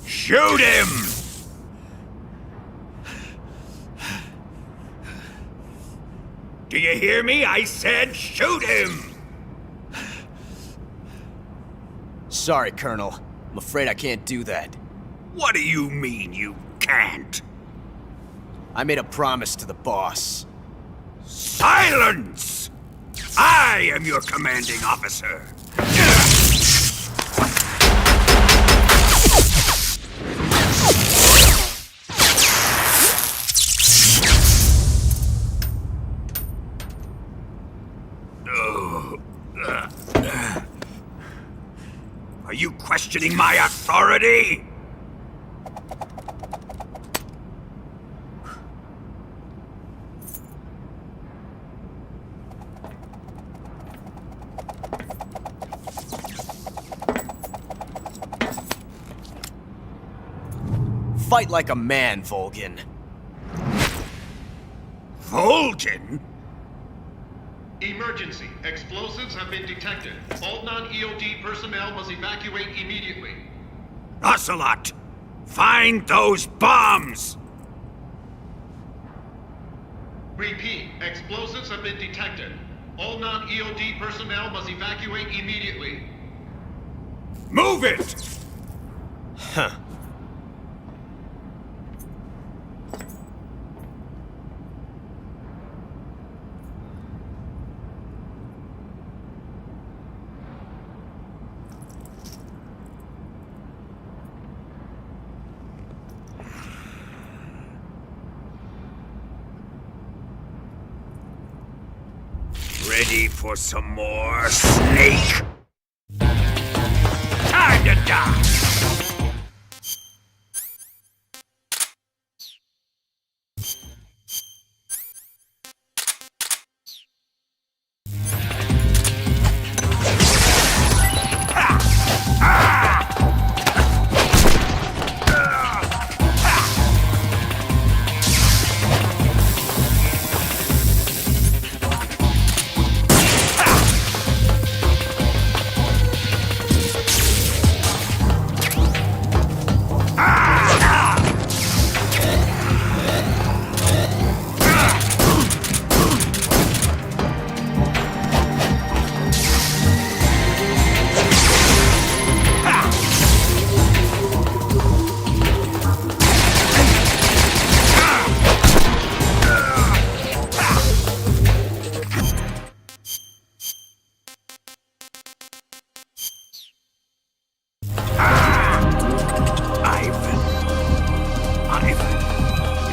Shoot him! Do you hear me? I said shoot him! Sorry, Colonel. I'm afraid I can't do that. What do you mean you can't? I made a promise to the boss. Silence! I am your commanding officer. Are you questioning my authority? Fight like a man, Volgin. Volgin? Emergency. Explosives have been detected. All non-EOD personnel must evacuate immediately. Ocelot! Find those bombs! Repeat. Explosives have been detected. All non-EOD personnel must evacuate immediately. Move it! Huh. Ready for some more, Snake? Time to die!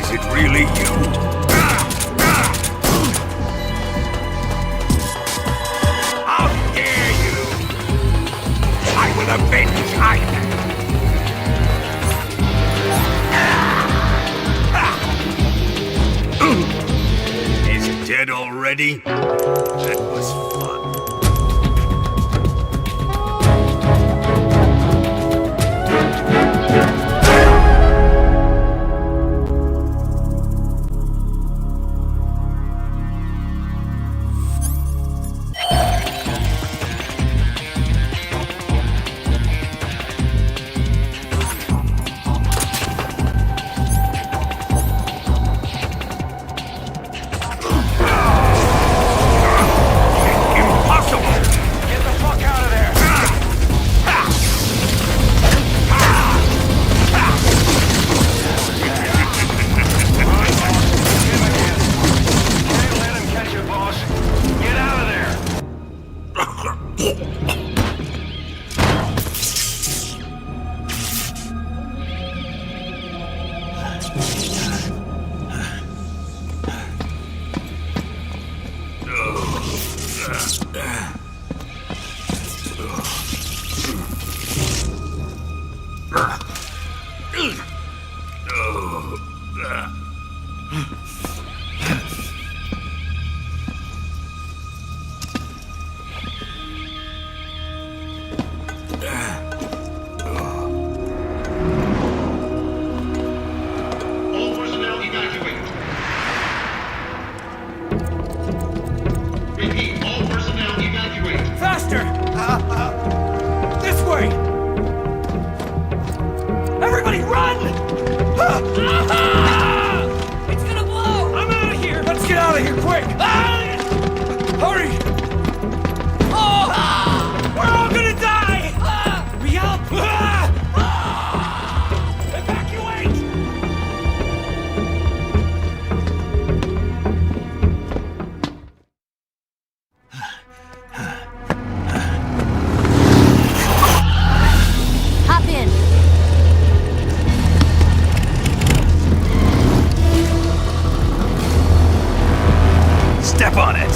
Is it really you? How dare you! I will avenge Ivan! Is it dead already? That was fun. of here quick! Hurry! We're all gonna die! Hurry up! Evacuate! Hop in. Step on it!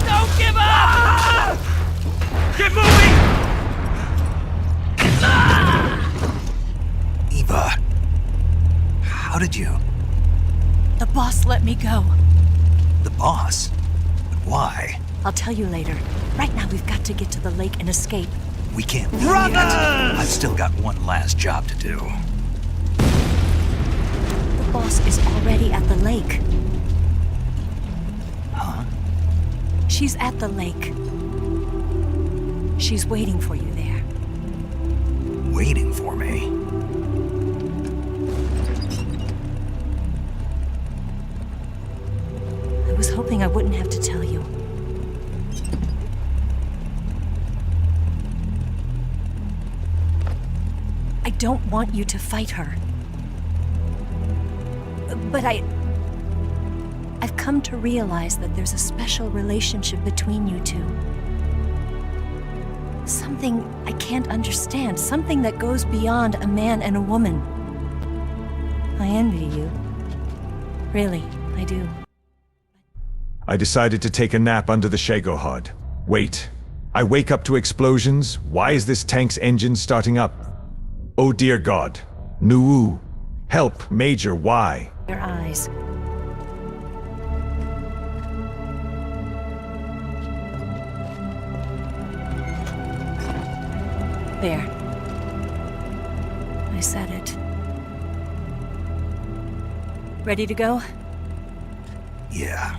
Don't give up! Get moving! Eva, how did you? The boss let me go. The boss? But why? I'll tell you later. Right now, we've got to get to the lake and escape. We can't leave yet. I've still got one last job to do. The boss is already at the lake. Huh? She's at the lake. She's waiting for you there. Waiting for me? I was hoping I wouldn't have to tell you. I don't want you to fight her. But I've come to realize that there's a special relationship between you two. Something I can't understand. Something that goes beyond a man and a woman. I envy you. Really, I do. I decided to take a nap under the Shagohod. Wait. I wake up to explosions. Why is this tank's engine starting up? Oh dear God. Nuu. Help, Major, why? Your eyes. There. I said it. Ready to go? Yeah.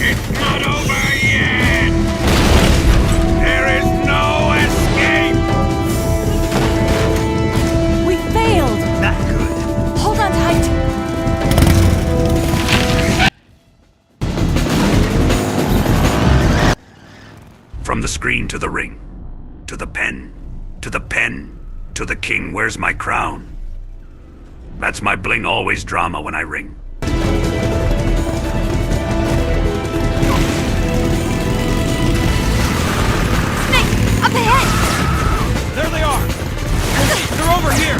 It's not over yet! There is no escape! We failed! Not good. Hold on tight! From the screen to the ring, to the pen, to the pen, to the king, where's my crown? That's my bling always drama when I ring. Up ahead! There they are! They're over here!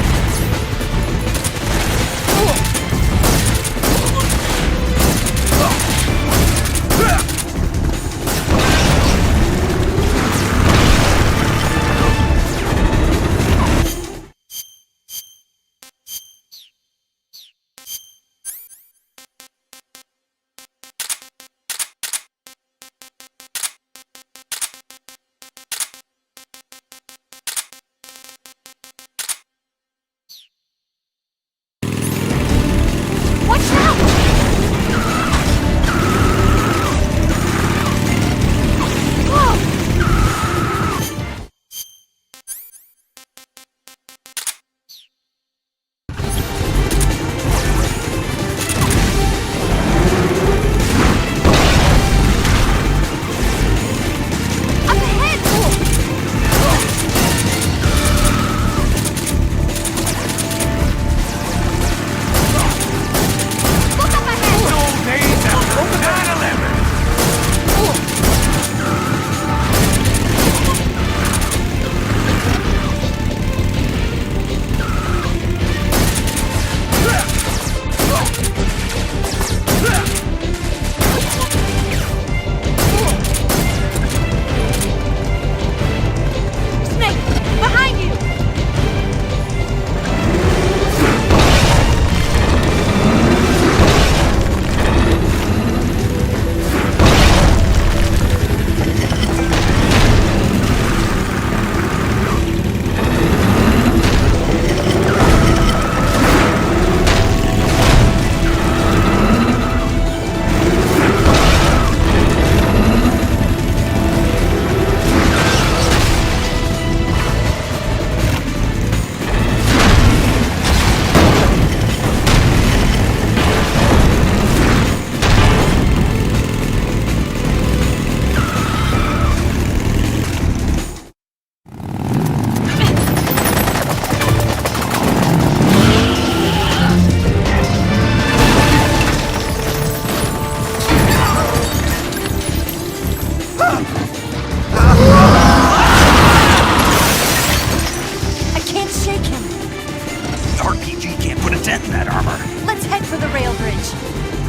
that armor. Let's head for the rail bridge.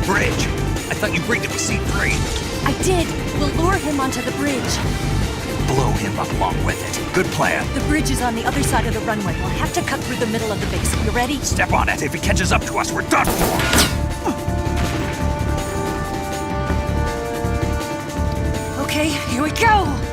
Bridge? I thought you rigged it with C3. I did. We'll lure him onto the bridge. Blow him up along with it. Good plan. The bridge is on the other side of the runway. We'll have to cut through the middle of the base. You ready? Step on it. If he catches up to us, we're done for. Okay, here we go!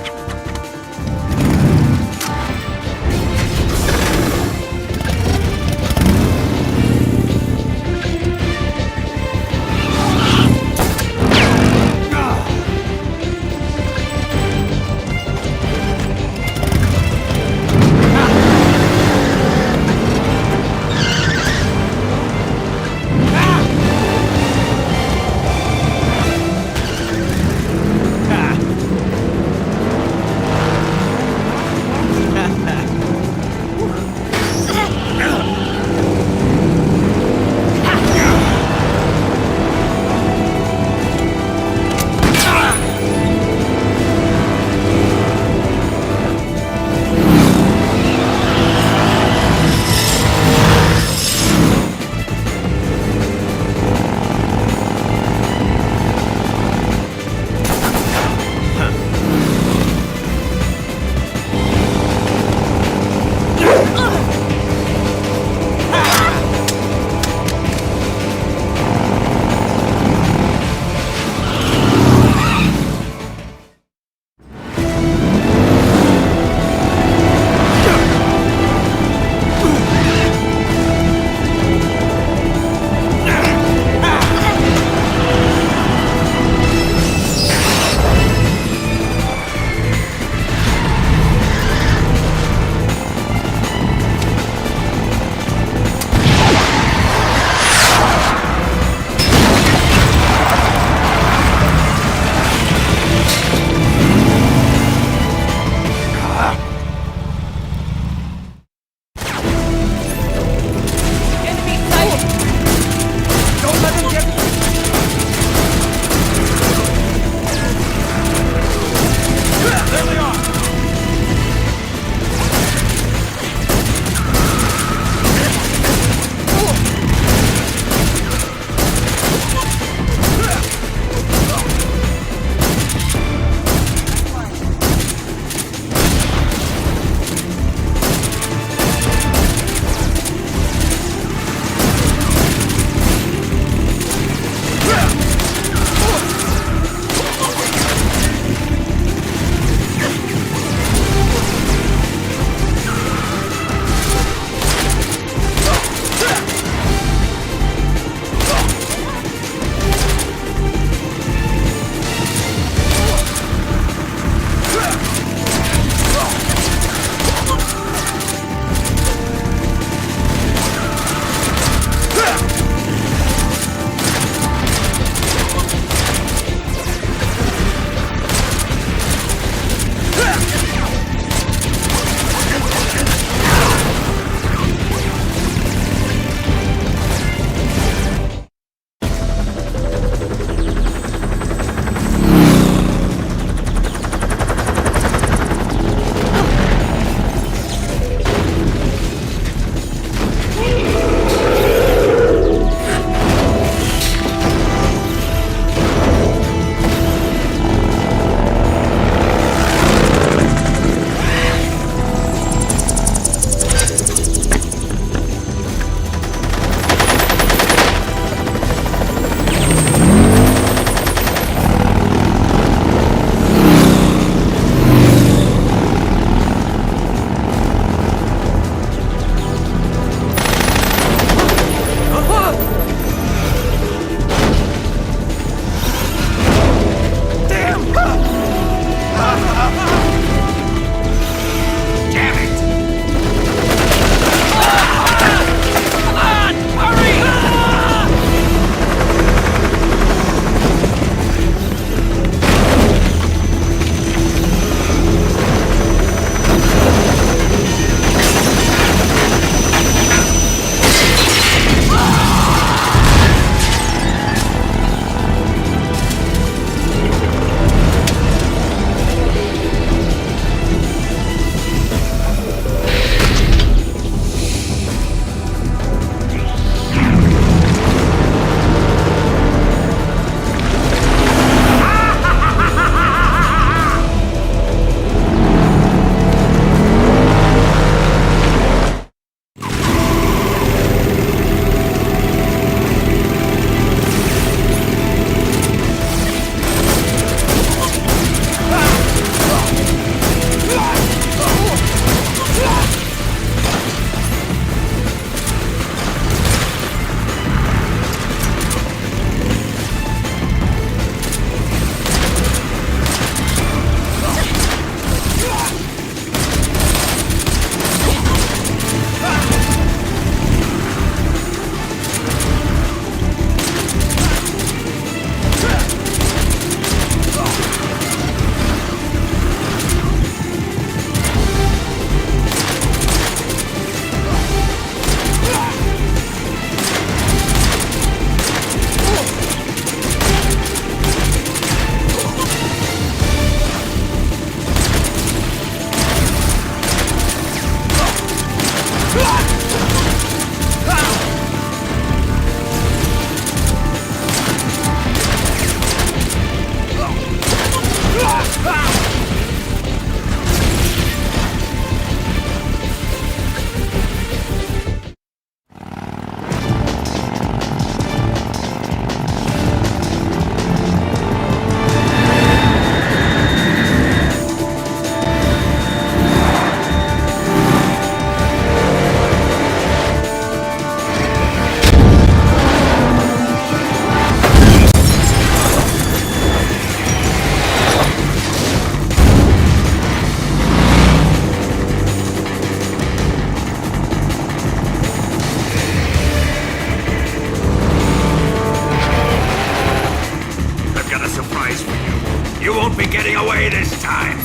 getting away this time!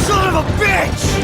Son of a bitch!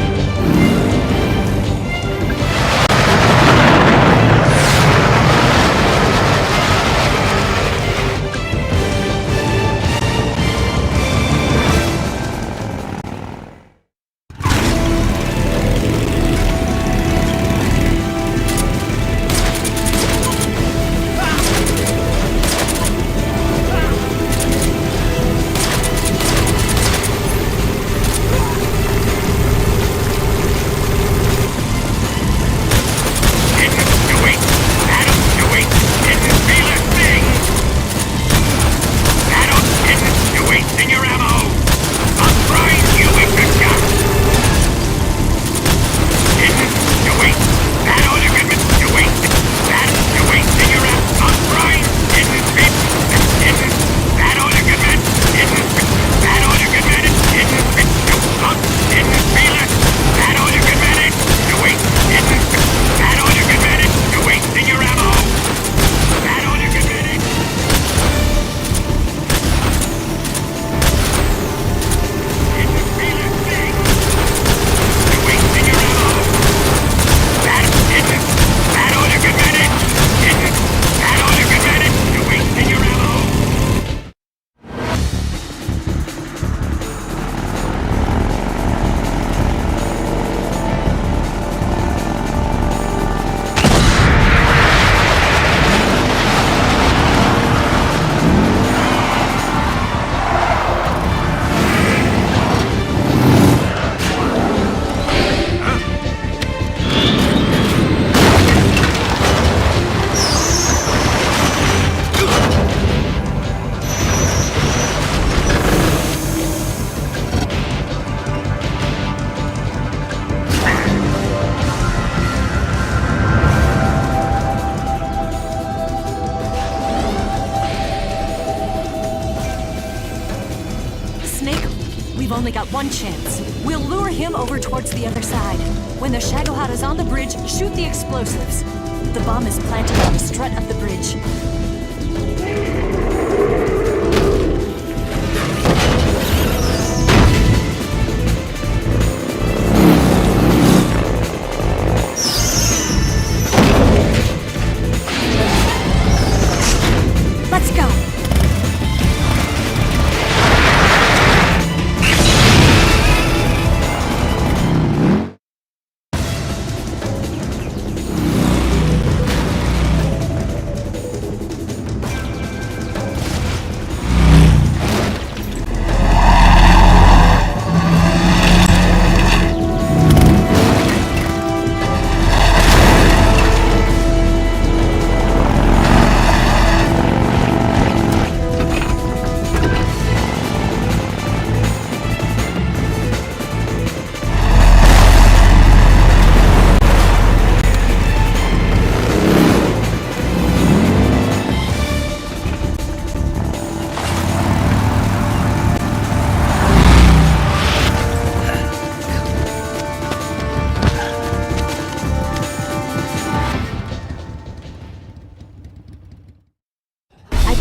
We've only got one chance. We'll lure him over towards the other side. When the Shagohod is on the bridge, shoot the explosives. The bomb is planted on the strut of the bridge. Let's go!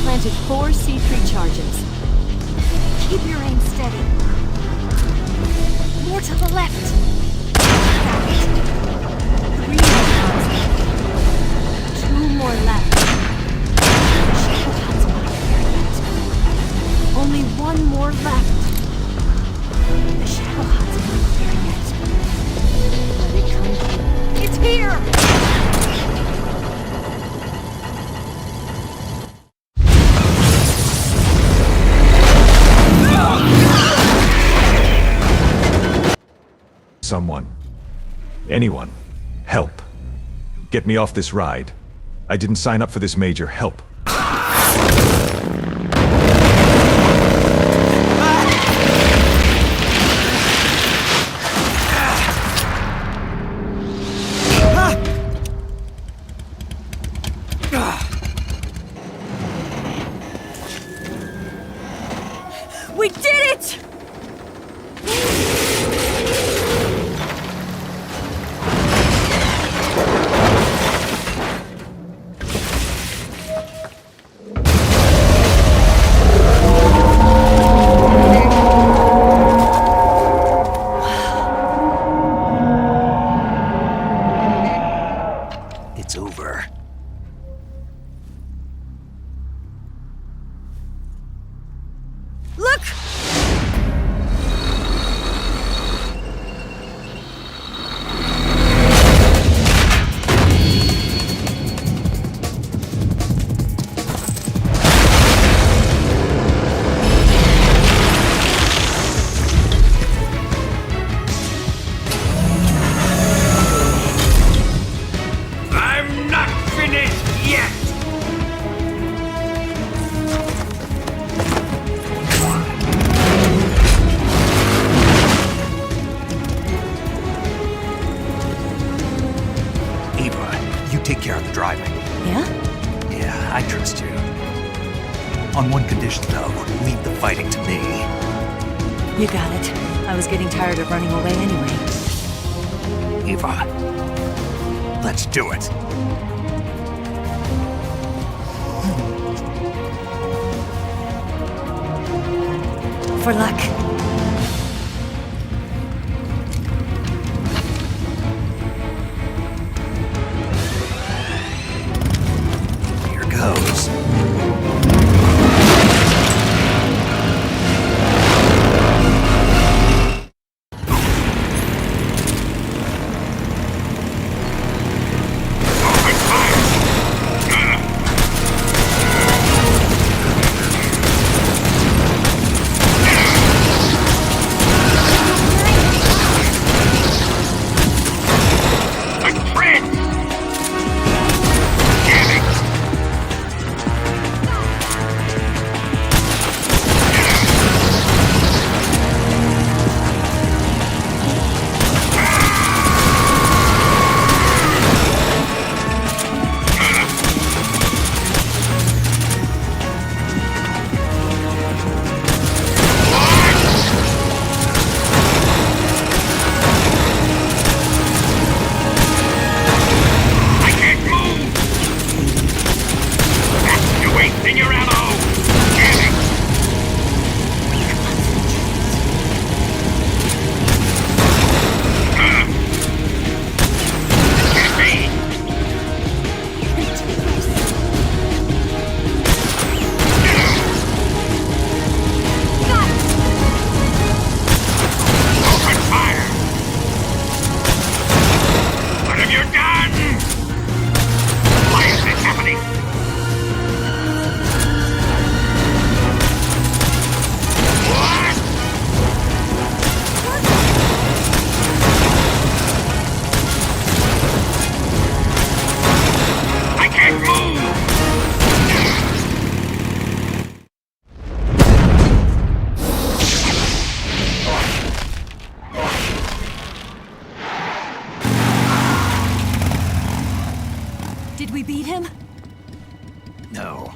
Planted 4 C3 charges. Keep your aim steady. More to the left. 3 more left. 2 more left. The Shagohod's not there yet. Only 1 more left. The Shagohod's not there yet. Let it come through. It's here! Someone. Anyone. Help. Get me off this ride. I didn't sign up for this, Major. Help. We did it! On one condition, though. Leave the fighting to me. You got it. I was getting tired of running away anyway. Eva, let's do it. For luck. Here goes. Did we beat him? No.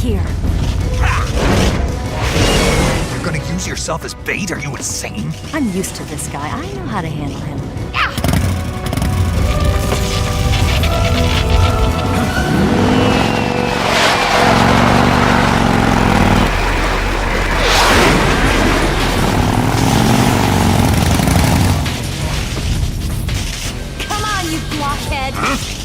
here. You're gonna use yourself as bait? Are you insane? I'm used to this guy. I know how to handle him. Come on, you blockhead! Huh?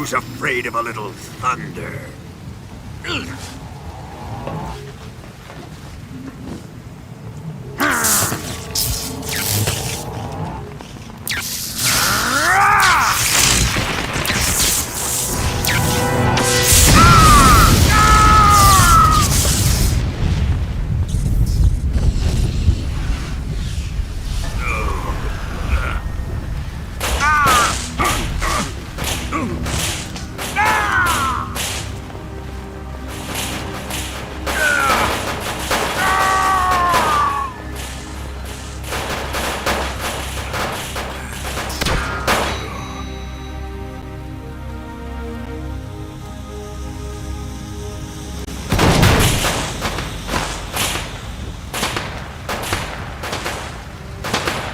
Who's afraid of a little thunder?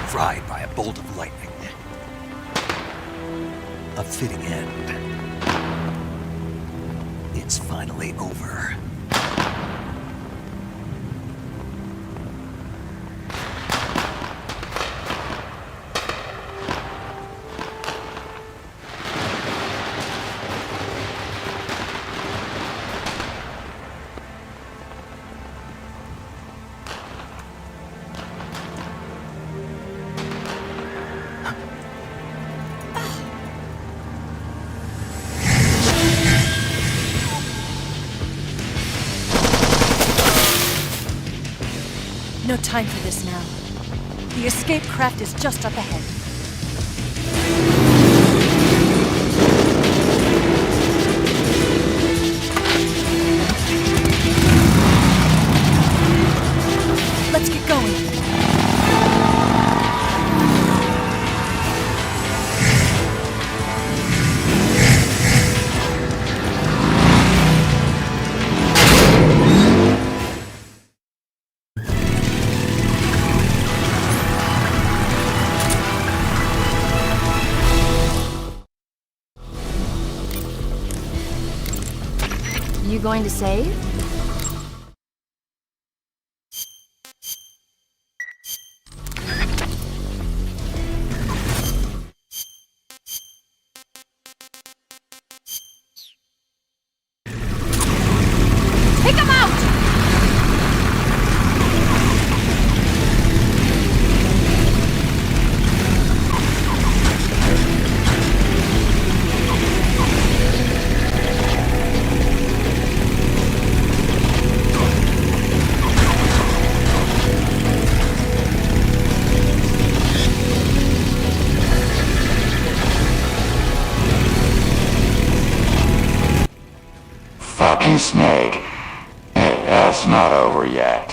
Fried by a bolt of lightning. A fitting end. It's finally over. No time for this now. The escape craft is just up ahead. Let's get going. You going to save? Take him out! Fucking snake. Hey, that's not over yet.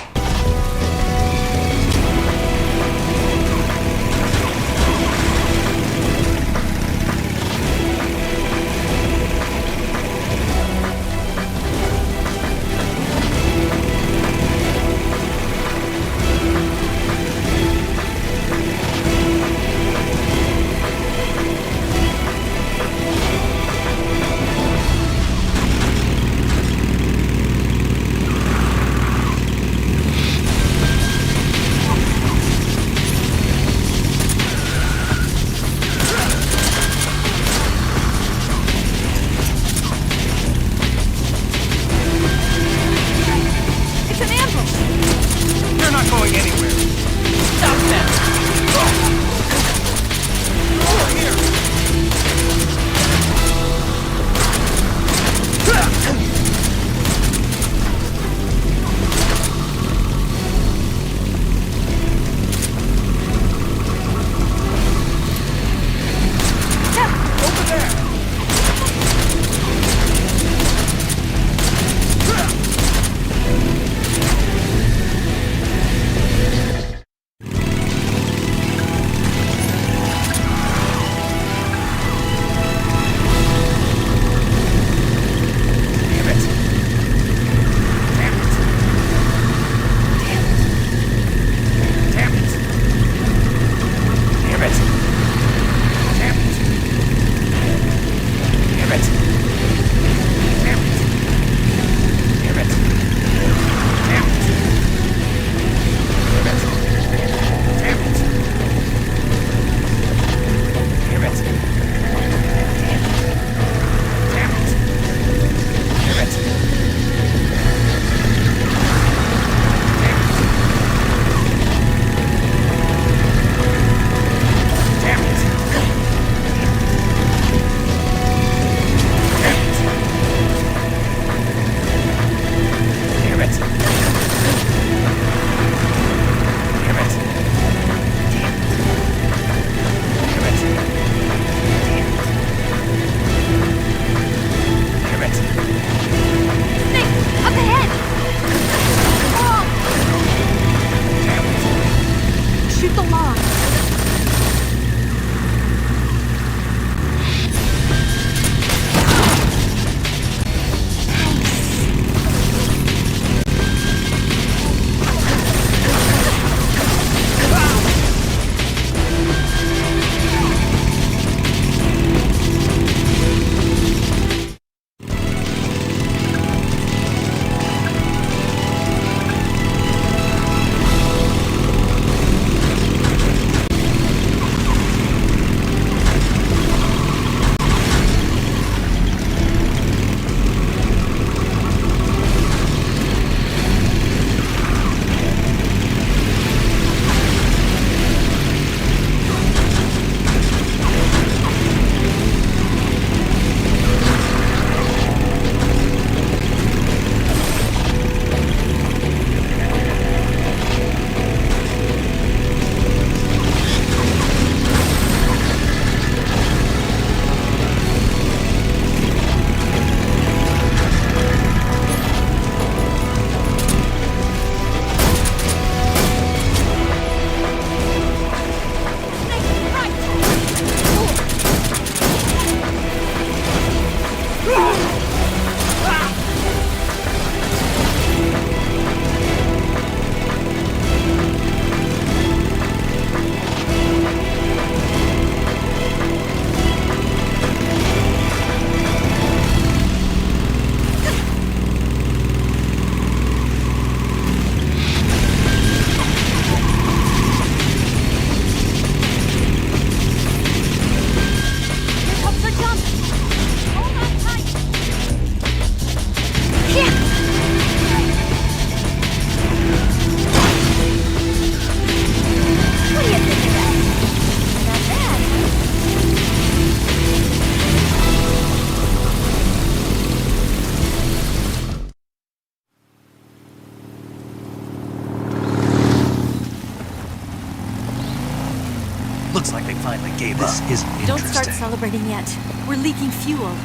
gave us isn't interesting. Don't start celebrating yet. We're leaking fuel.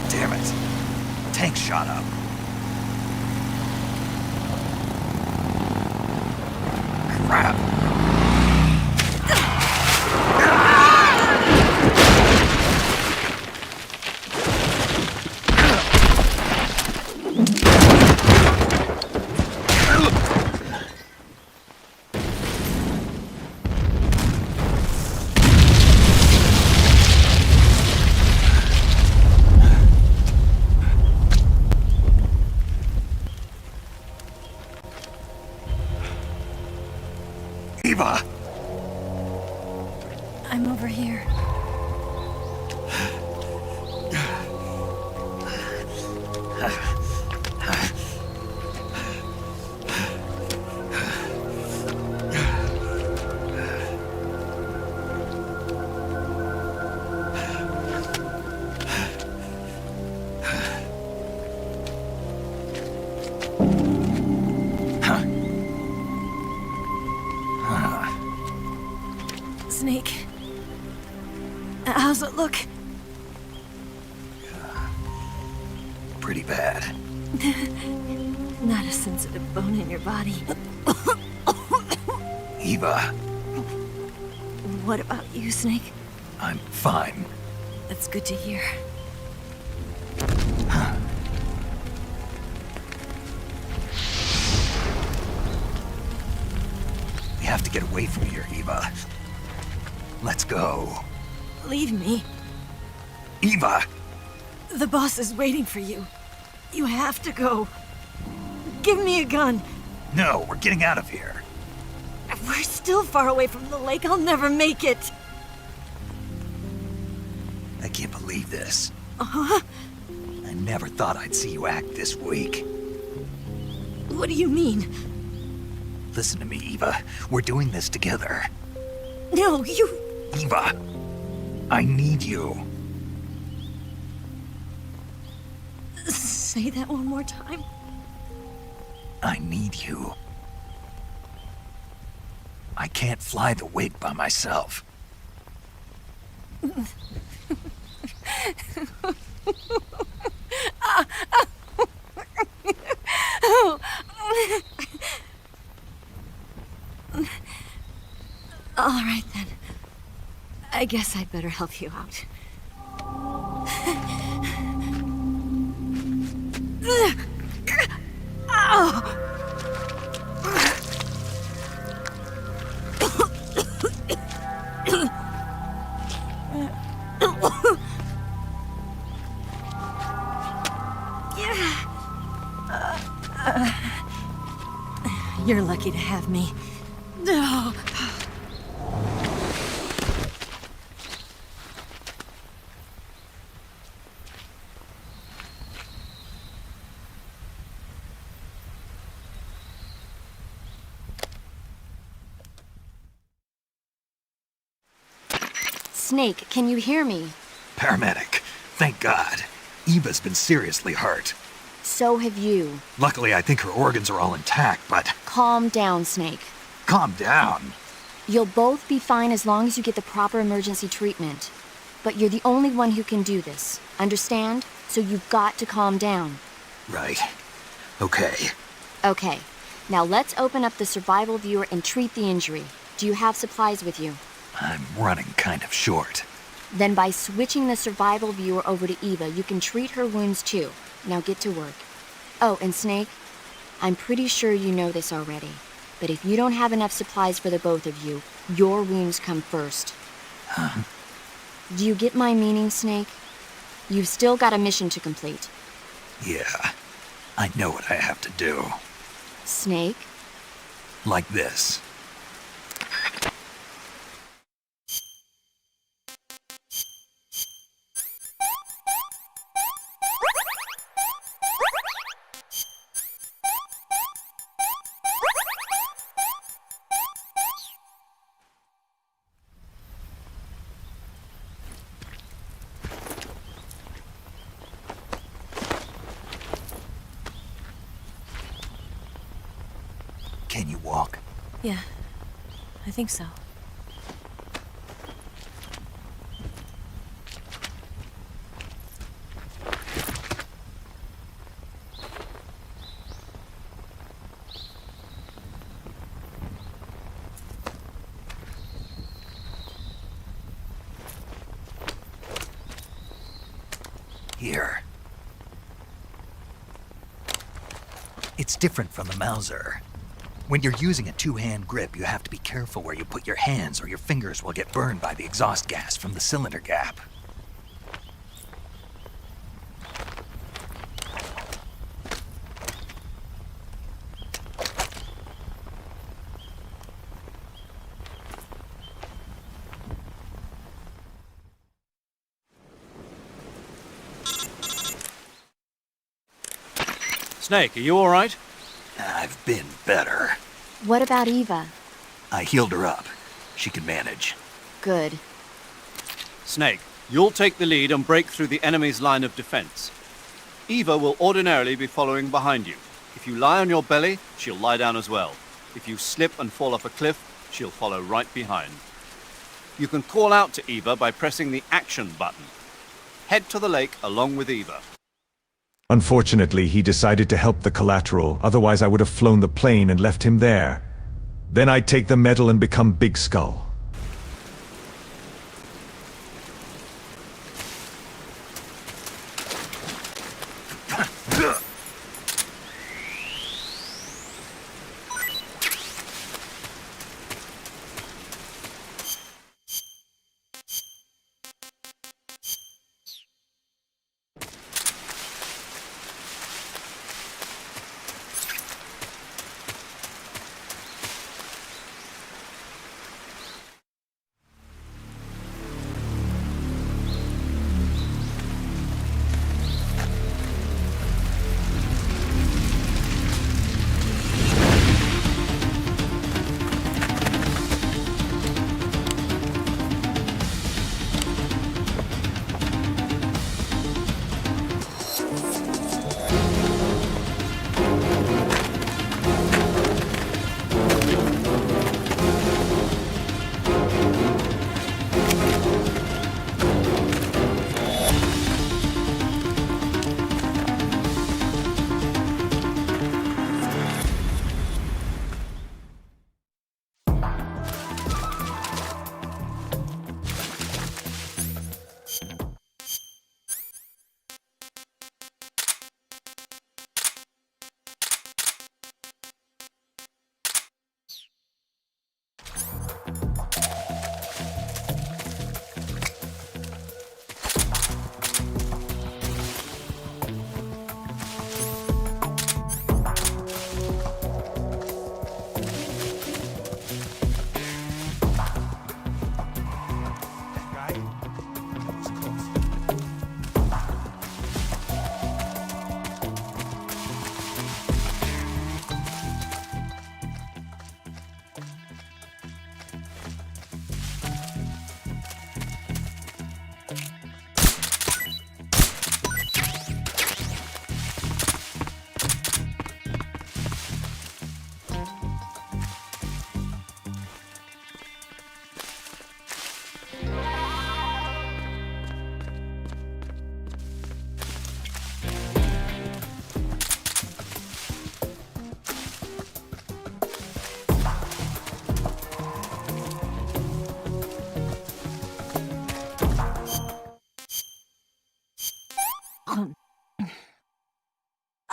Damn it. Tank shot up. Crap. Eva! I'm over here. Snake. How's it look? Pretty bad. Not a sensitive bone in your body. Eva, What about you, Snake? I'm fine. That's good to hear. We have to get away from here, Eva. Let's go. Leave me. Eva! The boss is waiting for you. You have to go. Give me a gun. No, we're getting out of here. We're still far away from the lake. I'll never make it. I can't believe this. Uh-huh. I never thought I'd see you act this weak. What do you mean? Listen to me, Eva. We're doing this together. No, you... Eva, I need you. Say that one more time. I need you. I can't fly the wig by myself. All right, then. I guess I'd better help you out. You're lucky to have me. Snake, can you hear me? Paramedic, thank God. Eva's been seriously hurt. So have you. Luckily, I think her organs are all intact, but... Calm down, Snake. Calm down. You'll both be fine as long as you get the proper emergency treatment. But you're the only one who can do this. Understand? So you've got to calm down. Right. Okay. Okay. Now let's open up the survival viewer and treat the injury. Do you have supplies with you? I'm running kind of short. Then by switching the survival viewer over to Eva, you can treat her wounds too. Now get to work. Oh, and Snake, I'm pretty sure you know this already, but if you don't have enough supplies for the both of you, your wounds come first. Huh? Do you get my meaning, Snake? You've still got a mission to complete. Yeah, I know what I have to do. Snake? Like this. Can you walk? Yeah. I think so. Here. It's different from the Mauser. When you're using a two-hand grip, you have to be careful where you put your hands or your fingers will get burned by the exhaust gas from the cylinder gap. Snake, are you all right? I've been better. What about Eva? I healed her up. She can manage. Good. Snake, you'll take the lead and break through the enemy's line of defense. Eva will ordinarily be following behind you. If you lie on your belly, she'll lie down as well. If you slip and fall off a cliff, she'll follow right behind. You can call out to Eva by pressing the action button. Head to the lake along with Eva. Unfortunately, he decided to help the collateral, otherwise I would have flown the plane and left him there. Then I'd take the medal and become Big Skull.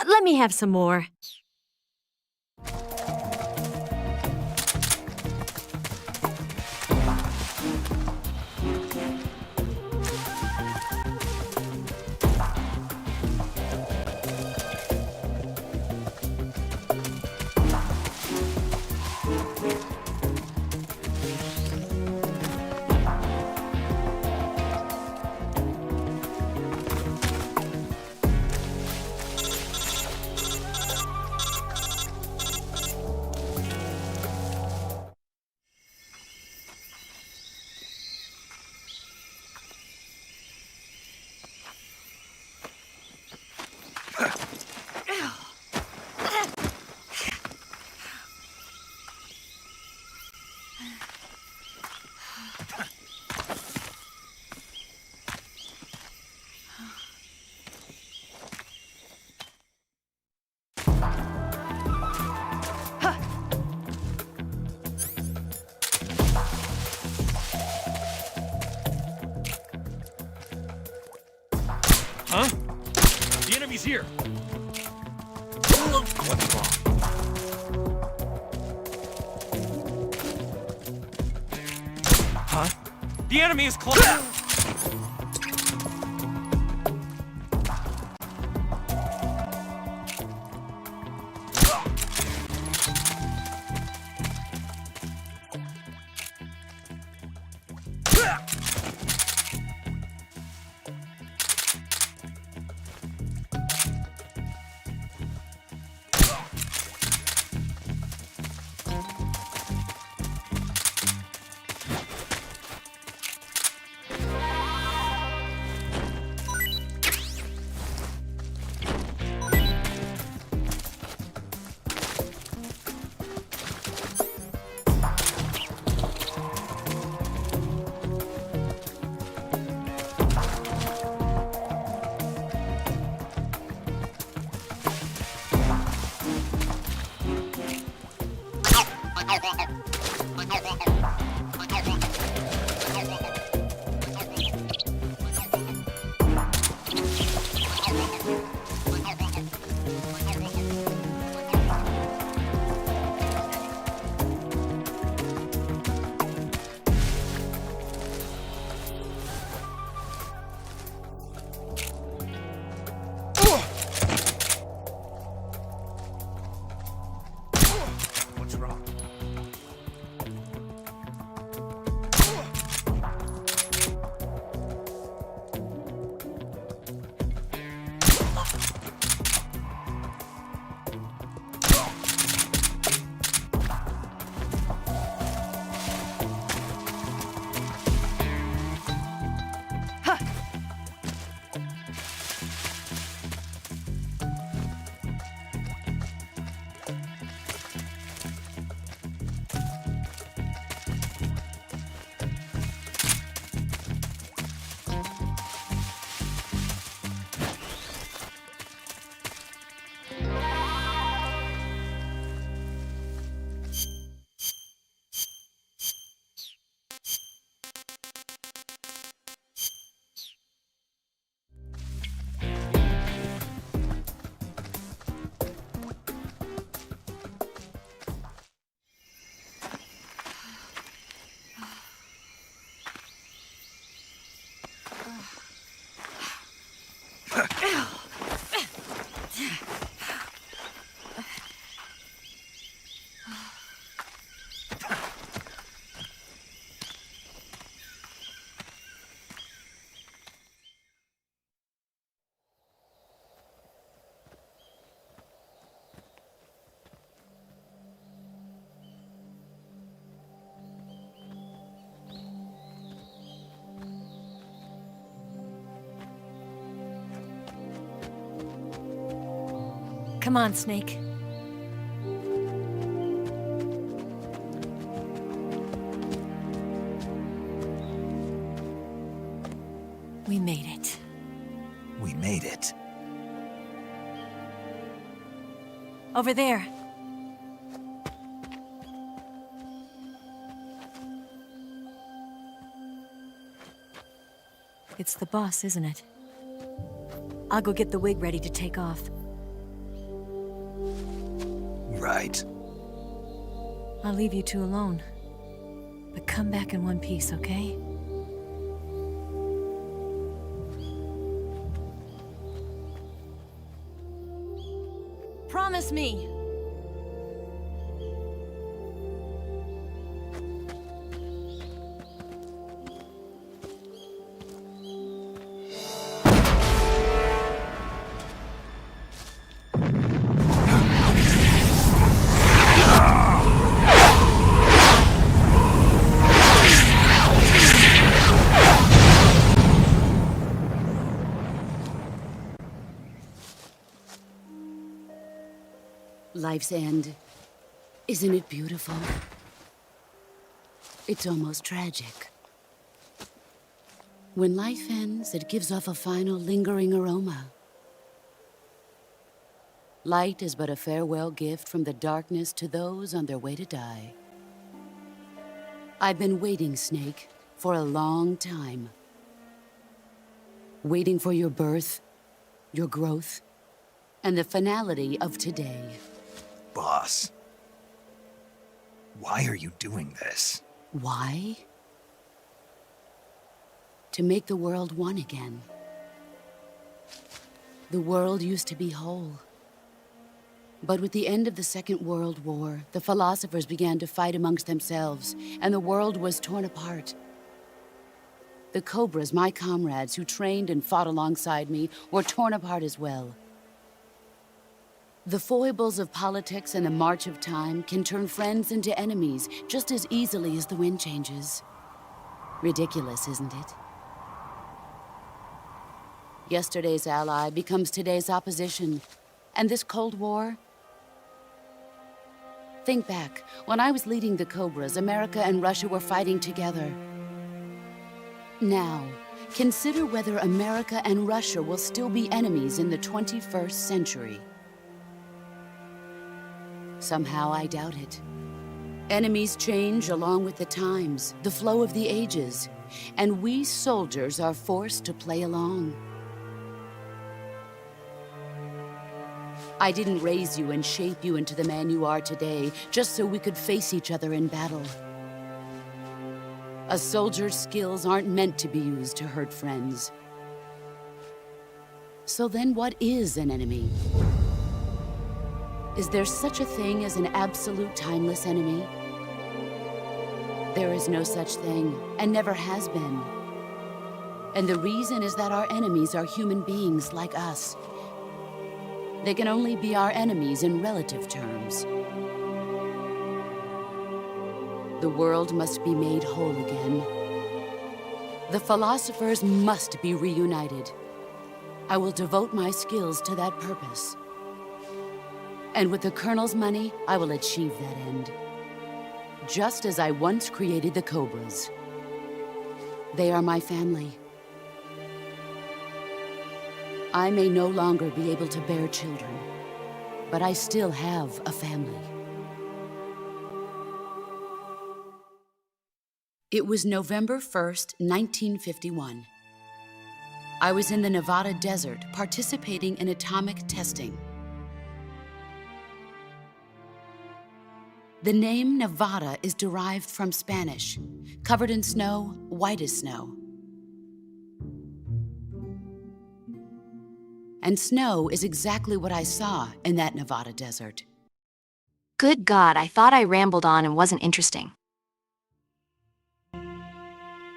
Let me have some more. Huh? The enemy's here. What's wrong? Huh? The enemy is close. What's wrong? Come on, Snake. We made it. We made it. Over there. It's the boss, isn't it? I'll go get the wig ready to take off. Right. I'll leave you two alone. But come back in one piece, okay? Promise me! Life's end. Isn't it beautiful? It's almost tragic. When life ends, it gives off a final lingering aroma. Light is but a farewell gift from the darkness to those on their way to die. I've been waiting, Snake, for a long time. Waiting for your birth your growth, and the finality of today. Boss, why are you doing this? Why? To make the world one again. The world used to be whole. But with the end of the Second World War, the philosophers began to fight amongst themselves, and the world was torn apart. The Cobras, my comrades who trained and fought alongside me, were torn apart as well. The foibles of politics and the march of time can turn friends into enemies just as easily as the wind changes. Ridiculous, isn't it? Yesterday's ally becomes today's opposition. And this Cold War? Think back. When I was leading the Cobras, America and Russia were fighting together. Now, consider whether America and Russia will still be enemies in the 21st century. Somehow I doubt it. Enemies change along with the times, the flow of the ages, and we soldiers are forced to play along. I didn't raise you and shape you into the man you are today just so we could face each other in battle. A soldier's skills aren't meant to be used to hurt friends. So then what is an enemy? Is there such a thing as an absolute timeless enemy? There is no such thing, and never has been. And the reason is that our enemies are human beings like us. They can only be our enemies in relative terms. The world must be made whole again. The philosophers must be reunited. I will devote my skills to that purpose. And with the Colonel's money, I will achieve that end. Just as I once created the Cobras. They are my family. I may no longer be able to bear children, but I still have a family. It was November 1st, 1951. I was in the Nevada desert participating in atomic testing. The name Nevada is derived from Spanish, covered in snow, white as snow. And snow is exactly what I saw in that Nevada desert. Good God, I thought I rambled on and wasn't interesting.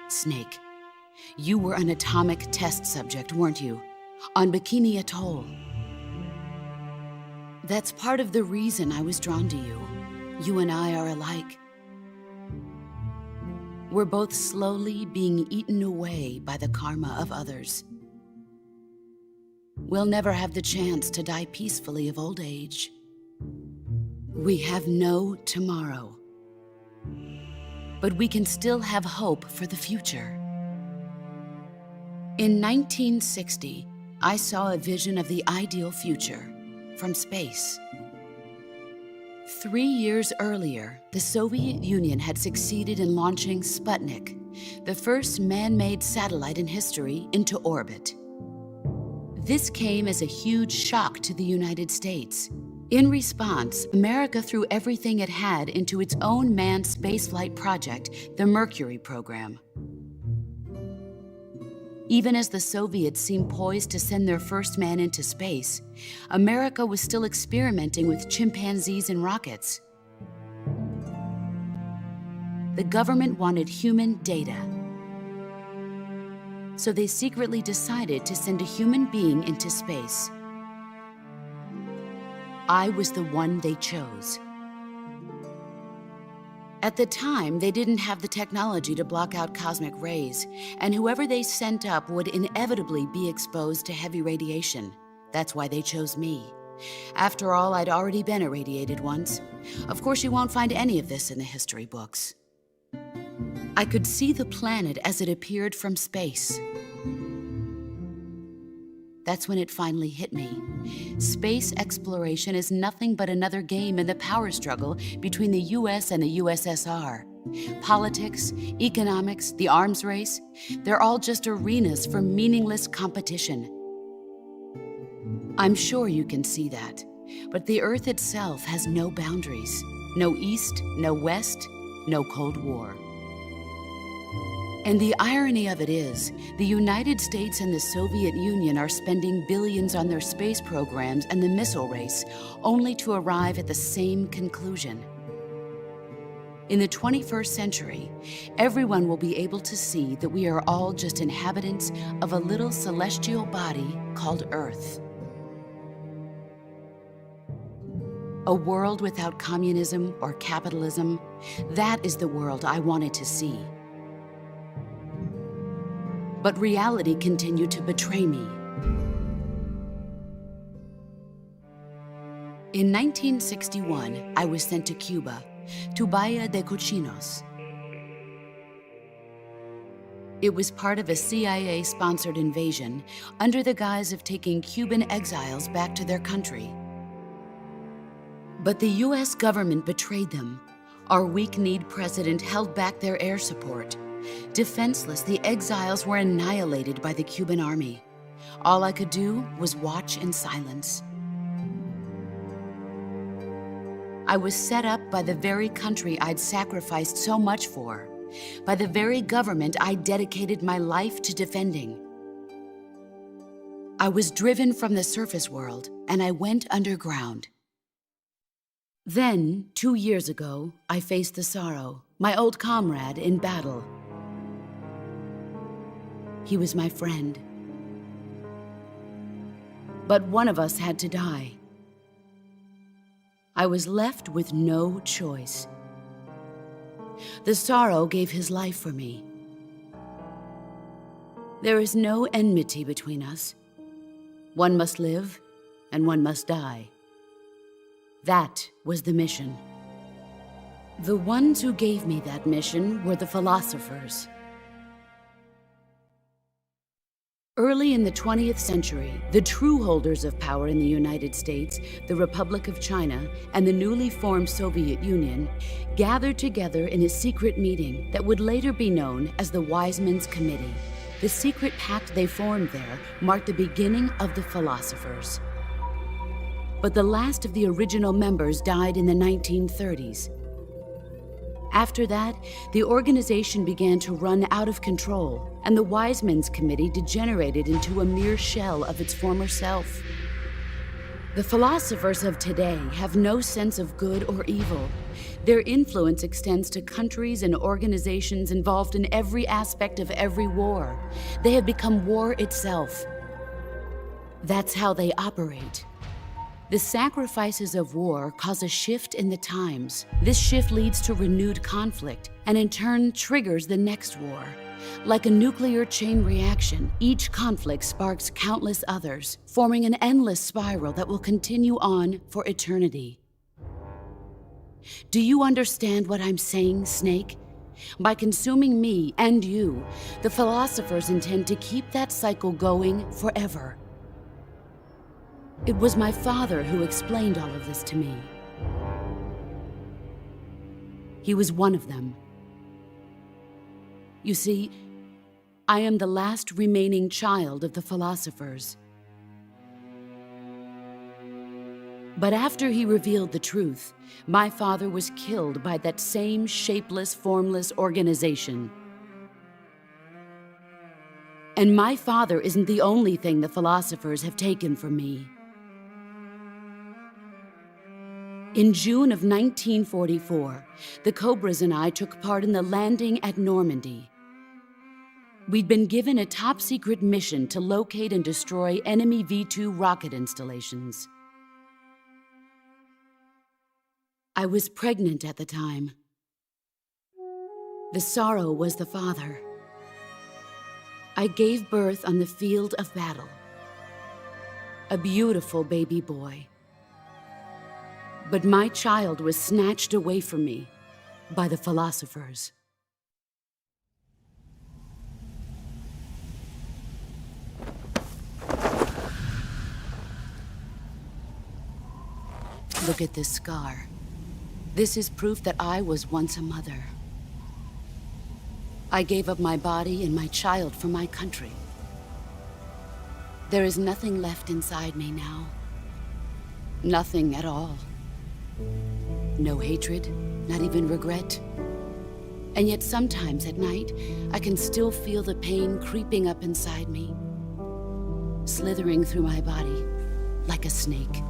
Snake, you were an atomic test subject, weren't you? On Bikini Atoll. That's part of the reason I was drawn to you. You and I are alike. We're both slowly being eaten away by the karma of others. We'll never have the chance to die peacefully of old age. We have no tomorrow. But we can still have hope for the future. In 1960, I saw a vision of the ideal future from space. 3 years earlier, the Soviet Union had succeeded in launching Sputnik, the first man-made satellite in history, into orbit. This came as a huge shock to the United States. In response, America threw everything it had into its own manned spaceflight project, the Mercury program. Even as the Soviets seemed poised to send their first man into space, America was still experimenting with chimpanzees and rockets. The government wanted human data. So they secretly decided to send a human being into space. I was the one they chose. At the time, they didn't have the technology to block out cosmic rays, and whoever they sent up would inevitably be exposed to heavy radiation. That's why they chose me. After all, I'd already been irradiated once. Of course, you won't find any of this in the history books. I could see the planet as it appeared from space. That's when it finally hit me. Space exploration is nothing but another game in the power struggle between the US and the USSR. Politics, economics, the arms race, they're all just arenas for meaningless competition. I'm sure you can see that, but the Earth itself has no boundaries. No East, no West, no Cold War. And the irony of it is, the United States and the Soviet Union are spending billions on their space programs and the missile race, only to arrive at the same conclusion. In the 21st century, everyone will be able to see that we are all just inhabitants of a little celestial body called Earth. A world without communism or capitalism, that is the world I wanted to see. But reality continued to betray me. In 1961, I was sent to Cuba, to Bahia de Cochinos. It was part of a CIA-sponsored invasion under the guise of taking Cuban exiles back to their country. But the US government betrayed them. Our weak-kneed president held back their air support. Defenseless, the exiles were annihilated by the Cuban army. All I could do was watch in silence. I was set up by the very country I'd sacrificed so much for, by the very government I dedicated my life to defending. I was driven from the surface world, and I went underground. Then, 2 years ago, I faced the Sorrow, my old comrade in battle. He was my friend. But one of us had to die. I was left with no choice. The Sorrow gave his life for me. There is no enmity between us. One must live, and one must die. That was the mission. The ones who gave me that mission were the philosophers. Early in the 20th century, the true holders of power in the United States, the Republic of China, and the newly formed Soviet Union gathered together in a secret meeting that would later be known as the Wise Men's Committee. The secret pact they formed there marked the beginning of the philosophers. But the last of the original members died in the 1930s. After that, the organization began to run out of control, and the Wise Men's Committee degenerated into a mere shell of its former self. The philosophers of today have no sense of good or evil. Their influence extends to countries and organizations involved in every aspect of every war. They have become war itself. That's how they operate. The sacrifices of war cause a shift in the times. This shift leads to renewed conflict, and in turn triggers the next war. Like a nuclear chain reaction, each conflict sparks countless others, forming an endless spiral that will continue on for eternity. Do you understand what I'm saying, Snake? By consuming me and you, the philosophers intend to keep that cycle going forever. It was my father who explained all of this to me. He was one of them. You see, I am the last remaining child of the philosophers. But after he revealed the truth, my father was killed by that same shapeless, formless organization. And my father isn't the only thing the philosophers have taken from me. In June of 1944, the Cobras and I took part in the landing at Normandy. We'd been given a top-secret mission to locate and destroy enemy V-2 rocket installations. I was pregnant at the time. The Sorrow was the father. I gave birth on the field of battle. A beautiful baby boy. But my child was snatched away from me by the philosophers. Look at this scar. This is proof that I was once a mother. I gave up my body and my child for my country. There is nothing left inside me now. Nothing at all. No hatred, not even regret. And yet sometimes at night, I can still feel the pain creeping up inside me, slithering through my body like a snake.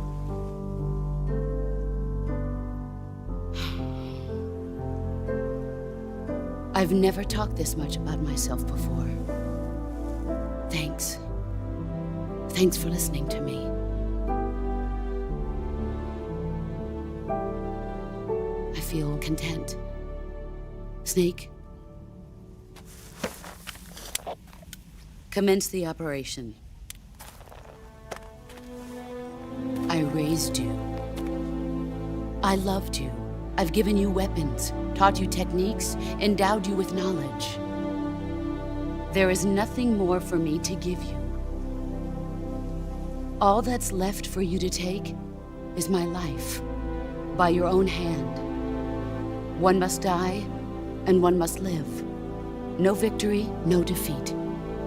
I've never talked this much about myself before. Thanks. Thanks for listening to me. I feel content. Snake, commence the operation. I raised you. I loved you. I've given you weapons, taught you techniques, endowed you with knowledge. There is nothing more for me to give you. All that's left for you to take is my life, by your own hand. One must die, and one must live. No victory, no defeat.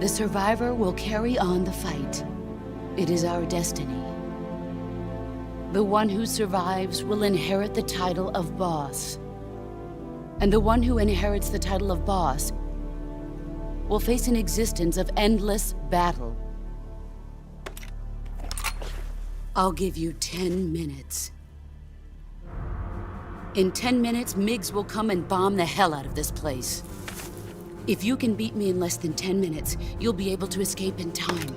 The survivor will carry on the fight. It is our destiny. The one who survives will inherit the title of boss. And the one who inherits the title of boss will face an existence of endless battle. I'll give you 10 minutes. In 10 minutes, MiGs will come and bomb the hell out of this place. If you can beat me in less than 10 minutes, you'll be able to escape in time.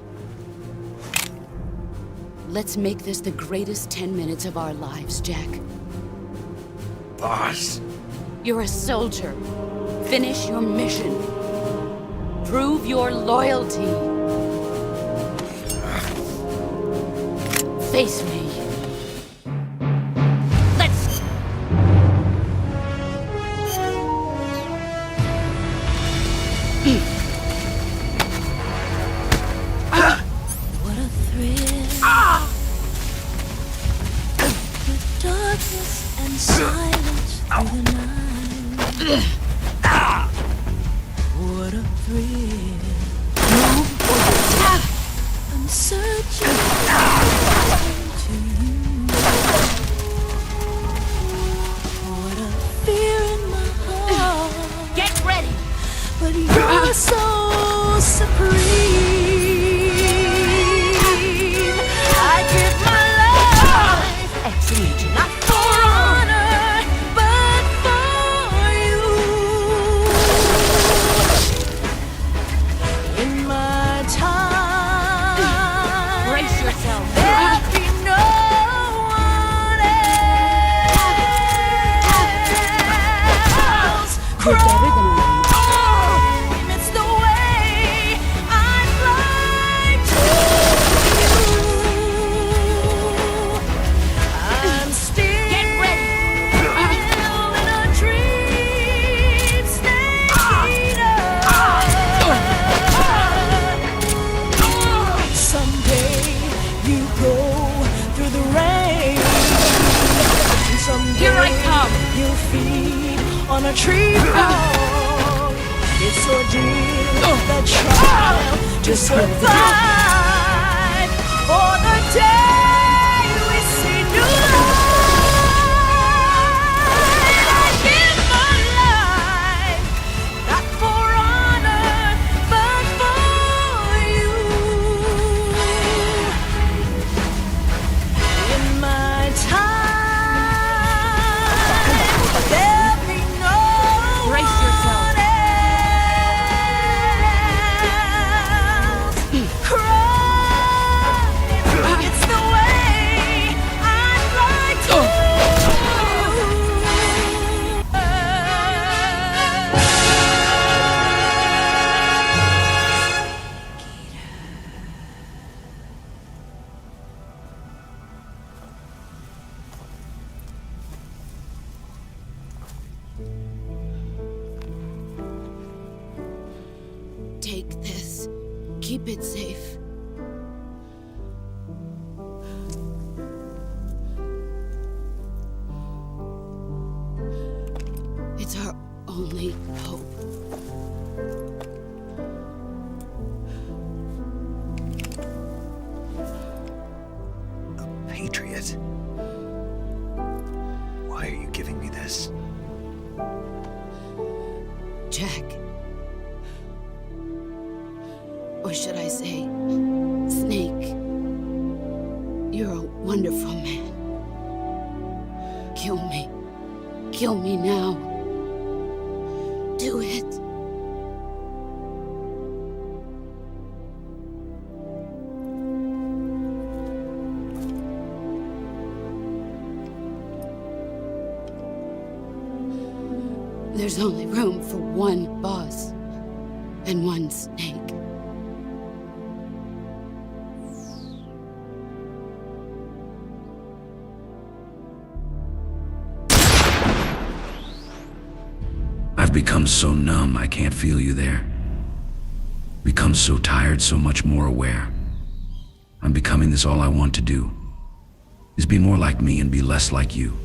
Let's make this the greatest 10 minutes of our lives, Jack. Boss. You're a soldier. Finish your mission. Prove your loyalty. Face me. What a thrill. With darkness and silence through the night. What a thrill. I'm searching to you. What a fear in my heart. Get ready. But you're so supreme. I give my life. Excellent. Not for honor, but for you. In my time, brace yourself. There'll be no one else. You're better than I am. It's the way I fly to you. I'm still in a dream state. Someday you go through the rain. Someday Here I come. You'll feed on a tree frog. It's ordeal that trial to survive. For the day we see new life, I give my life, not for honor, but for you. In my time, there'll be no Brace yourself. It's the way I'd like to. Take this. Keep it safe. It's our only hope. it. Why are you giving me this? Jack. Or should I say, Snake. You're a wonderful man. Kill me. Kill me now. Do it. There's only room for one boss and one snake. I've become so numb I can't feel you there. Become so tired, so much more aware. I'm becoming this all I want to do is be more like me and be less like you.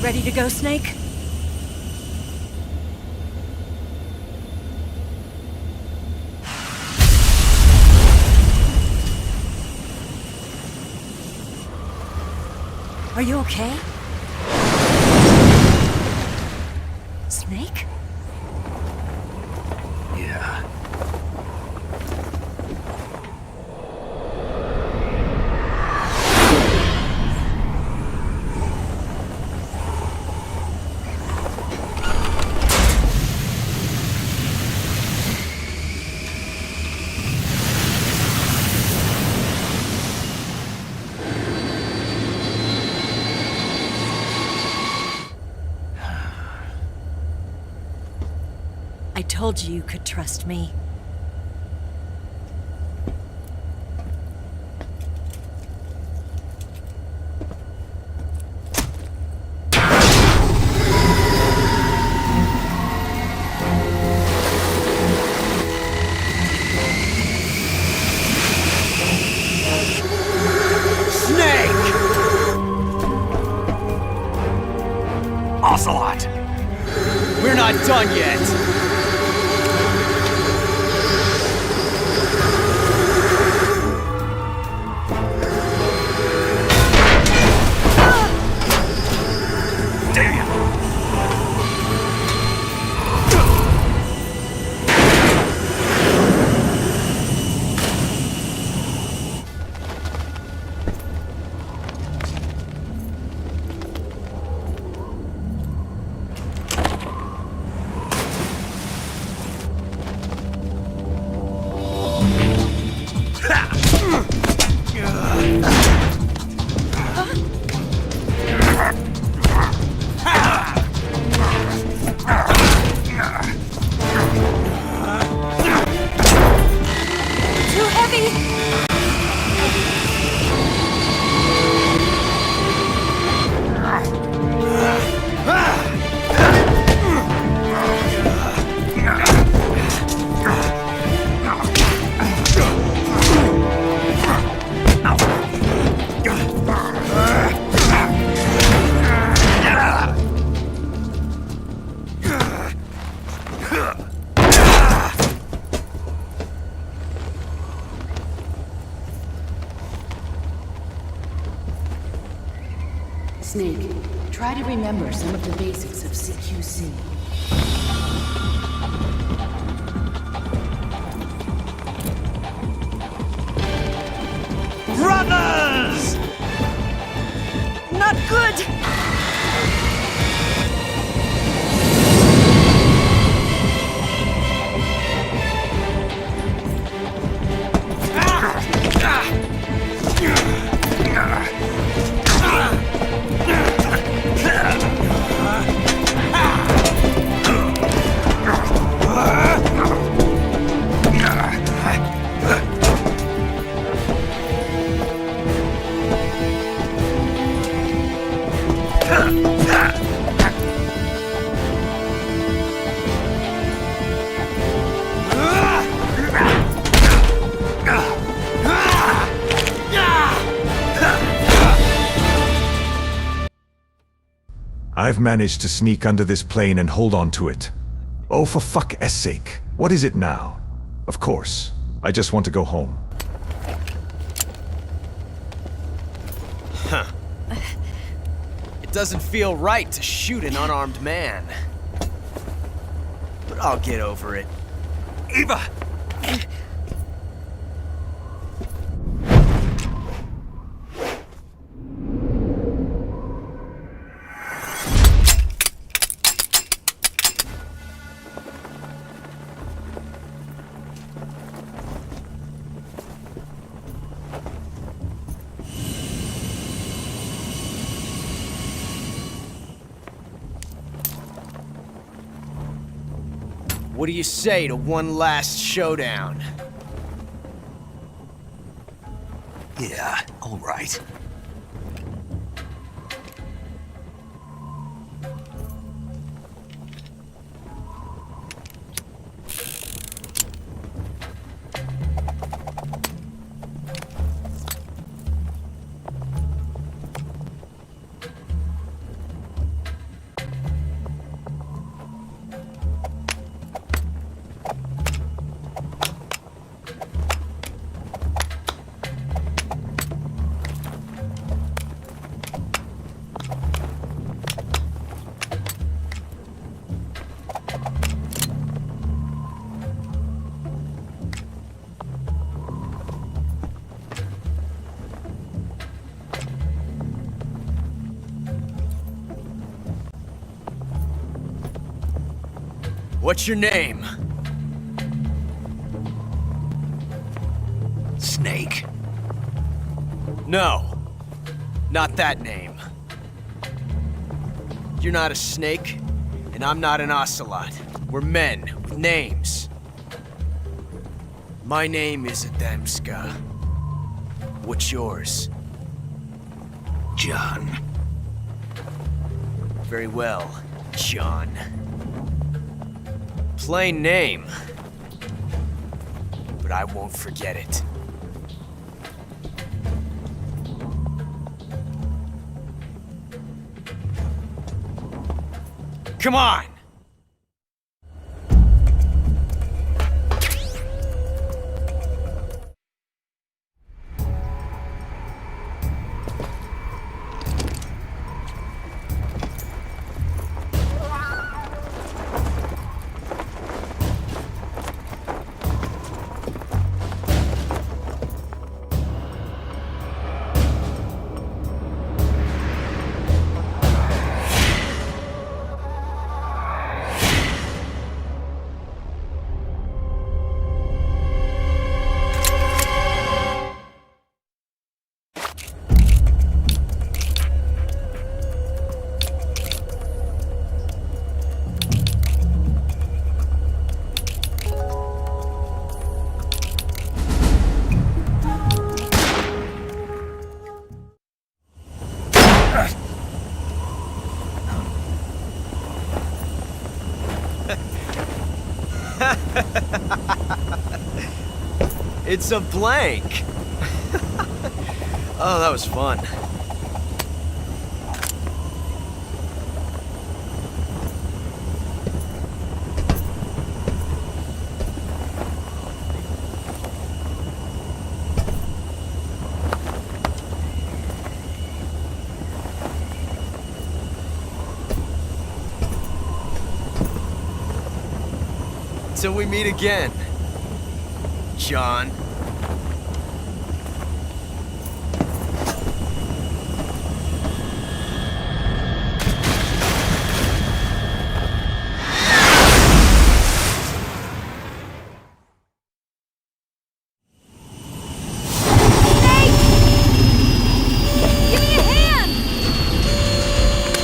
Ready to go, Snake? Are you okay? Snake? Yeah. I told you you could trust me. Ocelot! We're not done yet! Snake, try to remember some of the basics of CQC. Brothers! Not good! I've managed to sneak under this plane and hold on to it. Oh, for fuck's sake. What is it now? Of course. I just want to go home. Huh. It doesn't feel right to shoot an unarmed man. But I'll get over it. Eva! What do you say to one last showdown? Yeah, all right. What's your name? Snake. No. Not that name. You're not a snake, and I'm not an ocelot. We're men with names. My name is Adamska. What's yours? John. Very well, John. Plain name. But I won't forget it. Come on! It's a blank. Oh, that was fun. Till we meet again, John. Give me a hand!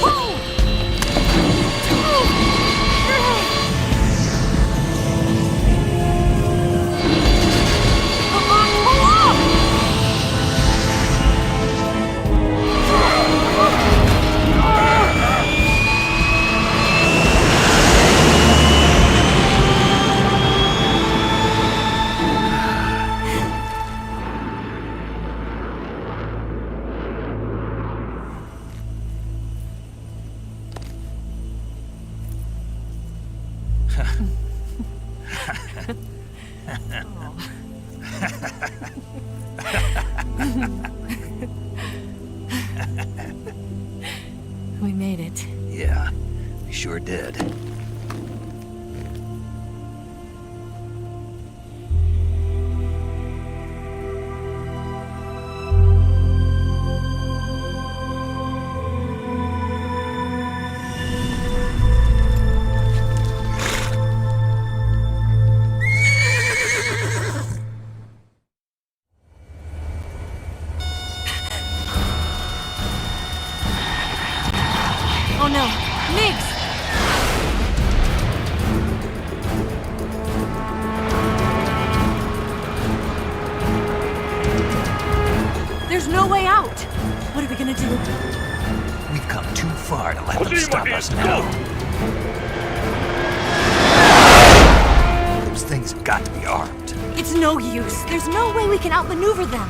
Pull! Come on, pull up! We made it. Yeah, we sure did. Oh no, Migs! There's no way out! What are we gonna do? We've come too far to let them stop us now. Those things have got to be armed. It's no use. There's no way we can outmaneuver them.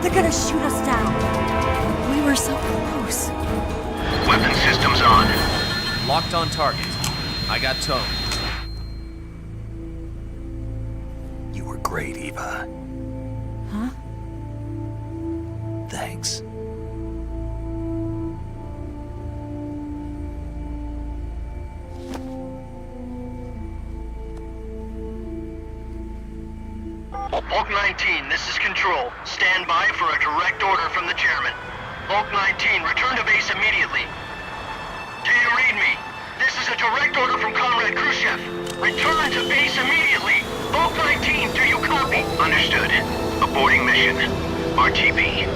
They're gonna shoot us down. We were so close. Weapon systems on. Locked on target. I got towed. You were great, Eva. Huh? Thanks. Hulk 19, this is Control. Stand by for a direct order from the chairman. Hulk 19, return to base immediately. Do you read me? This is a direct order from Comrade Khrushchev. Return to base immediately. Hulk 19, do you copy? Understood. Aborting mission. RTB.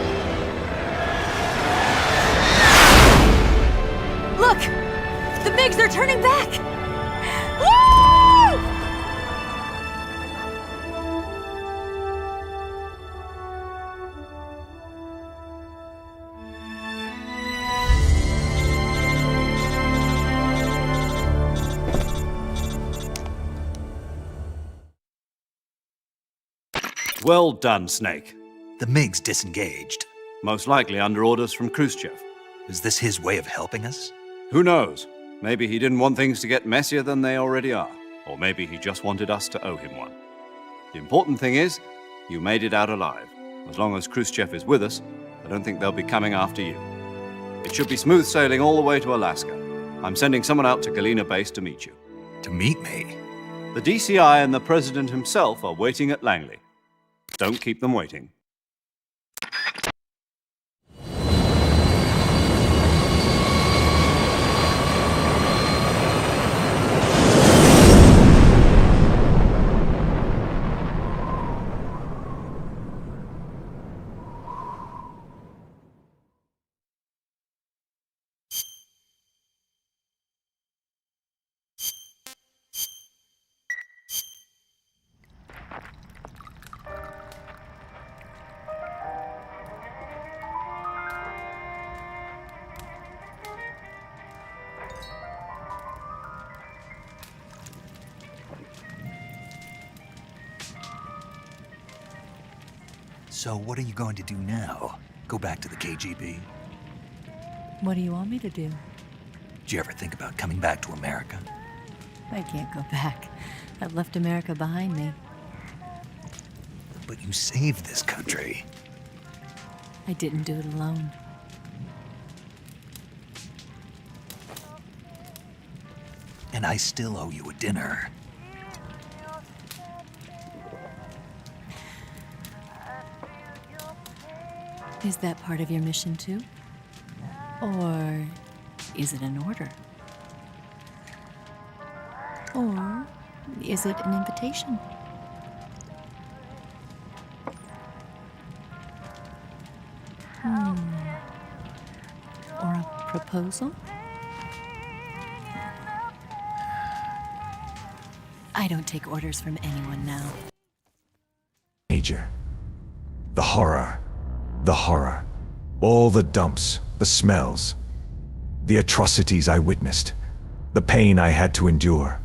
Look! The MiGs are turning back! Woo! Well done, Snake. The MiGs disengaged. Most likely under orders from Khrushchev. Is this his way of helping us? Who knows? Maybe he didn't want things to get messier than they already are. Or maybe he just wanted us to owe him one. The important thing is, you made it out alive. As long as Khrushchev is with us, I don't think they'll be coming after you. It should be smooth sailing all the way to Alaska. I'm sending someone out to Galena Base to meet you. To meet me? The DCI and the President himself are waiting at Langley. Don't keep them waiting. So what are you going to do now? Go back to the KGB? What do you want me to do? Did you ever think about coming back to America? I can't go back. I've left America behind me. But you saved this country. I didn't do it alone. and I still owe you a dinner. Is that part of your mission too? Or is it an order? Or is it an invitation? Or a proposal? I don't take orders from anyone now. Major. The horror. The horror. All the dumps, the smells, the atrocities I witnessed, the pain I had to endure.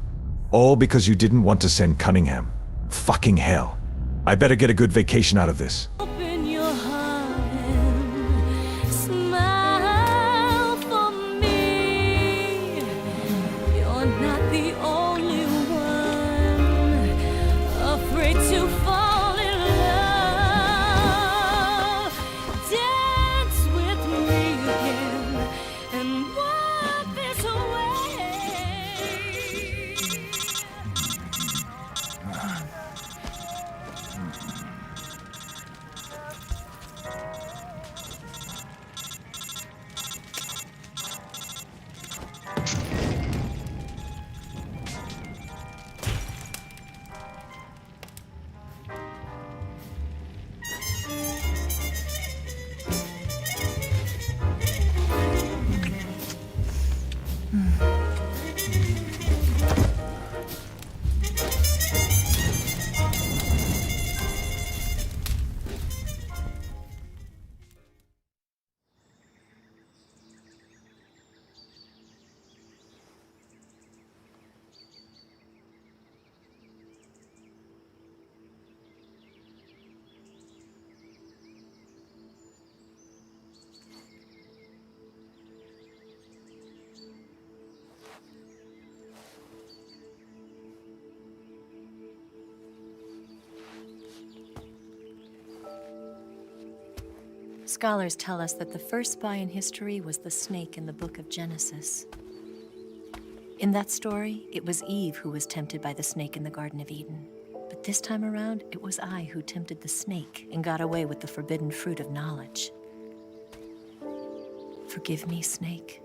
All because you didn't want to send Cunningham. Fucking hell. I better get a good vacation out of this. Open your heart and smile for me. You're not the only one afraid to fall in love. Dance with me again and wipe this away. Scholars tell us that the first spy in history was the snake in the book of Genesis. In that story, it was Eve who was tempted by the snake in the Garden of Eden. But this time around, it was I who tempted the snake and got away with the forbidden fruit of knowledge. Forgive me, snake.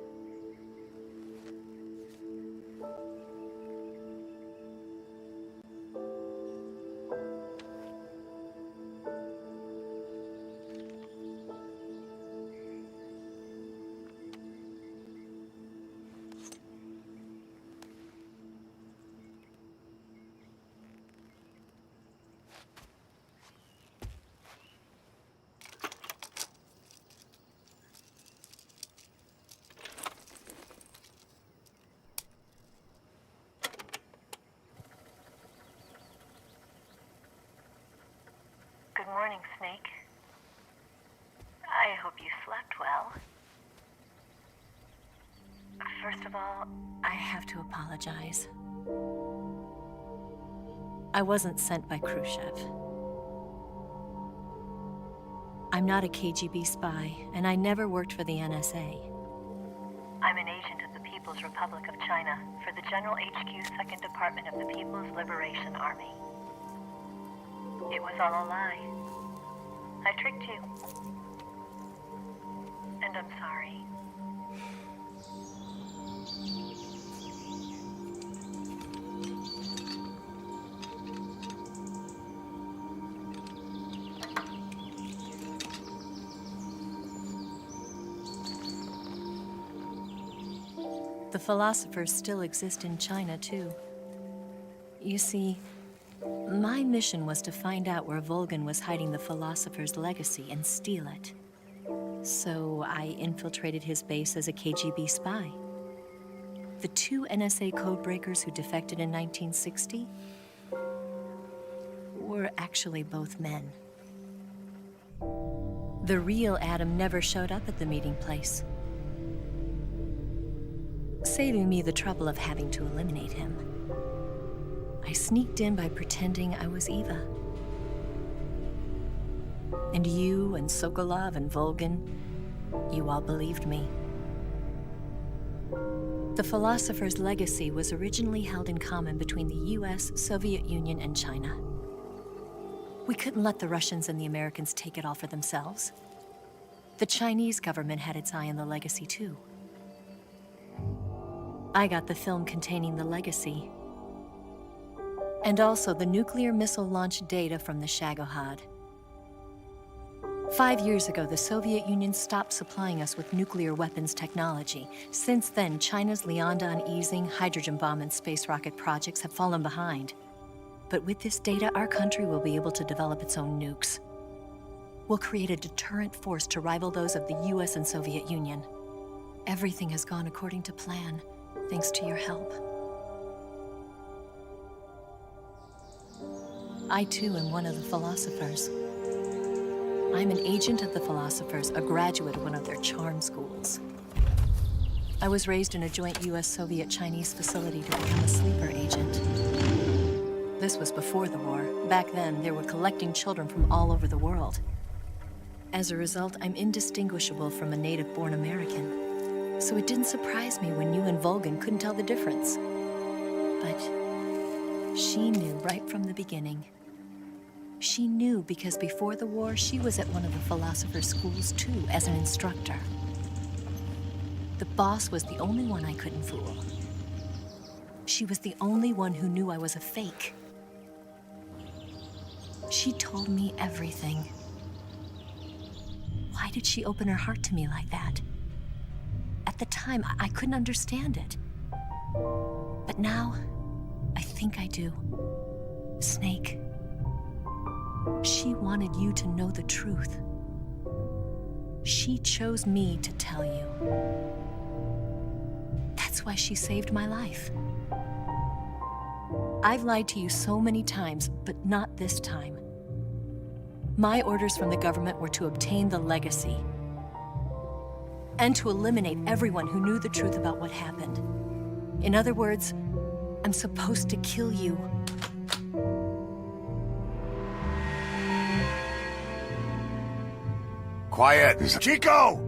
Good morning, Snake. I hope you slept well. First of all, I have to apologize. I wasn't sent by Khrushchev. I'm not a KGB spy, and I never worked for the NSA. I'm an agent of the People's Republic of China for the General HQ 2nd Department of the People's Liberation Army. It was all a lie. I tricked you. And I'm sorry. The philosophers still exist in China, too. You see, my mission was to find out where Volgin was hiding the philosopher's legacy and steal it. So I infiltrated his base as a KGB spy. The two NSA codebreakers who defected in 1960 were actually both men. The real Adam never showed up at the meeting place, saving me the trouble of having to eliminate him. I sneaked in by pretending I was Eva. And you and Sokolov and Volgin, you all believed me. The philosopher's legacy was originally held in common between the US, Soviet Union, and China. We couldn't let the Russians and the Americans take it all for themselves. The Chinese government had its eye on the legacy too. I got the film containing the legacy, and also the nuclear missile launch data from the Shagohod. 5 years ago, the Soviet Union stopped supplying us with nuclear weapons technology. Since then, China's Liaodong easing, hydrogen bomb, and space rocket projects have fallen behind. But with this data, our country will be able to develop its own nukes. We'll create a deterrent force to rival those of the US and Soviet Union. Everything has gone according to plan, thanks to your help. I too am one of the philosophers. I'm an agent of the philosophers, a graduate of one of their charm schools. I was raised in a joint US-Soviet-Chinese facility to become a sleeper agent. This was before the war. Back then, they were collecting children from all over the world. As a result, I'm indistinguishable from a native-born American. So it didn't surprise me when you and Vulcan couldn't tell the difference. But she knew right from the beginning. She knew because before the war, she was at one of the philosopher's schools too, as an instructor. The boss was the only one I couldn't fool. She was the only one who knew I was a fake. She told me everything. Why did she open her heart to me like that? At the time, I couldn't understand it. But now, I think I do. Snake. She wanted you to know the truth. She chose me to tell you. That's why she saved my life. I've lied to you so many times, but not this time. My orders from the government were to obtain the legacy and to eliminate everyone who knew the truth about what happened. In other words, I'm supposed to kill you. Quiet! Chico!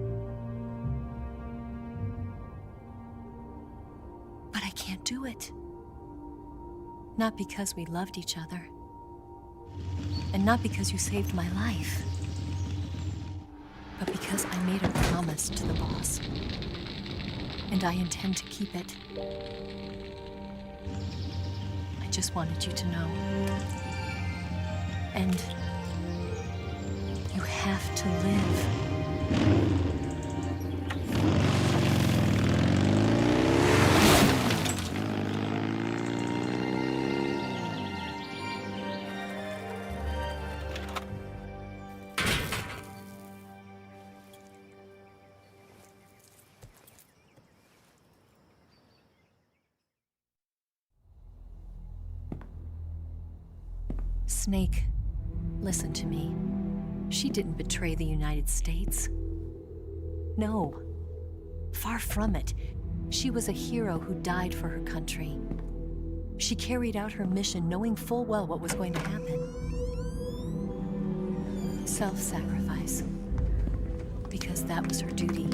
But I can't do it. Not because we loved each other. And not because you saved my life. But because I made a promise to the boss. And I intend to keep it. I just wanted you to know. And you have to live. Snake, listen to me. She didn't betray the United States. No, far from it. She was a hero who died for her country. She carried out her mission knowing full well what was going to happen. Self-sacrifice. Because that was her duty.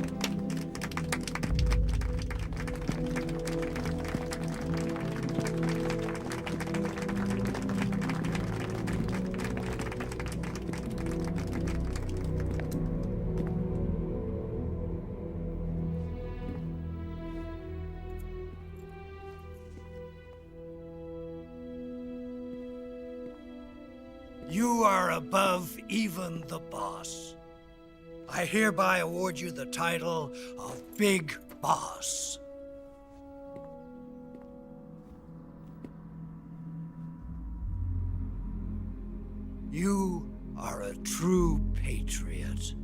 You are above even the boss. I hereby award you the title of Big Boss. You are a true patriot.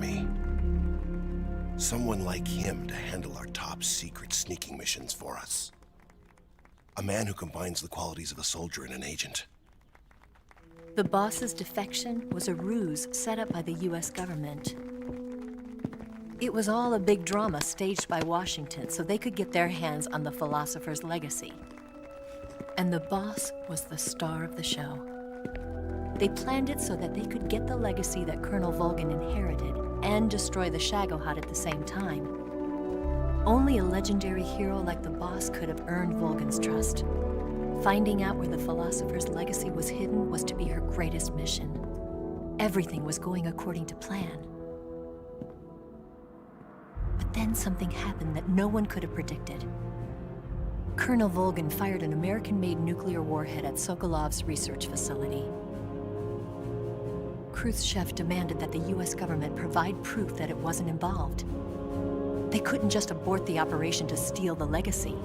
me. Someone like him to handle our top secret sneaking missions for us. A man who combines the qualities of a soldier and an agent. The boss's defection was a ruse set up by the US government. It was all a big drama staged by Washington so they could get their hands on the philosopher's legacy. And the boss was the star of the show. They planned it so that they could get the legacy that Colonel Volgin inherited and destroy the Shagohod at the same time. Only a legendary hero like the boss could have earned Volgin's trust. Finding out where the philosopher's legacy was hidden was to be her greatest mission. Everything was going according to plan. But then something happened that no one could have predicted. Colonel Volgin fired an American-made nuclear warhead at Sokolov's research facility. Khrushchev demanded that the US government provide proof that it wasn't involved. They couldn't just abort the operation to steal the legacy.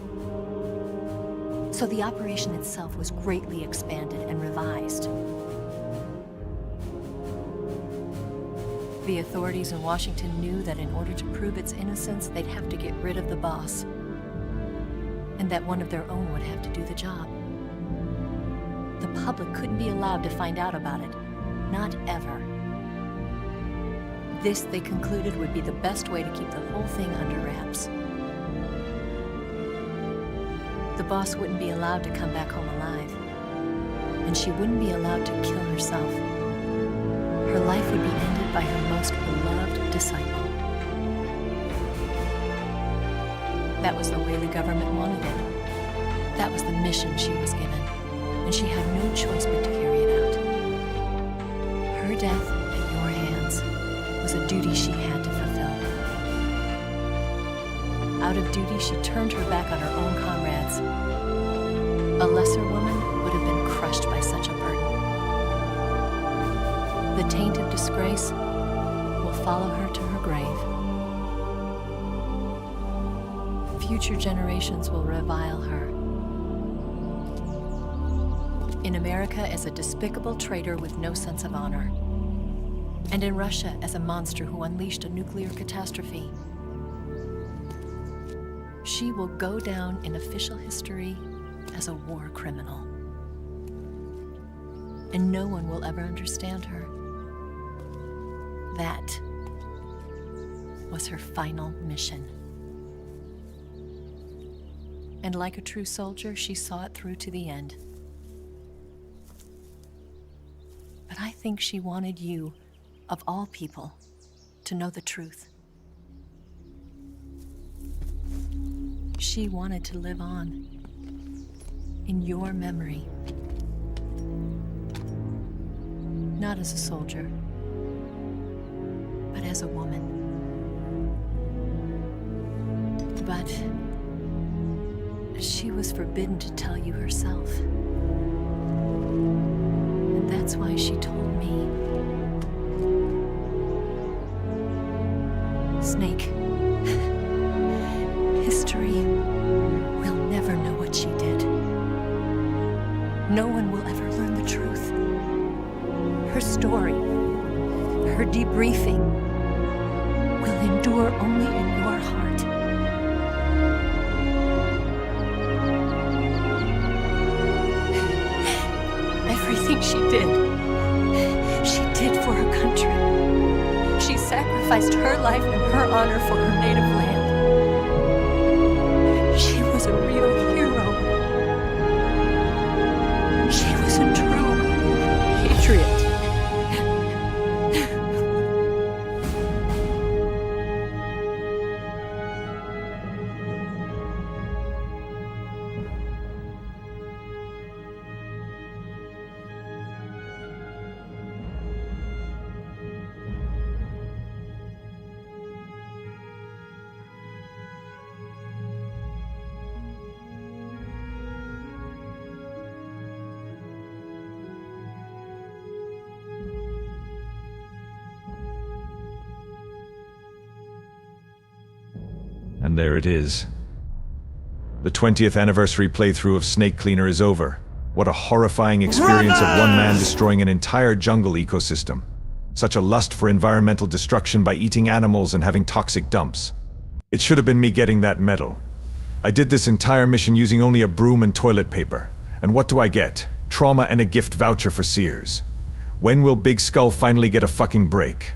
So the operation itself was greatly expanded and revised. The authorities in Washington knew that in order to prove its innocence, they'd have to get rid of the boss, and that one of their own would have to do the job. The public couldn't be allowed to find out about it, not ever. This, they concluded, would be the best way to keep the whole thing under wraps. The boss wouldn't be allowed to come back home alive, and she wouldn't be allowed to kill herself. Her life would be ended by her most beloved disciple. That was the way the government wanted it. That was the mission she was given, and she had no choice but to carry it out. Her death at your hands was a duty she had to fulfill. Out of duty, she turned her back on her own comrades. A lesser woman would have been crushed by such a burden. The taint of disgrace will follow her to her grave. Future generations will revile her. In America as a despicable traitor with no sense of honor. And in Russia as a monster who unleashed a nuclear catastrophe. She will go down in official history as a war criminal. And no one will ever understand her. That was her final mission. And like a true soldier, she saw it through to the end. But I think she wanted you, of all people, to know the truth. She wanted to live on in your memory. Not as a soldier, but as a woman. But she was forbidden to tell you herself. And that's why she told me. Snake, history will never know what she did. No one will ever learn the truth. Her story, her debriefing, will endure only in your heart. Everything she did for her country. She sacrificed her life and her honor for her native land. She was a real hero. She was a true patriot. And there it is. The 20th anniversary playthrough of Snake Cleaner is over. What a horrifying experience of one man destroying an entire jungle ecosystem. Such a lust for environmental destruction by eating animals and having toxic dumps. It should have been me getting that medal. I did this entire mission using only a broom and toilet paper. And what do I get? Trauma and a gift voucher for Sears. When will Big Skull finally get a fucking break?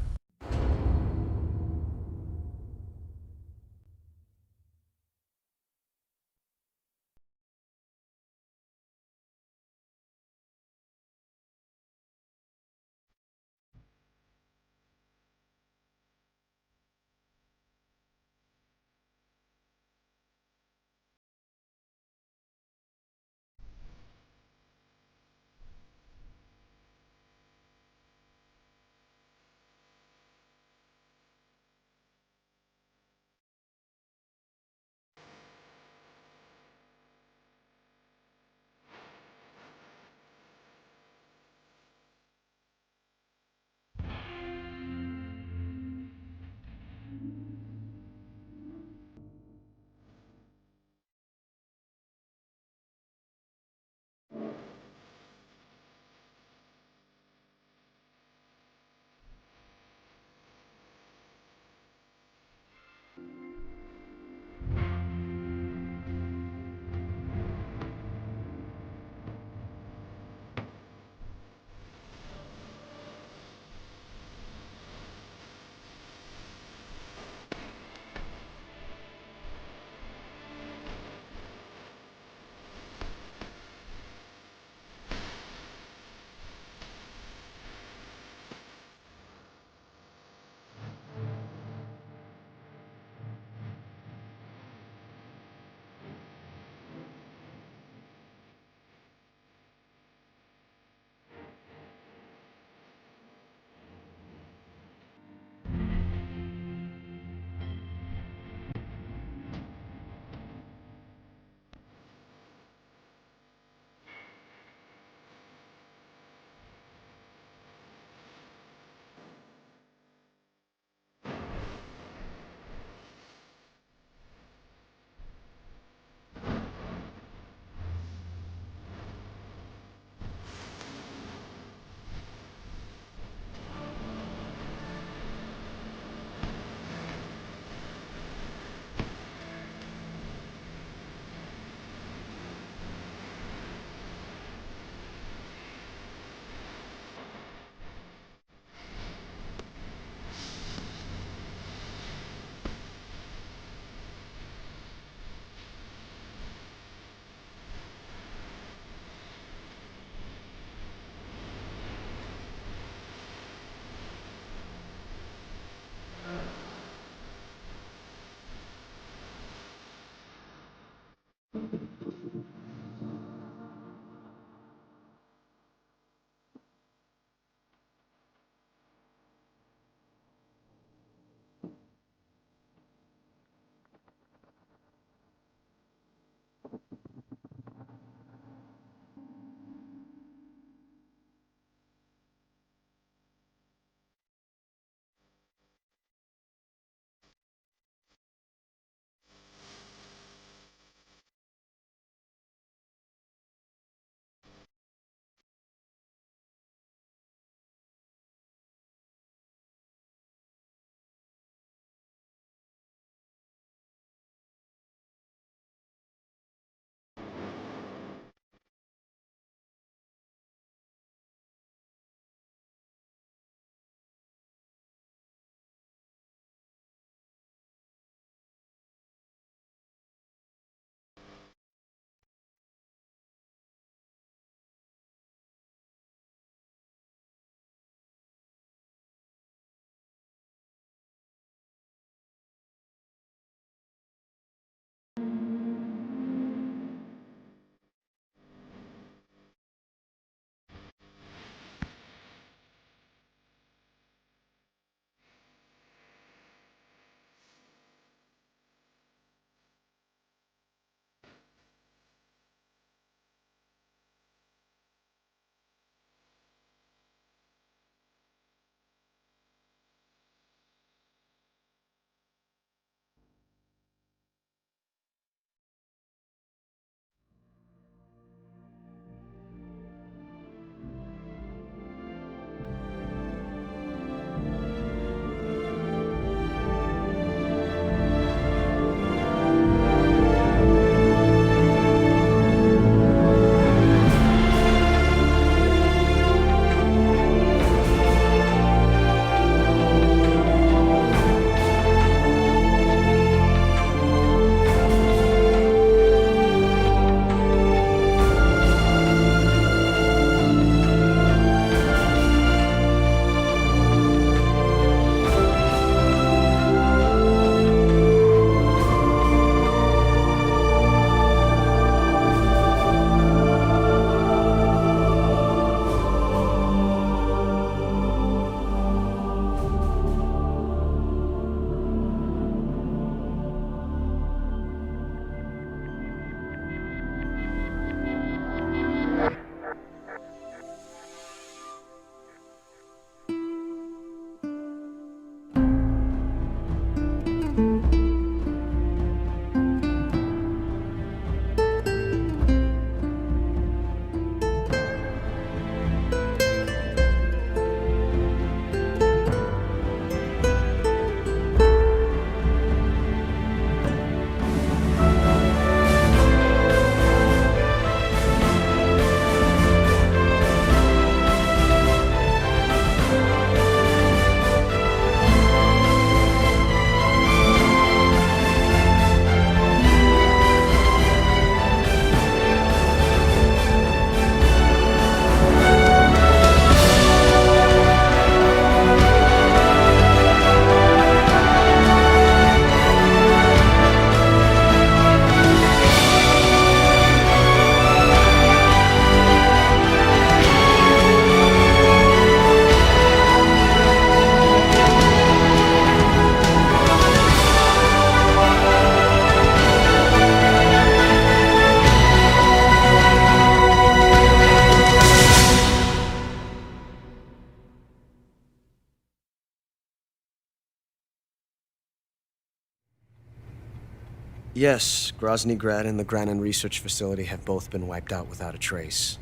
Yes, Grozny Grad and the Granin Research Facility have both been wiped out without a trace.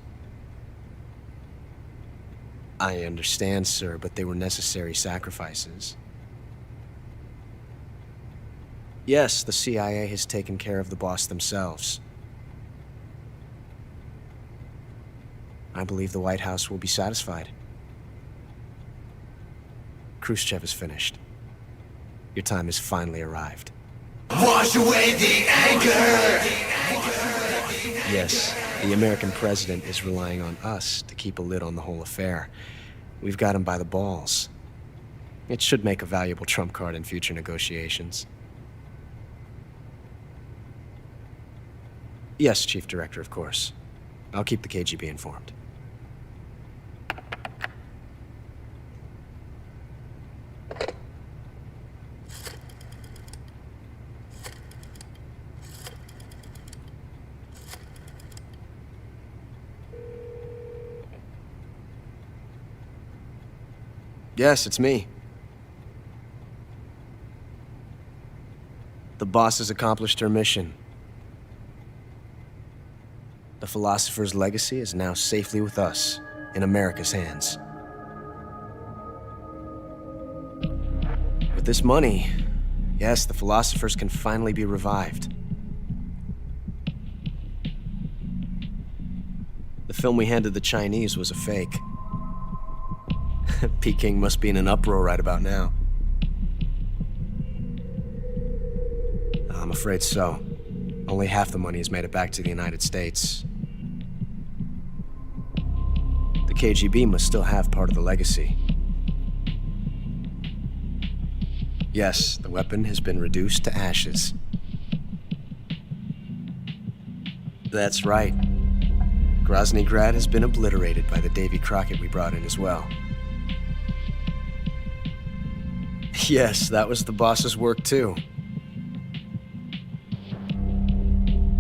I understand, sir, but they were necessary sacrifices. Yes, the CIA has taken care of the boss themselves. I believe the White House will be satisfied. Khrushchev is finished. Your time has finally arrived. Wash away the anger! Yes, the American president is relying on us to keep a lid on the whole affair. We've got him by the balls. It should make a valuable trump card in future negotiations. Yes, Chief Director, of course. I'll keep the KGB informed. Yes, it's me. The boss has accomplished her mission. The philosopher's legacy is now safely with us, in America's hands. With this money, yes, the philosophers can finally be revived. The film we handed the Chinese was a fake. Peking must be in an uproar right about now. I'm afraid so. Only half the money has made it back to the United States. The KGB must still have part of the legacy. Yes, the weapon has been reduced to ashes. That's right. Grozny Grad has been obliterated by the Davy Crockett we brought in as well. Yes, that was the boss's work too.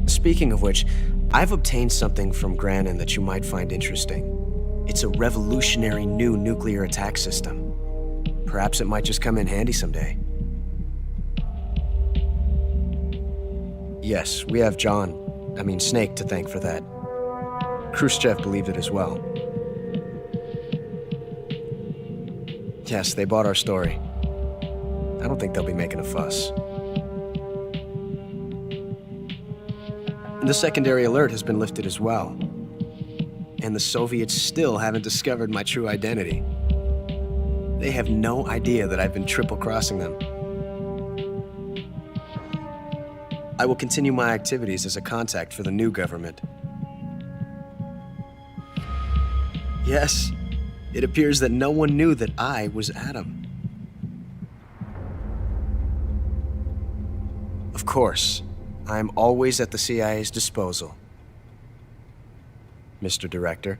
Speaking of which, I've obtained something from Granin that you might find interesting. It's a revolutionary new nuclear attack system. Perhaps it might just come in handy someday. Yes, we have Snake to thank for that. Khrushchev believed it as well. Yes, they bought our story. I don't think they'll be making a fuss. The secondary alert has been lifted as well. And the Soviets still haven't discovered my true identity. They have no idea that I've been triple-crossing them. I will continue my activities as a contact for the new government. Yes, it appears that no one knew that I was Adam. Of course, I am always at the CIA's disposal, Mr. Director.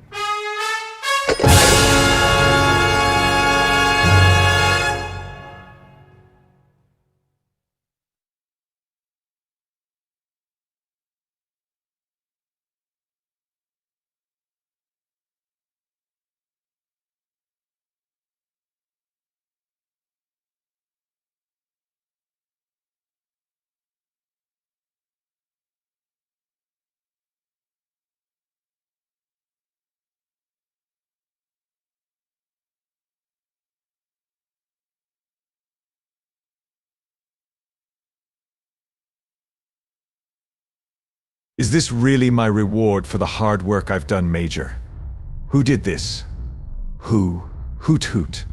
Is this really my reward for the hard work I've done, Major? Who did this? Who? Hoot hoot.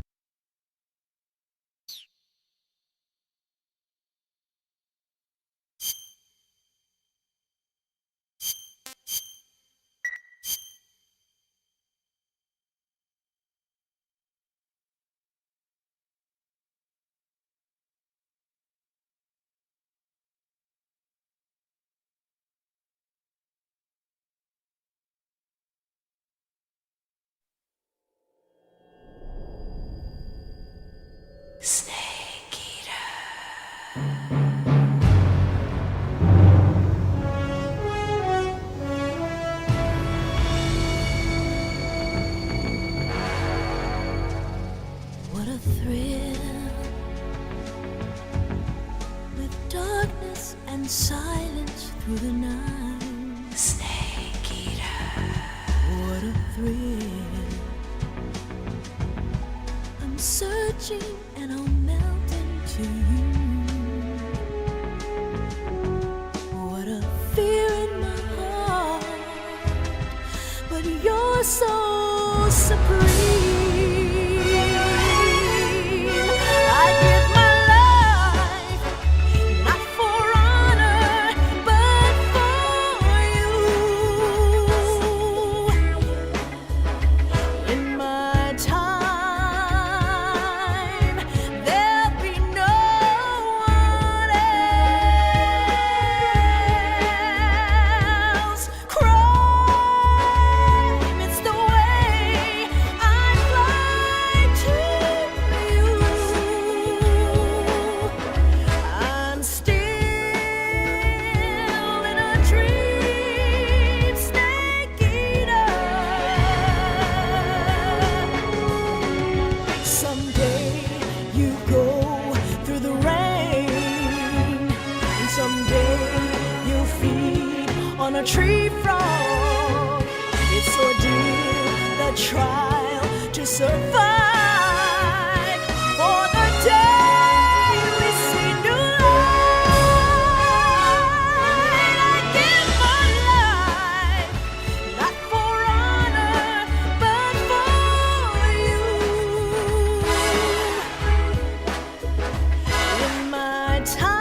and silence through the night. Snake eater. What a thrill. I'm searching and I'll melt into you. What a fear in my heart, but you're so supreme. I give my life, not for honor, but for you. In my time, there'll be no one else. Crime, it's the way I fly to you. I'm still in a dream, snake eater. Someday you go through the rain, and someday you'll feed on a tree frog. It's ordeal, the trial to survive. For the day we see new light, I give my life, not for honor, but for you. In my time.